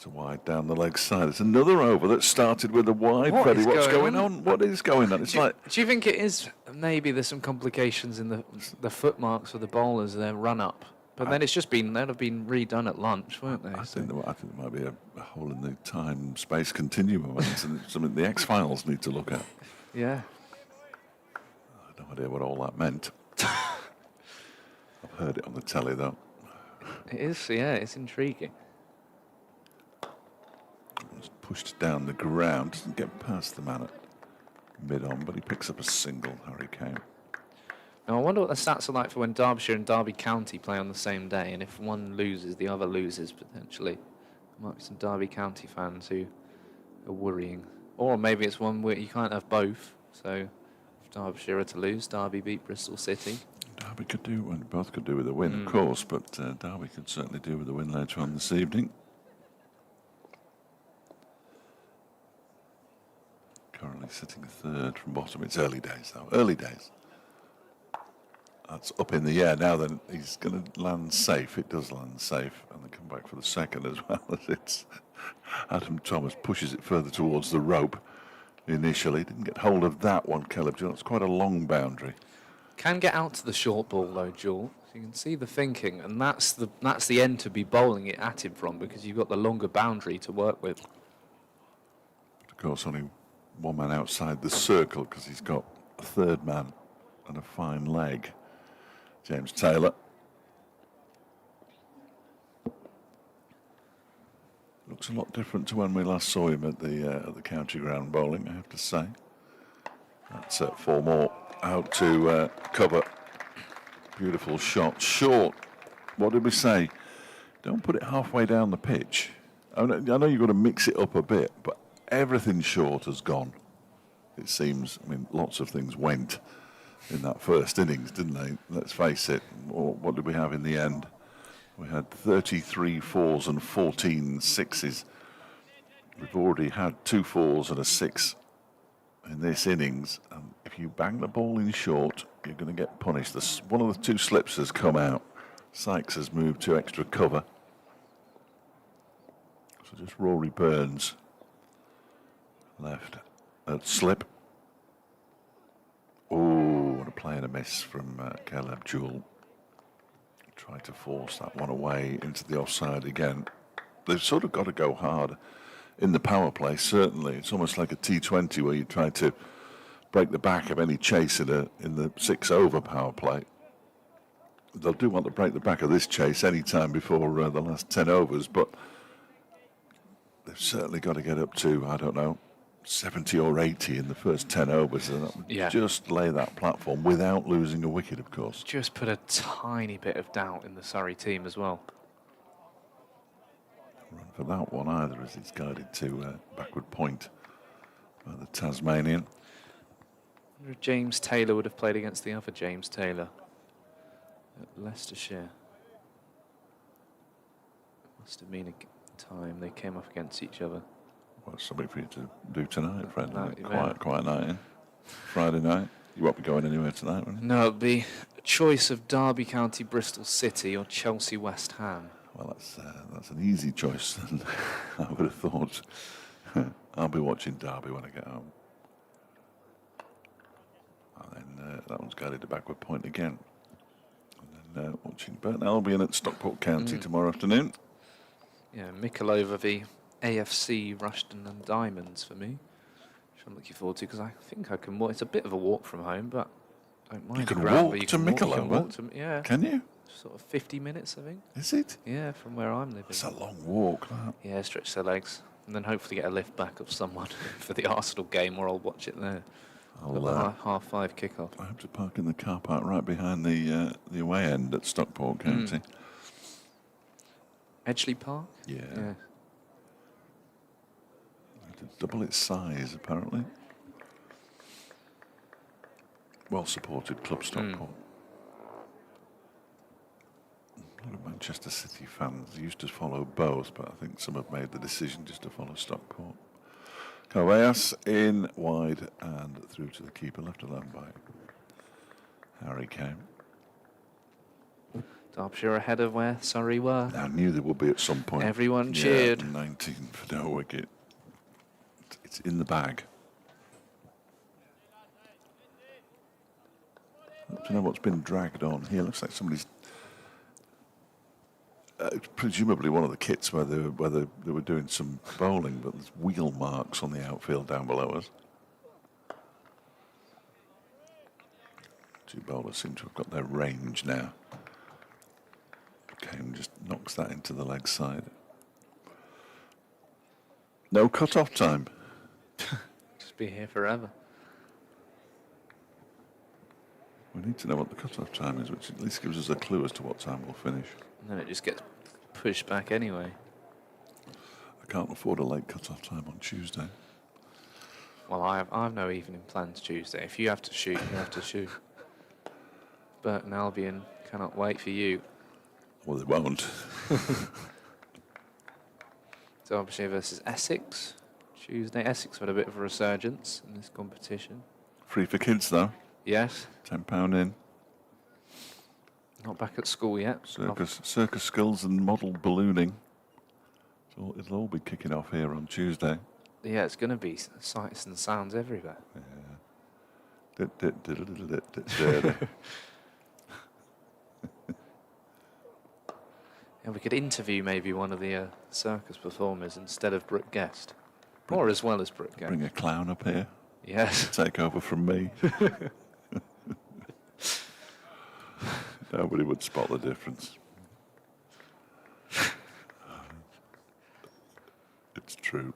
It's a wide down the leg side. It's another over that started with a wide. What Freddie, is what's going going on? What is going on? It's like Do you think it is maybe there's some complications in the footmarks for the bowlers, their run up? But then it's just been, they'd have been redone at lunch, weren't they? I think there might be a hole in the time-space continuum, and it's something the X-Files need to look at. Yeah. I have no idea what all that meant. I've heard it on the telly, though. It is, yeah, it's intriguing. It's pushed down the ground, doesn't get past the man at mid-on, but he picks up a single, Harry Kane. Now, I wonder what the stats are like for when Derbyshire and Derby County play on the same day, and if one loses, the other loses, potentially. There might be some Derby County fans who are worrying. Or maybe it's one where you can't have both, so if Derbyshire are to lose, Derby beat Bristol City. Derby could do, well, both could do with a win, of course, but Derby could certainly do with a win later on this evening. Currently sitting third from bottom. It's early days, though. Early days. That's up in the air now. Then he's going to land safe. It does land safe, and then come back for the second as well. As it's Adam Thomas pushes it further towards the rope. Initially, didn't get hold of that one. Caleb Jones. It's quite a long boundary. Can get out to the short ball though, Jewel. You can see the thinking, and that's the end to be bowling it at him from, because you've got the longer boundary to work with. But of course, only one man outside the circle, because he's got a third man and a fine leg. James Taylor. Looks a lot different to when we last saw him at the county ground bowling, I have to say. That's 4 more out to cover. Beautiful shot. Short. What did we say? Don't put it halfway down the pitch. I know you've got to mix it up a bit, but everything short has gone. It seems, I mean, lots of things went in that first innings, didn't they? Let's face it. What did we have in the end? We had 33 fours and 14 sixes. We've already had 2 fours and a 6 in this innings. And if you bang the ball in short, you're going to get punished. One of the 2 slips has come out. Sykes has moved to extra cover. So just Rory Burns left at slip. Oh, what a play and a miss from Caleb Jewell. Tried to force that one away into the offside again. They've sort of got to go hard in the power play, certainly. It's almost like a T20 where you try to break the back of any chase in the 6-over power play. They'll do want to break the back of this chase any time before the last 10 overs, but they've certainly got to get up to, I don't know, 70 or 80 in the first 10 overs, and that would just lay that platform without losing a wicket, of course. Just put a tiny bit of doubt in the Surrey team as well. Run for that one either, as it's guided to backward point by the Tasmanian. I wonder if James Taylor would have played against the other James Taylor at Leicestershire. Must have been a time they came up against each other. Well, something for you to do tonight, friend. No, Quiet night in. Friday night. You won't be going anywhere tonight, will you? No, it'd be a choice of Derby County, Bristol City, or Chelsea, West Ham. Well, that's an easy choice, then. I would have thought. I'll be watching Derby when I get home. And then that one's guided to backward point again. And then watching Burton Albion at Stockport County tomorrow afternoon. Yeah, Mikulova v AFC Rushden and Diamonds for me, which I'm looking forward to, because I think I can walk. It's a bit of a walk from home, but I don't mind. You can the ground, walk but to Mikulova? Yeah. Can you? Sort of 50 minutes, I think. Is it? Yeah, from where I'm living. It's a long walk, that. Yeah, stretch their legs, and then hopefully get a lift back of someone for the Arsenal game, or I'll watch it there. I'll 5:30 kickoff. I have to park in the car park right behind the away end at Stockport County. Edgeley Park? Yeah. Yeah. To double its size, apparently. Well supported club, Stockport. A lot of Manchester City fans used to follow both, but I think some have made the decision just to follow Stockport. Carvallas in wide and through to the keeper, left alone by Harry Kane. Derbyshire ahead of where Surrey were. I knew they would be at some point. Everyone cheered. 19 for no wicket. It's in the bag. I don't know what's been dragged on here. Looks like somebody's. Presumably one of the kits where they were doing some bowling, but there's wheel marks on the outfield down below us. Two bowlers seem to have got their range now. Kane just knocks that into the leg side. No cut-off time. Just be here forever. We need to know what the cut-off time is, which at least gives us a clue as to what time we'll finish. And then it just gets pushed back anyway. I can't afford a late cut-off time on Tuesday. Well, I have no evening plans Tuesday. If you have to shoot, you have to shoot. Burton Albion cannot wait for you. Well, they won't. Derbyshire versus Essex. Tuesday. Essex had a bit of a resurgence in this competition. Free for kids, though. Yes. £10 in. Not back at school yet. Circus skills and model ballooning. So it'll all be kicking off here on Tuesday. Yeah, it's going to be sights and sounds everywhere. Yeah. Yeah, we could interview maybe one of the circus performers instead of Brooke Guest. Or as well as Brooke Guest. Bring a clown up here. Yes. Take over from me. Nobody would spot the difference. It's true.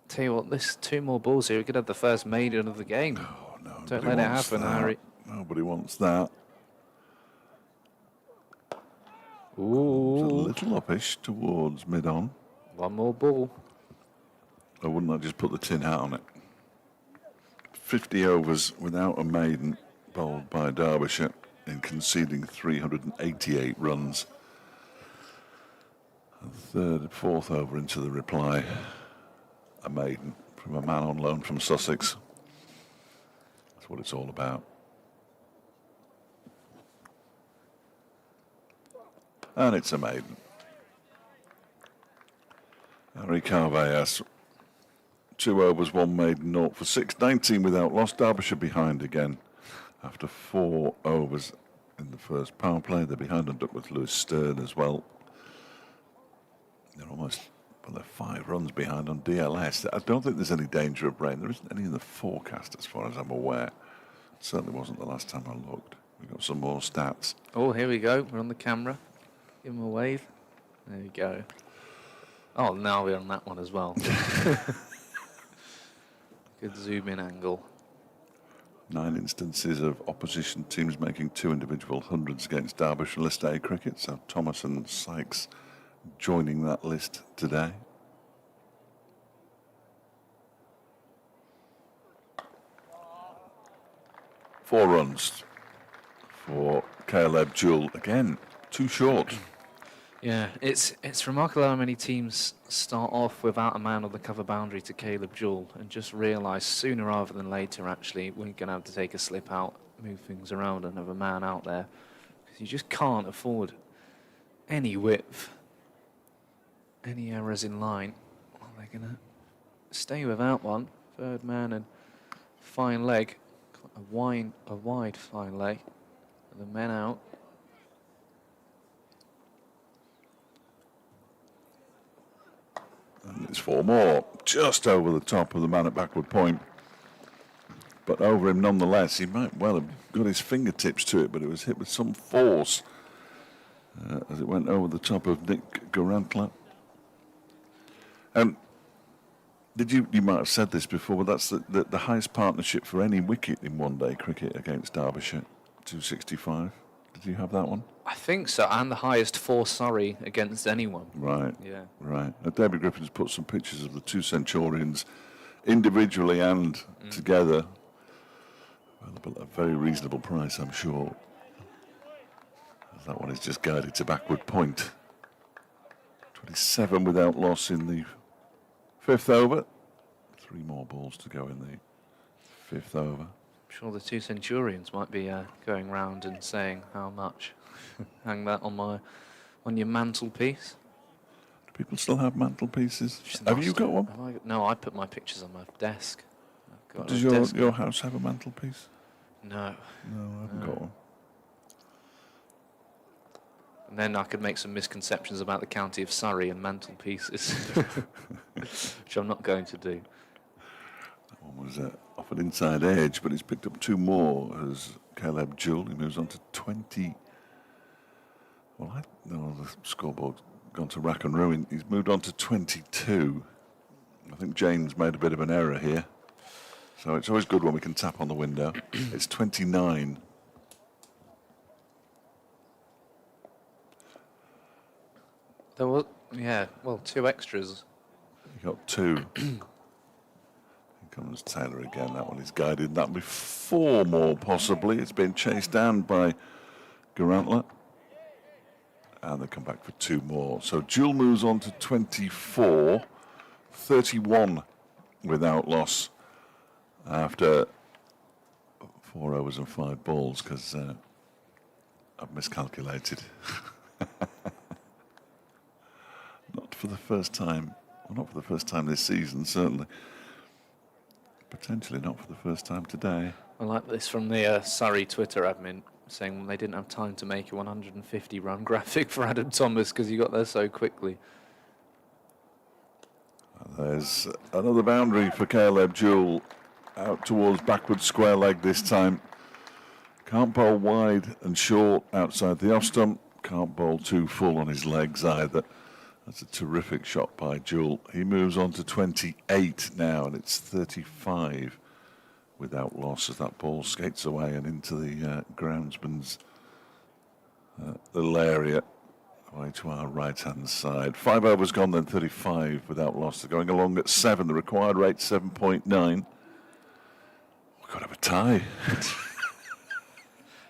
Tell you what, this 2 more balls here. We could have the first maiden of the game. Oh, no. Don't let it happen, Harry. Nobody wants that. Ooh. It's a little uppish towards mid-on. 1 more ball. Or wouldn't I just put the tin hat on it? 50 overs without a maiden bowled by Derbyshire in conceding 388 runs. And fourth over into the reply, a maiden from a man on loan from Sussex. That's what it's all about. And it's a maiden. Harry Carvallas, 2 overs, 1 maiden, 0 for 6, 19 without loss. Derbyshire behind again after 4 overs in the first power play. They're behind on Duckworth Lewis Stern as well. They're almost, well, they're 5 runs behind on DLS. I don't think there's any danger of rain. There isn't any in the forecast as far as I'm aware. It certainly wasn't the last time I looked. We've got some more stats. Oh, here we go. We're on the camera. Give him a wave. There we go. Oh, now we're on that one as well. Good zoom in angle. 9 instances of opposition teams making 2 individual hundreds against Derbyshire List A cricket. So Thomas and Sykes joining that list today. Four runs for Caleb Jewell. Again, too short. Yeah, it's remarkable how many teams start off without a man on the cover boundary to Caleb Jewell and just realise sooner rather than later, actually, we're going to have to take a slip out, move things around and have a man out there. Because you just can't afford any width, any errors in line. Well, they're going to stay without one. Third man and fine leg, a wide fine leg. And the men out. And it's 4 more, just over the top of the man at backward point. But over him nonetheless. He might well have got his fingertips to it, but it was hit with some force as it went over the top of Nick Garantla. You might have said this before, but that's the highest partnership for any wicket in one-day cricket against Derbyshire, 265. Did you have that one? I think so, and the highest for Surrey against anyone. Right. Yeah. Right. Now, David Griffin's put some pictures of the 2 Centurions individually and together. Well, at a very reasonable price, I'm sure. That one is just guided to backward point. 27 without loss in the 5th over. 3 more balls to go in the 5th over. sure the two Centurions might be going round and saying how much. Hang that on your mantelpiece. Do people still have mantelpieces? Have you got one? No, I put my pictures on my desk. I've got Does a desk. your house have a mantelpiece? No. No, I haven't got one. And then I could make some misconceptions about the county of Surrey and mantelpieces, which I'm not going to do. That one was off an inside edge, but he's picked up 2 more as Caleb Jewell. He moves on to 20. Well, the scoreboard's gone to rack and ruin. He's moved on to 22. I think Jane's made a bit of an error here. So it's always good when we can tap on the window. It's 29. There was, 2 extras. He got 2. Here comes Taylor again. That one is guided. That'll be 4 more possibly. It's been chased down by Garantler. And they come back for 2 more. So Jewell moves on to 24. 31 without loss after 4 overs and 5 balls because I've miscalculated. Not for the first time. Well, not for the first time this season, certainly. Potentially not for the first time today. I like this from the Surrey Twitter admin saying they didn't have time to make a 150-run graphic for Adam Thomas because he got there so quickly. There's another boundary for Caleb Jewell out towards backward square leg this time. Can't bowl wide and short outside the off stump. Can't bowl too full on his legs either. That's a terrific shot by Jewell. He moves on to 28 now, and it's 35 without loss as that ball skates away and into the groundsman's little area away to our right-hand side. 5 overs gone, then 35 without loss. They're going along at 7. The required rate 7.9. We could have a tie.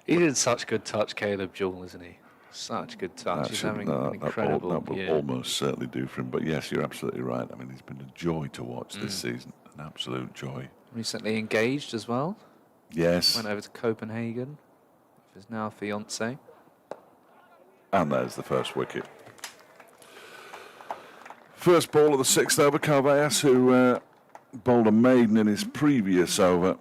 He did such good touch, Caleb Jewell, isn't he? Such good touch. He's having an incredible that will year. almost certainly do for him. But yes, you're absolutely right. I mean, he's been a joy to watch this season. An absolute joy. Recently engaged as well. Yes. Went over to Copenhagen with his now fiancée. And there's the first wicket. First ball of the 6th over, Carvalhas, who bowled a maiden in his previous over.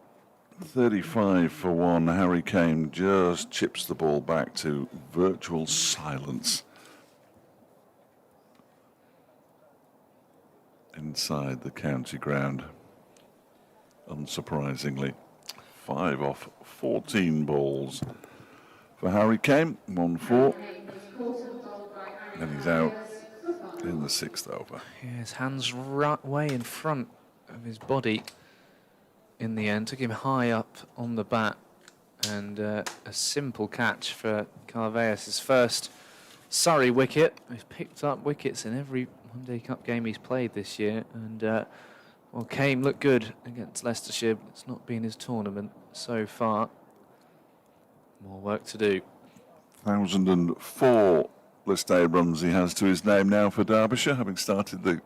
35 for 1. Harry Kane just chips the ball back to virtual silence. Inside the county ground. Unsurprisingly. 5 off 14 balls for Harry Kane. 1-4. And he's out in the 6th over. Yeah, his hands right way in front of his body in the end. Took him high up on the bat. And a simple catch for Carvalhas, his first Surrey wicket. He's picked up wickets in every OneDayCup game he's played this year. And, well, Kane looked good against Leicestershire, but it's not been his tournament so far. More work to do. 1,004 list A runs he has to his name now for Derbyshire, having started the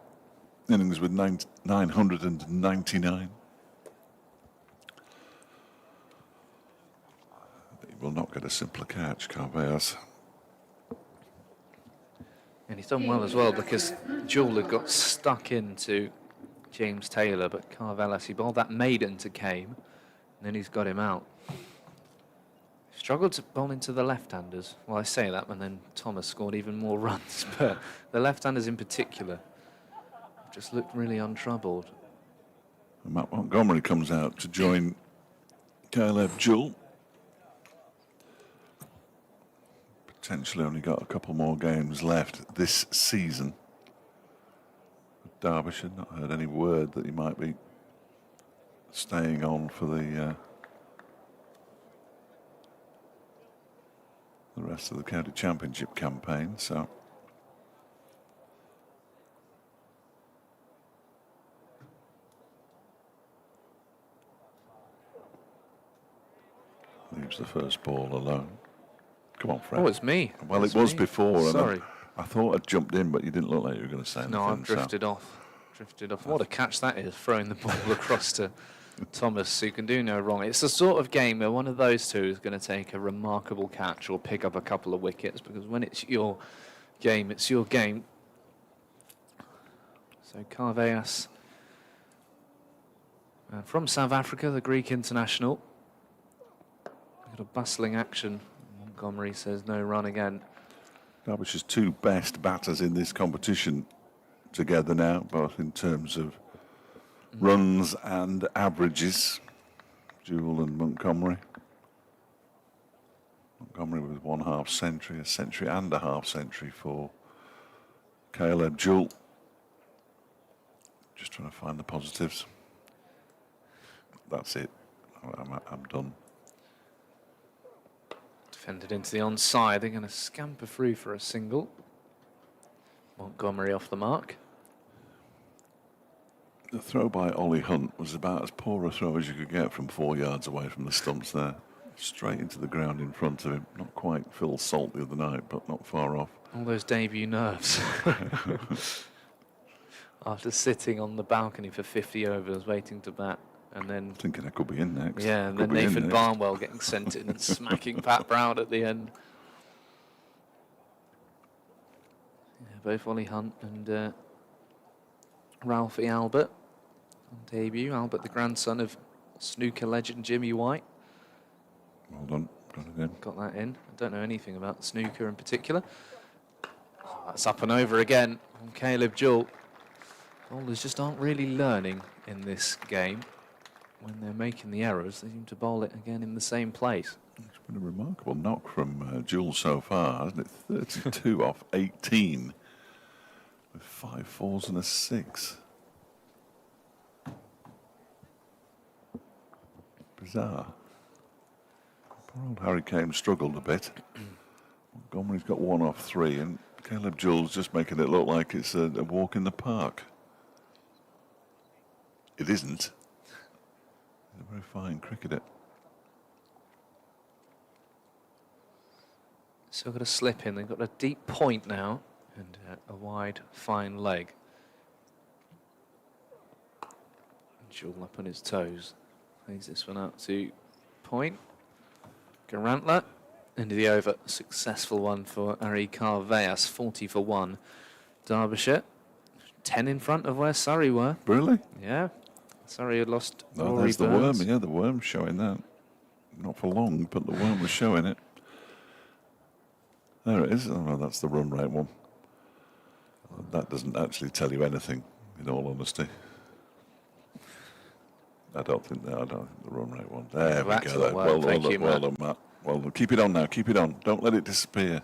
innings with 999. He will not get a simpler catch, Carvalhas. And he's done well as well because Jewell had got stuck into James Taylor, but Carvalhas, he bowled that maiden to Kane, and then he's got him out. Struggled to bowl into the left-handers. Well, I say that, and then Thomas scored even more runs, but the left-handers in particular just looked really untroubled. And Matt Montgomery comes out to join Caleb Jewell. Potentially only got a couple more games left this season. Derbyshire, not heard any word that he might be staying on for the rest of the county championship campaign. So leaves the first ball alone. Come on, Fred. Oh, it's me. Well, It's it was me. before. Sorry. And I thought I'd jumped in, but you didn't look like you were going to say anything. No, I've drifted off. Drifted off. What a catch that is, throwing the ball across to Thomas, who can do no wrong. It's the sort of game where one of those two is going to take a remarkable catch or pick up a couple of wickets, because when it's your game, it's your game. So Carveas, from South Africa, the Greek international. Got a bustling action. Montgomery says no run again. Derbyshire's two best batters in this competition together now, both in terms of runs and averages. Jewell and Montgomery. Montgomery with 1/2 century, a century and a half century for Caleb Jewell. Just trying to find the positives. That's it. I'm done. Defended into the onside. They're going to scamper through for a single. Montgomery off the mark. The throw by Ollie Hunt was about as poor a throw as you could get from 4 yards away from the stumps there. Straight into the ground in front of him. Not quite Phil Salt the other night, but not far off. All those debut nerves. After sitting on the balcony for 50 overs waiting to bat, and then Thinking I could be in next. yeah, and Could then be in Nathan next. Barnwell getting sent in and smacking Pat Brown at the end. Yeah, both Ollie Hunt and Ralphie Albert on debut. Albert, the grandson of snooker legend Jimmy White. Well done. Got it in. Got that in. I don't know anything about snooker in particular. Oh, that's up and over again on Caleb Jewell. Bowlers just aren't really learning in this game. When they're making the errors, they seem to bowl it again in the same place. It's been a remarkable knock from Jewell so far, hasn't it? 32 off 18 with 5 fours and a 6. Bizarre. Poor old Harry Kane struggled a bit. Montgomery's got 1 off 3, and Caleb Jewell's just making it look like it's a walk in the park. It isn't. He's a very fine cricketer. Still got a slip in. They've got a deep point now and a wide, fine leg. Jewell up on his toes. Plays this one out to point. Garantler into the over. Successful one for Ari Carveas. 40 for 1. Derbyshire 10 in front of where Surrey were. Really? Yeah. Surrey had lost Oh, Rory there's the Burns. worm. Yeah, the worm's showing that. Not for long, but the worm was showing it. There it is. Oh, no, that's the run rate one. That doesn't actually tell you anything, in all honesty. I don't think the run rate one. There we Back to go. the There. worm. Well Thank you, well Matt. done, Matt. Well done. Keep it on now. Keep it on. Don't let it disappear.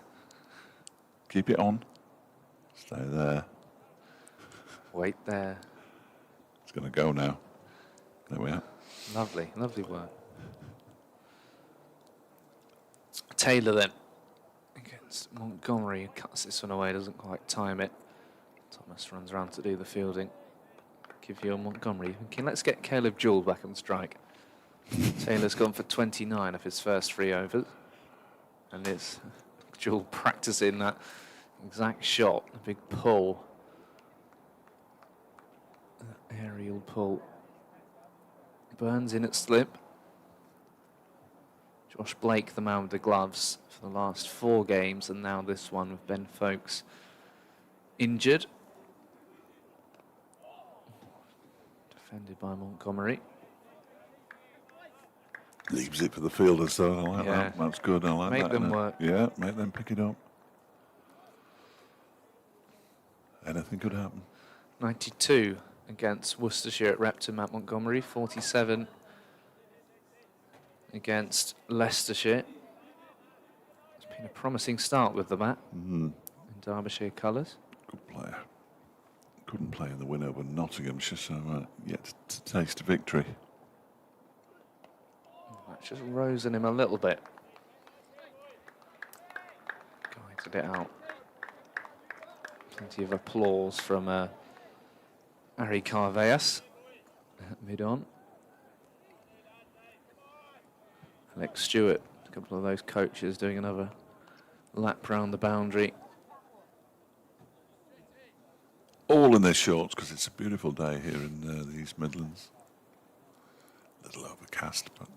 Keep it on. Stay there. Wait there. It's going to go now. There we are. Lovely, lovely work. Taylor then against Montgomery, cuts this one away, doesn't quite time it. Thomas runs around to do the fielding. Give you a Montgomery. Okay, let's get Caleb Jewell back on strike. Taylor's gone for 29 of his first 3 overs. And it's Jewell practicing that exact shot, a big pull. That aerial pull. Burns in at slip. Josh Blake, the man with the gloves for the last 4 games, and now this one with Ben Folkes injured. Defended by Montgomery. Leaves it for the fielders, though. I like Yeah. that. That's good. I like Make that. them innit? work. Yeah, make them pick it up. Anything could happen. 92 against Worcestershire at Repton, Matt Montgomery. 47 against Leicestershire. It's been a promising start with the bat in Derbyshire colours. Good player. Couldn't play in the win over Nottinghamshire, so yet to taste victory. That's just rose in him a little bit. Guided it out. Plenty of applause from Ari Carveas at mid-on. Alex Stewart, a couple of those coaches doing another lap round the boundary. All in their shorts because it's a beautiful day here in the East Midlands. little overcast, but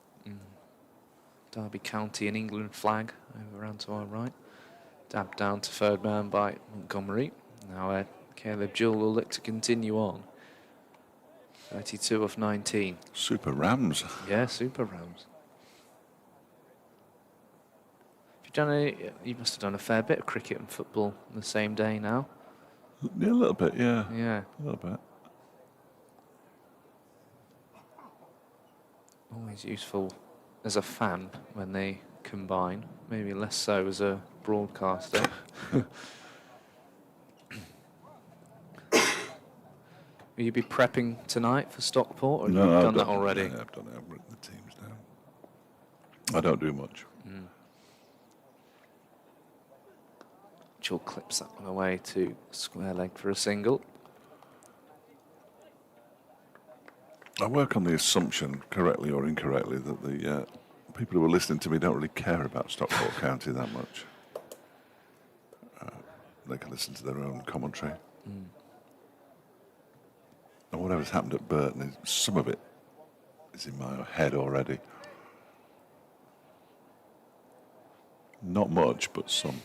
Derby County and England flag over around to our right. Dabbed down to third man by Montgomery. Now Caleb Jewell will look to continue on. 32 of 19. Super Rams. Yeah, Super Rams. You must have done a fair bit of cricket and football on the same day now. Yeah, a little bit, yeah. Yeah. A little bit. Always useful as a fan when they combine. Maybe less so as a broadcaster. Will you be prepping tonight for Stockport, or have you done that already? Yeah, I've done it. I've written the teams down. I don't do much. Jewell clips that one away to square leg for a single. I work on the assumption, correctly or incorrectly, that the people who are listening to me don't really care about Stockport County that much. They can listen to their own commentary. And whatever's happened at Burton, some of it is in my head already. Not much, but some.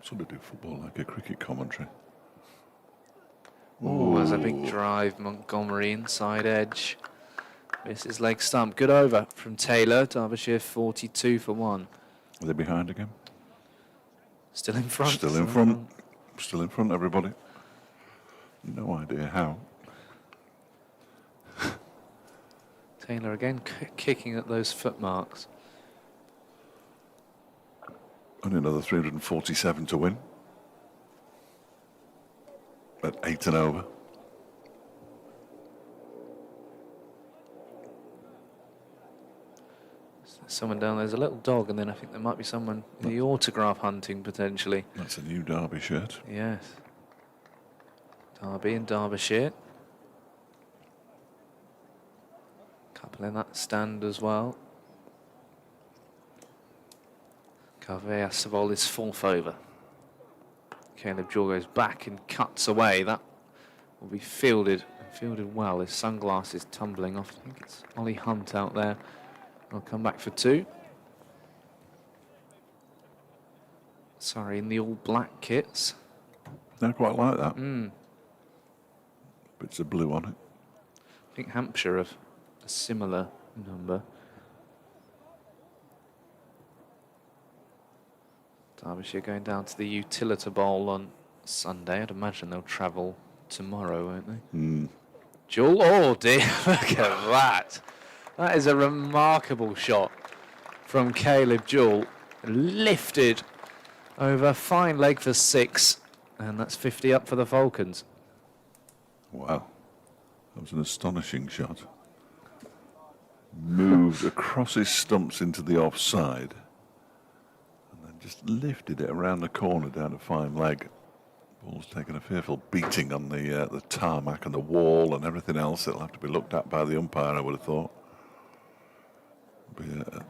Sort of do football like a cricket commentary. Oh, there's a big drive. Montgomery inside edge. Misses leg stump. Good over from Taylor. Derbyshire 42 for 1. Are they behind again? Still in front. Still in front. Still in front, everybody. No idea how. Taylor again kicking at those foot marks. Only another 347 to win. At 8 and over. Someone down there's a little dog, and then I think there might be someone in the autograph hunting potentially. That's a new Derby shirt. Yes. Derby and Derbyshire. Couple in that stand as well. Carvea Savol is fourth over. Caleb Jewell goes back and cuts away. That will be fielded well. His sunglasses tumbling off. I think it's Ollie Hunt out there. I'll come back for 2. Sorry, in the all black kits. I quite like that. Mm. Bits of blue on it. I think Hampshire have a similar number. Derbyshire going down to the Utilita Bowl on Sunday. I'd imagine they'll travel tomorrow, won't they? Jewell, oh dear, look at that. That is a remarkable shot from Caleb Jewell. Lifted over, fine leg for 6, and that's 50 up for the Falcons. Wow. That was an astonishing shot. Moved across his stumps into the offside. Just lifted it around the corner down a fine leg. Ball's taken a fearful beating on the tarmac and the wall and everything else. It'll have to be looked at by the umpire, I would have thought. Be a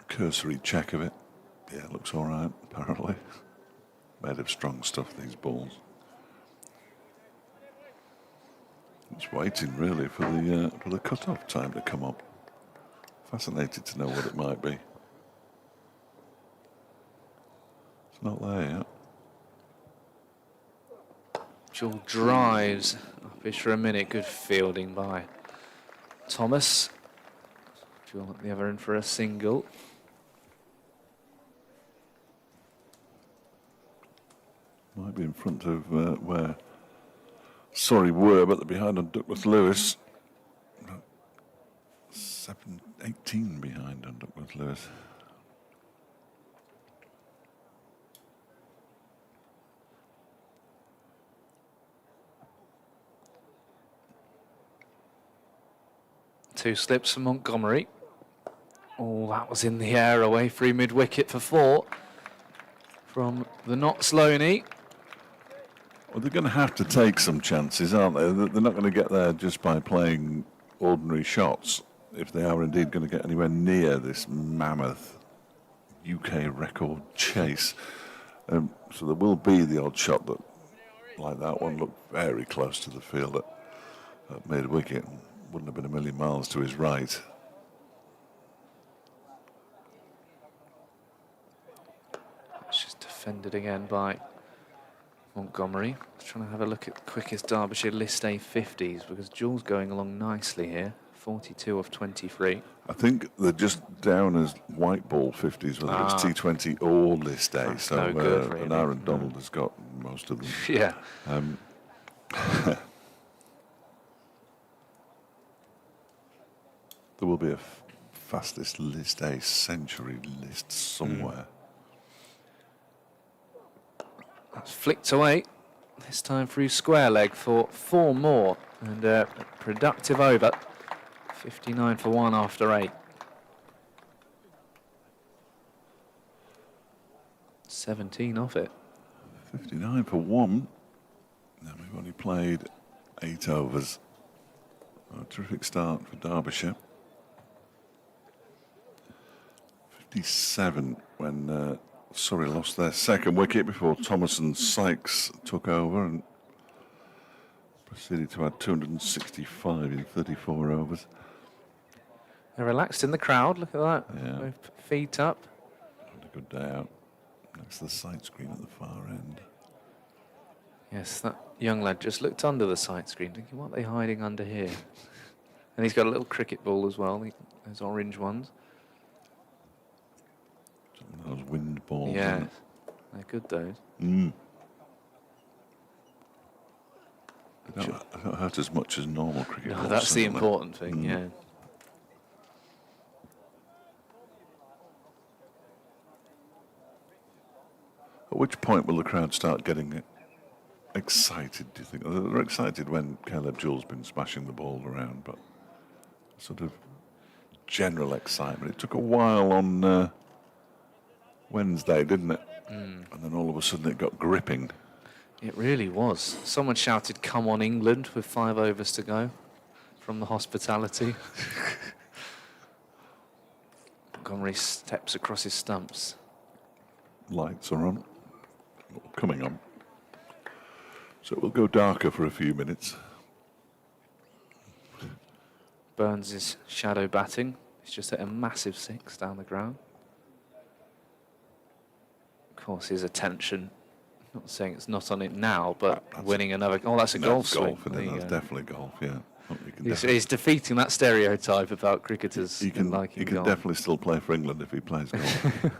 cursory check of it. Yeah, it looks all right, apparently. Made of strong stuff, these balls. Just waiting, really, for the cut-off time to come up. Fascinated to know what it might be. Not there yet. Jewell drives uppish for a minute. Good fielding by Thomas. Jewell at the other end for a single. Might be in front of where Surrey were, but they're behind on Duckworth Lewis. 18 behind on Duckworth Lewis. Two slips for Montgomery. Oh, that was in the air away through mid-wicket for 4 from the not Sloaney. Well, they're going to have to take some chances, aren't they? They're not going to get there just by playing ordinary shots if they are indeed going to get anywhere near this mammoth UK record chase. So there will be the odd shot that, like that one, looked very close to the fielder. at mid-wicket. Wouldn't have been a million miles to his right. It's just defended again by Montgomery. Trying to have a look at the quickest Derbyshire List A 50s because Jules going along nicely here. 42 of 23. I think they're just down as white ball 50s, whether it's T20 or List A. That's So no good, really. and Aaron Donald has got most of them. Yeah. There will be a fastest List A century list somewhere. That's flicked away. This time through square leg for 4 more. And a productive over. 59 for 1 after 8. 17 off it. 59 for 1. Now we've only played 8 overs. A terrific start for Derbyshire. 57 when Surrey lost their second wicket before Thomas and Sykes took over and proceeded to add 265 in 34 overs. They're relaxed in the crowd. Look at that. Yeah. Both feet up. Had a good day out next to the sight screen at the far end. Yes, that young lad just looked under the sight screen, thinking, what are they hiding under here? And he's got a little cricket ball as well, those orange ones. Some of those wind balls. Yeah, they're good, those. They don't hurt as much as normal cricket No, balls. that's the don't they? important thing, yeah. At which point will the crowd start getting excited, do you think? They're excited when Caleb Jewell's been smashing the ball around, but sort of general excitement. It took a while on Wednesday, didn't it? And then all of a sudden it got gripping. It really was. Someone shouted, "Come on, England," with 5 overs to go from the hospitality. Montgomery steps across his stumps. Lights are on. Coming on. So it will go darker for a few minutes. Burns is shadow batting. He's just hit a massive 6 down the ground. Of course, his attention, not saying it's not on it now, but winning another. Oh, that's a golf swing. There you go. That's definitely golf, yeah. You can He's defeating that stereotype about cricketers liking golf. He can definitely still play for England if he plays golf.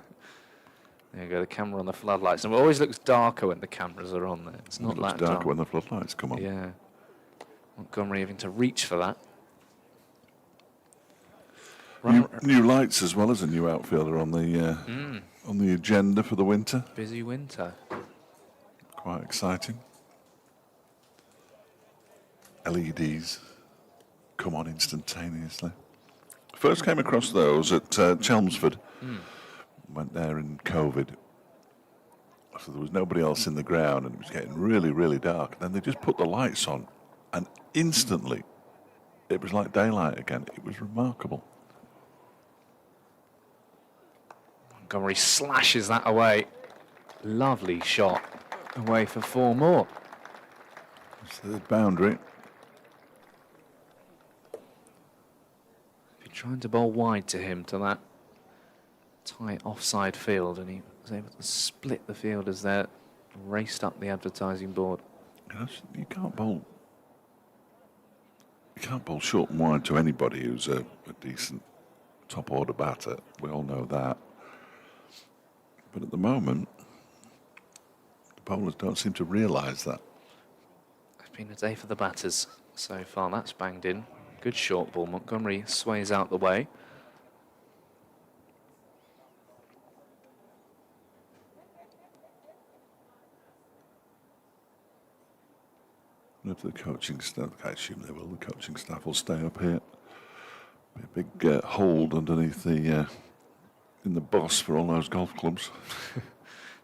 There you go, the camera on the floodlights. And it always looks darker when the cameras are on there. It's not It looks that darker dark. when the floodlights come on. Yeah. Montgomery having to reach for that. New lights as well as a new outfielder on the agenda for the winter. Busy winter. Quite exciting. LEDs come on instantaneously. First came across those at Chelmsford. Went there in COVID. So there was nobody else in the ground and it was getting really, really dark. And then they just put the lights on and instantly it was like daylight again. It was remarkable. Montgomery slashes that away. Lovely shot. Away for 4 more. It's the boundary. Been trying to bowl wide to him to that tight offside field, and he was able to split the field as they raced up the advertising board. You can't bowl short and wide to anybody who's a decent top order batter. We all know that. But at the moment, the bowlers don't seem to realise that. It's been a day for the batters so far. That's banged in. Good short ball. Montgomery sways out the way. And if the coaching staff, I assume they will, the coaching staff will stay up here. Be a big hold underneath the in the boss for all those golf clubs.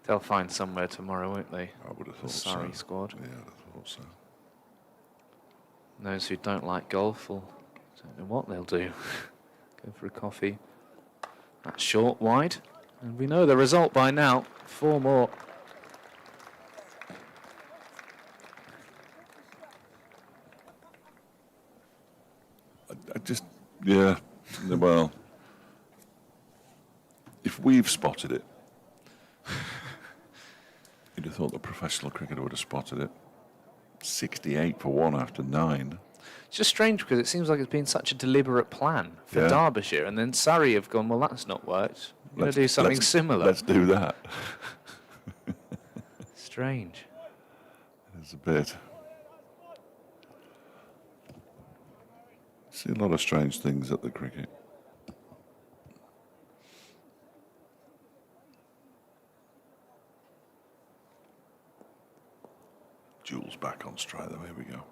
They'll find somewhere tomorrow, won't they? I would have The thought Surrey so. squad. Yeah, I thought so. Those who don't like golf will don't know what they'll do. Go for a coffee. That's short, wide. And we know the result by now. 4 more. I just, yeah, well, if we've spotted it, you'd have thought the professional cricketer would have spotted it. 68 for 1 after 9. It's just strange because it seems like it's been such a deliberate plan for Yeah. Derbyshire, and then Surrey have gone, well, that's not worked. We're going to do something similar. Let's do that. Strange. It's a bit. See a lot of strange things at the cricket. Jules back on strike though, here we go.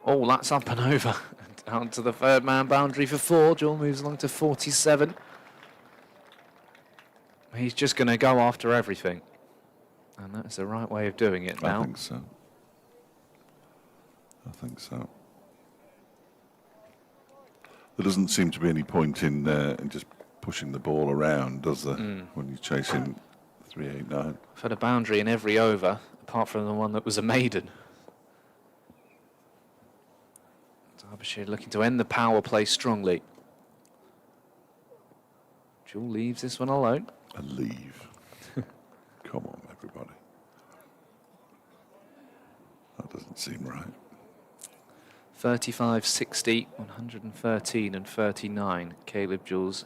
Oh, that's up and over. Down to the third man boundary for 4. Joel moves along to 47. He's just going to go after everything. And that's the right way of doing it now. I think so. I think so. There doesn't seem to be any point in just pushing the ball around, does there, when you're chasing 389? I've had a boundary in every over, apart from the one that was a maiden. Derbyshire looking to end the power play strongly. Jewel leaves this one alone. And leave. Come on, everybody. That doesn't seem right. 35, 60, 113 and 39. Caleb Jules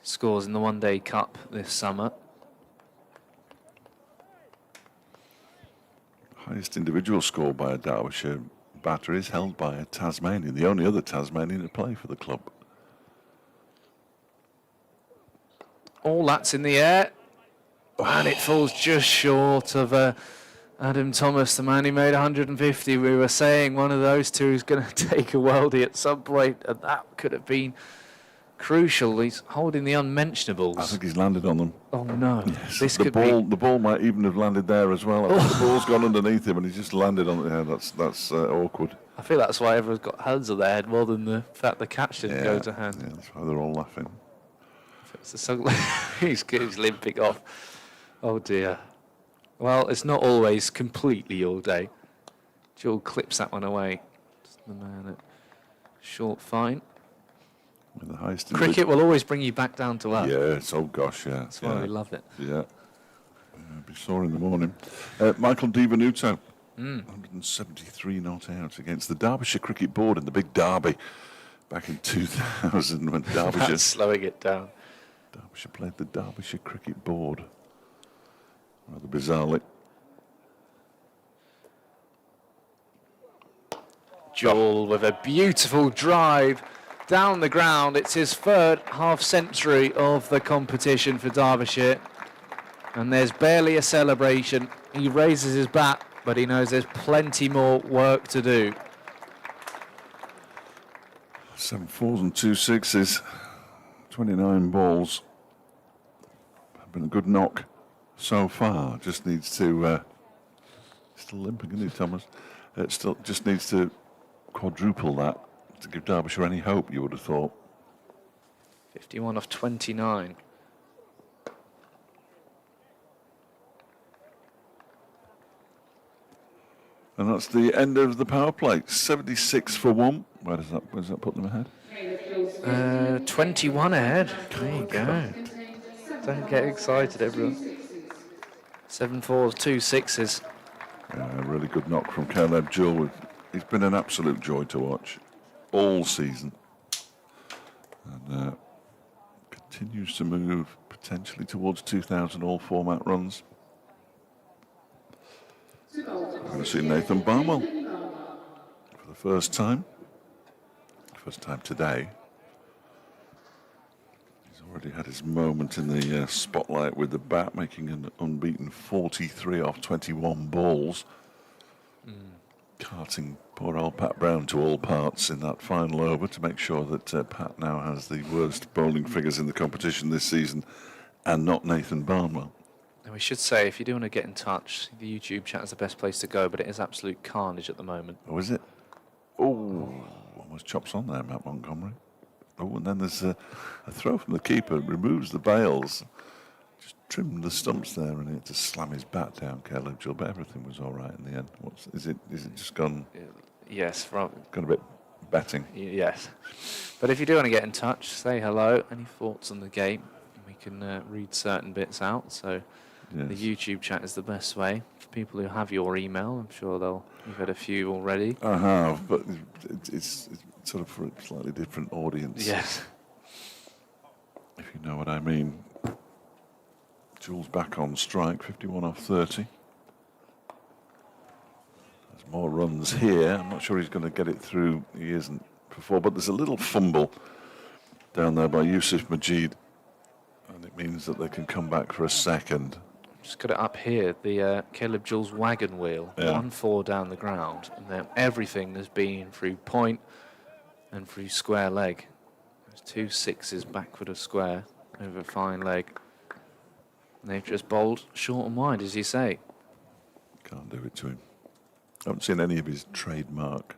scores in the One Day Cup this summer. Highest individual score by a Derbyshire batter is held by a Tasmanian, the only other Tasmanian to play for the club. All that's in the air. And it falls just short of Adam Thomas, the man who made 150. We were saying one of those two is going to take a worldie at some point, and that could have been crucial. He's holding the unmentionables. I think he's landed on them. Oh no! Yes. This the could the ball might even have landed there as well. I think the ball's gone underneath him, and he's just landed on it. Yeah, that's awkward. I feel that's why everyone's got hands on their head more than the fact the catch didn't go to hand. Yeah, that's why they're all laughing. He's limping off. Oh dear. Well, it's not always completely all day. Joel clips that one away. Just the man at short fine. With the highest Cricket will always bring you back down to earth. Yes, oh gosh, yeah. That's why we love it. Yeah. Be sore in the morning. Michael DiVenuto, 173 not out against the Derbyshire Cricket Board in the big derby back in 2000 when Derbyshire... That's slowing it down. Derbyshire played the Derbyshire Cricket Board. Rather bizarrely. Joel with a beautiful drive down the ground. It's his third half century of the competition for Derbyshire. And there's barely a celebration. He raises his bat, but he knows there's plenty more work to do. 7 4s and 2 6s. 29 balls. Been a good knock so far. Just needs to... still limping, isn't he, Thomas? Still just needs to quadruple that to give Derbyshire any hope, you would have thought. 51 off 29. And that's the end of the power play. 76 for 1. Where does that put them ahead? 21 ahead. There you go. Don't get excited, everyone. 7 4s, 2 6s. A really good knock from Caleb Jewell. He's been an absolute joy to watch all season. And continues to move potentially towards 2,000 all-format runs. We're going to see Nathan Barnwell for the first time. First time today. He's already had his moment in the spotlight with the bat, making an unbeaten 43 off 21 balls. Carting poor old Pat Brown to all parts in that final over to make sure that Pat now has the worst bowling figures in the competition this season and not Nathan Barnwell. And we should say, if you do want to get in touch, the YouTube chat is the best place to go, but it is absolute carnage at the moment. Oh, is it? Oh, almost chops on there, Matt Montgomery. Oh, and then there's a throw from the keeper, removes the bails, just trimmed the stumps there, and he had to slam his bat down, Caleb Jewell, but everything was all right in the end. Is it just gone? Yes, from Got a bit betting. yes. But if you do want to get in touch, say hello. Any thoughts on the game? We can read certain bits out. So the Yes. YouTube chat is the best way. For people who have your email, I'm sure you've had a few already. I have, but it's sort of for a slightly different audience. Yes. If you know what I mean. Jules back on strike, 51 off 30. There's more runs here. I'm not sure he's going to get it through. He isn't before, but there's a little fumble down there by Yusuf Majid, and it means that they can come back for a second. Just got it up here, the Caleb Jules wagon wheel, Yeah. 1-4 down the ground, and then everything has been through point and through square leg. There's 2 6s backward of square over fine leg. And they've just bowled short and wide, as you say. Can't do it to him. I haven't seen any of his trademark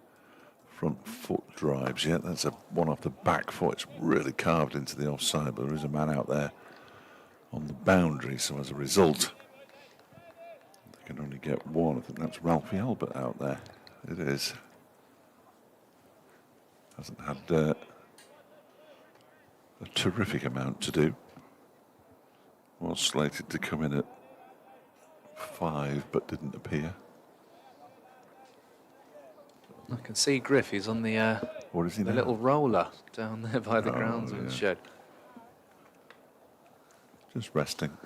front foot drives yet. That's a one off the back foot. It's really carved into the offside, but there is a man out there on the boundary, so as a result, they can only get one. I think that's Ralphie Albert out there. It is. Hasn't had a terrific amount to do. Was slated to come in at 5, but didn't appear. I can see Griff, he's on the What is he now? little roller down there by the Oh, groundsman's yeah. shed. Just resting.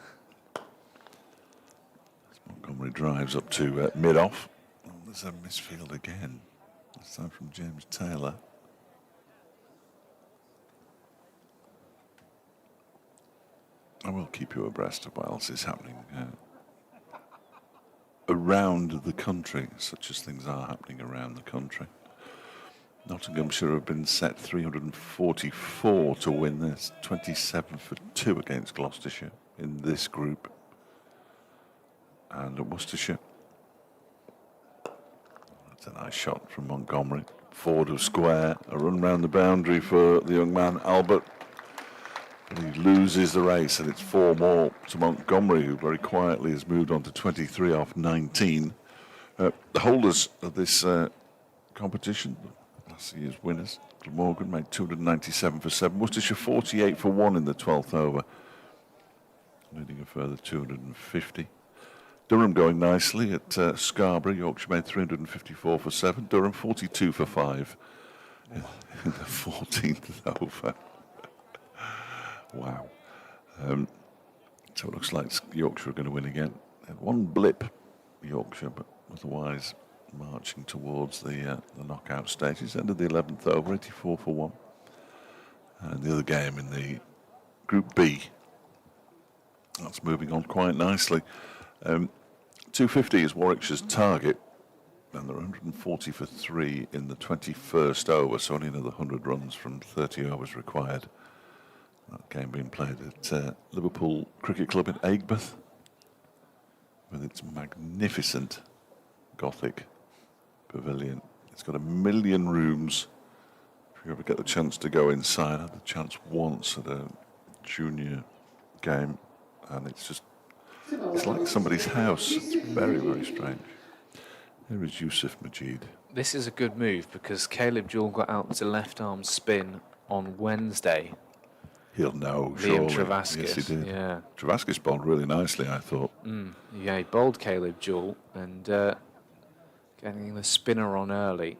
Montgomery drives up to mid-off. Oh, there's a misfield again. This time from James Taylor. I will keep you abreast of what else is happening around the country, such as things are happening around the country. Nottinghamshire have been set 344 to win this, 27 for 2 against Gloucestershire in this group. And Worcestershire. That's a nice shot from Montgomery. Forward of square, a run round the boundary for the young man, Albert. And he loses the race, and it's 4 more to Montgomery, who very quietly has moved on to 23 off 19. The holders of this competition, last year's winners, Glamorgan made 297 for 7. Worcestershire 48 for 1 in the 12th over, needing a further 250. Durham going nicely at Scarborough. Yorkshire made 354 for 7. Durham 42 for 5 in the 14th over. Wow. So it looks like Yorkshire are going to win again. Had one blip, Yorkshire, but otherwise marching towards the knockout stages. Ended the 11th over, 84 for 1. And the other game in the Group B, that's moving on quite nicely. 250 is Warwickshire's target, and they're 140 for 3 in the 21st over, so only another 100 runs from 30 overs required. That game being played at Liverpool Cricket Club in Aigburth, with its magnificent Gothic pavilion. It's got 1 million rooms. If you ever get the chance to go inside, I had the chance once at a junior game, and it's like somebody's house. It's very, very strange. Here is Yusuf Majid. This is a good move because Caleb Jewell got out to left arm spin on Wednesday. He'll know, Liam surely. Travaskis. Yes, he did. Yeah. Travaskis bowled really nicely, I thought. Yeah, he bowled Caleb Jewell and getting the spinner on early.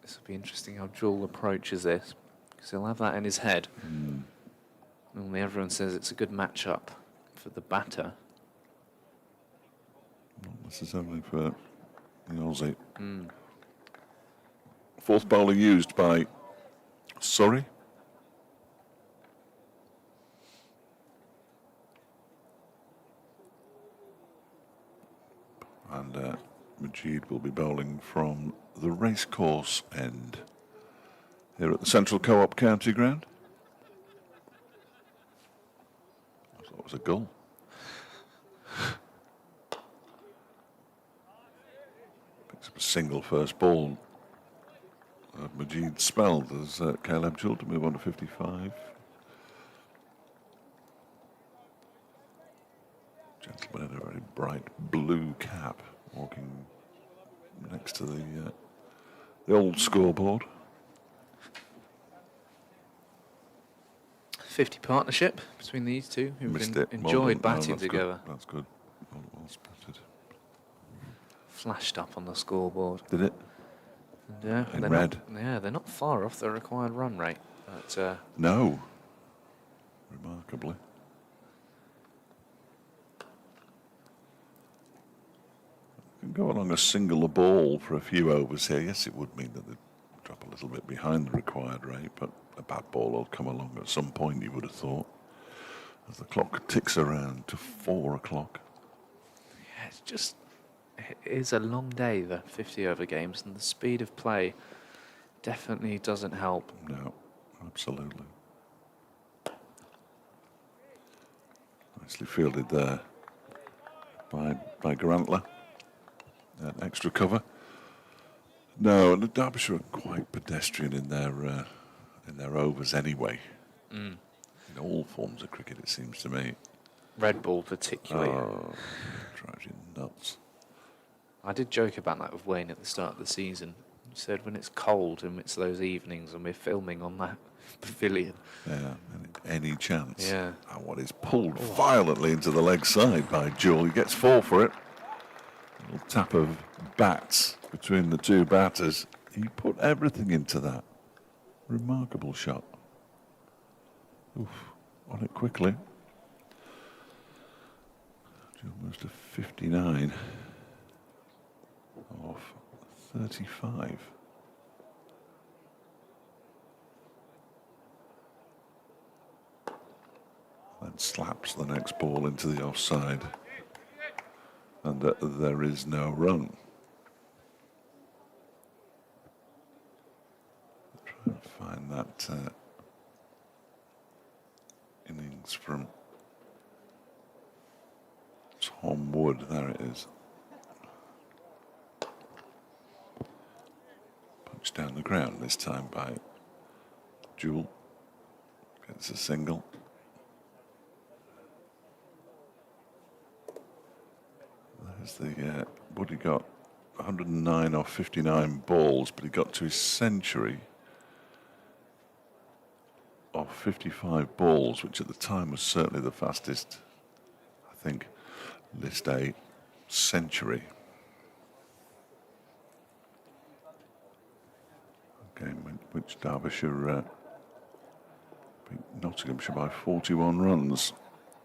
This will be interesting how Jewell approaches this because he'll have that in his head. Normally everyone says it's a good matchup for the batter. Not necessarily for the Aussie. 4th bowler used by Surrey. And Majid will be bowling from the racecourse end here at the Central Co-op County Ground. I thought it was a goal. Picks up a single first ball. Majid spelled as Caleb Jewell to move on to 55. Gentleman in a very bright blue cap walking next to the The old scoreboard. 50 partnership between these two who've Missed it. Well enjoyed done. No, batting that's good. together. That's good. Well spotted. Flashed up on the scoreboard. Did it? Yeah, In they're red. Not, yeah, they're not far off the required run rate. But, No. Remarkably. Can go along a single ball for a few overs here. Yes, it would mean that they'd drop a little bit behind the required rate, but a bad ball will come along at some point, you would have thought, as the clock ticks around to 4 o'clock. yeah, it is a long day, the 50 over games, and the speed of play definitely doesn't help. No, absolutely. Nicely fielded there by Grantler. An extra cover. No, and the Derbyshire are quite pedestrian in their overs anyway. In all forms of cricket, it seems to me. Red ball particularly. Oh, drives you nuts. I did joke about that with Wayne at the start of the season. He said when it's cold and it's those evenings and we're filming on that pavilion. Yeah, any chance. Yeah. And what is pulled violently into the leg side by Jewell. He gets 4 for it. A little tap of bats between the two batters. He put everything into that. Remarkable shot. Oof, on it quickly. Jewell moves to 59 off 35. Then slaps the next ball into the offside. And there is no run. Try and find that innings from Tom Wood. There it is. Punched down the ground this time by Jewell. Gets a single. Woody got 109 off 59 balls, but he got to his century of 55 balls, which at the time was certainly the fastest, I think, List A century. Game which Derbyshire beat Nottinghamshire by 41 runs,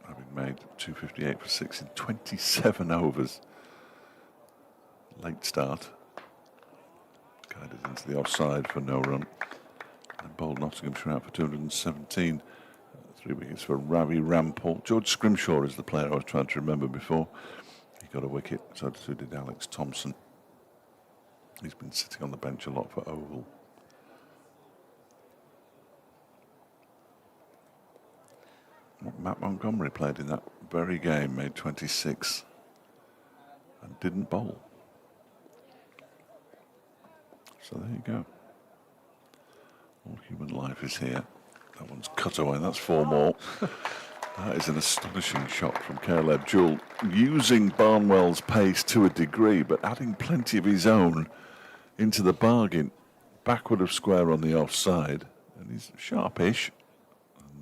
having made 258 for 6 in 27 overs. Late start. Guided into the offside for no run. And bowled Nottinghamshire out for 217. 3 wickets for Ravi Rampal. George Scrimshaw is the player I was trying to remember before. He got a wicket, so did Alex Thompson. He's been sitting on the bench a lot for Oval. Matt Montgomery played in that very game, made 26 and didn't bowl. So there you go. All human life is here. That one's cut away. That's 4 more. That is an astonishing shot from Caleb Jewell, using Barnwell's pace to a degree, but adding plenty of his own into the bargain. Backward of square on the offside, and he's sharpish.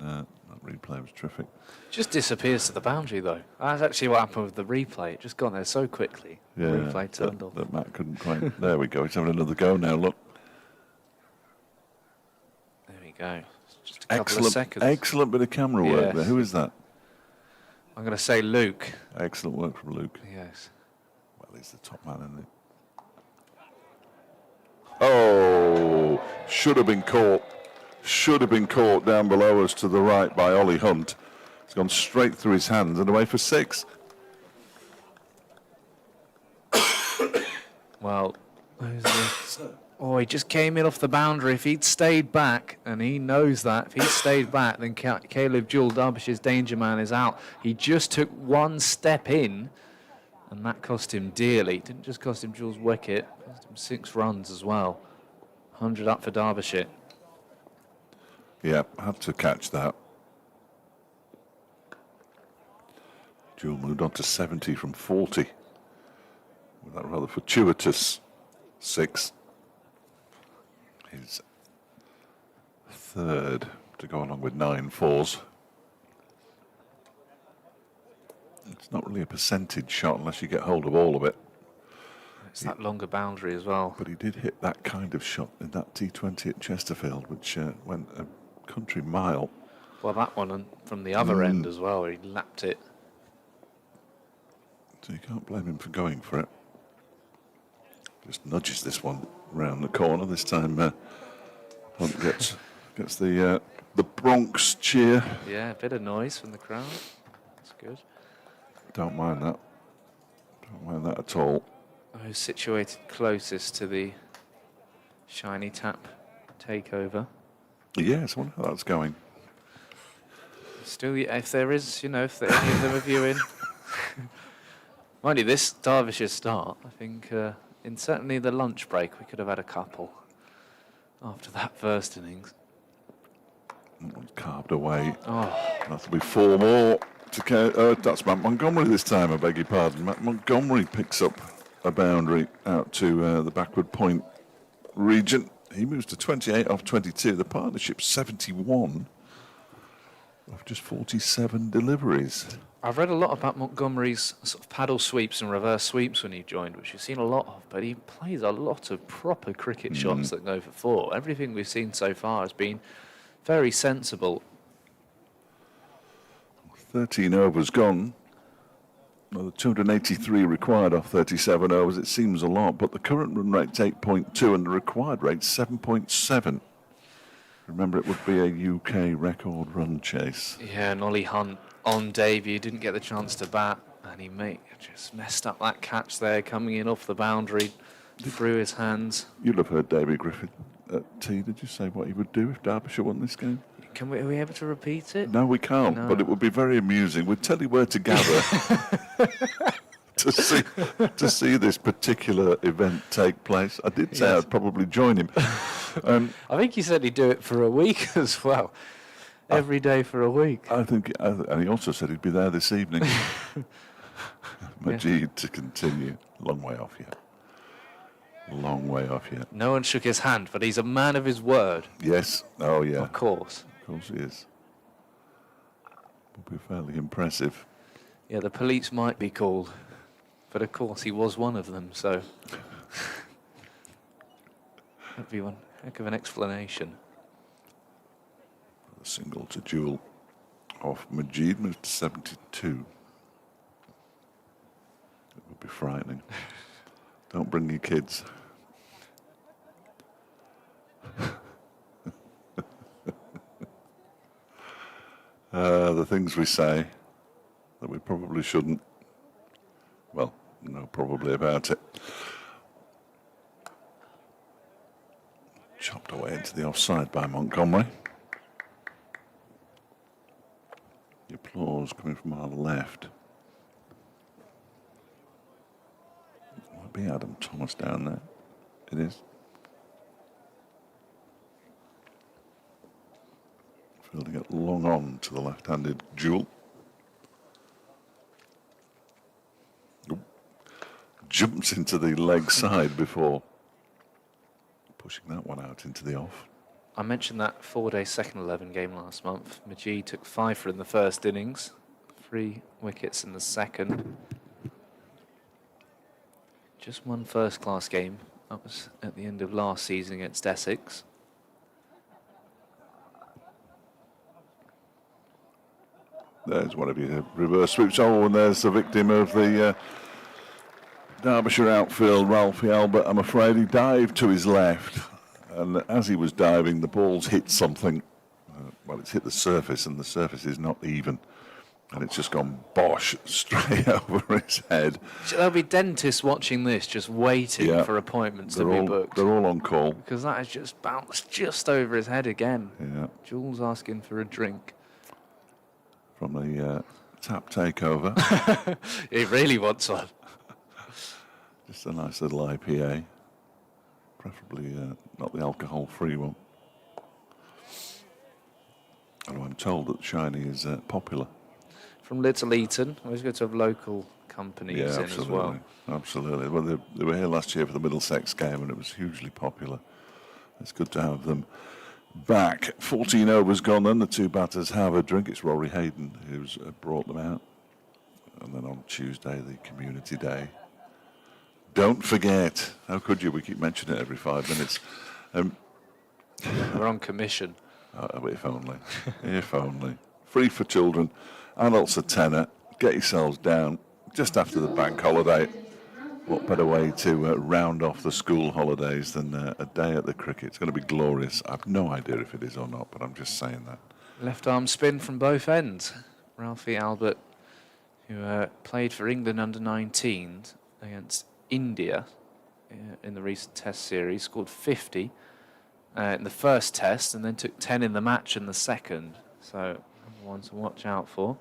And that replay was terrific. Just disappears to the boundary, though. That's actually what happened with the replay. It just got there so quickly. Yeah, The replay turned off. that Matt couldn't quite. There we go. He's having another go now. Look. There we go. Just a couple of seconds. Excellent bit of camera work Yes. there. Who is that? I'm going to say Luke. Excellent work from Luke. Yes. Well, he's the top man, isn't he? Oh, should have been caught. Should have been caught down below us to the right by Ollie Hunt. It's gone straight through his hands and away for 6. Well, who's this? Oh, he just came in off the boundary. If he'd stayed back, and he knows that, if he'd stayed back, then Caleb Jewell, Derbyshire's danger man, is out. He just took one step in, and that cost him dearly. It didn't just cost him Jewell's wicket, it cost him 6 runs as well. 100 up for Derbyshire. Yeah, had to catch that. Jewell moved on to 70 from 40. With that rather fortuitous 6. his third to go along with 9 fours. It's not really a percentage shot unless you get hold of all of it. It's that longer boundary as well. But he did hit that kind of shot in that T20 at Chesterfield, which went a country mile. Well, that one from the other end as well, where he lapped it. So you can't blame him for going for it. Just nudges this one round the corner. This time Hunt gets the Bronx cheer. Yeah, a bit of noise from the crowd. That's good. Don't mind that. Don't mind that at all. Who's situated closest to the shiny tap takeover? Yes, I wonder how that's going. Still, if there is, you know, if any of them are viewing. Mind you, this Derbyshire start, I think, in certainly the lunch break, we could have had a couple after that first innings. That one's carved away. Oh, That'll be 4 more. That's Matt Montgomery this time, I beg your pardon. Matt Montgomery picks up a boundary out to the backward point region. He moves to 28 off 22. The partnership's 71 of just 47 deliveries. I've read a lot about Montgomery's sort of paddle sweeps and reverse sweeps when he joined, which we've seen a lot of, but he plays a lot of proper cricket shots that go for 4. Everything we've seen so far has been very sensible. 13 overs gone. Well, the 283 required off 37 overs. It seems a lot, but the current run rate's 8.2 and the required rate's 7.7. Remember, it would be a UK record run chase. Yeah, and Ollie Hunt on debut didn't get the chance to bat, and he just messed up that catch there, coming in off the boundary through his hands. You'll have heard David Griffith at tea. Did you say what he would do if Derbyshire won this game? Are we able to repeat it? No, we can't, No. but it would be very amusing. We'd tell you where to gather to see this particular event take place. I did say I'd probably join him. I think he said he'd do it for a week as well. Every day for a week. I think, and he also said he'd be there this evening. Majid to continue. Long way off yet. Long way off yet. No one shook his hand, but he's a man of his word. Yes. Oh, yeah. Of course. Of course he is. Would be fairly impressive. Yeah, the police might be called, but of course he was one of them, so that'd be one heck of an explanation. A single to Jewel off Majid, moves to 72. It would be frightening. Don't bring your kids. The things we say that we probably shouldn't. Well, no, probably about it. Chopped away into the offside by Montgomery. The applause coming from our left. Might be Adam Thomas down there. It is. Fielding it long on to the left-handed Jewel. Oop. Jumps into the leg side before pushing that one out into the off. I mentioned that 4-day second 11 game last month. Majid took 5 for in the first innings, 3 wickets in the second. Just one first-class game. That was at the end of last season against Essex. There's one of your reverse sweeps. Oh, and there's the victim of the Derbyshire outfield, Ralphie Albert. I'm afraid he dived to his left. And as he was diving, the ball's hit something. Well, it's hit the surface, and the surface is not even. And it's just gone bosh straight over his head. There'll be dentists watching this, just waiting for appointments to be booked. They're all on call. Because that has just bounced just over his head again. Yeah. Jules asking for a drink. From the tap takeover. He really wants one. Just a nice little IPA. Preferably not the alcohol-free one. Although I'm told that Shiny is popular. From Little Eton, always good to have local companies in as well. Absolutely. Well, they were here last year for the Middlesex game, and it was hugely popular. It's good to have them back. 14 overs gone then. The two batters have a drink. It's Rory Hayden who's brought them out. And then on Tuesday, the community day. Don't forget. How could you? We keep mentioning it every 5 minutes. We're on commission. If only. If only. Free for children. Adults a tenner. Get yourselves down just after the bank holiday. What better way to round off the school holidays than a day at the cricket? It's going to be glorious. I have no idea if it is or not, but I'm just saying that. Left arm spin from both ends. Ralphie Albert, who played for England under-19s against India in the recent Test series, scored 50 in the first Test and then took 10 in the match in the second. So, one to watch out for.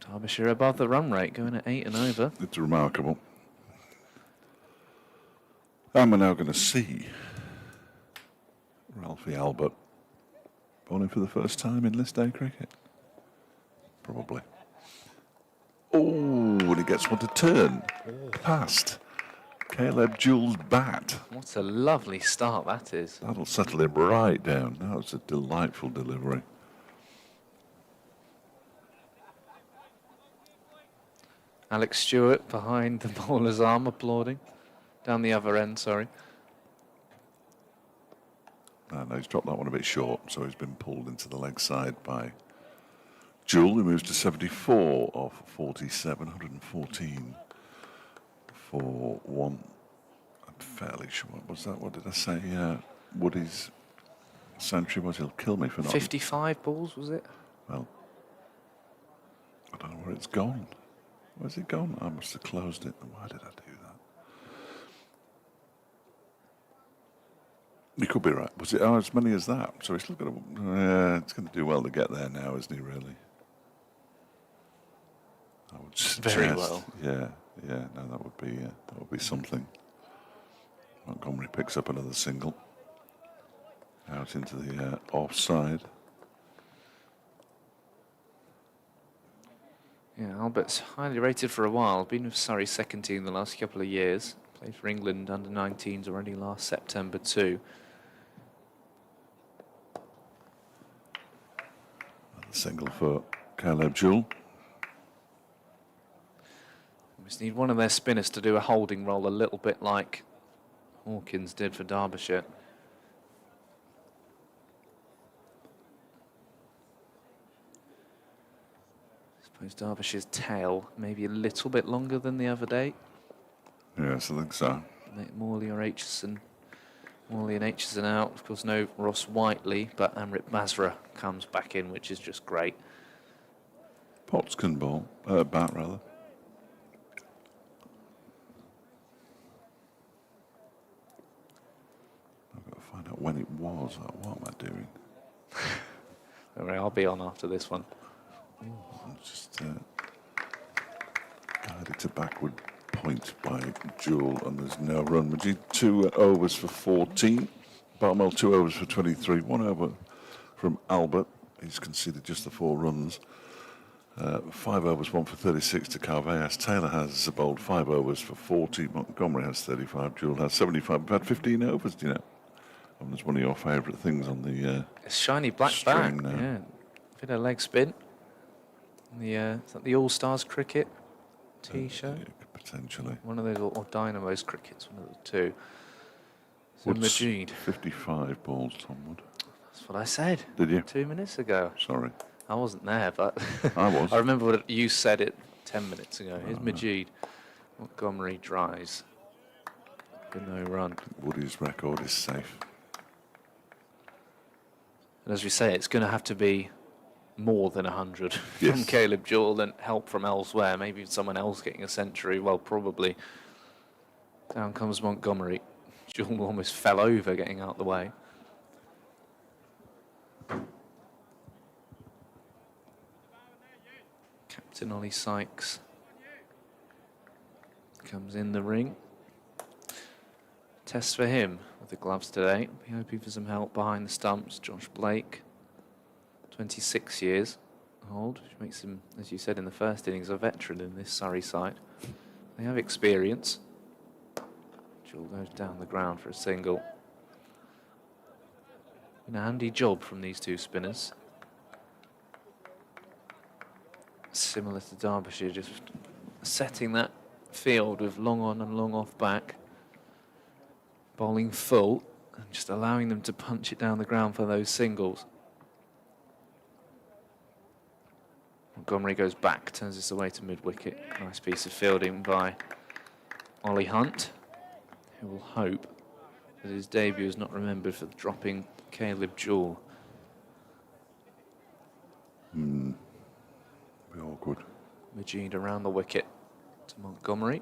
Derbyshire above the run rate, going at 8 and over. It's remarkable. And we're now going to see Ralphie Albert bowling for the first time in list day cricket. Probably. Oh, and he gets one to turn past Caleb Jewell's bat. What a lovely start that is. That'll settle him right down. That was a delightful delivery. Alex Stewart behind the bowler's arm, applauding. Down the other end, sorry. No, he's dropped that one a bit short, so he's been pulled into the leg side by Jewell, who moves to 74 off 47, 114 for one. I'm fairly sure. What was that? What did I say? Woody's century was. He'll kill me for not. 55 balls, was it? Well, I don't know where it's gone. Where's it gone? I must have closed it. Why did I do that? You could be right. Was it as many as that? So he's looking at. It's going to do well to get there now, isn't he? Really? I would suggest. Very well. Yeah. No, that would be something. Montgomery picks up another single. Out into the offside. Yeah, Albert's highly rated for a while. Been with Surrey's second team the last couple of years. Played for England under-19s already last September too. Another single for Caleb Jewell. We just need one of their spinners to do a holding role a little bit like Hawkins did for Derbyshire. I suppose Derbyshire's tail maybe a little bit longer than the other day. Yes, I think so. Morley or Aitchison. Morley and Aitchison out. Of course, no Ross Whiteley, but Amrit Basra comes back in, which is just great. Potts can bowl, bat rather. I've got to find out when it was. What am I doing? Don't worry, I'll be on after this one. Just guided to backward point by Jewell, and there's no run. Majid 2 overs for 14. Bartmell 2 overs for 23. 1 over from Albert. He's conceded just the 4 runs. 5 overs, 1 for 36 to Carveas. Taylor has bowled 5 overs for 40. Montgomery has 35. Jewell has 75. We've had 15 overs, do you know? And there's one of your favourite things on the It's shiny black back. now. Yeah, bit of leg spin. Is that the All Stars cricket T-shirt? Yeah, potentially. One of those, or Dynamo's crickets, one of the two. So Wood's Majid. 55 balls, Tom Wood. That's what I said. Did you? 2 minutes ago. Sorry. I wasn't there, but I was. I remember what you said it 10 minutes ago. Here's Majid. Montgomery dries. Good no run. Woody's record is safe. And as we say, it's going to have to be more than 100 from Yes. Caleb Jewell and help from elsewhere. Maybe someone else getting a century. Well, probably. Down comes Montgomery. Jewell almost fell over getting out the way. Captain Ollie Sykes comes in the ring. Test for him with the gloves today. Be hoping for some help behind the stumps. Josh Blake, 26 years old, which makes him, as you said in the first innings, a veteran in this Surrey side. They have experience. Jewel goes down the ground for a single. A handy job from these two spinners. Similar to Derbyshire, just setting that field with long on and long off back. Bowling full and just allowing them to punch it down the ground for those singles. Montgomery goes back, turns this away to mid-wicket. Nice piece of fielding by Ollie Hunt, who will hope that his debut is not remembered for dropping Caleb Jewell. Be awkward. Majid around the wicket to Montgomery.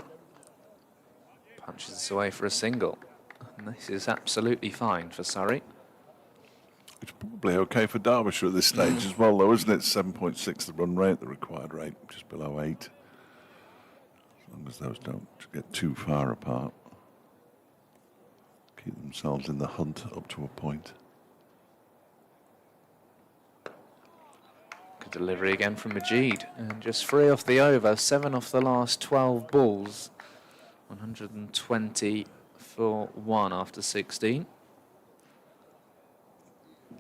Punches this away for a single. And this is absolutely fine for Surrey. It's probably okay for Derbyshire at this stage as well, though, isn't it? 7.6 the run rate, the required rate, just below 8. As long as those don't get too far apart. Keep themselves in the hunt up to a point. Good delivery again from Majid. And just 3 off the over, 7 off the last 12 balls. 120 for 1 after 16.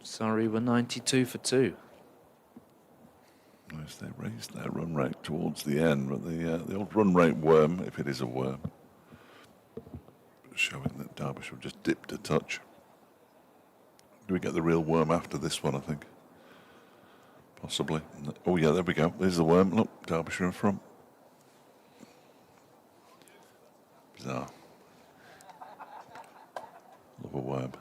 Surrey were 92 for 2. Nice, they raised their run rate towards the end, but the old run rate worm, if it is a worm, showing that Derbyshire just dipped a touch. Do we get the real worm after this one, I think? Possibly. Oh yeah, there we go. There's the worm. Look, Derbyshire in front. Bizarre. Love a worm.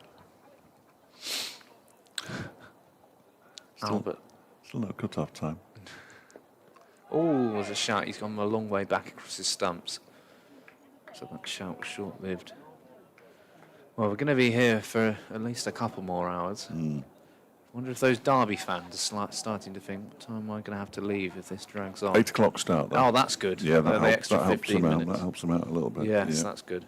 Albert. Still no cut-off time. Oh, there's a shout. He's gone a long way back across his stumps. So that shout was short-lived. Well, we're going to be here for at least a couple more hours. I wonder if those Derby fans are starting to think, what time am I going to have to leave if this drags on? 8 o'clock start. Though. Oh, that's good. Yeah, that, the helps, extra that helps 15 them minutes. out. That helps them out a little bit. Yes, yeah. that's good.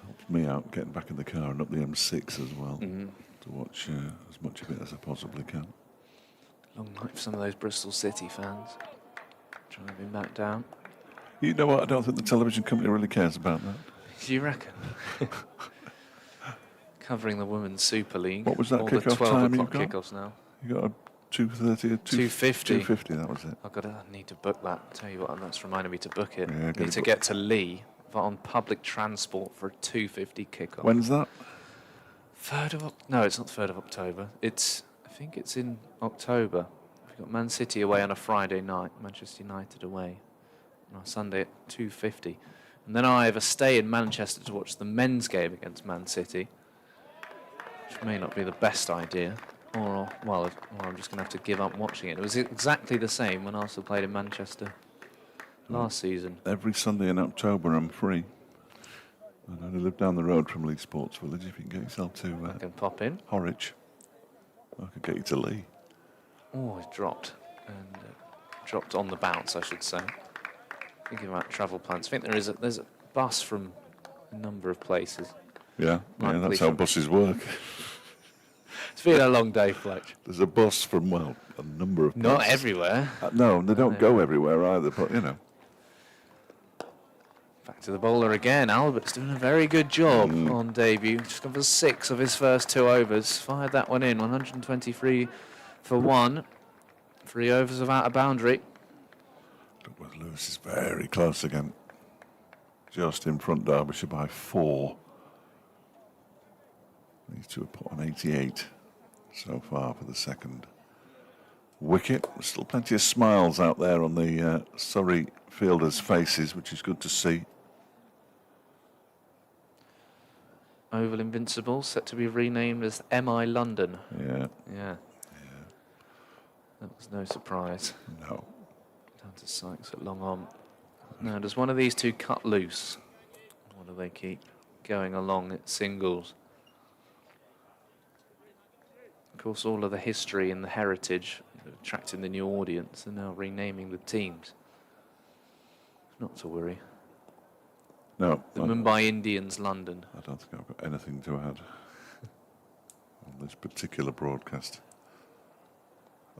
Helps me out getting back in the car and up the M6 as well to watch as much of it as I possibly can. Long night for some of those Bristol City fans. Driving back down. You know what? I don't think the television company really cares about that. Do you reckon? Covering the Women's Super League. What was that all kick-off the 12 time you o'clock got? kickoffs now. You got a 2:30 or 2:50. 2:50, that was it. I need to book that. Tell you what, that's reminded me to book it. Yeah, Need to get to Lee on public transport for a 2:50 kickoff. When's that? 3rd of No, it's not 3rd of October. I think it's in October. We've got Man City away on a Friday night, Manchester United away on a Sunday at 2:50. And then I have a stay in Manchester to watch the men's game against Man City, which may not be the best idea. Or I'm just going to have to give up watching it. It was exactly the same when Arsenal played in Manchester last season. Every Sunday in October I'm free. I only live down the road from Lee Sports Village. If you can get yourself to I can pop in. Horwich, I could get you to Lee. Oh, it's dropped. And dropped on the bounce, I should say. Thinking about travel plans. I think there's a bus from a number of places. Yeah, Likely that's how from- buses work. It's been a long day, Fletch. There's a bus from, well, a number of Not places. everywhere. No, they don't go everywhere either, but, you know. Back to the bowler again. Albert's doing a very good job on debut. Just gone for 6 of his first 2 overs. Fired that one in. 123 for 1. 3 overs without a boundary. Douglas Lewis is very close again. Just in front Derbyshire by 4. These two have put on 88 so far for the second wicket. Still plenty of smiles out there on the Surrey fielders' faces, which is good to see. Oval Invincible set to be renamed as MI London. Yeah, Yeah. That was no surprise. no. Down to Sykes at long on. Now, does one of these two cut loose? Or do they keep going along at singles? Of course, all of the history and the heritage attracting the new audience and now renaming the teams. Not to worry. No, The Mumbai Indians, London. I don't think I've got anything to add on this particular broadcast.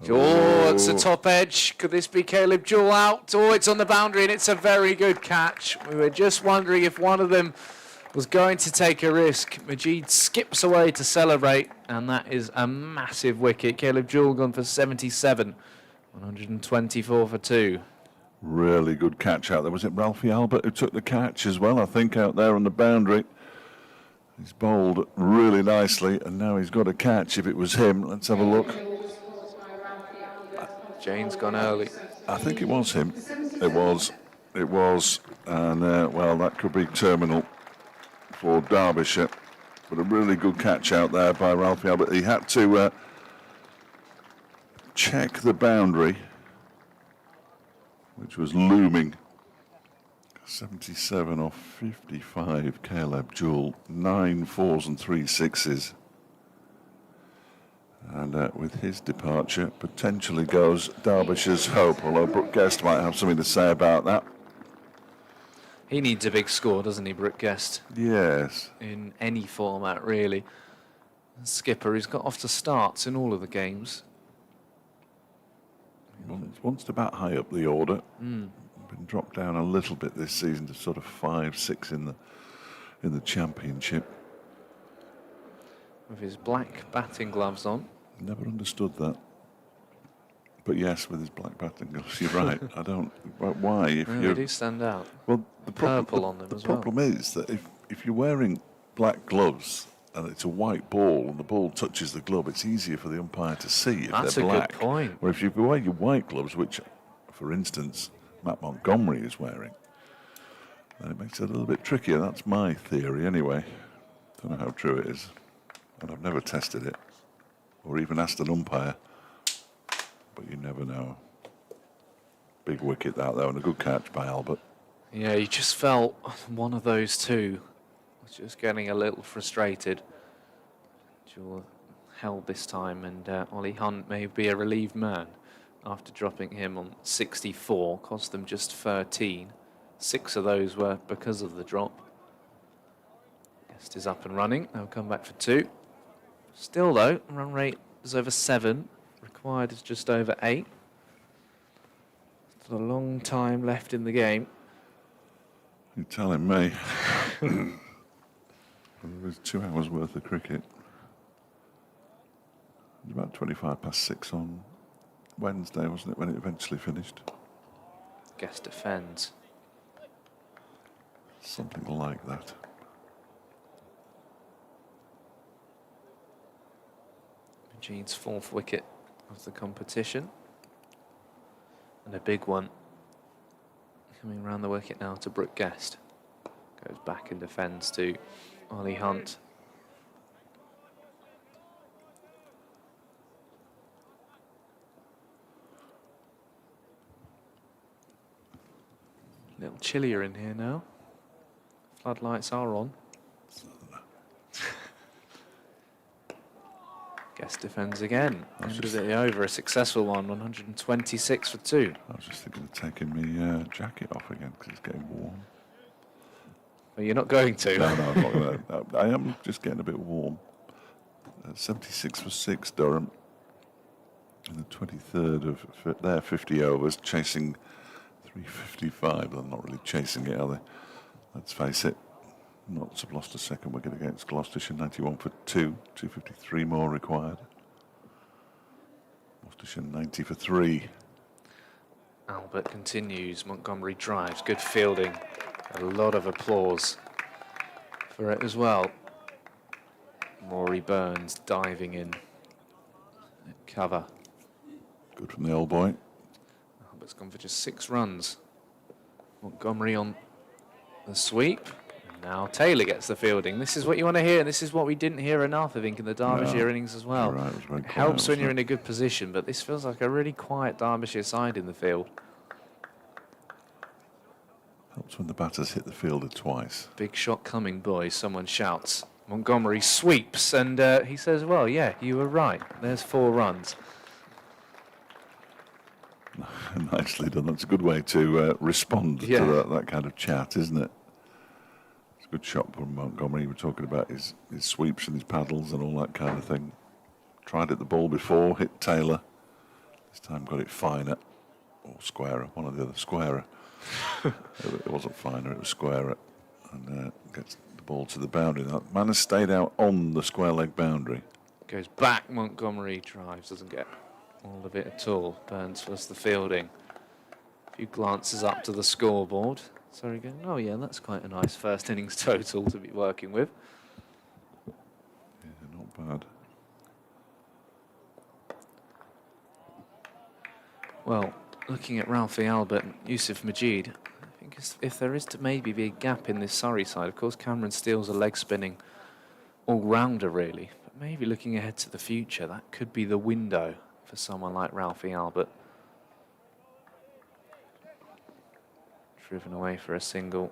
Oh, it's a top edge. Could this be Caleb Jewell out? Oh, it's on the boundary and it's a very good catch. We were just wondering if one of them was going to take a risk. Majid skips away to celebrate, and that is a massive wicket. Caleb Jewell gone for 77, 124 for 2. Really good catch out there. Was it Ralphie Albert who took the catch as well? I think out there on the boundary. He's bowled really nicely, and now he's got a catch. If it was him, let's have a look. Jane's gone early. I think it was him. It was. And, well, that could be terminal for Derbyshire. But a really good catch out there by Ralphie Albert. He had to check the boundary, which was looming. 77 off 55, Caleb Jewell. 9 4s and 3 6s. And with his departure, potentially goes Derbyshire's hope, although Brooke Guest might have something to say about that. He needs a big score, doesn't he, Brooke Guest? Yes. In any format, really. Skipper, he's got off to starts in all of the games. Wants to bat high up the order. Been dropped down a little bit this season to sort of 5, 6 in the championship. With his black batting gloves on. Never understood that. But yes, with his black batting gloves, you're right. I don't. Why? If They do stand out. Well, the Purple on them the as well. problem is that if you're wearing black gloves and it's a white ball and the ball touches the glove, it's easier for the umpire to see if That's they're a black. good point. Where if you wear your white gloves, which, for instance, Matt Montgomery is wearing, then it makes it a little bit trickier. That's my theory, anyway. Don't know how true it is, and I've never tested it or even asked an umpire. But you never know. Big wicket out there and a good catch by Albert. Yeah, you just felt one of those two was just getting a little frustrated. Jewell held this time, and Ollie Hunt may be a relieved man after dropping him on 64. Cost them just 13. 6 of those were because of the drop. Guest is up and running. They'll come back for 2. Still, though, run rate is over 7. Required is just over 8. Still a long time left in the game. You're telling me. There was 2 hours worth of cricket. It was about 25 past 6 on Wednesday, wasn't it, when it eventually finished? Guest defends. Something like that. Majid's 4th wicket of the competition. And a big one. Coming round the wicket now to Brooke Guest. Goes back and defends to Ollie Hunt. A little chillier in here now. Floodlights are on. Guest defends again. Ended it over, a successful one, 126 for 2. I was just thinking of taking my jacket off again because it's getting warm. Well, you're not going to. No, I'm not going to. I am just getting a bit warm. 76 for 6, Durham. In the 23rd of their 50 overs, chasing 355. They're not really chasing it, are they? Let's face it. Notts have lost a second wicket against Gloucestershire, 91 for 2, 253 more required. Gloucestershire 90 for 3. Albert continues, Montgomery drives, good fielding. A lot of applause for it as well. Rory Burns diving in at cover. Good from the old boy. Albert's gone for just 6 runs. Montgomery on the sweep. Now Taylor gets the fielding. This is what you want to hear, and this is what we didn't hear enough, I think, in the Derbyshire innings as well. Right, it was very It quiet, helps when wasn't you're it? in a good position, but this feels like a really quiet Derbyshire side in the field. Helps when the batters hit the fielder twice. Big shot coming, boys, someone shouts. Montgomery sweeps, and he says, well, yeah, you were right. There's 4 runs. Nicely done. That's a good way to respond Yeah. to that kind of chat, isn't it? It's a good shot from Montgomery. We were talking about his sweeps and his paddles and all that kind of thing. Tried at the ball before, hit Taylor. This time got it finer, or squarer, one or the other, squarer. It wasn't finer, it was squarer. And gets the ball to the boundary. That man has stayed out on the square leg boundary. Goes back, Montgomery drives, doesn't get all of it at all. Burns was the fielding. A few glances up to the scoreboard. Sorry, going, oh yeah, that's quite a nice first innings total to be working with. Yeah, not bad. Well, looking at Ralphie Albert and Yusuf Majid, I think if there is to maybe be a gap in this Surrey side, of course Cameron Steele's a leg spinning all-rounder really, but maybe looking ahead to the future, that could be the window for someone like Ralphie Albert. Driven away for a single.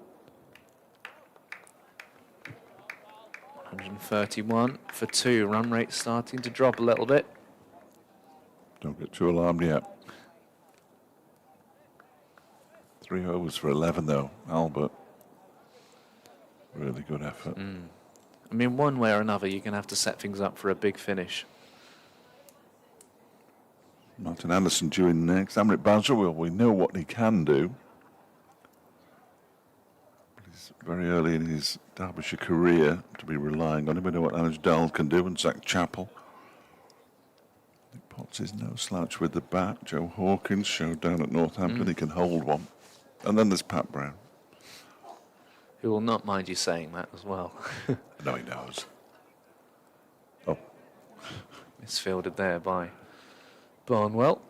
131 for 2. Run rate starting to drop a little bit. Don't get too alarmed yet. 3 overs for 11 though, Albert. Really good effort. I mean, one way or another, you're going to have to set things up for a big finish. Martin Anderson due in next. Amrit Basra, well, we know what he can do. He's very early in his Derbyshire career to be relying on him. We know what Anj Dal can do, and Zach Chappell. Nick Potts is no slouch with the bat. Joe Hawkins showed down at Northampton he can hold one. And then there's Pat Brown. Who will not mind you saying that as well. No, he knows. Oh, Misfielded there by Barnwell.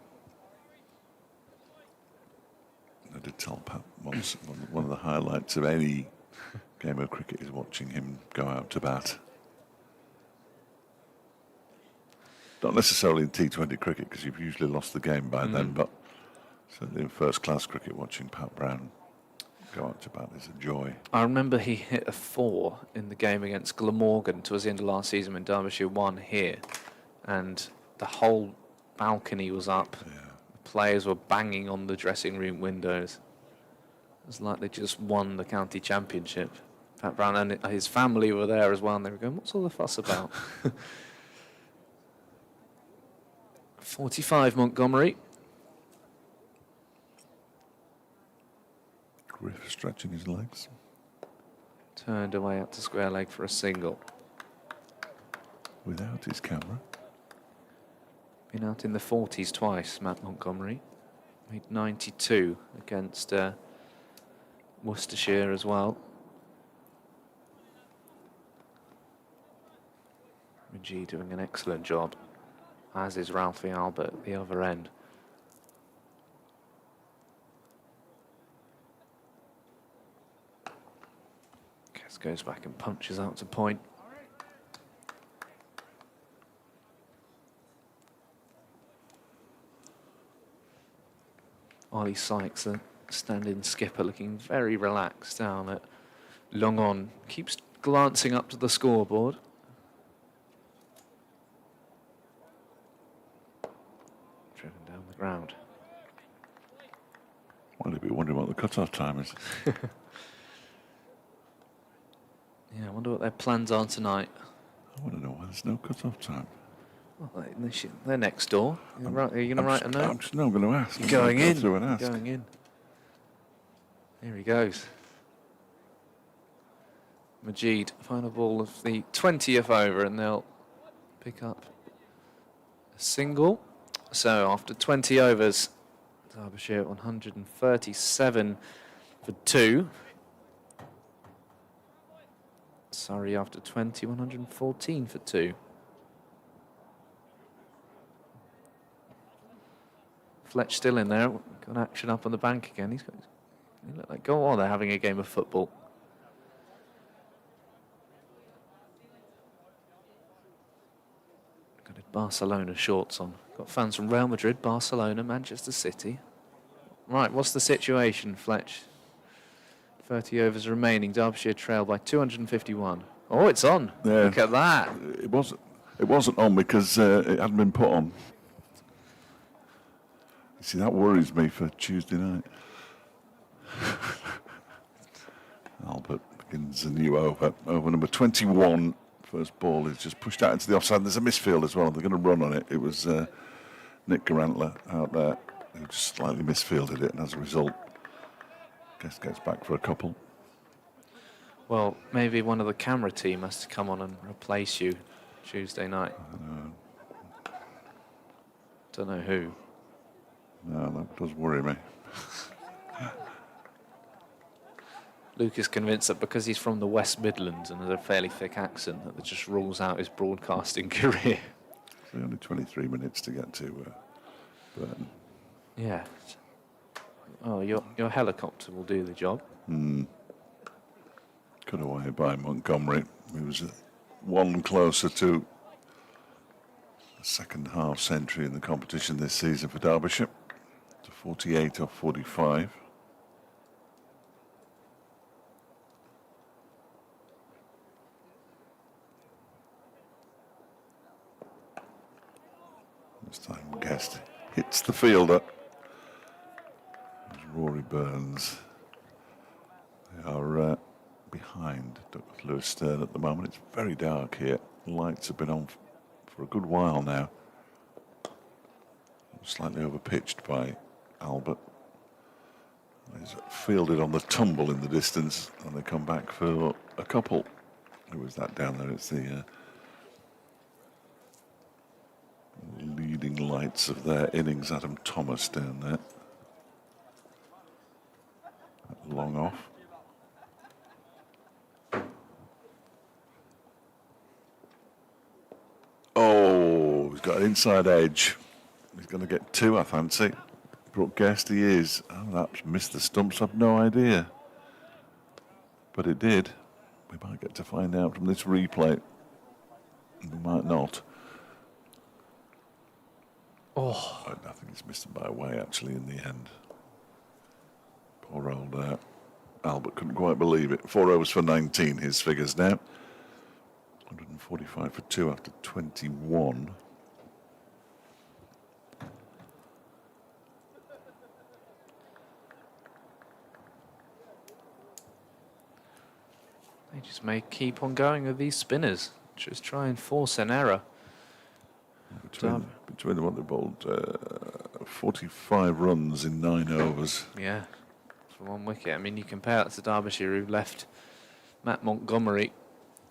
I did tell Pat once, one of the highlights of any game of cricket is watching him go out to bat. Not necessarily in T20 cricket, because you've usually lost the game by then, but certainly in first-class cricket, watching Pat Brown go out to bat is a joy. I remember he hit a 4 in the game against Glamorgan towards the end of last season when Derbyshire won here, and the whole balcony was up. Yeah. The players were banging on the dressing room windows. It was like they just won the county championship. Pat Brown and his family were there as well, and they were going, what's all the fuss about? 45 Montgomery. Griff stretching his legs. Turned away up to square leg for a single. Without his camera. Been out in the 40s twice, Matt Montgomery. Made 92 against Worcestershire as well. Majid doing an excellent job, as is Ralphie Albert at the other end. Kess goes back and punches out to point. Ollie Sykes, the stand-in skipper, looking very relaxed down at long on. Keeps glancing up to the scoreboard. Driven down the ground. Well, he'll be wondering what the cut-off time is. Yeah, I wonder what their plans are tonight. I want to know why there's no cut-off time. Well, they're next door. Are you going to write a note? I'm just not going to ask. You're going in. Through and ask. Going in. Here he goes. Majid, final ball of the 20th over, and they'll pick up a single. So after 20 overs, Derbyshire 137 for 2. Surrey after 20, 114 for 2. Fletch still in there. Got action up on the bank again. He look like, go on, they're having a game of football. Got his Barcelona shorts on. Got fans from Real Madrid, Barcelona, Manchester City. Right, what's the situation, Fletch? 30 overs remaining. Derbyshire trail by 251. Oh, it's on. Yeah. Look at that. It wasn't on because it hadn't been put on. You see, that worries me for Tuesday night. Albert begins a new over. Over number 21. First ball is just pushed out into the offside. There's a misfield as well. They're going to run on it. It was Nick Garantler out there, who just slightly misfielded it, and as a result, Guest gets back for a couple. Well, maybe one of the camera team has to come on and replace you Tuesday night. Don't know who. No, that does worry me. Luke is convinced that because he's from the West Midlands and has a fairly thick accent, that just rules out his broadcasting career. So only 23 minutes to get to Burton. Yeah. Oh, your helicopter will do the job. Cut away by Montgomery, who was one closer to the second half century in the competition this season for Derbyshire, to 48 off 45. This time Guest hits the fielder. There's Rory Burns. They are behind Douglas Lewis Stern at the moment. It's very dark here. The lights have been on for a good while now. Slightly overpitched by Albert. He's fielded on the tumble in the distance, and they come back for a couple. Who was that down there? It's the leading lights of their innings, Adam Thomas down there. Long off. Oh, he's got an inside edge. He's going to get two, I fancy. Brooke Guest, he is. Oh, that's missed the stumps, I've no idea. But it did. We might get to find out from this replay. We might not. Oh. I think he's missed it by a way, actually, in the end. Poor old Albert couldn't quite believe it. 4 overs for 19, his figures now. 145 for 2 after 21. They just may keep on going with these spinners. Just try and force an error. Between them, what they bowled 45 runs in 9 overs. Yeah, for one wicket. I mean, you compare that to Derbyshire, who left Matt Montgomery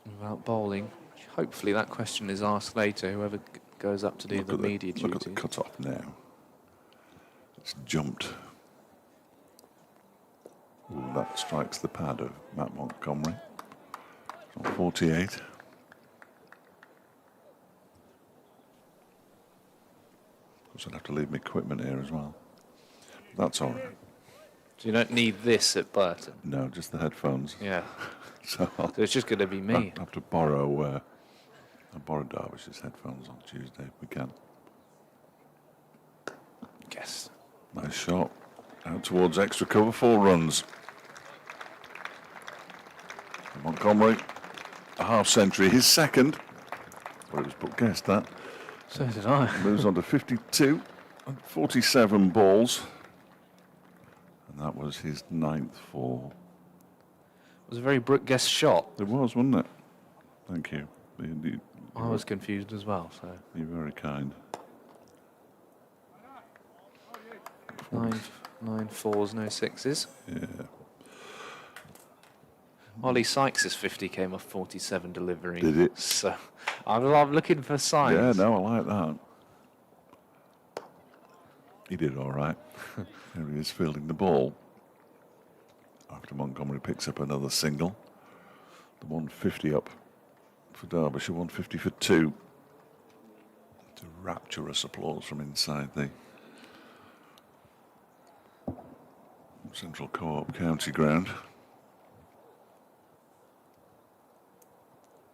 without bowling. Hopefully that question is asked later, whoever goes up to do the media duty. Look at the cut-off now. It's jumped. Ooh, that strikes the pad of Matt Montgomery. It's on 48. Of course, I'd have to leave my equipment here as well. That's all right. So you don't need this at Burton? No, just the headphones. Yeah. So it's just going to be me. I'll have to borrow Derbyshire's headphones on Tuesday if we can. Yes. Nice shot. Out towards extra cover, 4 runs. Montgomery, a half century, his second. Well, it was Brooke Guest, that. So did I. Moves on to 52 and 47 balls. And that was his 9th fall. It was a very Brooke Guest shot. It was, wasn't it? Thank you. Indeed. I was confused as well. So You're very kind. 9 fours, no sixes. Yeah. Ollie Sykes' 50 came off 47 delivery. Did it? So I'm looking for signs. Yeah, no, I like that. He did all right. There he is fielding the ball. After Montgomery picks up another single. The 150 up for Derbyshire, 150 for 2. It's a rapturous applause from inside the Central Co-op County Ground.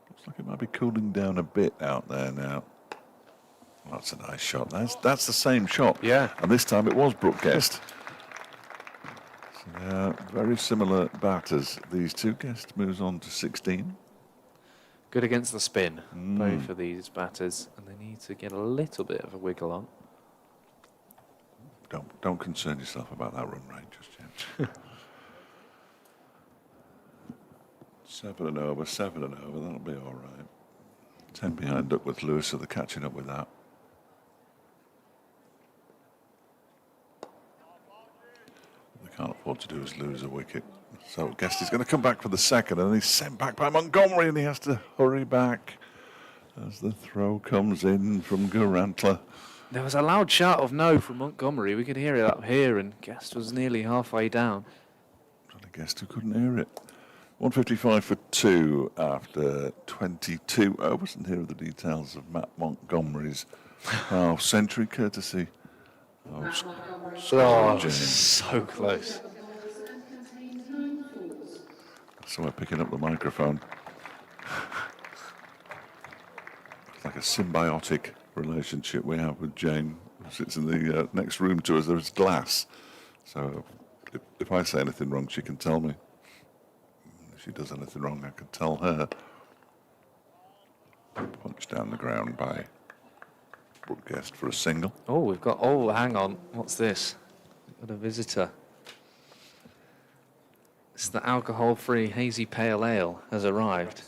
Looks like it might be cooling down a bit out there now. Well, that's a nice shot. That's the same shot. Yeah. And this time it was Brooke Guest. So very similar batters. These two. Guest moves on to 16. Good against the spin, both of these batters, and they need to get a little bit of a wiggle on. Don't concern yourself about that run rate just yet. 7 and over, that'll be all right. 10 behind Duckworth Lewis, so they're catching up with that. can't afford to do is lose a wicket. So Guest is going to come back for the second, and he's sent back by Montgomery, and he has to hurry back as the throw comes in from Garantler. There was a loud shout of no from Montgomery. We could hear it up here, and Guest was nearly halfway down. And I guessed who couldn't hear it. 155 for 2 after 22. I wasn't hearing the details of Matt Montgomery's half century, courtesy of James. So close. So we're picking up the microphone. It's like a symbiotic relationship we have with Jane, who sits in the next room to us. There's glass. So if I say anything wrong, she can tell me. If she does anything wrong, I can tell her. Punched down the ground by Guest for a single. Oh, we've got... Oh, hang on. What's this? We've got a visitor. It's the alcohol-free hazy pale ale has arrived.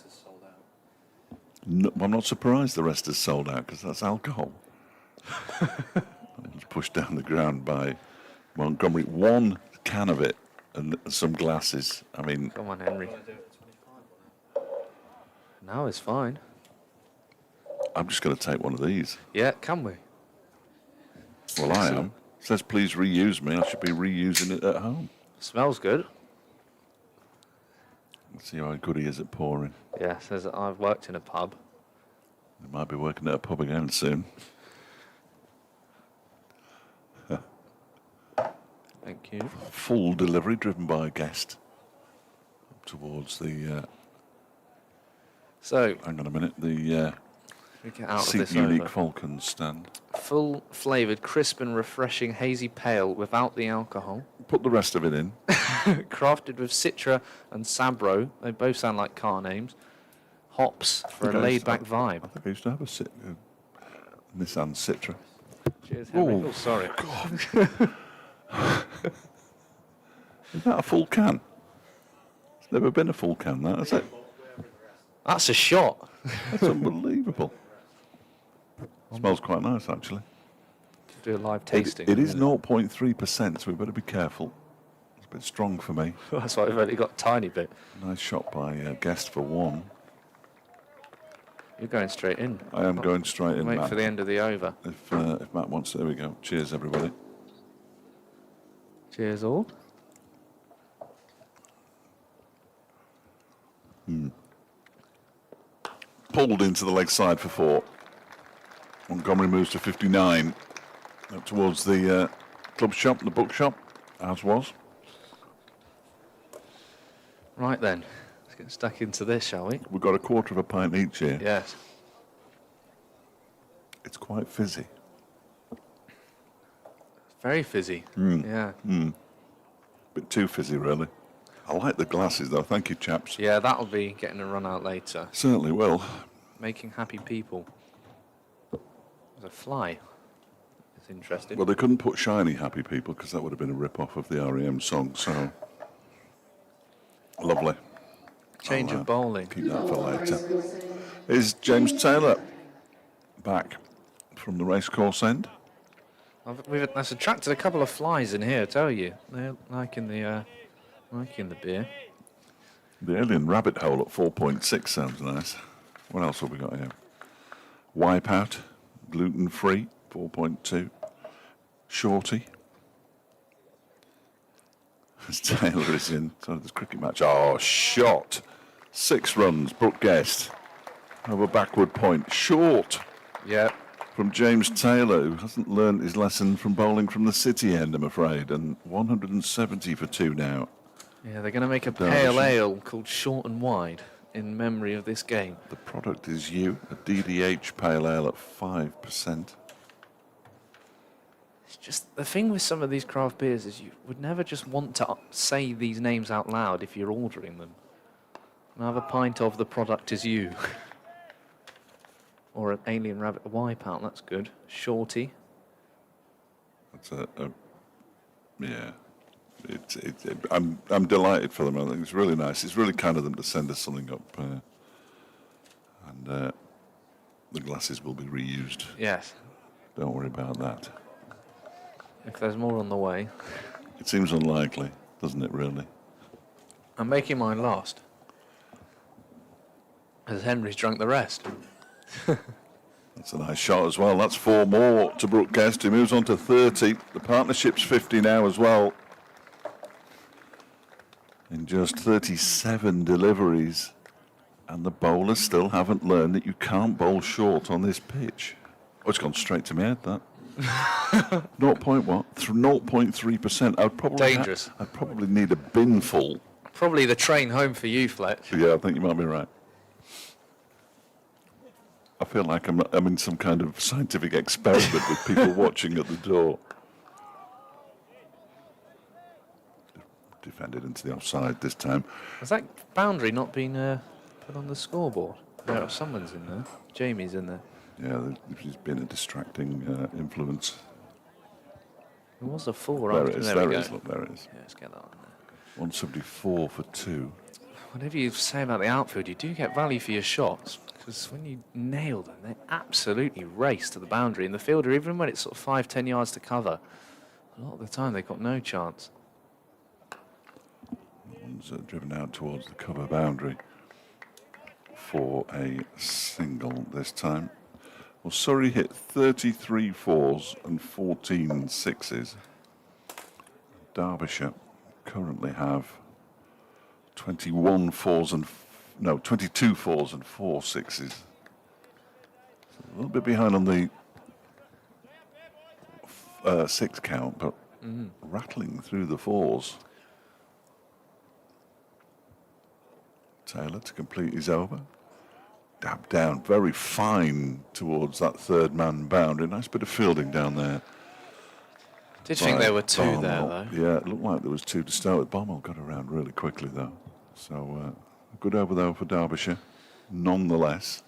No, I'm not surprised the rest is sold out, because that's alcohol. It's pushed down the ground by Montgomery. One can of it and some glasses. I mean... Come on, Henry. No, it's fine. I'm just going to take one of these. Yeah, can we? Well, I am. It says please reuse me. I should be reusing it at home. Smells good. Let's see how good he is at pouring. Yeah, says that I've worked in a pub. He might be working at a pub again soon. Thank you. Full delivery driven by a Guest up towards the... So, hang on a minute. The we get out of Seat this Unique over. Falcons stand. Full flavoured, crisp and refreshing hazy pale without the alcohol. Put the rest of it in. Crafted with Citra and Sabro. They both sound like car names. Hops for a laid-back vibe. I think I used to have a Nissan Citra. Cheers, Henry. Oh, Oh, sorry. Is that a full can? It's never been a full can, that, has it? That's a shot. That's unbelievable. Smells quite nice, actually. Do a live tasting. It is 0.3%, so we better be careful. It's a bit strong for me. That's why we've only got a tiny bit. Nice shot by Guest for 1. You're going straight in. I am going straight in, Wait Matt. for the end of the over. If Matt wants to, there we go. Cheers, everybody. Cheers all. Pulled into the leg side for 4. Montgomery moves to 59. Up towards the club shop, the bookshop, as was. Right then. Let's get stuck into this, shall we? We've got a quarter of a pint each here. Yes. It's quite fizzy. Very fizzy. Yeah. Bit too fizzy, really. I like the glasses, though. Thank you, chaps. Yeah, that'll be getting a run out later. Certainly will. Making happy people. There's a fly. It's interesting. Well, they couldn't put Shiny Happy People because that would have been a rip-off of the REM song, so... Lovely. Change I'll, of bowling. Keep that for later. Is James Taylor back from the racecourse end? That's attracted a couple of flies in here, I tell you. They're liking the beer. The Alien Rabbit Hole at 4.6 sounds nice. What else have we got here? Wipeout, gluten-free, 4.2. Shorty. As Taylor is in. So this cricket match. Oh, shot. 6 runs, Brooke Guest. Over backward point. Short. Yeah. From James Taylor, who hasn't learned his lesson from bowling from the City end, I'm afraid. And 170 for 2 now. Yeah, they're going to make a Derbyshire. pale ale called Short and Wide in memory of this game. The product is you, a DDH pale ale at 5%. It's just the thing with some of these craft beers is you would never just want to say these names out loud if you're ordering them. Another pint of the product is you. Or an Alien Rabbit Wipeout, that's good. Shorty. That's yeah. I'm delighted for them. I think it's really nice. It's really kind of them to send us something up, and the glasses will be reused. Yes. Don't worry about that. If there's more on the way. It seems unlikely. doesn't it, really? I'm making mine last. As Henry's drunk the rest. That's a nice shot as well. That's 4 more to Brooke Guest, who moves on to 30. The partnership's 50 now as well. In just 37 deliveries. And the bowlers still haven't learned that you can't bowl short on this pitch. Oh, it's gone straight to my head, that. 0.3%. Dangerous. I'd probably need a bin full. Probably the train home for you, Fletch. Yeah, I think you might be right. I feel like I'm in some kind of scientific experiment with people watching at the door. Defended into the offside this time. Has that boundary not been put on the scoreboard? No, someone's in there. Jamie's in there. Yeah, there's been a distracting influence. It was a 4, There right? it is, There we there go. it is, look, there it is. Yeah, let's get that on there. 174 for 2. Whatever you say about the outfield, you do get value for your shots, because when you nail them, they absolutely race to the boundary. And the fielder, even when it's sort of 5-10 yards to cover, a lot of the time they've got no chance. One's driven out towards the cover boundary for a single this time. Well, Surrey hit 33 4s and 14 6s. Derbyshire currently have 22 4s and 4 6s. So a little bit behind on the 6 count, but rattling through the 4s. Taylor to complete his over. Dab down, very fine towards that third man boundary. Nice bit of fielding down there. Did you think there were 2 there, Barnwell. though? Yeah, it looked like there was 2 to start with. Barnwell got around really quickly, though. So, good over there for Derbyshire, nonetheless.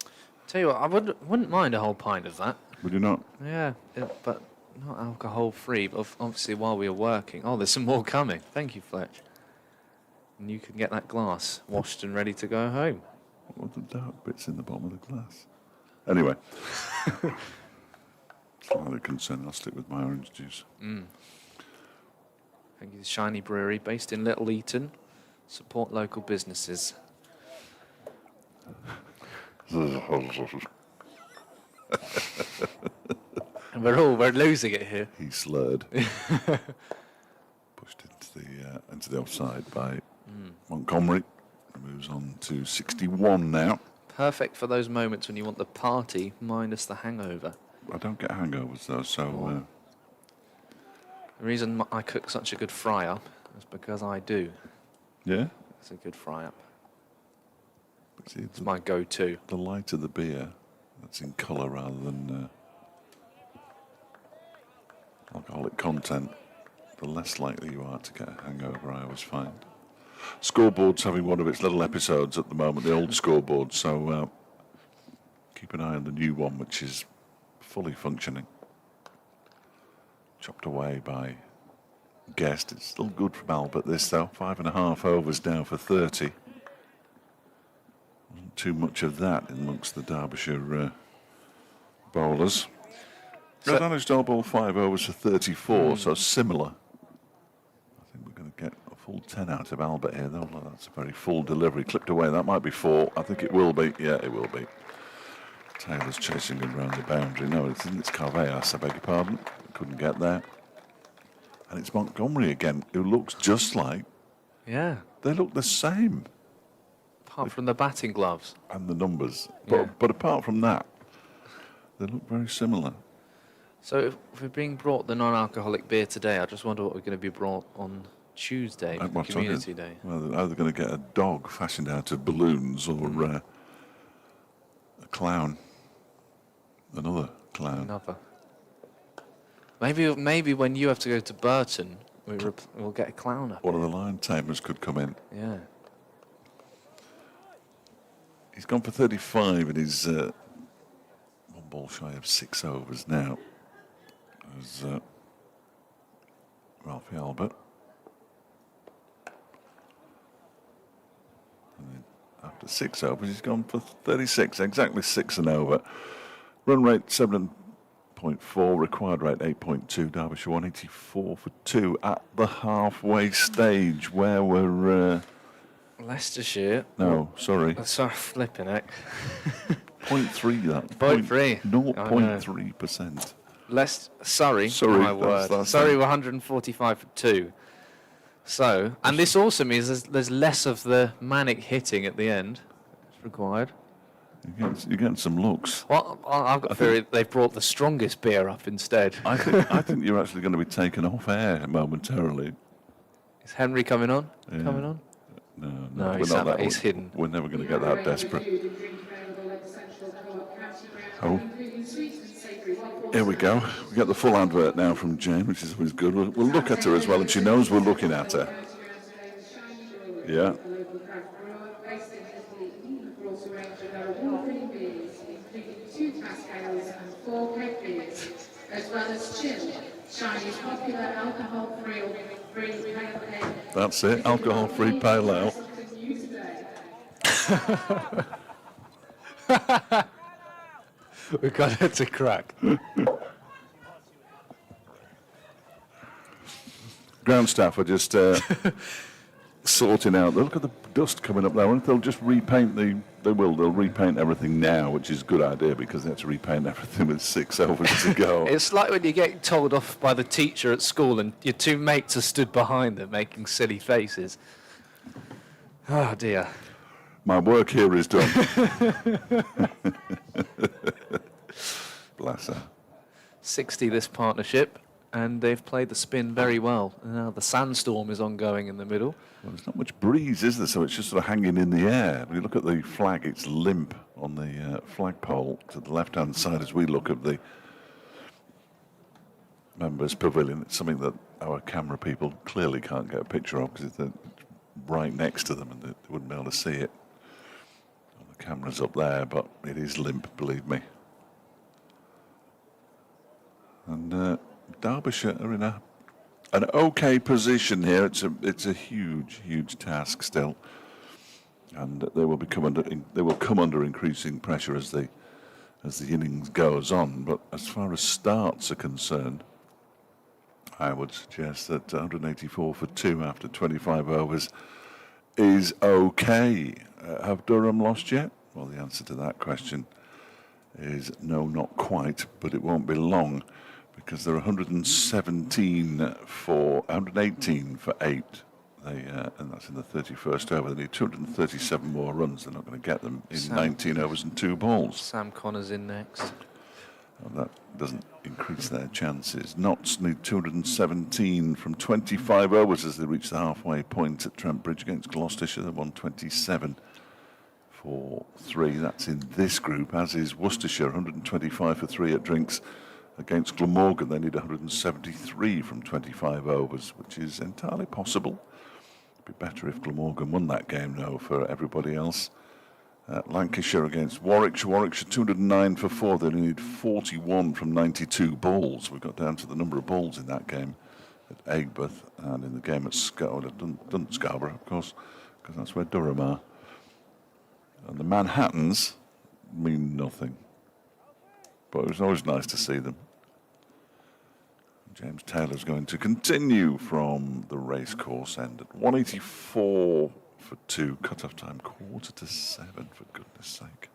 Tell you what, I wouldn't mind a whole pint of that. Would you not? Yeah, but not alcohol-free. But obviously, while we were working... Oh, there's some more coming. Thank you, Fletch. And you can get that glass washed and ready to go home. What are the dark bits in the bottom of the glass? Anyway. Slightly concerned, I'll stick with my orange juice. Thank you, the Shiny Brewery, based in Little Eaton. Support local businesses. And we're losing it here. He slurred. Pushed into the offside by Montgomery. Moves on to 61 now. Perfect for those moments when you want the party minus the hangover. I don't get hangovers though, so The reason I cook such a good fry-up is because I do. yeah. It's a good fry-up. But see, It's my go-to. the lighter the beer, that's in colour rather than alcoholic content, the less likely you are to get a hangover, I always find. Scoreboard's having one of its little episodes at the moment, the old scoreboard, so keep an eye on the new one, which is fully functioning. Chopped away by Guest. It's still good from Albert, this though. 5.5 overs now for 30. Wasn't too much of that amongst the Derbyshire bowlers. Red Irish Dole Bowl 5 overs for 34, so similar. I think we're going to get a full 10 out of Albert here, though. That's a very full delivery. Clipped away, that might be 4. I think it will be. Yeah, it will be. Taylor's chasing him around the boundary. No, it's Carveas, I beg your pardon. Couldn't get there. And it's Montgomery again, who looks just like... Yeah, They look the same. apart from the batting gloves. And the numbers. Yeah. But apart from that, they look very similar. So if we're being brought the non-alcoholic beer today, I just wonder what we're going to be brought on Tuesday, for What's on Community it? Day. Well, they're either going to get a dog fashioned out of balloons or a clown. Another clown. Another. Maybe when you have to go to Burton, we'll get a clown up. One of the lion tamers could come in. Yeah. He's gone for 35 and he's one ball shy of 6 overs now. As Ralphie Albert. And then after 6 overs, he's gone for 36, exactly 6 and over. Run rate 7.5 1.4, required rate 8.2, Derbyshire 184 for 2 at the halfway stage where we're... Leicestershire. No, sorry. Sorry, flipping it. 0.3 that. 0.3. 0.3%. Surrey. Sorry, My word. that's Surrey were 145 for 2. So, and this also means there's less of the manic hitting at the end. It's required. You're getting some looks. Well, I've got a theory they've brought the strongest beer up instead. I think you're actually going to be taken off air momentarily. Is Henry coming on? Yeah. Coming on? No, he's hidden. We're never going to get that desperate. Oh, here we go. We get the full advert now from Jane, which is always good. We'll look at her as well, and she knows we're looking at her. Yeah. As well as chill, Chinese popular alcohol-free pale ale. That's it, alcohol-free pale ale. We've got it to crack. Ground staff are just sorting out. Look at the dust coming up there. I wonder if they'll just repaint they'll repaint everything now, which is a good idea because they have to repaint everything with 6 overs to go. It's like when you get told off by the teacher at school and your two mates are stood behind them making silly faces. Oh dear. My work here is done. Bless her. 60 this partnership, and they've played the spin very well. Now the sandstorm is ongoing in the middle. Well, there's not much breeze, is there? So it's just sort of hanging in the air. When you look at the flag, it's limp on the flagpole to the left-hand side as we look at the members' pavilion. It's something that our camera people clearly can't get a picture of because it's right next to them and they wouldn't be able to see it. The camera's up there, but it is limp, believe me. And Derbyshire are in an okay position here. It's a huge task still, and they will come under increasing pressure as the innings goes on. But as far as starts are concerned, I would suggest that 184 for 2 after 25 overs is okay. Have Durham lost yet? Well, the answer to that question is no, not quite, but it won't be long because they're 118 for 8. And that's in the 31st over. They need 237 more runs. They're not going to get them in 19 overs and 2 balls. Sam Connor's in next. Well, that doesn't increase their chances. Notts need 217 from 25 overs as they reach the halfway point at Trent Bridge against Gloucestershire. They're 127 for 3. That's in this group, as is Worcestershire, 125 for 3 at Drinks. Against Glamorgan, they need 173 from 25 overs, which is entirely possible. It'd be better if Glamorgan won that game, though, for everybody else. Lancashire against Warwickshire. Warwickshire 209 for 4. They need 41 from 92 balls. We got down to the number of balls in that game at Aigburth and in the game at Scarborough, of course, because that's where Durham are. And the Manhattans mean nothing. But it was always nice to see them. James Taylor's going to continue from the racecourse end at 184 for 2. Cut-off time 6:45, for goodness sake.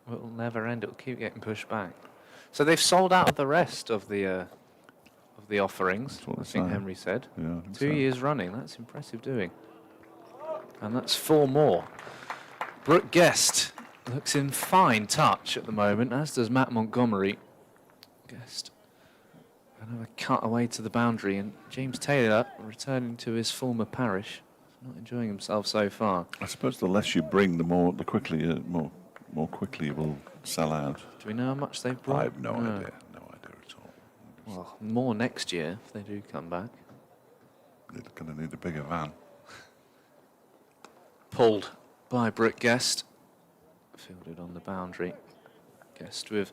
Well, it'll never end. It'll keep getting pushed back. So they've sold out of the rest of the offerings, I think Henry said. Yeah, I think 2 so. years running. That's impressive doing. And that's 4 more. Brooke Guest looks in fine touch at the moment, as does Matt Montgomery. Guest another cut away to the boundary, and James Taylor returning to his former parish. Not enjoying himself so far. I suppose the less you bring, the quickly more quickly you will sell out. Do we know how much they've brought? I have no idea at all. Well, more next year if they do come back. They're going to need a bigger van. Pulled by Brooke Guest. Fielded on the boundary. Guest with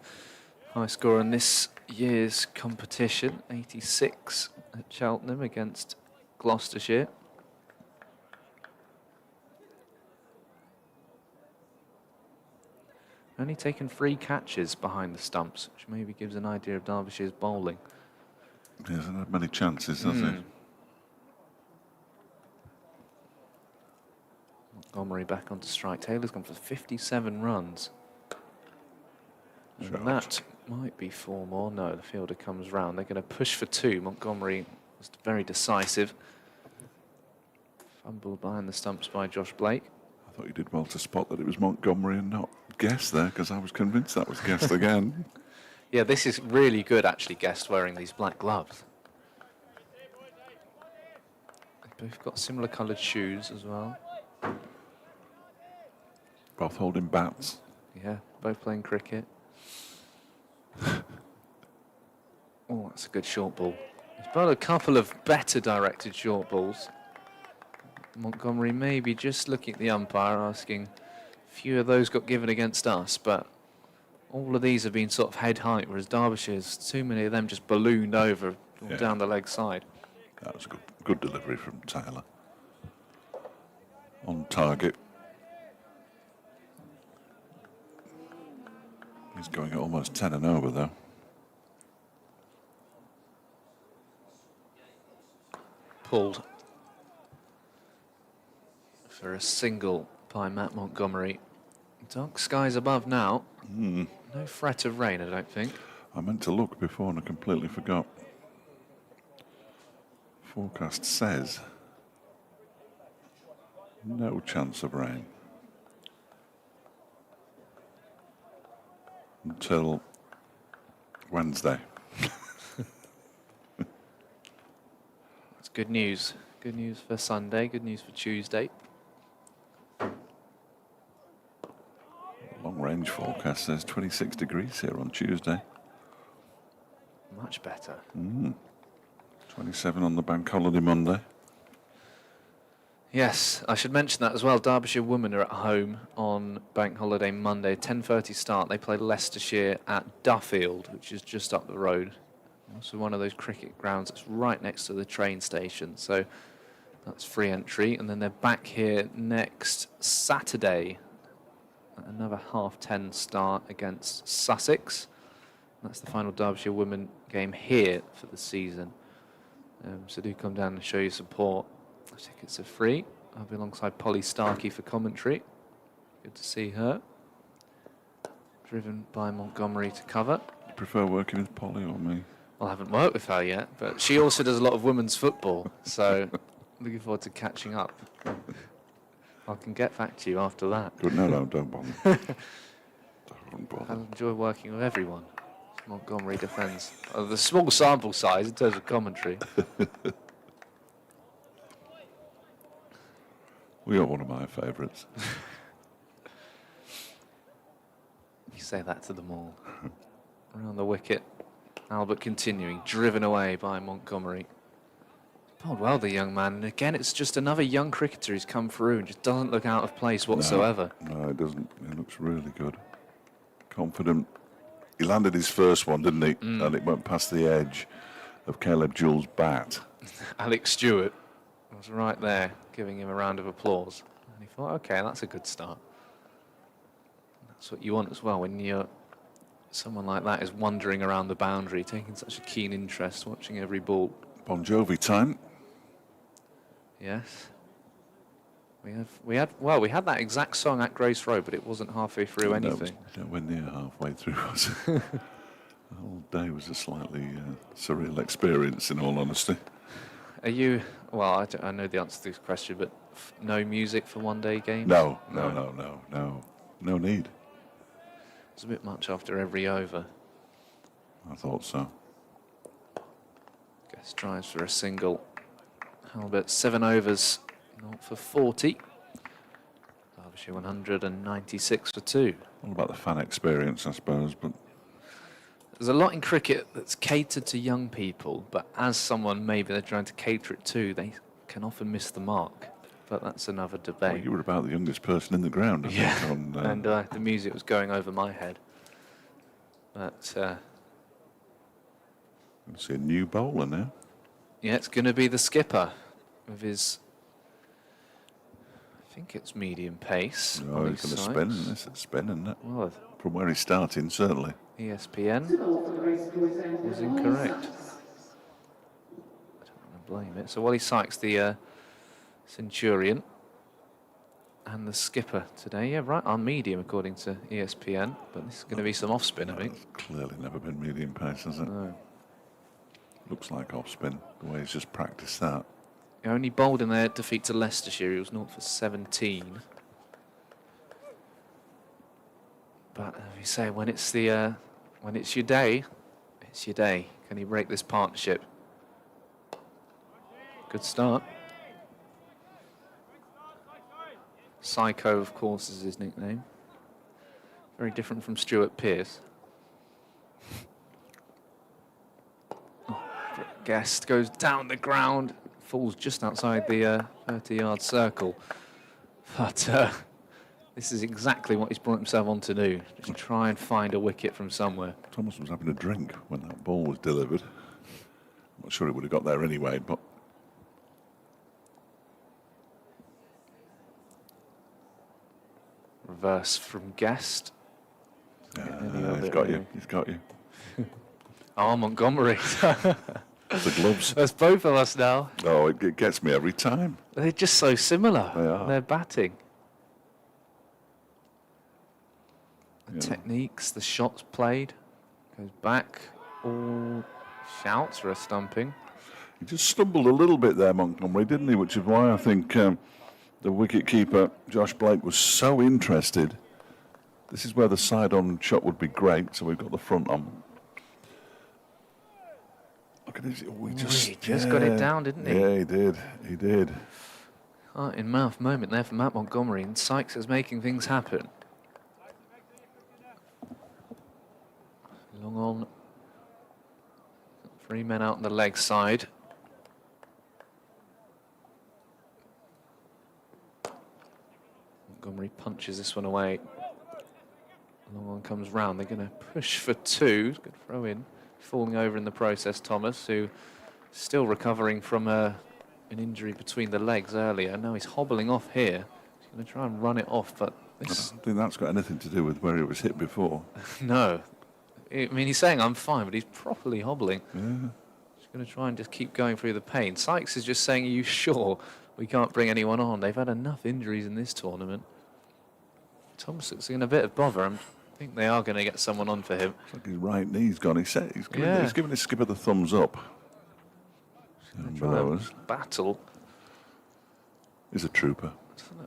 high score in this year's competition, 86 at Cheltenham against Gloucestershire. Only taken 3 catches behind the stumps, which maybe gives an idea of Derbyshire's bowling. He hasn't had many chances, has he? Montgomery back onto strike. Taylor's gone for 57 runs. And Shot. that might be 4 more. No, the fielder comes round. They're going to push for 2. Montgomery was very decisive. Fumbled behind the stumps by Josh Blake. I thought you did well to spot that it was Montgomery and not Guest there, because I was convinced that was Guest again. Yeah, this is really good, actually, Guest wearing these black gloves. They've both got similar coloured shoes as well. Both holding bats. Yeah, both playing cricket. Oh, that's a good short ball. He's bowled a couple of better directed short balls. Montgomery maybe just looking at the umpire, asking, few of those got given against us, but all of these have been sort of head height, whereas Derbyshire's, too many of them just ballooned over or down the leg side. That was a good delivery from Taylor. On target. He's going at almost 10 and over, though. Pulled for a single by Matt Montgomery. Dark skies above now. No threat of rain, I don't think. I meant to look before and I completely forgot. Forecast says no chance of rain until Wednesday. That's good news. Good news for Sunday, good news for Tuesday. Long range forecast says 26 degrees here on Tuesday. Much better. 27 on the bank holiday Monday. Yes, I should mention that as well. Derbyshire women are at home on bank holiday Monday, 10:30 start. They play Leicestershire at Duffield, which is just up the road. Also one of those cricket grounds that's right next to the train station. So that's free entry. And then they're back here next Saturday. Another 10:30 start against Sussex. That's the final Derbyshire women game here for the season. So do come down and show your support. Tickets are free. I'll be alongside Polly Starkey for commentary. Good to see her. Driven by Montgomery to cover. You prefer working with Polly or me? Well, I haven't worked with her yet, but she also does a lot of women's football. So looking forward to catching up. I can get back to you after that. Good, no, don't bother. Don't bother. I enjoy working with everyone. Montgomery defends. The small sample size in terms of commentary. We are one of my favourites. You say that to them all. Around the wicket. Albert continuing, driven away by Montgomery. Bowled well, the young man. And again, it's just another young cricketer who's come through and just doesn't look out of place whatsoever. No, it doesn't. It looks really good. Confident. He landed his first one, didn't he? And it went past the edge of Caleb Jewell's bat. Alex Stewart was right there, giving him a round of applause. And he thought, OK, that's a good start. That's what you want as well when you're someone like that is wandering around the boundary, taking such a keen interest, watching every ball. Bon Jovi time. Yes. We had that exact song at Grace Road, but it wasn't halfway through anything. Nowhere near halfway through, was it? The whole day was a slightly surreal experience, in all honesty. Are you, well, I know the answer to this question, but no music for one-day games? No need. It's a bit much after every over. I thought so. Guest drives for a single. Albert, 7 overs, not for 40. Derbyshire 196 for 2. All about the fan experience, I suppose, but There's a lot in cricket that's catered to young people, but as someone maybe they're trying to cater it to, they can often miss the mark. But that's another debate. well, you were about the youngest person in the ground, I think. And the music was going over my head. But I see a new bowler now. yeah, it's going to be the skipper with his, I think it's medium pace. No, on he's his going to sides. spin. This is spin, isn't it? Well, from where he's starting, certainly. ESPN To goal for the race boys end. was incorrect. I don't want to blame it. So Wally Sykes, the Centurion, and the skipper today. Yeah, right on medium according to ESPN. But this is going to be some off spin, I think. It's clearly never been medium pace, has it? No. Looks like off spin, the way he's just practiced that. He only bowled in their defeat to Leicestershire. He was 0 for 17. But as you say, when it's the when it's your day, it's your day. Can he break this partnership? Good start. Psycho, of course, is his nickname. Very different from Stuart Pearce. Guest goes down the ground, falls just outside the 30-yard circle. But this is exactly what he's brought himself on to do. Just try and find a wicket from somewhere. Thomas was having a drink when that ball was delivered. I'm not sure it would have got there anyway, but Reverse from Guest. he's got you. He's got you. Oh, Montgomery. The gloves. There's both of us now. Oh, it gets me every time. They're just so similar. They are. Their batting. The Yeah. techniques, the shots played. Goes back. All shouts for a stumping. He just stumbled a little bit there, Montgomery, didn't he? Which is why I think the wicket-keeper, Josh Blake, was so interested. This is where the side-on shot would be great, so we've got the front on. Look at this. Oh, he just got it down, didn't he? Yeah, he did. He did. Heart in mouth moment there for Matt Montgomery, and Sykes is making things happen. Long on. 3 men out on the leg side. Montgomery punches this one away. Long on comes round. They're going to push for 2. Good throw in. Falling over in the process, Thomas, who is still recovering from an injury between the legs earlier. Now he's hobbling off here. He's going to try and run it off, but I this... don't think that's got anything to do with where he was hit before. No. I mean, he's saying I'm fine, but he's properly hobbling. Yeah. He's going to try and just keep going through the pain. Sykes is just saying, are you sure we can't bring anyone on? They've had enough injuries in this tournament. Thomas looks in a bit of bother. I think they are going to get someone on for him. It's like his right knee's gone. He's giving his skipper the thumbs up. Try and battle. He's a trooper.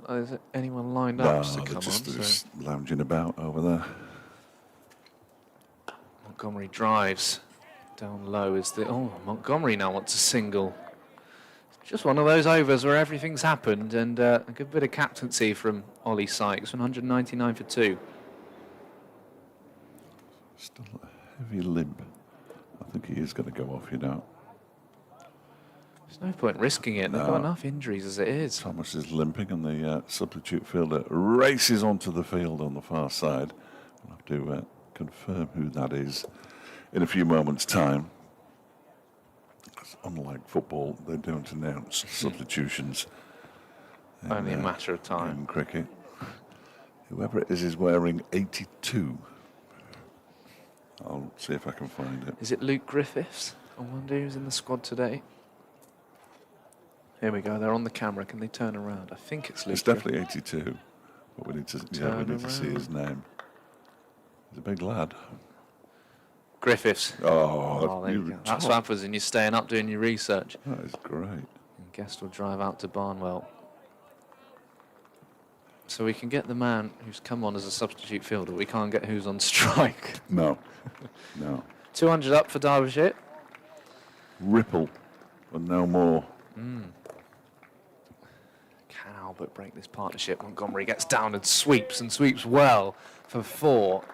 Is there anyone lined No, up to they're come just, on? they're just lounging about over there. Montgomery drives. Down low is the... Oh, Montgomery now wants a single. It's just one of those overs where everything's happened, and a good bit of captaincy from Ollie Sykes, 199 for 2. Still a heavy limp. I think he is going to go off, you know. There's no point risking it. They've got No. enough injuries as it is. Thomas is limping, and the substitute fielder races onto the field on the far side. We'll have to confirm who that is in a few moments' time. 'Cause unlike football, they don't announce substitutions. Only a matter of time. In cricket. Whoever it is wearing 82. I'll see if I can find it. Is it Luke Griffiths? I wonder who's in the squad today. Here we go. They're on the camera. Can they turn around? I think it's Luke. It's definitely 82, but we need to see around. his name. He's a big lad. Griffiths. Oh, There you go. That's what happens when you're staying up doing your research. That is great. And Guest will drive out to Barnwell. So we can get the man who's come on as a substitute fielder. We can't get who's on strike. No, no. 200 up for Derbyshire. Ripple, and no more. Can Albert break this partnership? Montgomery gets down and sweeps well for 4.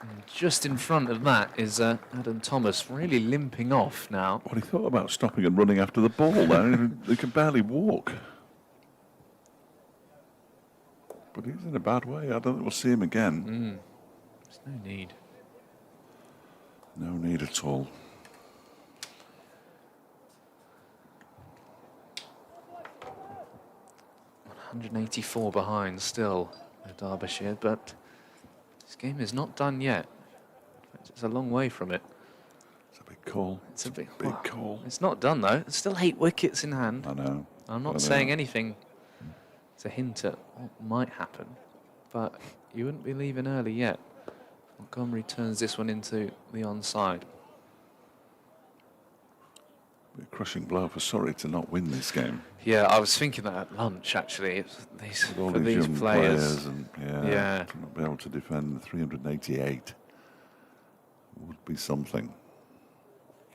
And just in front of that is Adam Thomas, really limping off now. Well, he thought about stopping and running after the ball there. He can barely walk. But he's in a bad way. I don't think we'll see him again. There's no need. No need at all. £184 behind still, Derbyshire, but This game is not done yet. It's a long way from it. It's a big call. It's a big call. It's not done though. It's still 8 wickets in hand. I know. I'm not saying anything to hint at what might happen, but you wouldn't be leaving early yet. Montgomery turns this one into the onside. A crushing blow for Surrey to not win this game. Yeah, I was thinking that at lunch actually. It's With all for these young players. and Yeah. to not be able to defend 388 would be something.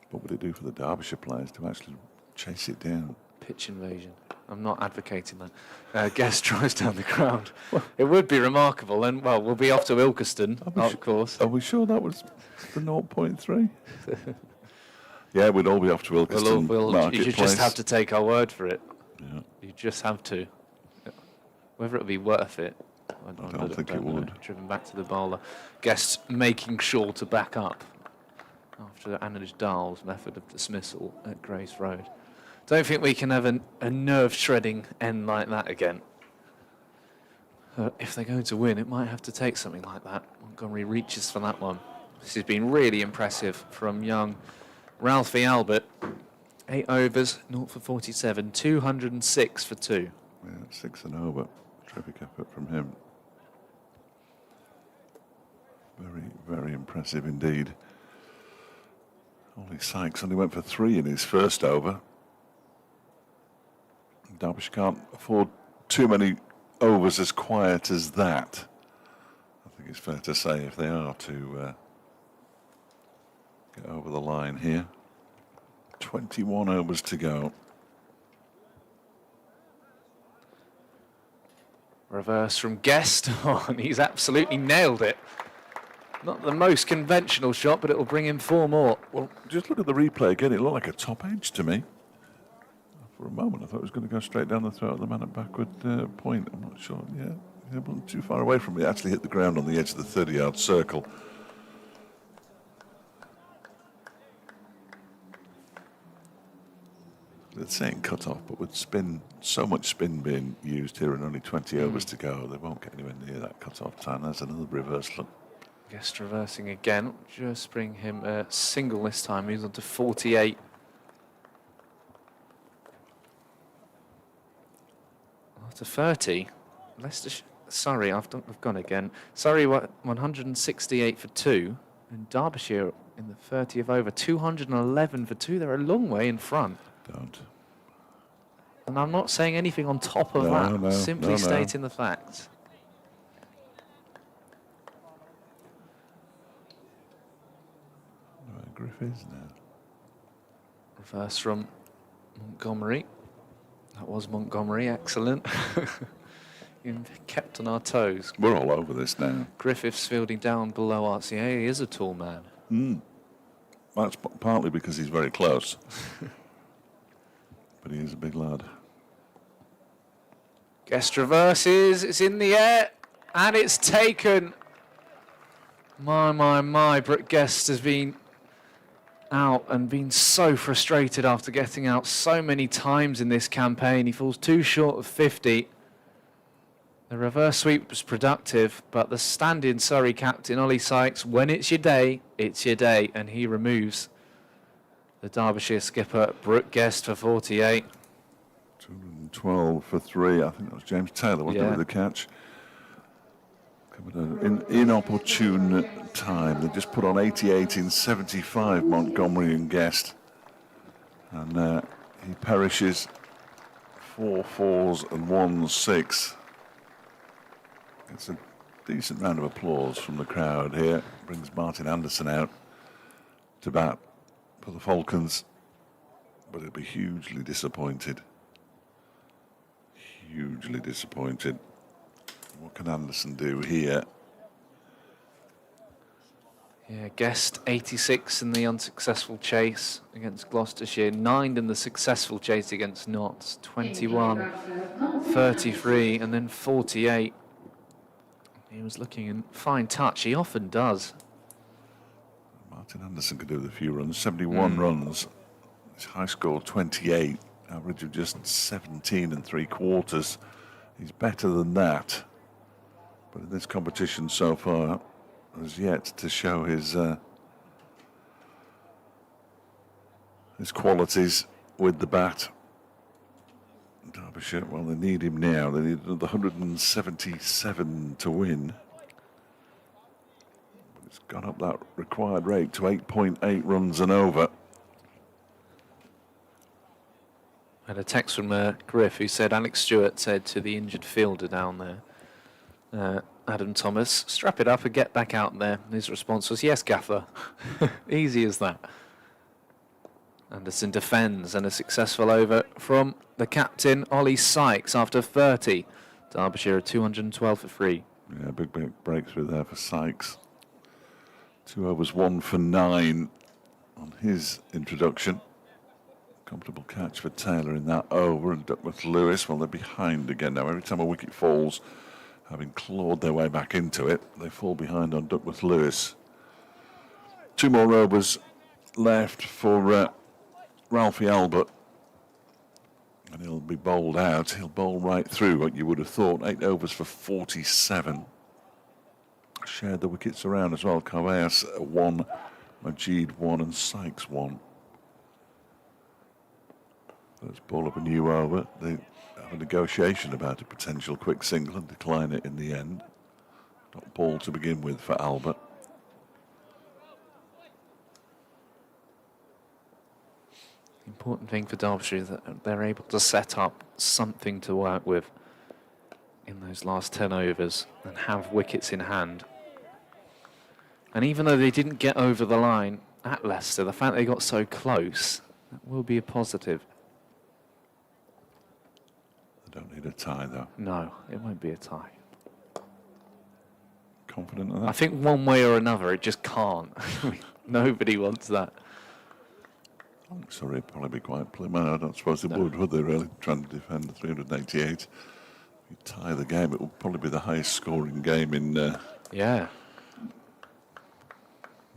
What would it do for the Derbyshire players to actually chase it down? Pitch invasion. I'm not advocating that. Guest drives down the ground. It would be remarkable, and well, we'll be off to Ilkeston, of course. Are we sure that was the 0.3? Yeah, we'd all be off to Ilkeston You Marketplace. just have to take our word for it. Yeah. You just have to. Whether it'll be worth it, I don't think it know. would. Driven back to the bowler. Guests making sure to back up after Anuj Dahl's method of dismissal at Grace Road. Don't think we can have a nerve-shredding end like that again. If they're going to win, it might have to take something like that. Montgomery reaches for that one. This has been really impressive from young Ralphie Albert. 8 overs, 0 for 47, 206 for 2. Yeah, 6 and over. Terrific effort from him. Very, very impressive indeed. Ollie Sykes only went for 3 in his first over. Derbyshire can't afford too many overs as quiet as that. I think it's fair to say if they are to get over the line here. 21 overs to go. Reverse from Guest. Oh, and he's absolutely nailed it. Not the most conventional shot, but it will bring in 4 more. Well, just look at the replay again. It looked like a top edge to me. For a moment, I thought it was going to go straight down the throat of the man at backward point. I'm not sure. Yeah, it wasn't too far away from it. It actually hit the ground on the edge of the 30-yard circle. It's saying cut off, but with spin, so much spin being used here and only 20 overs to go, they won't get anywhere near that cut off time. That's another reversal. Guest reversing again. Just bring him a single this time. He's on to 48. After 30, Surrey, I've gone again. Surrey 168 for 2, and Derbyshire in the 30th over 211 for 2. They're a long way in front. Don't. And I'm not saying anything on top of that. Simply stating the facts. Where Griff is now. Reverse from Montgomery. That was Montgomery, excellent. You've kept on our toes. We're all over this now. Griffiths fielding down below RCA. He is a tall man. That's partly because he's very close. But he is a big lad. Guest reverses, it's in the air, and it's taken. My, Brooke Guest has been out and been so frustrated after getting out so many times in this campaign. He falls too short of 50. The reverse sweep was productive, but the stand-in Surrey captain, Ollie Sykes, when it's your day, and he removes the Derbyshire skipper, Brooke Guest, for 48. 212 for 3. I think that was James Taylor, wasn't it, with the catch? Coming in inopportune time. They just put on 88 in 75, Montgomery and Guest. And he perishes 4 4s and 1 6. It's a decent round of applause from the crowd here. Brings Martin Anderson out to bat for the Falcons. But he'll be hugely disappointed. Hugely disappointed. What can Anderson do here? Yeah, Guest 86 in the unsuccessful chase against Gloucestershire, 9 in the successful chase against Notts, 21, 33, and then 48. He was looking in fine touch. He often does. Martin Anderson could do with a few runs. 71 runs. His high score 28. Average of just 17 3/4. He's better than that. But in this competition so far, has yet to show his qualities with the bat. Derbyshire, well, they need him now. They need another 177 to win. It's gone up that required rate to 8.8 runs and over. I had a text from Griff who said Alex Stewart said to the injured fielder down there, Adam Thomas, strap it up and get back out there. And his response was, yes, Gaffer. Easy as that. Anderson defends, and a successful over from the captain, Ollie Sykes, after 30. Derbyshire are 212 for 3. Yeah, big breakthrough there for Sykes. 2 overs, 1 for 9 on his introduction. Comfortable catch for Taylor in that over, and Duckworth Lewis, well, they're behind again now. Every time a wicket falls, having clawed their way back into it, they fall behind on Duckworth Lewis. 2 more overs left for Ralphie Albert, and he'll be bowled out. He'll bowl right through what you would have thought. 8 overs for 47. Shared the wickets around as well. Carvalhas 1, Majid 1, and Sykes 1. Let's ball up a new over. They have a negotiation about a potential quick single and decline it in the end. Not ball to begin with for Albert. The important thing for Derbyshire is that they're able to set up something to work with in those last 10 overs and have wickets in hand. And even though they didn't get over the line at Leicester, the fact they got so close, that will be a positive. They don't need a tie, though. No, it won't be a tie. Confident of that? I think one way or another, it just can't. Nobody wants that. Sorry, it'd probably be quite man. I don't suppose they would they, really? Trying to defend the 388. If you tie the game, it will probably be the highest scoring game in... Yeah.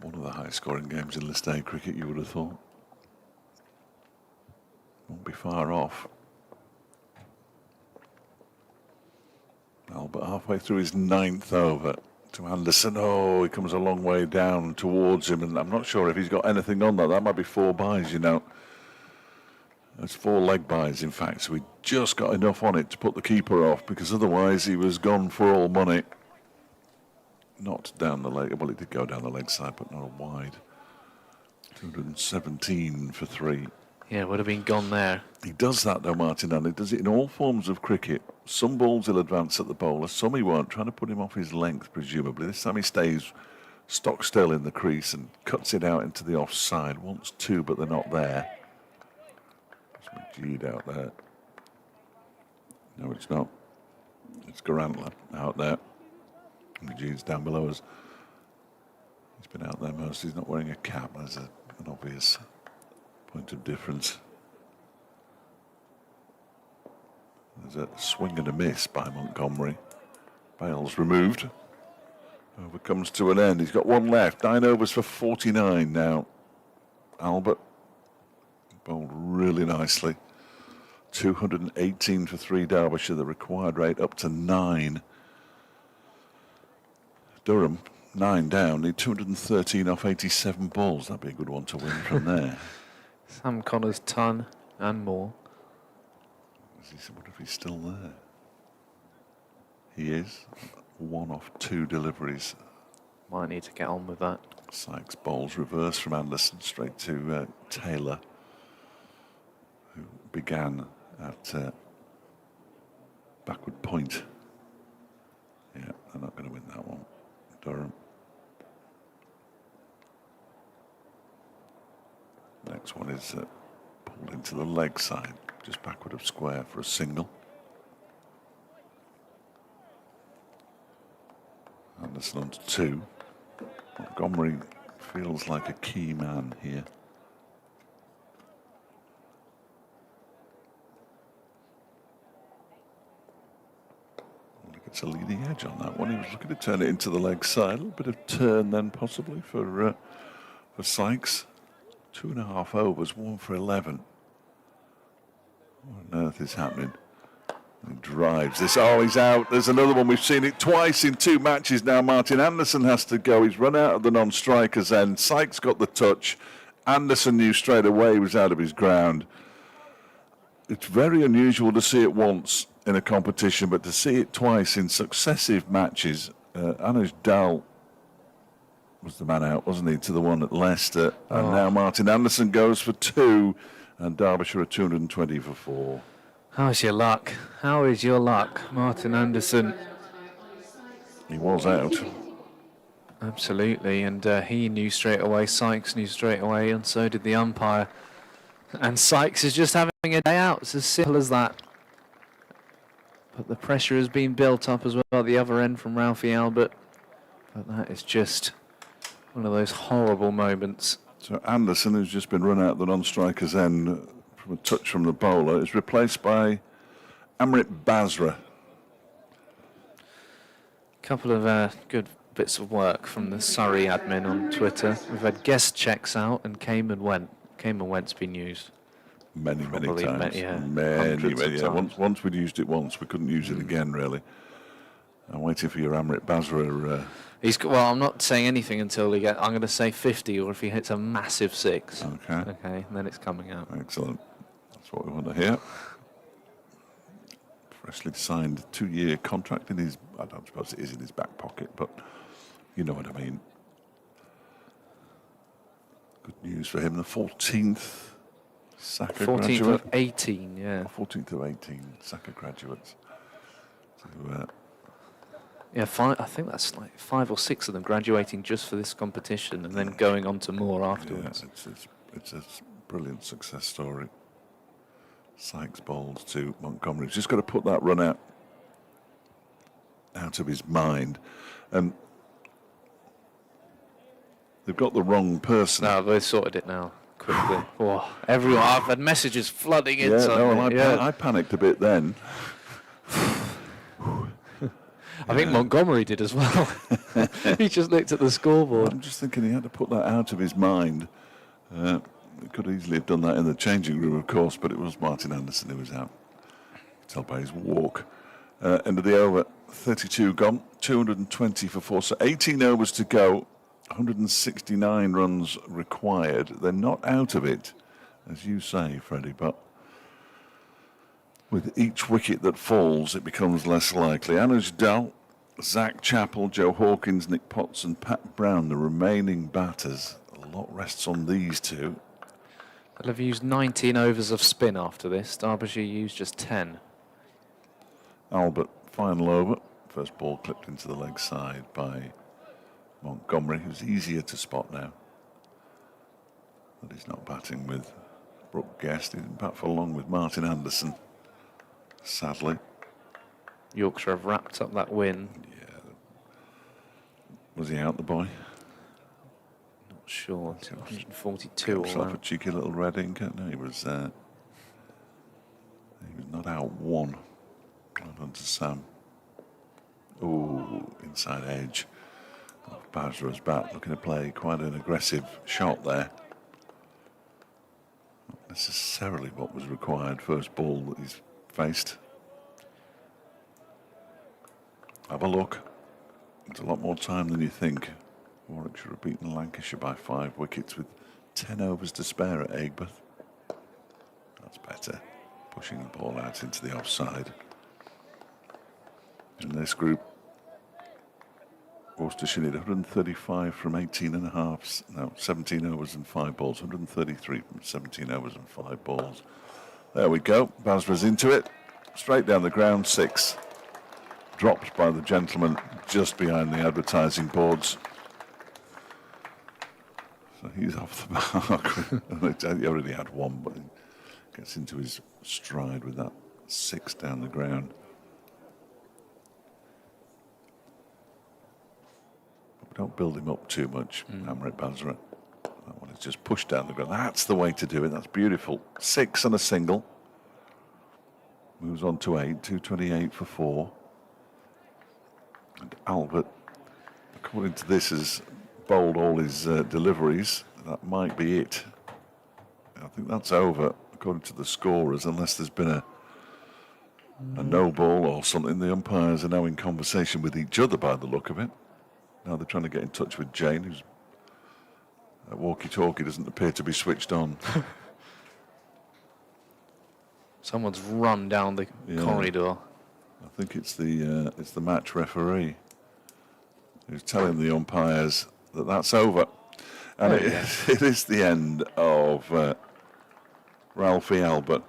One of the highest scoring games in List A cricket, you would have thought. Won't be far off. Albert halfway through his 9th over to Anderson. Oh, he comes a long way down towards him, and I'm not sure if he's got anything on that. That might be 4 byes, you know. It's 4 leg byes, in fact, so he just got enough on it to put the keeper off, because otherwise he was gone for all money. Not down the leg. Well, it did go down the leg side, but not a wide. 217 for 3. Yeah, would have been gone there. He does that, though, Martin, and he does it in all forms of cricket. Some balls he'll advance at the bowler, some he won't, trying to put him off his length, presumably. This time he stays stock still in the crease and cuts it out into the offside. Wants 2, but they're not there. There's Majid out there. No, it's not. It's Garantler out there. Majid's down below us. He's been out there most. He's not wearing a cap. There's an obvious point of difference. There's a swing and a miss by Montgomery. Bales removed. Over comes to an end. He's got 1 left. 9 overs for 49 now. Albert bowled really nicely. 218 for 3 Derbyshire. The required rate up to 9. Durham, 9 down, need 213 off 87 balls. That'd be a good one to win from there. Sam Connors, ton and more. What if he's still there? He is. 1 off 2 deliveries. Might need to get on with that. Sykes bowls reverse from Anderson straight to Taylor, who began at backward point. Yeah, they're not going to win that one. Durham. Next one is pulled into the leg side, just backward of square for a single. Anderson on to 2. Montgomery feels like a key man here. It's a leading edge on that one. He was looking to turn it into the leg side. A little bit of turn then possibly for Sykes. 2.5 overs, 1 for 11. What on earth is happening? He drives this. Oh, he's out. There's another one. We've seen it twice in 2 matches now. Martin Anderson has to go. He's run out of the non-striker's end. Sykes got the touch. Anderson knew straight away he was out of his ground. It's very unusual to see it once in a competition, but to see it twice in successive matches. Anuj Dal was the man out, wasn't he, to the one at Leicester. And now Martin Anderson goes for 2, and Derbyshire are 220 for 4. How's your luck? How is your luck, Martin Anderson? He was out. Absolutely, and he knew straight away, Sykes knew straight away, and so did the umpire. And Sykes is just having a day out. It's as simple as that. But the pressure has been built up as well at the other end from Ralphie Albert. But that is just one of those horrible moments. So Anderson, who's just been run out the non-striker's end from a touch from the bowler, is replaced by Amrit Basra. Couple of good bits of work from the Surrey admin on Twitter. We've had guest checks out and came and went. Came and went's been used. Many times. Many times. Once we'd used it once, we couldn't use it again, really. I'm waiting for your Amrit Basra. Well, I'm not saying anything until he gets. I'm going to say 50, or if he hits a massive 6. Okay. And then it's coming out. Excellent. That's what we want to hear. Freshly signed 2-year contract in his. I don't suppose it is in his back pocket, but you know what I mean. Good news for him. The 14th Saka 14th graduate. of 18, yeah. 14th of 18 Saka graduates. So, Yeah, I think that's like 5 or 6 of them graduating just for this competition and then going on to more afterwards. Yeah, it's a brilliant success story. Sykes bowls to Montgomery. He's just got to put that run out of his mind. And they've got the wrong person. No, they've sorted it now, quickly. Everyone, I've had messages flooding in. I panicked a bit then. I think Montgomery did as well. He just looked at the scoreboard. I'm just thinking he had to put that out of his mind. He could easily have done that in the changing room, of course, but it was Martin Anderson who was out. Tell by his walk. End of the over, 32 gone, 220 for 4. So 18 overs to go, 169 runs required. They're not out of it, as you say, Freddie, but with each wicket that falls, it becomes less likely. Anuj Dal, Zach Chappell, Joe Hawkins, Nick Potts and Pat Brown, the remaining batters. A lot rests on these two. They'll have used 19 overs of spin after this. Derbyshire used just 10. Albert, final over. First ball clipped into the leg side by Montgomery, who's easier to spot now. But he's not batting with Brooke Guest. He didn't bat for long with Martin Anderson, sadly. Yorkshire have wrapped up that win. Yeah. Was he out, the boy? Not sure. 142 Caps all off a out. cheeky little red ink. No, he was not out one. Well done to Sam. Ooh, inside edge. Basra's bat, looking to play quite an aggressive shot there. Not necessarily what was required. First ball that he's faced. Have a look. It's a lot more time than you think. Warwickshire have beaten Lancashire by 5 wickets with 10 overs to spare at Aigburth. That's better. Pushing the ball out into the offside. In this group, Worcestershire need 135 from 17 overs and 5 balls. 133 from 17 overs and 5 balls. There we go. Basra's into it. Straight down the ground, 6. Dropped by the gentleman just behind the advertising boards. So he's off the mark. He already had one, but he gets into his stride with that 6 down the ground. Don't build him up too much, Amrit Basra. That one is just pushed down the ground. That's the way to do it. That's beautiful. 6 and a single. Moves on to 8. 228 for 4. And Albert, according to this, has bowled all his deliveries. That might be it. I think that's over, according to the scorers, unless there's been a no ball or something. The umpires are now in conversation with each other by the look of it. Now they're trying to get in touch with Jane, whose walkie-talkie doesn't appear to be switched on. Someone's run down the corridor. I think it's the match referee who's telling the umpires that that's over. And it is the end of Ralphie Albert.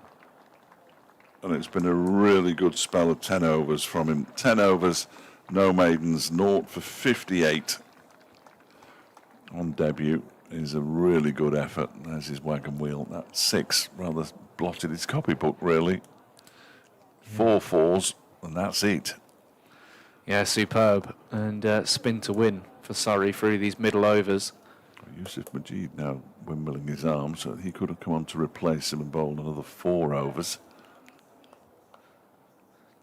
And it's been a really good spell of 10 overs from him. 10 overs, no maidens, 0 for 58 on debut is a really good effort. There's his wagon wheel. That 6 rather blotted his copybook, really. 4 fours, and that's it. Yeah, superb. And spin to win for Surrey through these middle overs. Yusuf Majid now windmilling his arm, so he could have come on to replace him and bowled another 4 overs.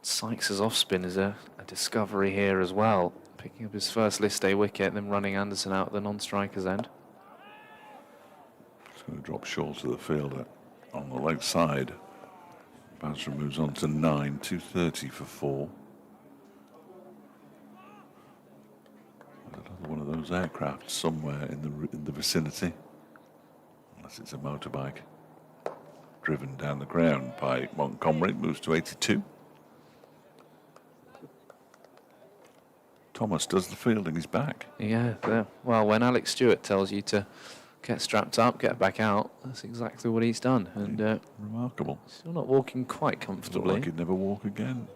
Sykes' off spin is a discovery here as well. Picking up his first list day wicket, then running Anderson out at the non-striker's end. It's going to drop short of the fielder on the leg side. Basra moves on to 9, 230 for 4. Another one of those aircraft somewhere in the vicinity, unless it's a motorbike. Driven down the ground by Montgomery, moves to 82. Thomas does the fielding, he's back. Yeah, well, when Alex Stewart tells you to get strapped up, get back out, that's exactly what he's done. And remarkable. Still not walking quite Looked comfortably. like he'd never walk again.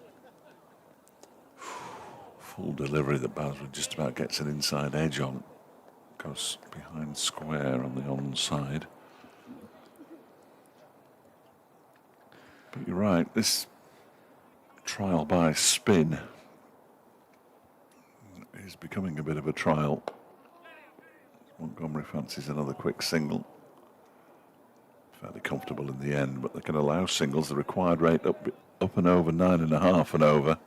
Full delivery that Basra just about gets an inside edge on. Goes behind square on the onside. But you're right, this trial by spin is becoming a bit of a trial. Montgomery fancies another quick single. Fairly comfortable in the end, but they can allow singles. The required rate up and over 9.5 and over.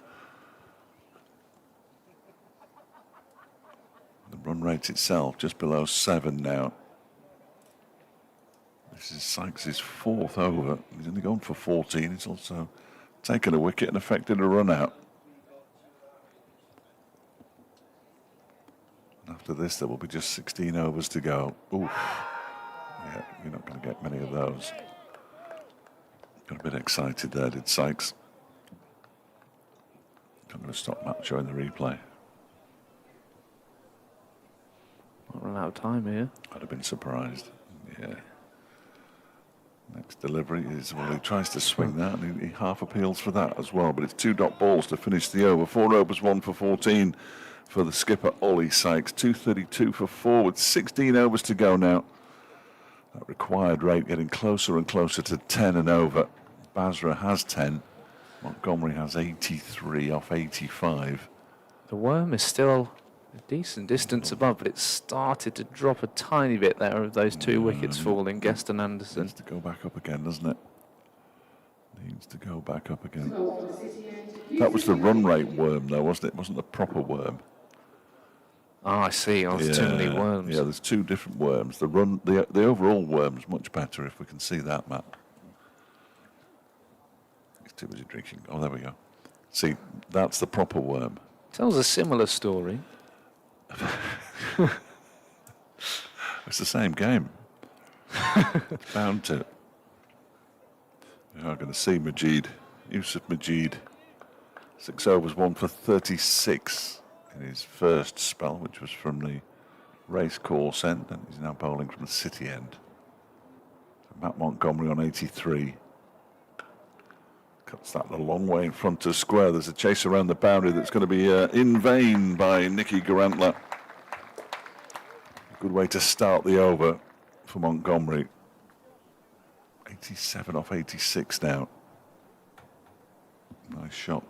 The run rate itself just below 7 now. This is Sykes' 4th over. He's only gone for 14. He's also taken a wicket and effected a run out. After this, there will be just 16 overs to go. Oof. Yeah, you're not going to get many of those. Got a bit excited there, did Sykes. I'm going to stop Matt showing the replay. Not run out of time here. I'd have been surprised. Yeah. Next delivery is, well, he tries to swing that, and he half appeals for that as well. But it's 2 dot balls to finish the over. 4 overs, 1 for 14 for the skipper, Ollie Sykes. 232 for 4 with 16 overs to go now. That required rate getting closer and closer to 10 and over. Basra has 10. Montgomery has 83 off 85. The worm is still a decent distance above, but it started to drop a tiny bit there of those 2 wickets falling, Guest and Anderson. Needs to go back up again, doesn't it? Needs to go back up again. That was the run rate worm, though, wasn't it? It wasn't the proper worm. Ah, I see. Oh, there's too many worms. Yeah, there's 2 different worms. The overall worm's much better if we can see that, Matt. He's too busy drinking. Oh, there we go. See, that's the proper worm. Tells a similar story. It's the same game. Bound to. We are going to see Majid, Yusuf Majid. 6 overs, 1 for 36 in his first spell, which was from the race course end, and he's now bowling from the city end. So Matt Montgomery on 83. Cuts that a long way in front of square. There's a chase around the boundary that's going to be in vain by Nicky Garantler. Good way to start the over for Montgomery. 87 off 86 now. Nice shot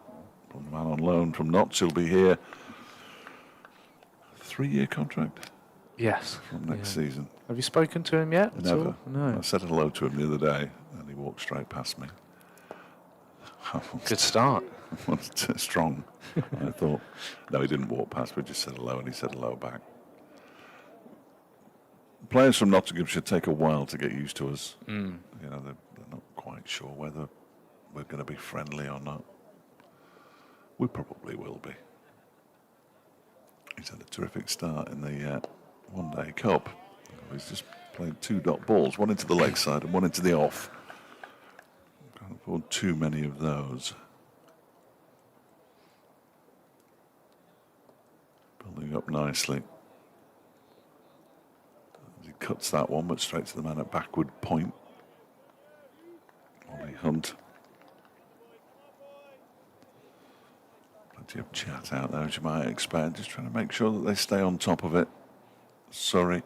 from the man on loan from Notts. He'll be here. 3-year contract? Yes. From next season. Have you spoken to him yet? Never. No. I said hello to him the other day and he walked straight past me. Good start. Strong. I thought. No, he didn't walk past. We just said hello and he said hello back. Players from Nottinghamshire take a while to get used to us. You know, they're not quite sure whether we're going to be friendly or not. We probably will be. He's had a terrific start in the OneDayCup. He's just played 2 dot balls, one into the leg side and one into the off. Can't afford too many of those. Building up nicely. He cuts that one, but straight to the man at backward point. Ollie Hunt. Plenty of chat out there, as you might expect. Just trying to make sure that they stay on top of it. Surrey.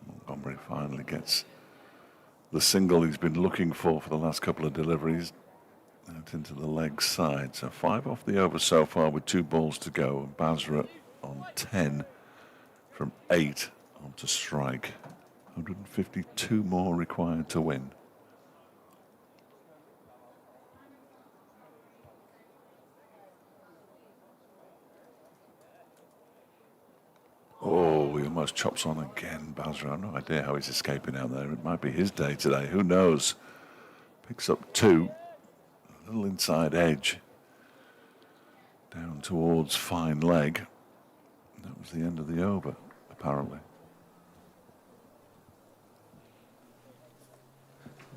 Montgomery finally gets the single he's been looking for the last couple of deliveries. Out into the leg side. So 5 off the over so far with 2 balls to go. And Basra on 10 from 8 onto strike. 152 more required to win. Oh, he almost chops on again, Basra. I've no idea how he's escaping out there. It might be his day today. Who knows? Picks up 2. A little inside edge. Down towards fine leg. That was the end of the over, apparently.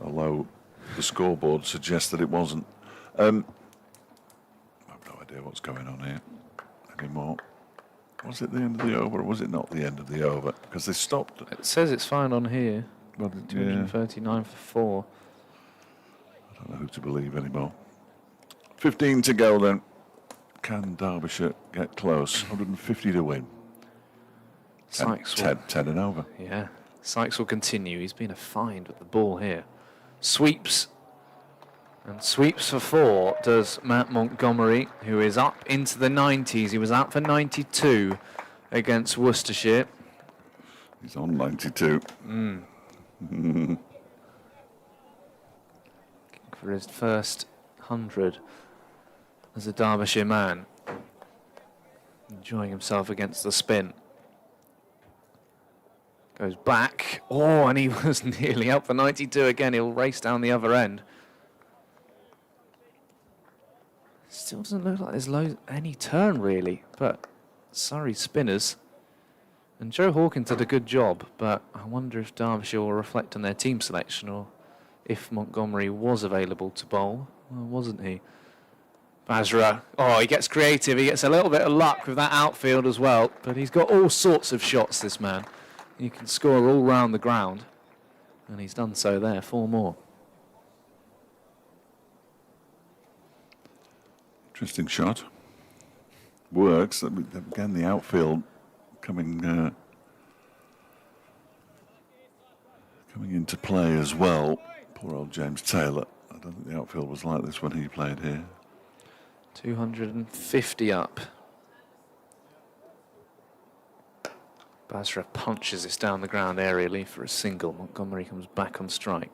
Although the scoreboard suggests that it wasn't. I have no idea what's going on here anymore. Was it the end of the over or was it not the end of the over? Because they stopped. It says it's fine on here. Well, 239 for 4. I don't know who to believe anymore. 15 to go then. Can Derbyshire get close? 150 to win. Sykes 10 and over. Yeah. Sykes will continue. He's been a find with the ball here. Sweeps. And sweeps for 4 does Matt Montgomery, who is up into the 90s. He was out for 92 against Worcestershire. He's on 92. For his first 100 as a Derbyshire man. Enjoying himself against the spin. Goes back. Oh, and he was nearly up for 92 again. He'll race down the other end. Still doesn't look like there's any turn, really. But Surrey spinners. And Joe Hawkins did a good job. But I wonder if Derbyshire will reflect on their team selection or if Montgomery was available to bowl. Well, wasn't he? Basra. Oh, he gets creative. He gets a little bit of luck with that outfield as well. But he's got all sorts of shots, this man. He can score all round the ground. And he's done so there. 4 more. Interesting shot. Works. Again, the outfield coming into play as well. Poor old James Taylor. I don't think the outfield was like this when he played here. 250 up. Basra punches this down the ground aerially for a single. Montgomery comes back on strike.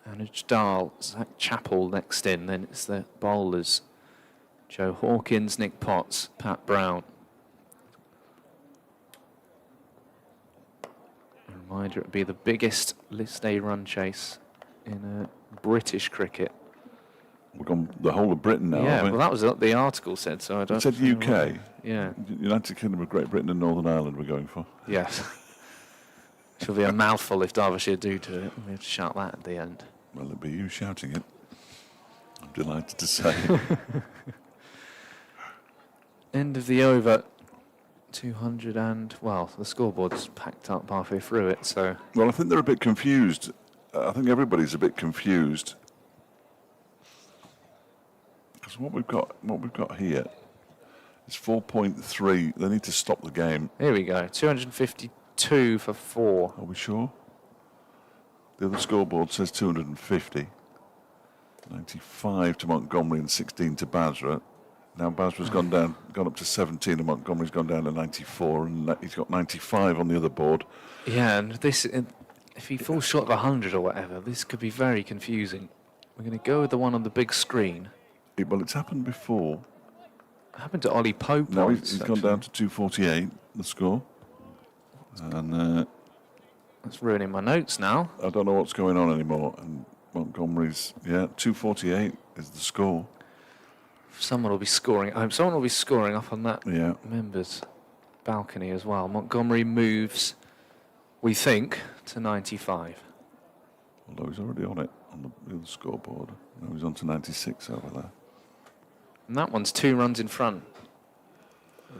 Anuj Dahl, Zach Chappell next in. Then it's the bowlers. Joe Hawkins, Nick Potts, Pat Brown. A reminder, it would be the biggest List A run chase in British cricket. We've gone the whole of Britain now. Yeah, well, that was what the article said. So I don't. It said UK. Yeah. United Kingdom of Great Britain and Northern Ireland we're going for. Yes. She'll be a mouthful if Derbyshire do it. We have to shout that at the end. Well, it'll be you shouting it. I'm delighted to say. End of the over. 200 and, well, the scoreboard's packed up halfway through it, so. Well, I think they're a bit confused. I think everybody's a bit confused. Because what we've got here is 4.3. They need to stop the game. Here we go. 252 for 4. Are we sure? The other scoreboard says 250. 95 to Montgomery and 16 to Basra. Now Basra's gone up to 17 and Montgomery's gone down to 94 and he's got 95 on the other board. Yeah, and this, if he falls short of 100 or whatever, this could be very confusing. We're going to go with the one on the big screen. Well, it's happened before. It happened to Ollie Pope. No, once, he's gone down to 248, the score. And That's ruining my notes now. I don't know what's going on anymore. And Montgomery's, 248 is the score. Someone will be scoring. I hope someone will be scoring up on that Yeah. members' balcony as well. Montgomery moves, we think, to 95. Although he's already on it on the other scoreboard. No, he's on to 96 over there. And that one's 2 runs in front.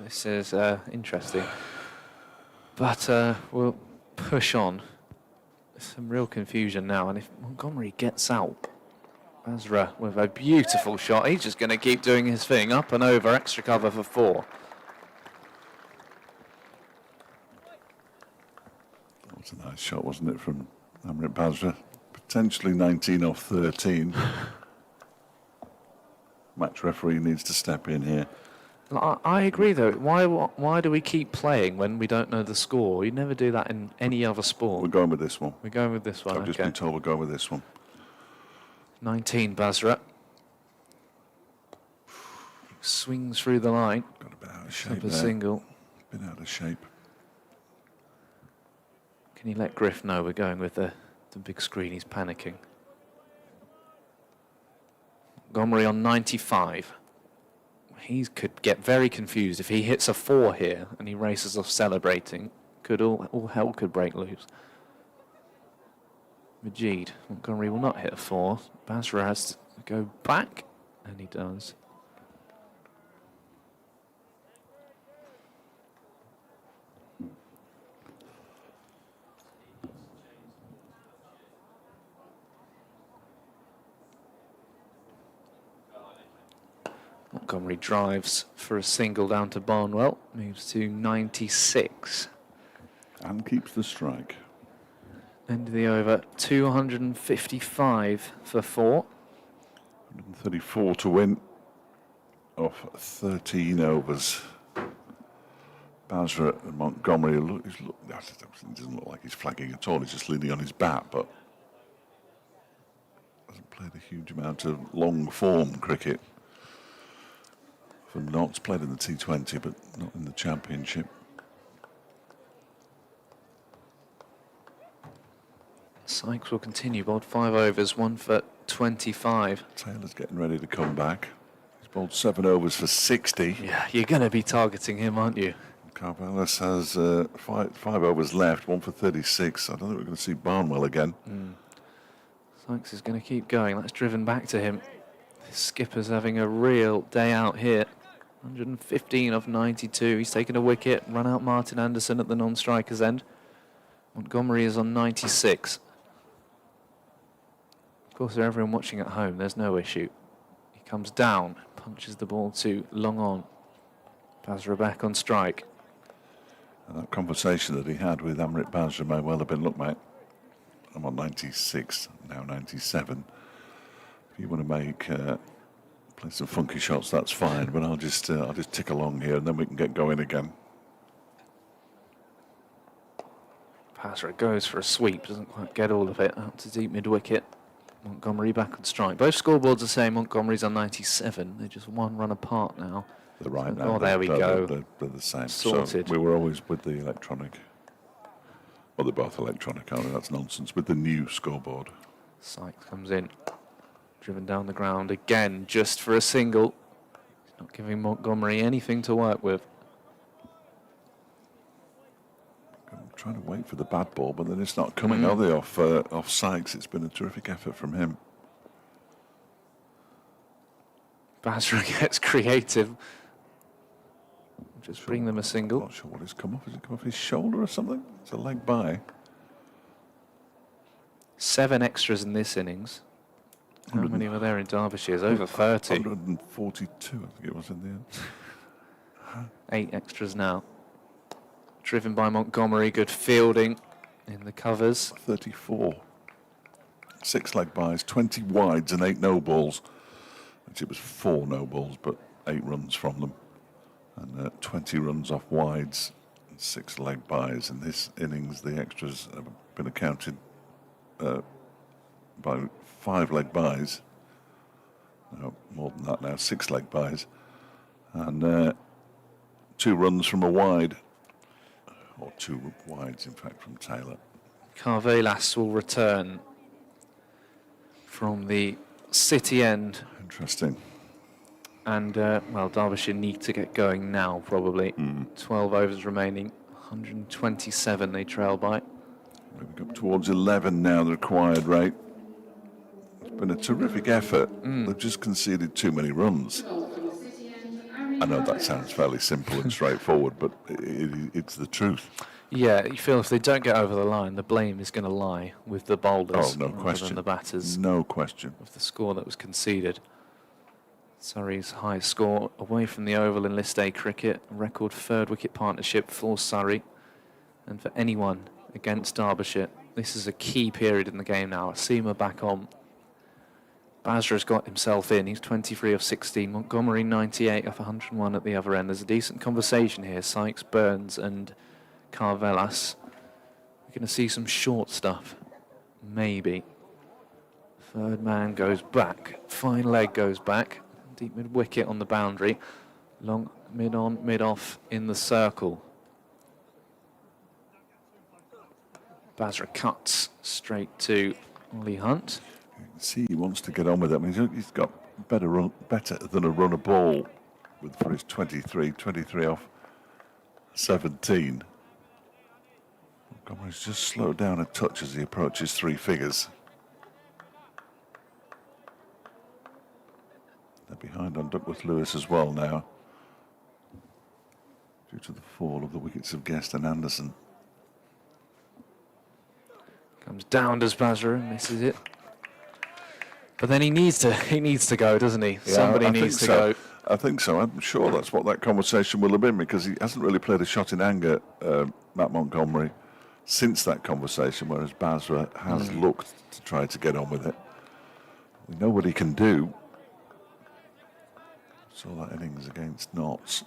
This is interesting. But we'll push on. There's some real confusion now. And if Montgomery gets out, Basra with a beautiful shot. He's just going to keep doing his thing. Up and over, extra cover for 4. That was a nice shot, wasn't it, from Amrit Basra? Potentially 19 off 13. Match referee needs to step in here. I agree, though. Why do we keep playing when we don't know the score? You never do that in any other sport. We're going with this one. We're going with this one. I've just been told we're going with this one. 19, Basra. Swings through the line. Got a bit out of shape Up a there. single. Been out of shape. Can you let Griff know we're going with the big screen? He's panicking. Montgomery on 95. He could get very confused if he hits a 4 here and he races off celebrating. All hell could break loose. Majid. Montgomery will not hit a 4. Basra has to go back, and he does. Montgomery drives for a single down to Barnwell, moves to 96. And keeps the strike. End of the over, 255 for 4. 134 to win off 13 overs. Basra and Montgomery, it doesn't look like he's flagging at all. He's just leaning on his bat, but hasn't played a huge amount of long form cricket. From Notts, played in the T20, but not in the Championship. Sykes will continue, bowled 5 overs, 1 for 25. Taylor's getting ready to come back. He's bowled 7 overs for 60. Yeah, you're going to be targeting him, aren't you? Carvallis has 5 overs left, 1 for 36. I don't think we're going to see Barnwell again. Sykes is going to keep going. That's driven back to him. The skipper's having a real day out here. 115 off 92. He's taken a wicket. Run out Martin Anderson at the non-striker's end. Montgomery is on 96. Of course, for everyone watching at home, there's no issue. He comes down, punches the ball to long on. Basra back on strike. And that conversation that he had with Amrit Basra may well have been, look, mate, I'm on 96, now 97. If you want to play some funky shots, that's fine, but I'll just tick along here and then we can get going again. Basra goes for a sweep, doesn't quite get all of it, out to deep mid-wicket. Montgomery back on strike. Both scoreboards are saying Montgomery's on 97. They're just 1 run apart now. They're right So- now. oh, there we go. They're the same. Sorted. So we were always with the electronic. Well, they're both electronic, aren't they? That's nonsense. With the new scoreboard. Sykes comes in, driven down the ground again, just for a single. He's not giving Montgomery anything to work with. I'm trying to wait for the bad ball, but then it's not coming, are they, off Sykes? It's been a terrific effort from him. Basra gets creative. Just bring them a I'm single. not sure what has come off. Has it come off his shoulder or something? It's a leg by. 7 extras in this innings. How many were there in Derbyshire? Over 30. 142, I think it was in the end. 8 extras now. Driven by Montgomery, good fielding in the covers. 34. 6 leg bys, 20 wides and 8 no balls. Actually, it was 4 no balls, but 8 runs from them. And 20 runs off wides and 6 leg bys. In this innings, the extras have been accounted by 5 leg bys. No, more than that now, 6 leg bys. And 2 runs from a wide. Or 2 wides, in fact, from Taylor. Carvelas will return from the City end. Interesting. And, well, Derbyshire need to get going now, probably. 12 overs remaining, 127 they trail by. Moving up towards 11 now, the required rate. It's been a terrific effort. They've just conceded too many runs. I know that sounds fairly simple and straightforward, but it's the truth. Yeah, you feel if they don't get over the line, the blame is going to lie with the bowlers Oh, no rather question. than the batters No question. of the score that was conceded. Surrey's highest score away from the Oval in List A cricket, a record third wicket partnership for Surrey. And for anyone against Derbyshire, this is a key period in the game now. Seamer back on. Basra's got himself in. He's 23 of 16. Montgomery 98 off 101 at the other end. There's a decent conversation here. Sykes, Burns and Carvelas. We're going to see some short stuff. Maybe. Third man goes back. Fine leg goes back. Deep mid wicket on the boundary. Long mid on, mid off in the circle. Basra cuts straight to Ollie Hunt. You can see he wants to get on with it. I mean, he's got better than a run a ball for his 23 off 17. Montgomery's just slowed down a touch as he approaches 3 figures. They're behind on Duckworth Lewis as well now, due to the fall of the wickets of Guest and Anderson. Comes down, does Basra, and misses it. But then he needs to go, doesn't he? Yeah, Somebody needs to go. I think so. I'm sure that's what that conversation will have been, because he hasn't really played a shot in anger, Matt Montgomery, since that conversation, whereas Basra has looked to try to get on with it. We know what he can do. Saw that innings against Notts.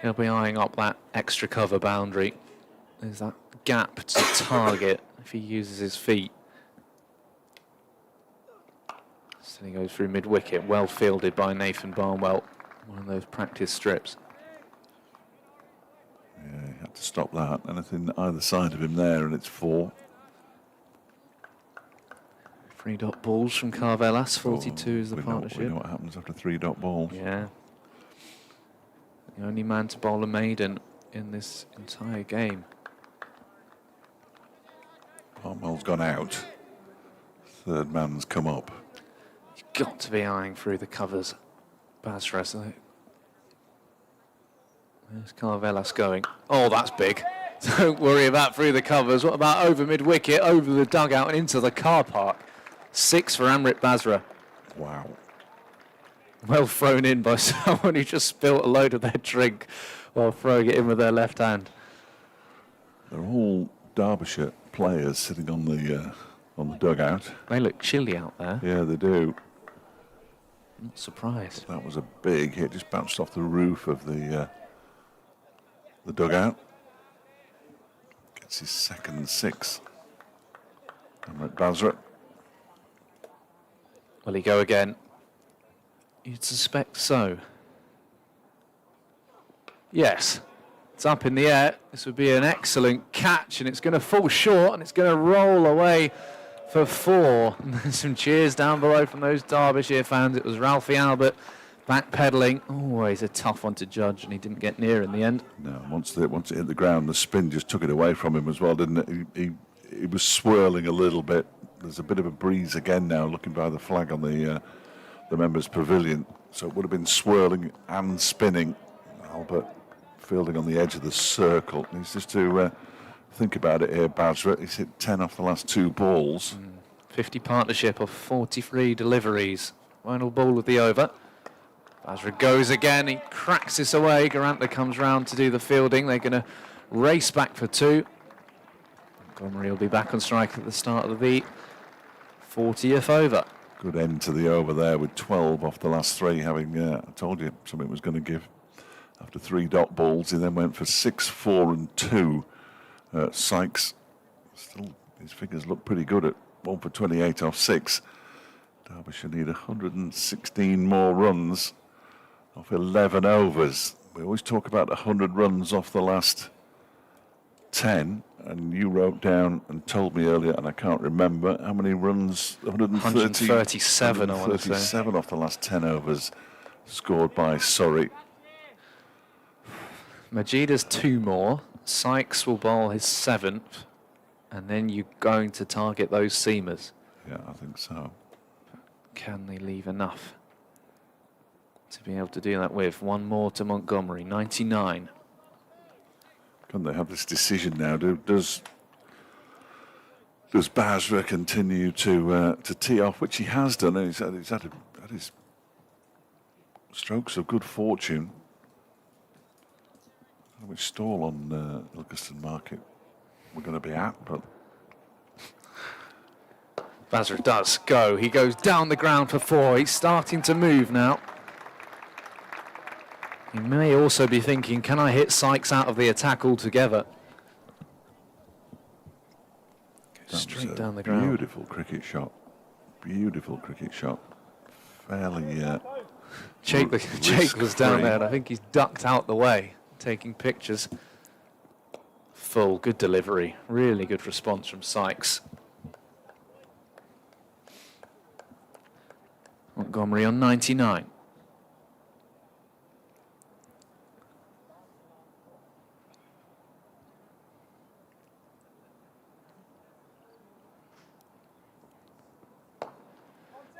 He'll be eyeing up that extra cover boundary. There's that gap to target if he uses his feet. So he goes through mid-wicket, well fielded by Nathan Barnwell. One of those practice strips. Yeah, he had to stop that. Anything either side of him there, and it's 4. 3-dot balls from Carvelas, 42 is the partnership. We know what happens after 3-dot balls. Yeah. The only man to bowl a maiden in this entire game. Barnwell's gone out. Third man's come up. You've got to be eyeing through the covers. Basra, so there's Carvelas going. Oh, that's big. Don't worry about through the covers. What about over mid-wicket, over the dugout and into the car park? 6 for Amrit Basra. Wow. Well thrown in by someone who just spilt a load of their drink while throwing it in with their left hand. They're all Derbyshire players sitting on the dugout. They look chilly out there. Yeah, they do. Not surprised. That was a big hit, just bounced off the roof of the dugout. Gets his second 6. Amrit Basra. Will he go again? You'd suspect so. Yes. It's up in the air. This would be an excellent catch, and it's going to fall short, and it's going to roll away for 4. And there's some cheers down below from those Derbyshire fans. It was Ralphie Albert backpedaling. Always a tough one to judge, and he didn't get near in the end. No, once it hit the ground, the spin just took it away from him as well, didn't it? He was swirling a little bit. There's a bit of a breeze again now, looking by the flag on the members' pavilion. So it would have been swirling and spinning. Albert fielding on the edge of the circle. He's just to think about it here, Basra. He's hit 10 off the last 2 balls. 50 partnership of 43 deliveries. Final ball of the over. Basra goes again. He cracks this away. Garanta comes round to do the fielding. They're going to race back for 2. Montgomery will be back on strike at the start of the 40th over. Good end to the over there with 12 off the last 3, having, I told you, something was going to give. After 3-dot balls, he then went for 6, 4 and 2. Sykes, still, his figures look pretty good at 1 for 28 off 6. Derbyshire need 116 more runs off 11 overs. We always talk about 100 runs off the last 10. And you wrote down and told me earlier, and I can't remember, how many runs? 137, I want to say. 137 off the last 10 overs scored by Surrey. Majida's 2 more. Sykes will bowl his 7th. And then you're going to target those seamers. Yeah, I think so. Can they leave enough to be able to do that with? 1 more to Montgomery, 99. Can they have this decision now? Does Basra continue to tee off, which he has done, and he's had his strokes of good fortune. I don't know which stall on Ilkeston Market we're going to be at, but Basra does go. He goes down the ground for 4. He's starting to move now. He may also be thinking, can I hit Sykes out of the attack altogether? Straight down the ground. Beautiful cricket shot. Beautiful cricket shot. Fairly. Jake was down there, and I think he's ducked out the way, taking pictures. Full, good delivery. Really good response from Sykes. Montgomery on 99.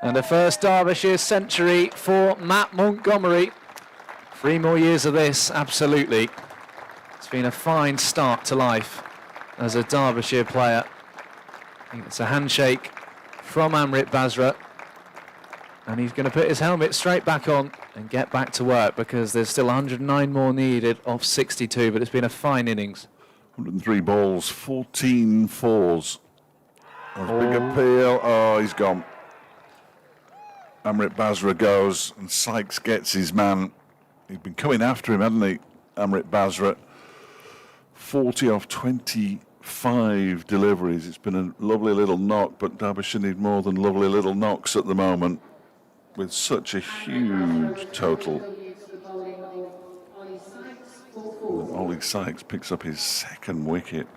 And a first Derbyshire century for Matt Montgomery. 3 more years of this, absolutely. It's been a fine start to life as a Derbyshire player. I think it's a handshake from Amrit Basra. And he's going to put his helmet straight back on and get back to work, because there's still 109 more needed off 62, but it's been a fine innings. 103 balls, 14 fours. That's big appeal. Oh, he's gone. Amrit Basra goes, and Sykes gets his man. He'd been coming after him, hadn't he, Amrit Basra? 40 off 25 deliveries. It's been a lovely little knock, but Derbyshire need more than lovely little knocks at the moment, with such a huge total. And Ollie Sykes picks up his 2nd wicket.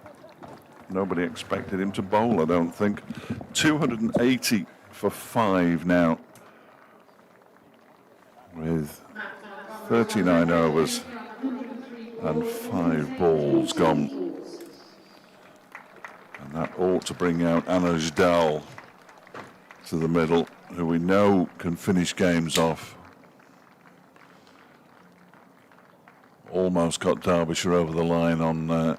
Nobody expected him to bowl, I don't think. 280 for 5 now, with 39 overs and 5 balls gone. And that ought to bring out Anuj Dal to the middle, who we know can finish games off. Almost got Derbyshire over the line on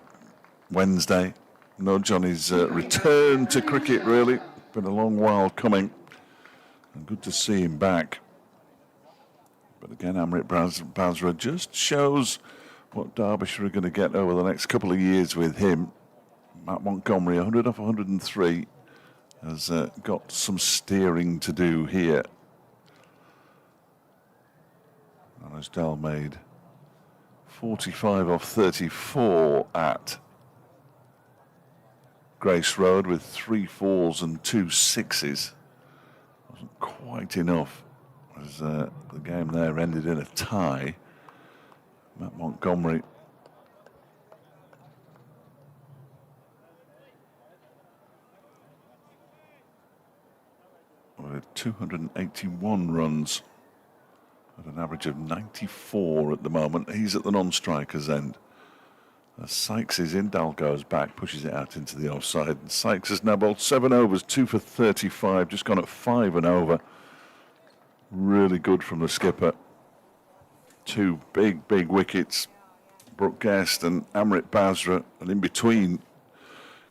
Wednesday. Nudge on his return to cricket, really. Been a long while coming, and good to see him back. But again, Amrit Basra just shows what Derbyshire are going to get over the next couple of years with him. Matt Montgomery, 100 off 103, has got some steering to do here. Anujdal made 45 off 34 at Grace Road with 3 4s and 2 6s. Wasn't quite enough, as the game there ended in a tie. Matt Montgomery with 281 runs at an average of 94 at the moment. He's at the non-strikers end. As Sykes is in, Dal goes back, pushes it out into the offside. And Sykes has now bowled 7 overs, 2 for 35, just gone at 5 and over. Really good from the skipper. 2 big wickets. Brooke Guest and Amrit Basra, and in between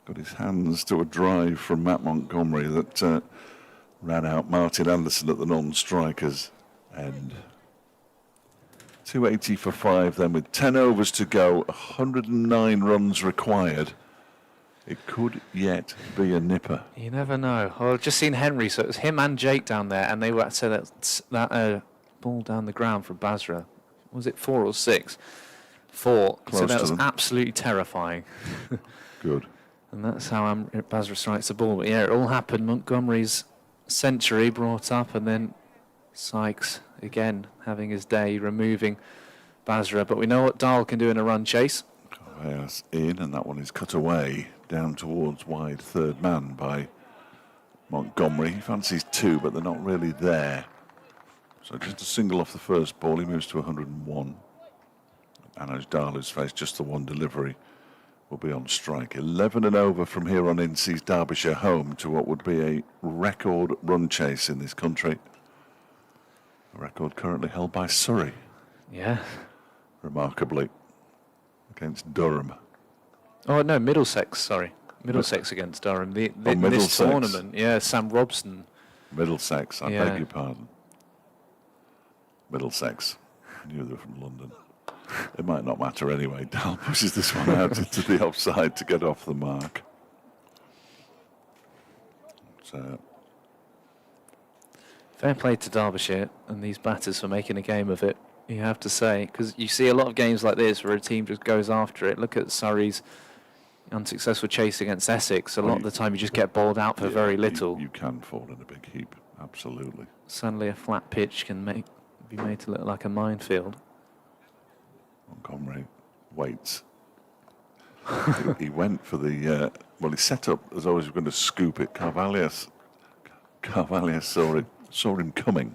got his hands to a drive from Matt Montgomery that ran out Martin Anderson at the non-strikers end. 280 for 5 then, with 10 overs to go, 109 runs required. It could yet be a nipper. You never know. Well, I've just seen Henry, so it was him and Jake down there, and they were so that ball down the ground for Basra. Was it 4 or 6? 4. Close so that to was them. absolutely terrifying. Good. And that's how Basra strikes the ball. But yeah, it all happened. Montgomery's century brought up, and then Sykes again having his day, removing Basra. But we know what Dal can do in a run chase. Yes, in, and that one is cut away down towards wide third man by Montgomery. He fancies two, but they're not really there. So just a single off the first ball. He moves to 101. Anoj Dahl, who's faced just the one delivery, will be on strike. 11 and over from here on in sees Derbyshire home to what would be a record run chase in this country. A record currently held by Surrey, Yeah. remarkably, against Durham. Oh, no, Middlesex, sorry. Middlesex against Durham. This Middlesex. tournament, yeah, Sam Robson. Middlesex, I Yeah. beg your pardon. Middlesex. I knew they were from London. It might not matter anyway. Dahl pushes this one out into the offside to get off the mark. So, Fair play to Derbyshire and these batters for making a game of it, you have to say. Because you see a lot of games like this where a team just goes after it. Look at Surrey's unsuccessful chase against Essex. A lot of the time you just get bowled out for very little. You can fall in a big heap, absolutely. Suddenly a flat pitch can be made to look like a minefield. Montgomery waits. he went for the, well, he set up as always, he was going to scoop it. Carvalho saw him coming,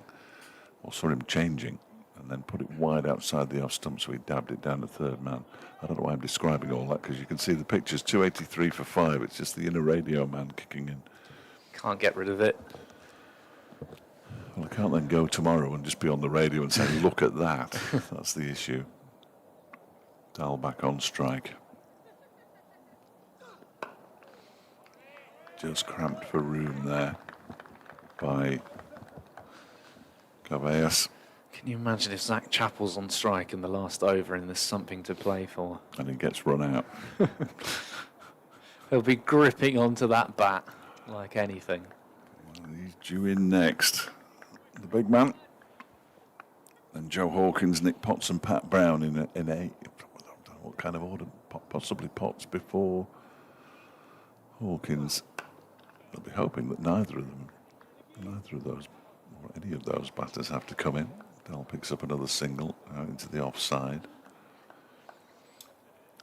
or saw him changing, and then put it wide outside the off stump, so he dabbed it down to third man. I don't know why I'm describing all that, because you can see the pictures, 283 for 5. It's just the inner radio man kicking in. Can't get rid of it. Well, I can't then go tomorrow and just be on the radio and say, look at that. That's the issue. Dahl back on strike. Just cramped for room there by Cavallas. Can you imagine if Zach Chappell's on strike in the last over and there's something to play for? And he gets run out. He'll be gripping onto that bat like anything. He's due in next. The big man. And Joe Hawkins, Nick Potts and Pat Brown in a I don't know what kind of order, possibly Potts before Hawkins. They'll be hoping that neither of those, or any of those batters have to come in. Dahl picks up another single out into the offside.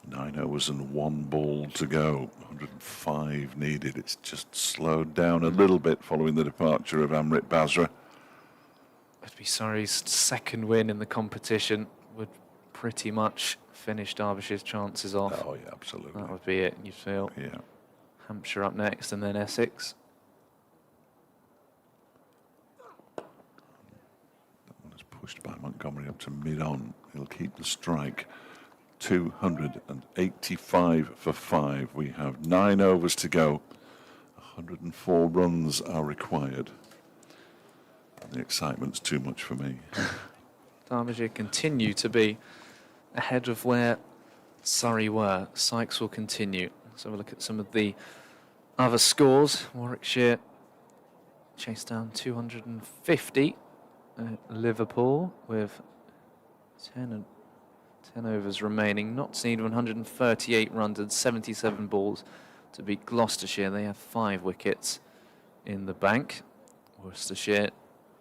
9 overs and 1 ball to go. 105 needed. It's just slowed down a little bit following the departure of Amrit Basra. I'd be sorry, his second win in the competition would pretty much finish Derbyshire's chances off. Oh yeah, absolutely. That would be it, you feel. Yeah. Hampshire up next and then Essex. That one is pushed by Montgomery up to mid-on. He'll keep the strike. 285 for 5. We have 9 overs to go. 104 runs are required. And the excitement's too much for me. Derbyshire continue to be ahead of where Surrey were. Sykes will continue. Let's have a look at some of the other scores. Warwickshire chased down 250 at Liverpool with 10 overs remaining. Notts need 138 runs and 77 balls to beat Gloucestershire. They have 5 wickets in the bank. Worcestershire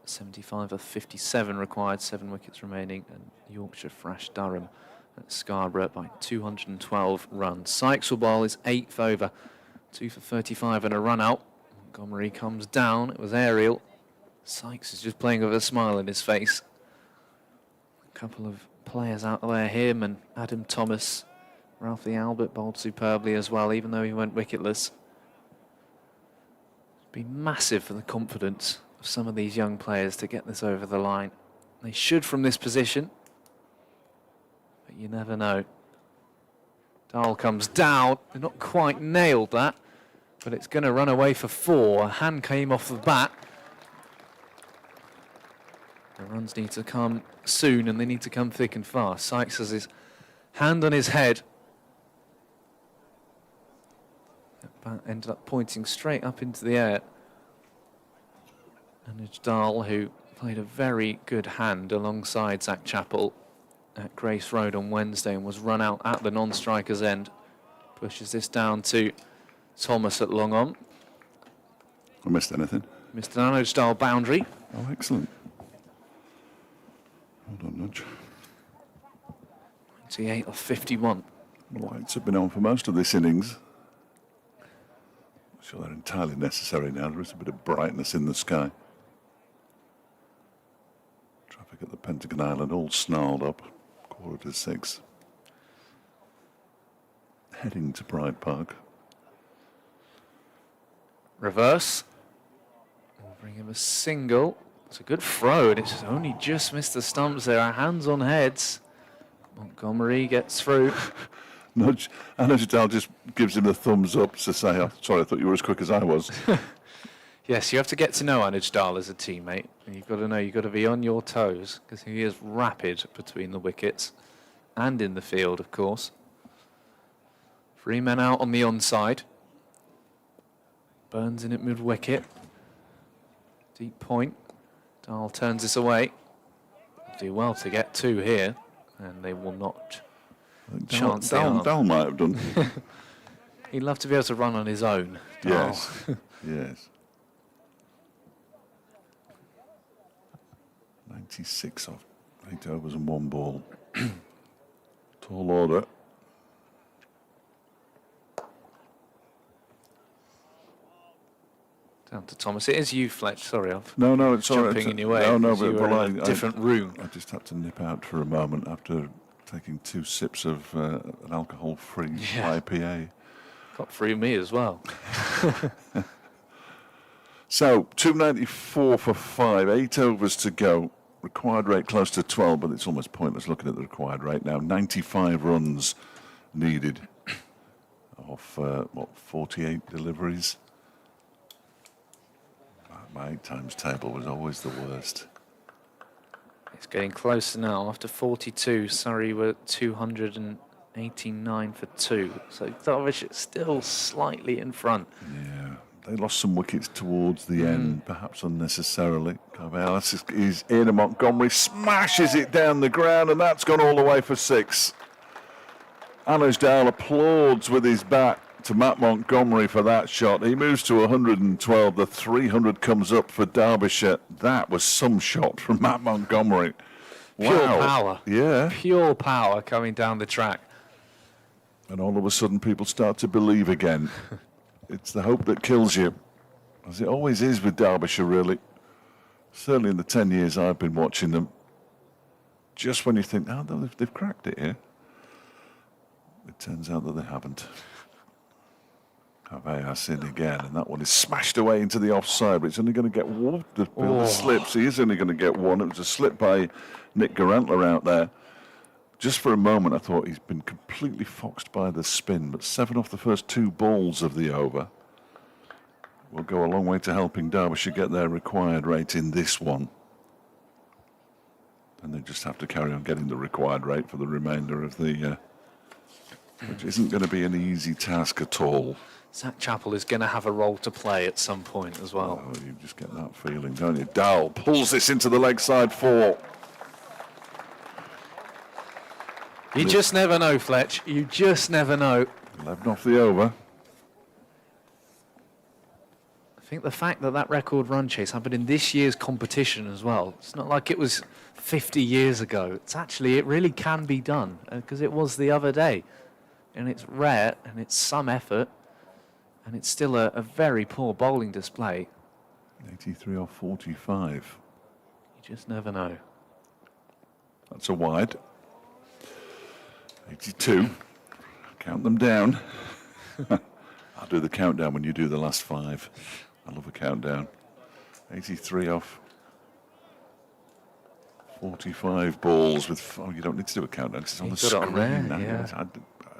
75 of 57 required, 7 wickets remaining, and Yorkshire thrashed Durham at Scarborough by 212 runs. Sykes will bowl his 8th over, 2 for 35 and a run out. Montgomery comes down, it was aerial. Sykes is just playing with a smile on his face. A couple of players out there, him and Adam Thomas. Ralphie Albert bowled superbly as well, even though he went wicketless. It'd be massive for the confidence of some of these young players to get this over the line. They should from this position, but you never know. Dahl comes down. They're not quite nailed that, but it's going to run away for 4. A hand came off the bat. The runs need to come soon, and they need to come thick and fast. Sykes has his hand on his head. That bat ended up pointing straight up into the air. And it's Dahl, who played a very good hand alongside Zach Chappell at Grace Road on Wednesday and was run out at the non-striker's end. Pushes this down to Thomas at long on. I missed anything? Mr. Anoj Dahl boundary. Oh, excellent. Hold on, Nudge. 28 of 51. The lights have been on for most of this innings. I'm sure they're entirely necessary now. There is a bit of brightness in the sky. Traffic at the Pentagon Island all snarled up. 5:45. Heading to Pride Park. Reverse. We'll bring him a single. It's a good throw, and it's only just missed the stumps there. Our hands on heads. Montgomery gets through. Nudge. Anajadal just gives him the thumbs up to say, oh, sorry, I thought you were as quick as I was. Yes, you have to get to know Anaj as a teammate. And you've got to know, you've got to be on your toes, because he is rapid between the wickets and in the field, of course. 3 men out on the onside. Burns in at mid-wicket. Deep point. Dahl turns this away. Do well to get 2 here, and they will not chance the arm. Dahl might have done. He'd love to be able to run on his own. Dahl. Yes, yes. 96 off 8 overs and 1 ball. Tall order. Down to Thomas. It is you, Fletch. Sorry, I'm No, it's all right. jumping in your way. No, because you but were well, in a different room. I just had to nip out for a moment after taking 2 sips of an alcohol-free IPA. Got through me as well. So, 294 for 5, 8 overs to go. Required rate close to 12, but it's almost pointless looking at the required rate now. 95 runs needed off, 48 deliveries. My 8 times table was always the worst. It's getting closer now. After 42, Surrey were 289 for 2. So Derbyshire still slightly in front. Yeah, they lost some wickets towards the end, perhaps unnecessarily. Carvallis is in, and Montgomery smashes it down the ground, and that's gone all the way for 6. Anajadal applauds with his bat to Matt Montgomery for that shot. He moves to 112. The 300 comes up for Derbyshire. That was some shot from Matt Montgomery. Pure Wow. power. Yeah. Pure power coming down the track. And all of a sudden people start to believe again. It's the hope that kills you, as it always is with Derbyshire, really. Certainly in the 10 years I've been watching them. Just when you think, oh, they've cracked it here, it turns out that they haven't. Carvallis in again, and that one is smashed away into the offside, but it's only going to get one. The slips, he is only going to get one. It was a slip by Nick Garantler out there. Just for a moment, I thought he's been completely foxed by the spin, but 7 off the first 2 balls of the over will go a long way to helping Derbyshire get their required rate in this one. And they just have to carry on getting the required rate for the remainder of the, which isn't going to be an easy task at all. Zach Chappell is going to have a role to play at some point as well. Oh, you just get that feeling, don't you? Dahl pulls this into the leg side 4. You just never know, Fletch. You just never know. 11 off the over. I think the fact that that record run chase happened in this year's competition as well. It's not like it was 50 years ago. It's actually, it really can be done because it was the other day. And it's rare and it's some effort. And it's still a very poor bowling display. 83 off 45. You just never know. That's a wide. 82. Count them down. I'll do the countdown when you do the last 5. I love a countdown. 83 off 45 balls with... Oh, you don't need to do a countdown. It's on the You've got it screen. on there, now. yeah.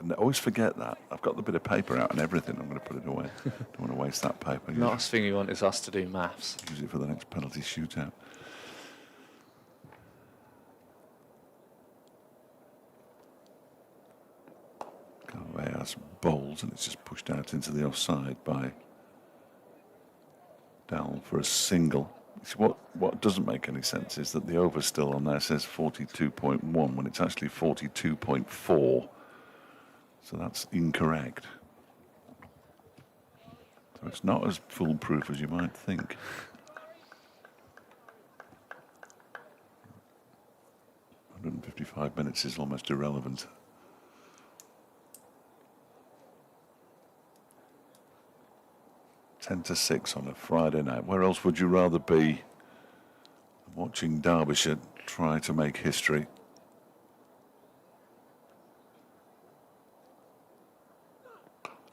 I always forget that. I've got the bit of paper out and everything. I'm going to put it away. Don't want to waste that paper. Last thing you want is us to do maths. Use it for the next penalty shootout. Carvallis bowls, and it's just pushed out into the offside by Dahl for a single. What doesn't make any sense is that the over still on there says 42.1 when it's actually 42.4. So that's incorrect. So it's not as foolproof as you might think. .155 minutes is almost irrelevant. 10 to 6 on a Friday night. Where else would you rather be? Watching Derbyshire try to make history.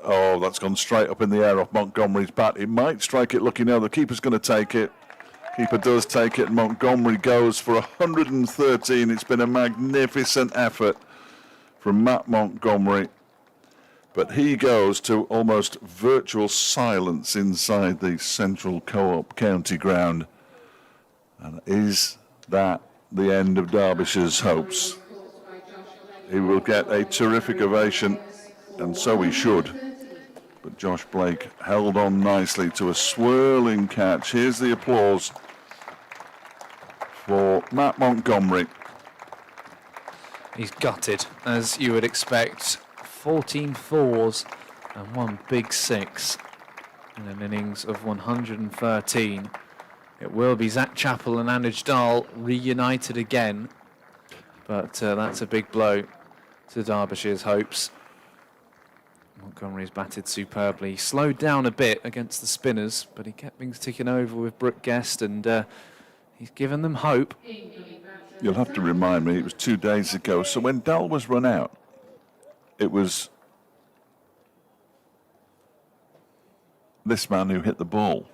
Oh, that's gone straight up in the air off Montgomery's bat. It might strike it, lucky now. The keeper's going to take it. Keeper does take it, and Montgomery goes for 113. It's been a magnificent effort from Matt Montgomery. But he goes to almost virtual silence inside the Central Co-op County ground. And is that the end of Derbyshire's hopes? He will get a terrific ovation, and so he should. But Josh Blake held on nicely to a swirling catch. Here's the applause for Matt Montgomery. He's gutted, as you would expect. 14 fours and one big six in an innings of 113. It will be Zach Chappell and Anuj Dahl reunited again, but that's a big blow to Derbyshire's hopes. Montgomery's batted superbly. He slowed down a bit against the spinners, but he kept things ticking over with Brooke Guest, and he's given them hope. You'll have to remind me, it was 2 days ago. So when Dahl was run out, it was this man who hit the ball.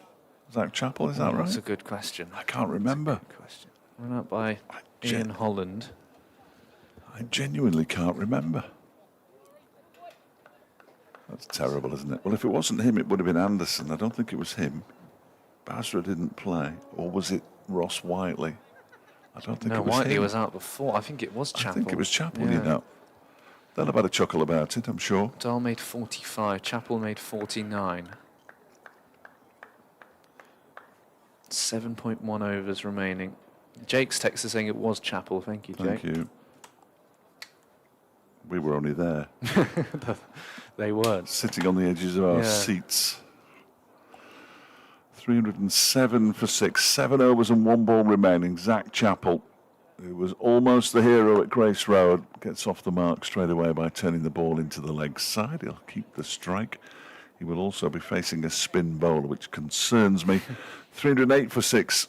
Zach Chappell, is that right? That's a good question. I can't remember. Good question. Run out by Ian Holland. I genuinely can't remember. That's terrible, isn't it? Well, if it wasn't him, it would have been Anderson. I don't think it was him. Basra didn't play. Or was it Ross Whiteley? I don't think it was Whiteley him. was out before. I think it was Chappell. I think it was Chappell, Yeah. you know. They'll have had a chuckle about it, I'm sure. Dahl made 45. Chappell made 49. 7.1 overs remaining. Jake's text is saying it was Chappell. Thank you, Jake. Thank you. We were only there, They weren't. sitting on the edges of our seats. 307 for 6, 7 overs and 1 ball remaining. Zach Chappell, who was almost the hero at Grace Road, gets off the mark straight away by turning the ball into the leg side. He'll keep the strike. He will also be facing a spin bowler, which concerns me. 308 for 6,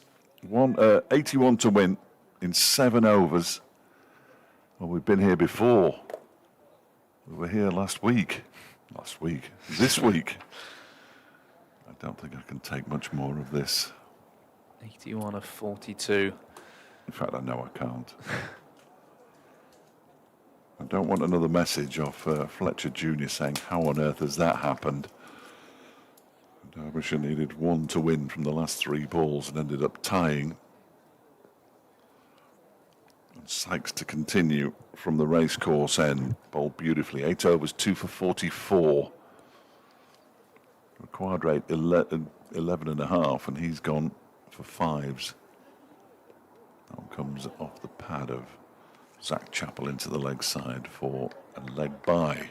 81 to win in 7 overs. Well, we've been here before. We were here last week. This week. I don't think I can take much more of this. 81 of 42. In fact, I know I can't. I don't want another message off Fletcher Jr. saying, how on earth has that happened? Derbyshire needed 1 to win from the last 3 balls and ended up tying. And Sykes to continue from the racecourse end. Bowled beautifully. 8 overs, 2 for 44. Required rate 11.5, and he's gone for 5s. That one comes off the pad of Zach Chappell into the leg side for a leg by.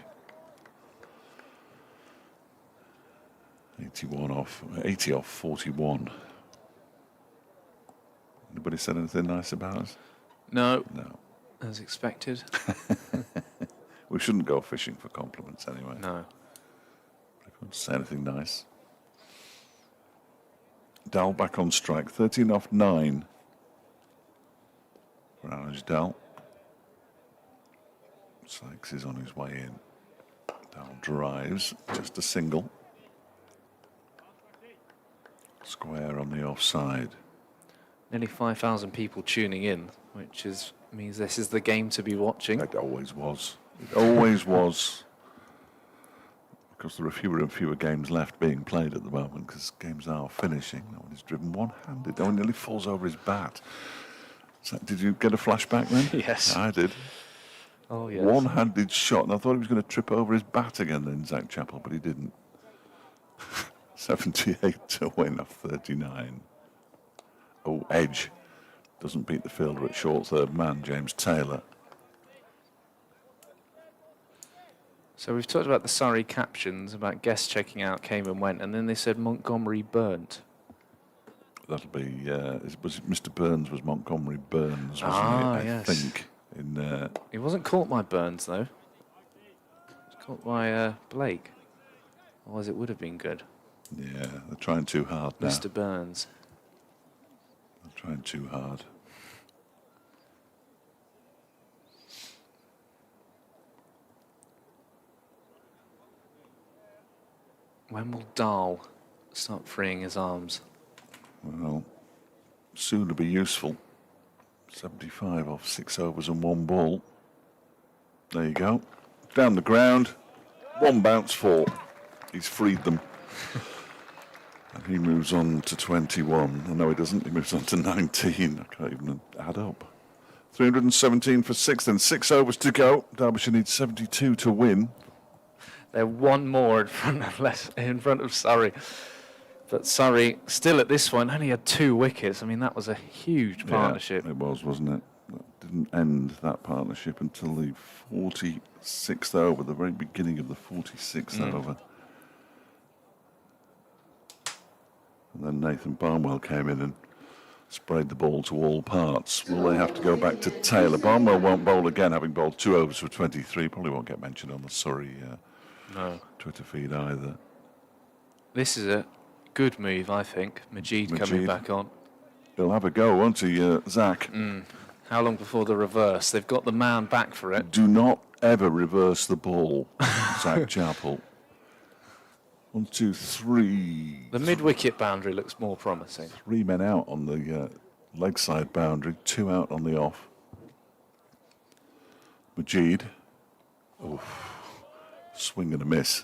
80 off 41. Anybody said anything nice about us? No. No. As expected. We shouldn't go fishing for compliments anyway. No. If you want to say anything nice. Dahl back on strike, 13 off 9. For Anuj Dahl. Sykes is on his way in. Dahl drives, just a single. Square on the offside. Nearly 5,000 people tuning in, which means this is the game to be watching. It always was. It always was. Because there are fewer and fewer games left being played at the moment because games are finishing. That one is driven one-handed. That one nearly falls over his bat. Did you get a flashback then? Yes. I did. Oh, yes. One-handed shot, and I thought he was going to trip over his bat again then, Zach Chappell, but he didn't. 78 to win off 39. Oh, edge. Doesn't beat the fielder at short third man, James Taylor. So we've talked about the Surrey captions, about guests checking out, came and went, and then they said Montgomery burnt. That'll be, Mr. Burns was Montgomery Burns, wasn't he? Yes. I think. He wasn't caught by Burns, though. He was caught by Blake. Otherwise it would have been good. Yeah, they're trying too hard now. Mr. Burns. They're trying too hard. When will Dahl start freeing his arms? Well, soon to be useful. 75 off 6 overs and 1 ball. There you go. Down the ground. 1 bounce, 4. He's freed them. And he moves on to 21. Oh, no, he doesn't. He moves on to 19. I can't even add up. 317 for 6, then 6 overs to go. Derbyshire needs 72 to win. They're 1 more in front of Surrey. But Surrey, still at this one, only had 2 wickets. I mean, that was a huge partnership. Yeah, it was, wasn't it? That didn't end that partnership until the 46th over, the very beginning of the 46th over. And then Nathan Barnwell came in and sprayed the ball to all parts. Will they have to go back to Taylor? Barnwell won't bowl again, having bowled 2 overs for 23. Probably won't get mentioned on the Surrey Twitter feed either. This is a good move, I think. Majid coming back on. He'll have a go, won't he, Zach? How long before the reverse? They've got the man back for it. Do not ever reverse the ball, Zach Chappell. 1, 2, 3. The mid-wicket boundary looks more promising. 3 men out on the leg side boundary, 2 out on the off. Majid. Oof. Swing and a miss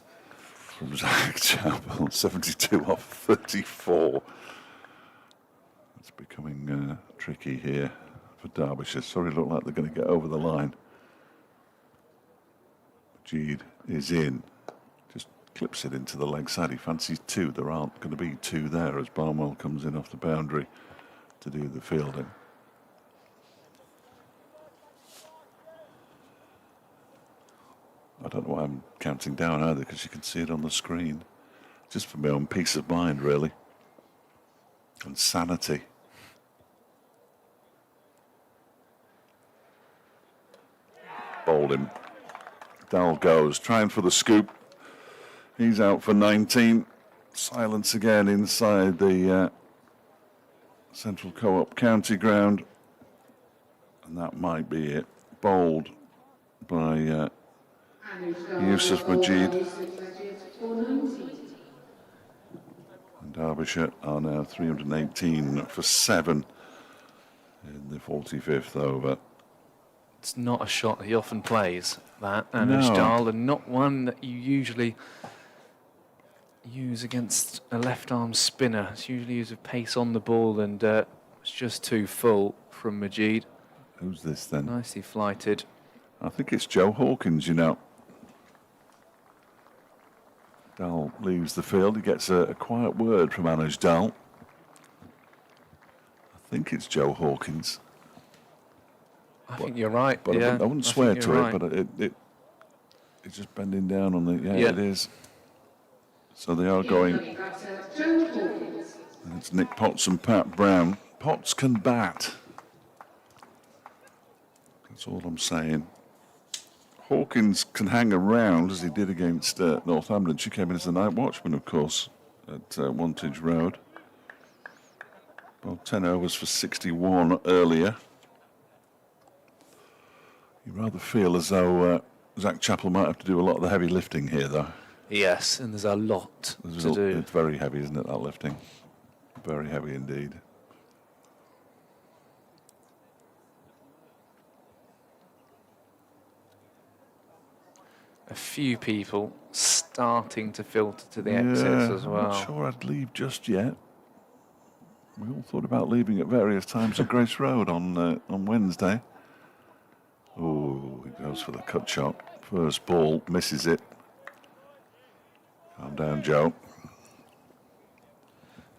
from Zach Chappell. 72 off 34. It's becoming tricky here for Derbyshire. Sorry, look like they're going to get over the line. Majid is in. Just clips it into the leg side. He fancies 2. There aren't going to be 2 there as Barnwell comes in off the boundary to do the fielding. I don't know why I'm counting down either, because you can see it on the screen. Just for my own peace of mind, really. And sanity. Bowled him. Dahl goes, trying for the scoop. He's out for 19. Silence again inside the Central Co-op County Ground. And that might be it. Bowled by Yusuf Majid. And Derbyshire are now 318 for 7 in the 45th over. It's not a shot he often plays, that, Anuj Dahl, and not one that you usually use against a left-arm spinner. It's usually used with pace on the ball, and it's just too full from Majid. Who's this then? Nicely flighted. I think it's Joe Hawkins, you know. Dahl leaves the field. He gets a quiet word from Anuj Dahl. I think it's Joe Hawkins. I think you're right. But yeah, I wouldn't swear to it, right. but it's just bending down on the... Yeah, it is. So they are going... And it's Nick Potts and Pat Brown. Potts can bat. That's all I'm saying. Hawkins can hang around, as he did against Northampton. She came in as the night watchman, of course, at Wantage Road. Well, 10 overs for 61 earlier. You rather feel as though Zach Chappell might have to do a lot of the heavy lifting here, though. Yes, and there's a lot to do. It's very heavy, isn't it, that lifting? Very heavy indeed. A few people starting to filter to the exits as well. I'm not sure I'd leave just yet. We all thought about leaving at various times at Grace Road on Wednesday. Oh, he goes for the cut shot. First ball, misses it. Calm down, Joe.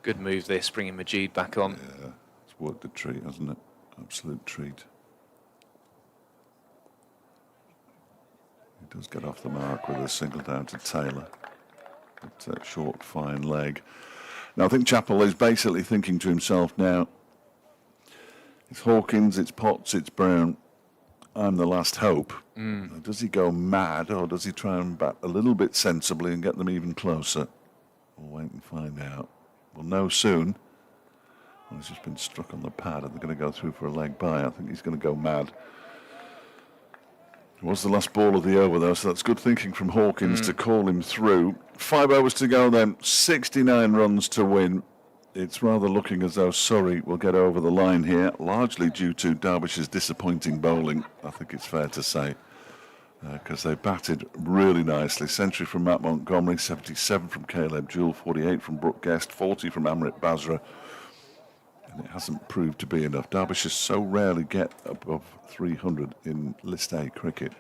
Good move this, bringing Majid back on. Yeah, it's worked a treat, hasn't it? Absolute treat. He does get off the mark with a single down to Taylor. It's a short, fine leg. Now, I think Chappell is basically thinking to himself now, it's Hawkins, it's Potts, it's Brown. I'm the last hope. Does he go mad, or does he try and bat a little bit sensibly and get them even closer? We'll wait and find out. We'll know soon. Well, he's just been struck on the pad and they're going to go through for a leg bye. I think he's going to go mad. It was the last ball of the over though, so that's good thinking from Hawkins to call him through. 5 overs to go then, 69 runs to win. It's rather looking as though Surrey will get over the line here, largely due to Derbyshire's disappointing bowling, I think it's fair to say, because they batted really nicely. Century from Matt Montgomery, 77 from Caleb Jewell, 48 from Brooke Guest, 40 from Amrit Basra. And it hasn't proved to be enough. Derbyshire so rarely get above 300 in List A cricket.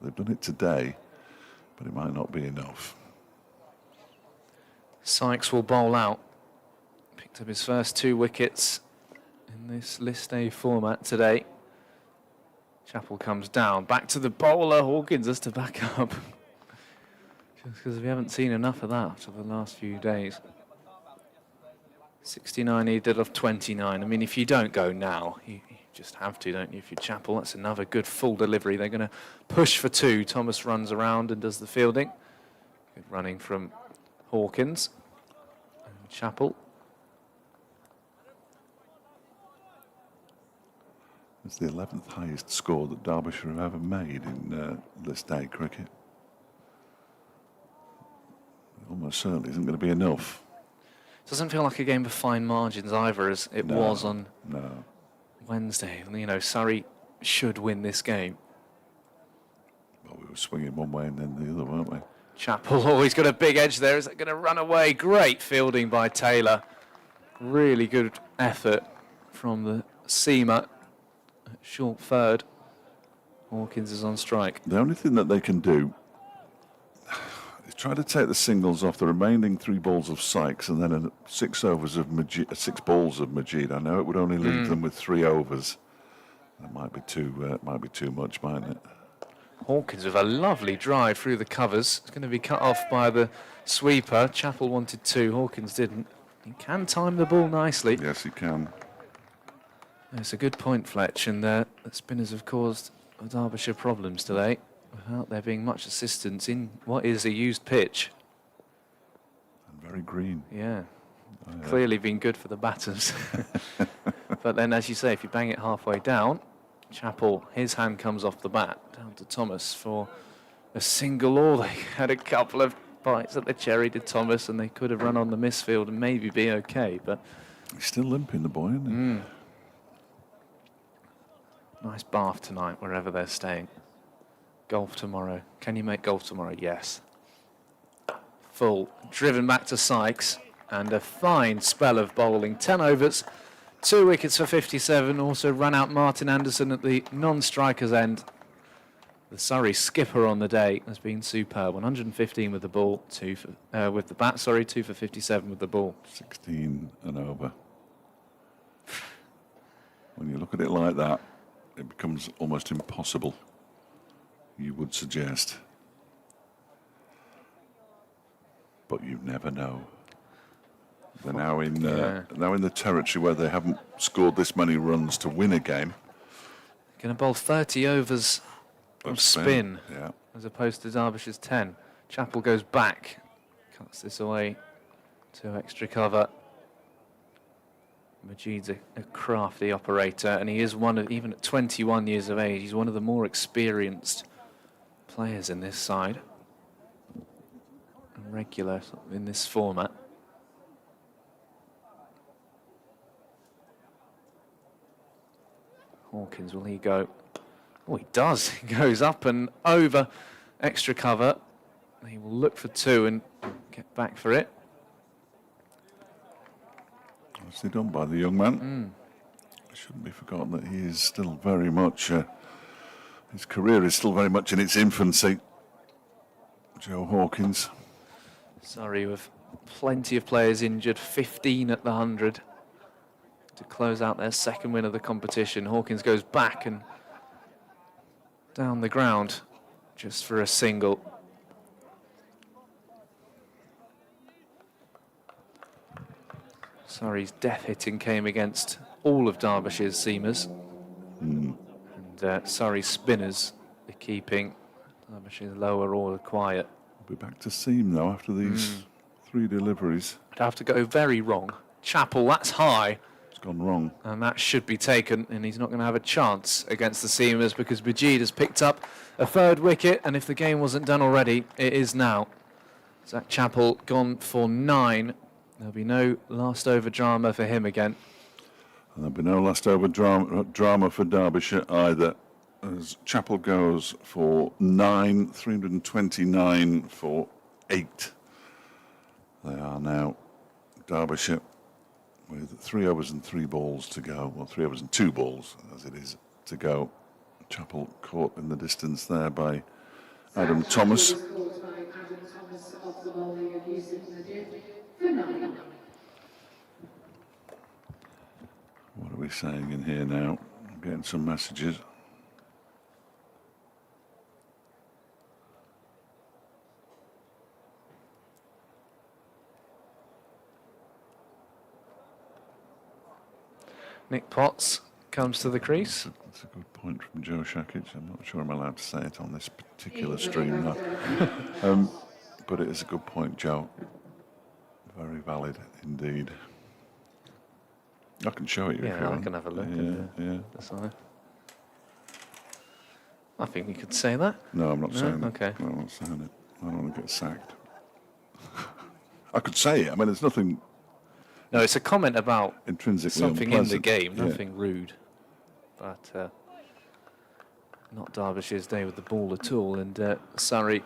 They've done it today, but it might not be enough. Sykes will bowl out. Picked up his first 2 wickets in this List A format today. Chappell comes down. Back to the bowler. Hawkins has to back up. Just because we haven't seen enough of that for the last few days. 69 he did off 29. I mean, if you don't go now, you just have to, don't you? If you're Chappell, that's another good full delivery. They're going to push for 2. Thomas runs around and does the fielding. Good running from Hawkins and Chappell. It's the 11th highest score that Derbyshire have ever made in List A cricket. It almost certainly isn't going to be enough. Doesn't feel like a game of fine margins either, as it was on Wednesday. You know, Surrey should win this game. Well, we were swinging one way and then the other, weren't we? Chappell always got a big edge there. Is that going to run away? Great fielding by Taylor. Really good effort from the seamer. Short third. Hawkins is on strike. The only thing that they can do is try to take the singles off the remaining 3 balls of Sykes and then 6 overs of Majid, 6 balls of Majid. I know it would only leave them with 3 overs. That might be too much, mightn't it? Hawkins with a lovely drive through the covers. It's going to be cut off by the sweeper. Chappell wanted 2, Hawkins didn't. He can time the ball nicely. Yes, he can. It's a good point, Fletch, and the spinners have caused Derbyshire problems today without there being much assistance in what is a used pitch. And very green. Yeah, clearly been good for the batters. But then, as you say, if you bang it halfway down, Chappell, his hand comes off the bat, down to Thomas for a single all. They had a couple of bites at the cherry, did Thomas, and they could have run on the misfield and maybe be okay, but... He's still limping, the boy, isn't he? Nice bath tonight, wherever they're staying. Golf tomorrow. Can you make golf tomorrow? Yes. Full. Driven back to Sykes. And a fine spell of bowling. 10 overs, 2 wickets for 57. Also run out Martin Anderson at the non-striker's end. The Surrey skipper on the day has been superb. 115 with the ball, 2 for, with the bat, 2 for 57 with the ball. 16 and over. When you look at it like that, it becomes almost impossible, you would suggest. But you never know. They're now in the territory where they haven't scored this many runs to win a game. Going to bowl 30 overs of spin, yeah, as opposed to Derbyshire's 10. Chappell goes back, cuts this away to extra cover. Majid's a crafty operator, and he is one of, even at 21 years of age, he's one of the more experienced players in this side. And regular in this format. Hawkins, will he go? Oh, he does. He goes up and over extra cover. He will look for 2 and get back for it. Nicely done by the young man. It shouldn't be forgotten that he is still very much, his career is still very much in its infancy. Joe Hawkins. Surrey with plenty of players injured, 15 at the 100 to close out their second win of the competition. Hawkins goes back and down the ground just for a single. Surrey's death hitting came against all of Derbyshire's seamers. And Surrey's spinners are keeping Derbyshire's lower order quiet. We'll be back to seam though after these 3 deliveries. I'd have to go very wrong. Chappell, that's high. It's gone wrong. And that should be taken, and he's not going to have a chance against the Seamers because Majid has picked up a 3rd wicket, and if the game wasn't done already, it is now. Zach Chappell gone for 9. There'll be no last over drama for him again. And there'll be no last over drama for Derbyshire either, as Chappell goes for 9, 329 for 8. They are now Derbyshire with 3 overs and 3 balls to go. Well, 3 overs and 2 balls, as it is, to go. Chappell caught in the distance there by Adam Thomas. What are we saying in here now? I'm getting some messages. Nick Potts comes to the crease. That's a good point from Joe Shakic. I'm not sure I'm allowed to say it on this particular stream now. But it is a good point, Joe. Very valid indeed. I can show it you if you Yeah, I want. can have a look. Yeah. That's all right. I think you could say that. No, I'm not saying it. Okay. No, I'm not saying it. I don't want to get sacked. I could say it. I mean, there's nothing No, it's a comment about intrinsically something in the unpleasant. game, Yeah. nothing rude. But not Derbyshire's day with the ball at all. And Surrey,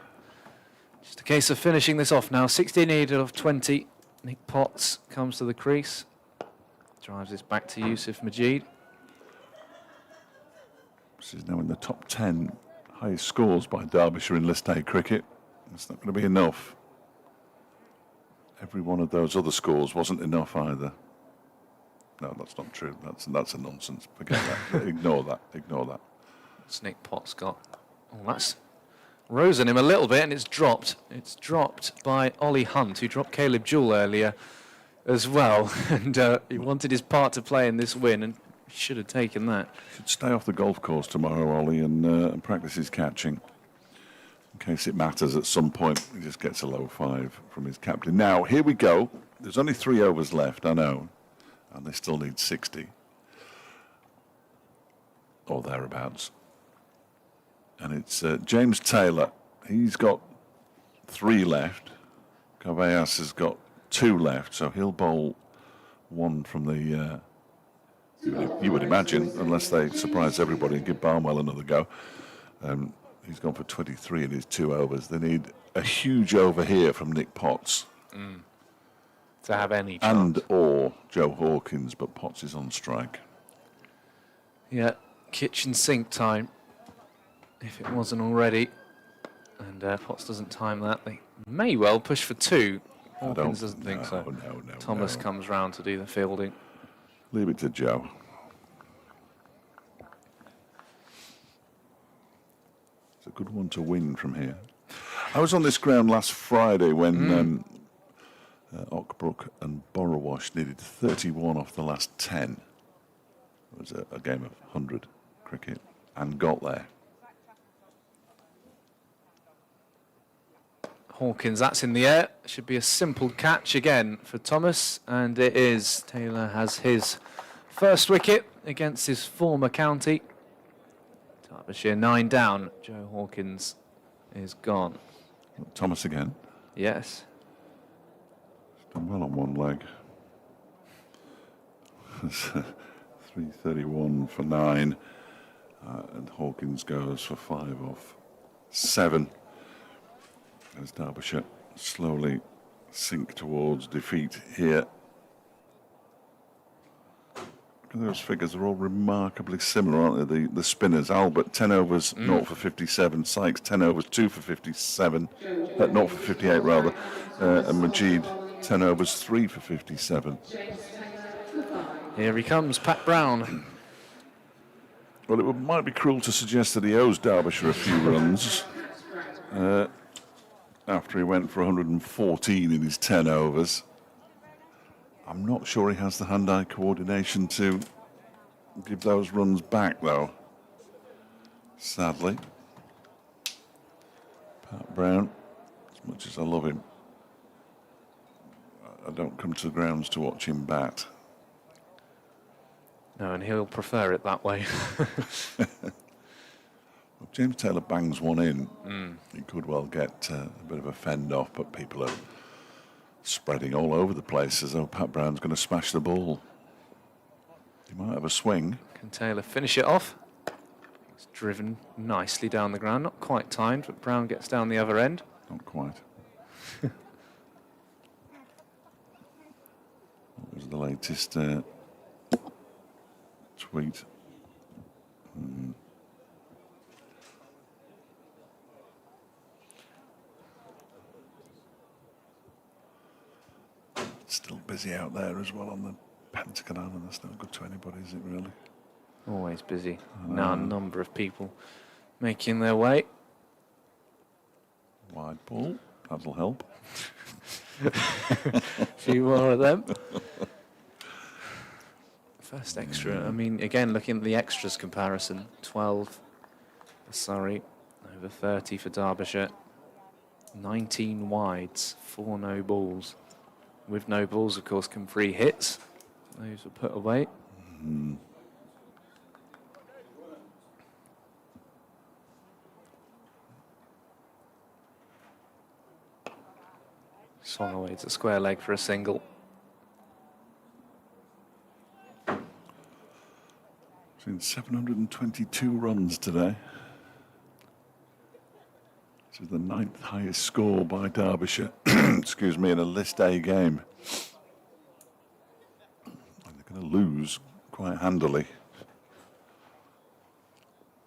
just a case of finishing this off now. 16 needed of 20. Nick Potts comes to the crease. Drives this back to Yusuf Majid. This is now in the top 10 highest scores by Derbyshire in List A cricket. It's not going to be enough. Every one of those other scores wasn't enough either. No, that's not true. That's a nonsense. Forget that. Ignore that. Ignore that. What's Nick Potts got? Oh, that's risen him a little bit, and it's dropped. It's dropped by Ollie Hunt, who dropped Caleb Jewell earlier as well. And he wanted his part to play in this win, and should have taken that. Should stay off the golf course tomorrow, Ollie, and practice his catching. In case it matters at some point, he just gets a low 5 from his captain. Now, here we go. There's only 3 overs left, I know. And they still need 60. Or thereabouts. And it's James Taylor. He's got 3 left. Carvalhas has got 2 left, so he'll bowl 1 from the... you would imagine, unless they surprise everybody and give Barnwell another go. He's gone for 23 in his 2 overs. They need a huge over here from Nick Potts. To have any chance. And or Joe Hawkins, but Potts is on strike. Yeah, kitchen sink time, if it wasn't already. And Potts doesn't time that. They may well push for 2. Hawkins doesn't think so. No, Thomas no. comes round to do the fielding. Leave it to Joe. It's a good one to win from here. I was on this ground last Friday when Ockbrook and Borrowash needed 31 off the last 10. It was a game of 100 cricket and got there. Hawkins, that's in the air. Should be a simple catch again for Thomas, and it is. Taylor has his first wicket against his former county. Derbyshire 9 down. Joe Hawkins is gone. Thomas again. Yes. Done well on one leg. 331 for 9. And Hawkins goes for 5 off 7. As Derbyshire slowly sink towards defeat here. Look at those figures, they're all remarkably similar, aren't they? The spinners, Albert 10 overs, 0 for 57, Sykes 10 overs, 2 for 57, 0 for 58 rather, and Majid 10 overs, 3 for 57. Here he comes, Pat Brown. Well, it might be cruel to suggest that he owes Derbyshire a few runs after he went for 114 in his 10 overs. I'm not sure he has the hand-eye coordination to give those runs back, though. Sadly. Pat Brown, as much as I love him, I don't come to the grounds to watch him bat. No, and he'll prefer it that way. If James Taylor bangs one in, he could well get a bit of a fend off, but people are spreading all over the place as though Pat Brown's going to smash the ball. He might have a swing. Can Taylor finish it off? It's driven nicely down the ground. Not quite timed, but Brown gets down the other end. Not quite. What was the latest tweet? Still busy out there as well on the Pentagon Island. That's not good to anybody, is it really? Always busy. Now a number of people making their way. Wide ball, that'll help. A few more of them. First extra, I mean, again, looking at the extras comparison, 12 for Surrey, over 30 for Derbyshire, 19 wides, 4 no balls. With no balls, of course, come free hits. Those were put away. Swung away to square leg for a single. Seen 722 runs today. This is the 9th highest score by Derbyshire, excuse me, in a List A game. And they're going to lose quite handily.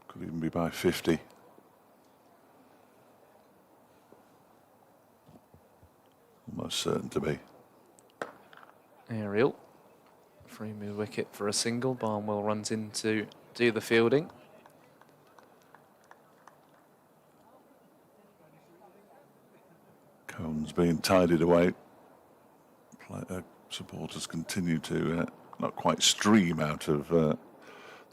Could even be by 50. Almost certain to be. Aerial. Free move wicket for a single. Barnwell runs in to do the fielding. Cones being tidied away. Supporters continue to not quite stream out of the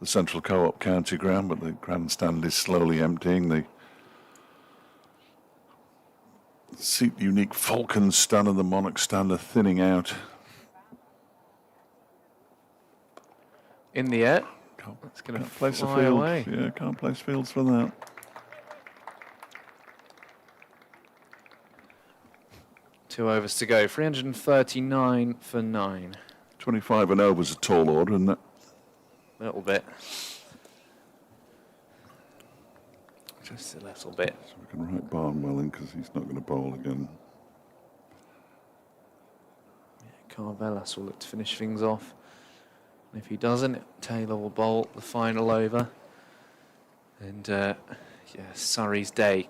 Central Co-op County Ground, but the grandstand is slowly emptying. The seat unique Falcons stand and the Monarch stand are thinning out. In the air. That's going to place a fly field. away. Yeah, can't place fields for that. 2 overs to go. 339 for 9. 25 and over is a tall order, isn't it? A little bit. Just a little bit. So we can write Barnwell in because he's not going to bowl again. Yeah, Carvelas will look to finish things off. And if he doesn't, Taylor will bowl the final over. And yeah, Surrey's day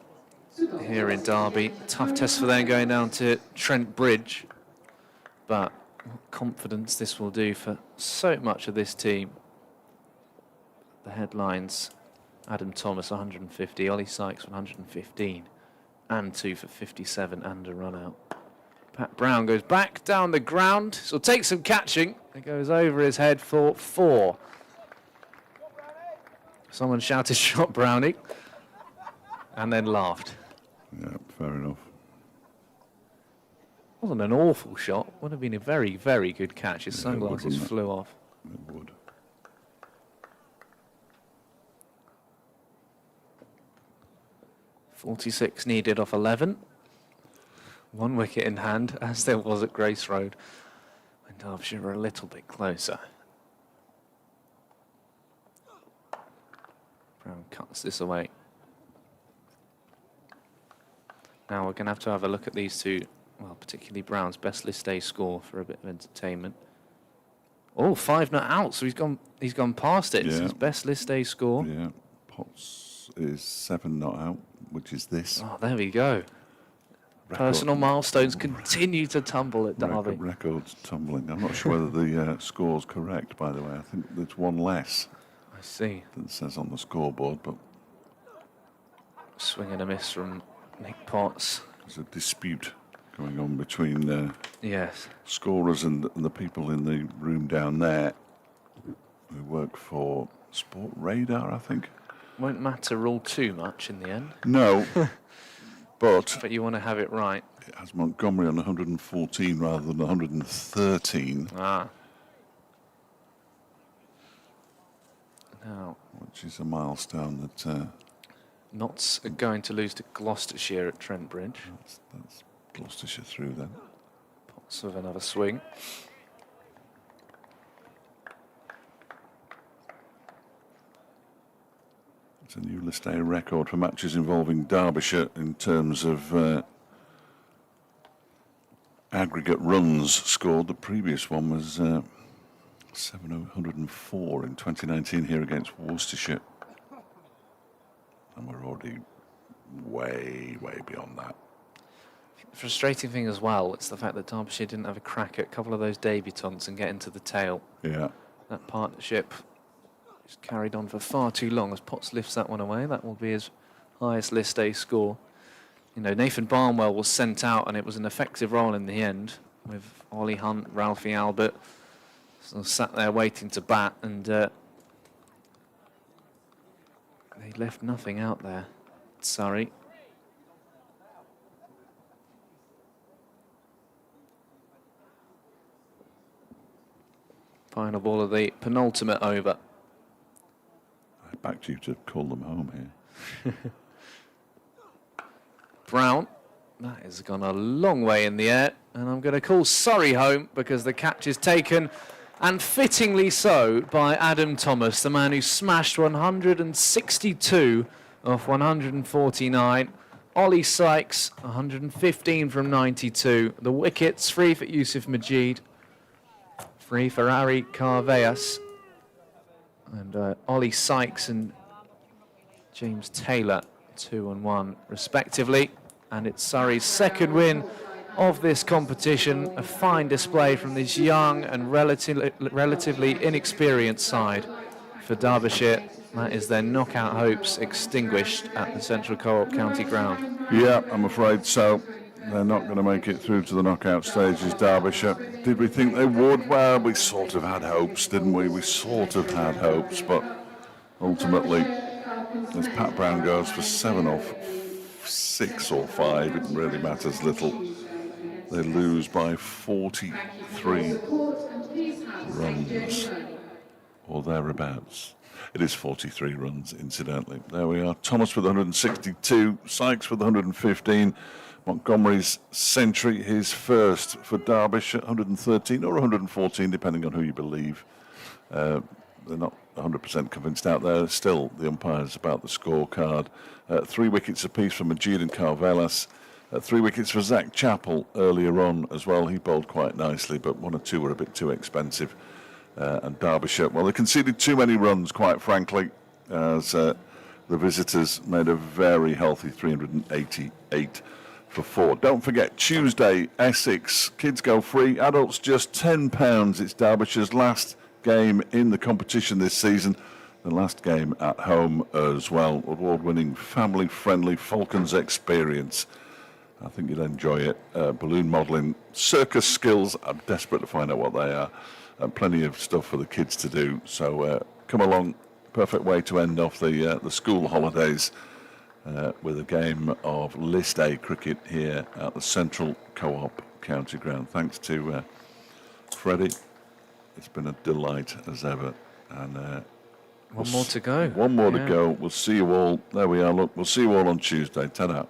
here in Derby. Tough test for them going down to Trent Bridge. But what confidence this will do for so much of this team. The headlines: Adam Thomas 150, Ollie Sykes 115, and 2 for 57 and a run out. Pat Brown goes back down the ground, so take some catching. It goes over his head for 4. Someone shouted "Shot Brownie," and then laughed. Yeah, fair enough. Wasn't an awful shot. Would have been a very, very good catch. His sunglasses wouldn't it? flew off. It would. .46 needed off 11. 1 wicket in hand, as there was at Grace Road, when Derbyshire were a little bit closer. Brown cuts this away. Now we're going to have a look at these two, well, particularly Brown's best list A score for a bit of entertainment. Oh, 5 not out, so he's gone past it. It's Yeah. his best list A score. Yeah, Potts is 7 not out, which is this. Oh, there we go. Personal milestones continue to tumble at Derby. Records tumbling. I'm not sure whether the score's correct, by the way. I think there's 1 less I see. than it says on the scoreboard, but Swing and a miss from Nick Potts. there's a dispute going on between Yes. scorers and the people in the room down there who work for Sport Radar, I think. Won't matter all too much in the end, No, but but you want to have it right. It has Montgomery on 114 rather than 113. Now, Which is a milestone that Notts are going to lose to Gloucestershire at Trent Bridge. that's Gloucestershire through then. Potts with another swing. It's a new list A record for matches involving Derbyshire in terms of aggregate runs scored. The previous one was 704 in 2019 here against Worcestershire. And we're already way beyond that. The frustrating thing as well, it's the fact that Derbyshire didn't have a crack at a couple of those debutants and get into the tail. Yeah. That partnership is carried on for far too long. As Potts lifts that one away, that will be his highest list A score. You know, Nathan Barnwell was sent out and it was an effective role in the end with Ollie Hunt, Ralphie Albert. So sat there waiting to bat, and they left nothing out there. Surrey. Final ball of the penultimate over. I backed you to call them home here. Brown. That has gone a long way in the air, and I'm going to call Surrey home because the catch is taken, and fittingly so, by Adam Thomas, the man who smashed 162 off 149. Ollie Sykes, 115 from 92. The wickets free for Yusuf Majid, free for Ari Carveas, and Ollie Sykes and James Taylor, 2 and 1 respectively. And it's Surrey's second win of this competition. A fine display from this young and relatively inexperienced side. For Derbyshire, that is their knockout hopes extinguished at the Central Co-op County Ground. Yeah, I'm afraid so. They're not going to make it through to the knockout stages, Derbyshire. Did we think they would? Well, we sort of had hopes, didn't we? We sort of had hopes, but ultimately, as Pat Brown goes for 7 off 6 or 5, it really matters little. They lose by 43 runs or thereabouts. It is 43 runs, incidentally. There we are. Thomas with 162, Sykes with 115. Montgomery's century, his first for Derbyshire, 113 or 114, depending on who you believe. They're not 100% convinced out there. Still, the umpires about the scorecard. 3 wickets apiece for Majid and Carvelas. 3 wickets for Zach Chappell earlier on as well. He bowled quite nicely, but 1 or 2 were a bit too expensive. And Derbyshire, well, they conceded too many runs, quite frankly, as the visitors made a very healthy 388 for 4. Don't forget, Tuesday, Essex, kids go free, adults just £10. It's Derbyshire's last game in the competition this season, the last game at home as well. Award-winning, family-friendly Falcons experience. I think you'll enjoy it. Balloon modelling, circus skills, I'm desperate to find out what they are. Plenty of stuff for the kids to do, so come along. Perfect way to end off the school holidays with a game of List A cricket here at the Central Co-op County Ground. Thanks to Freddie. It's been a delight as ever. And one more to go. One more to go. We'll see you all. There we are. Look, we'll see you all on Tuesday. Ta-da.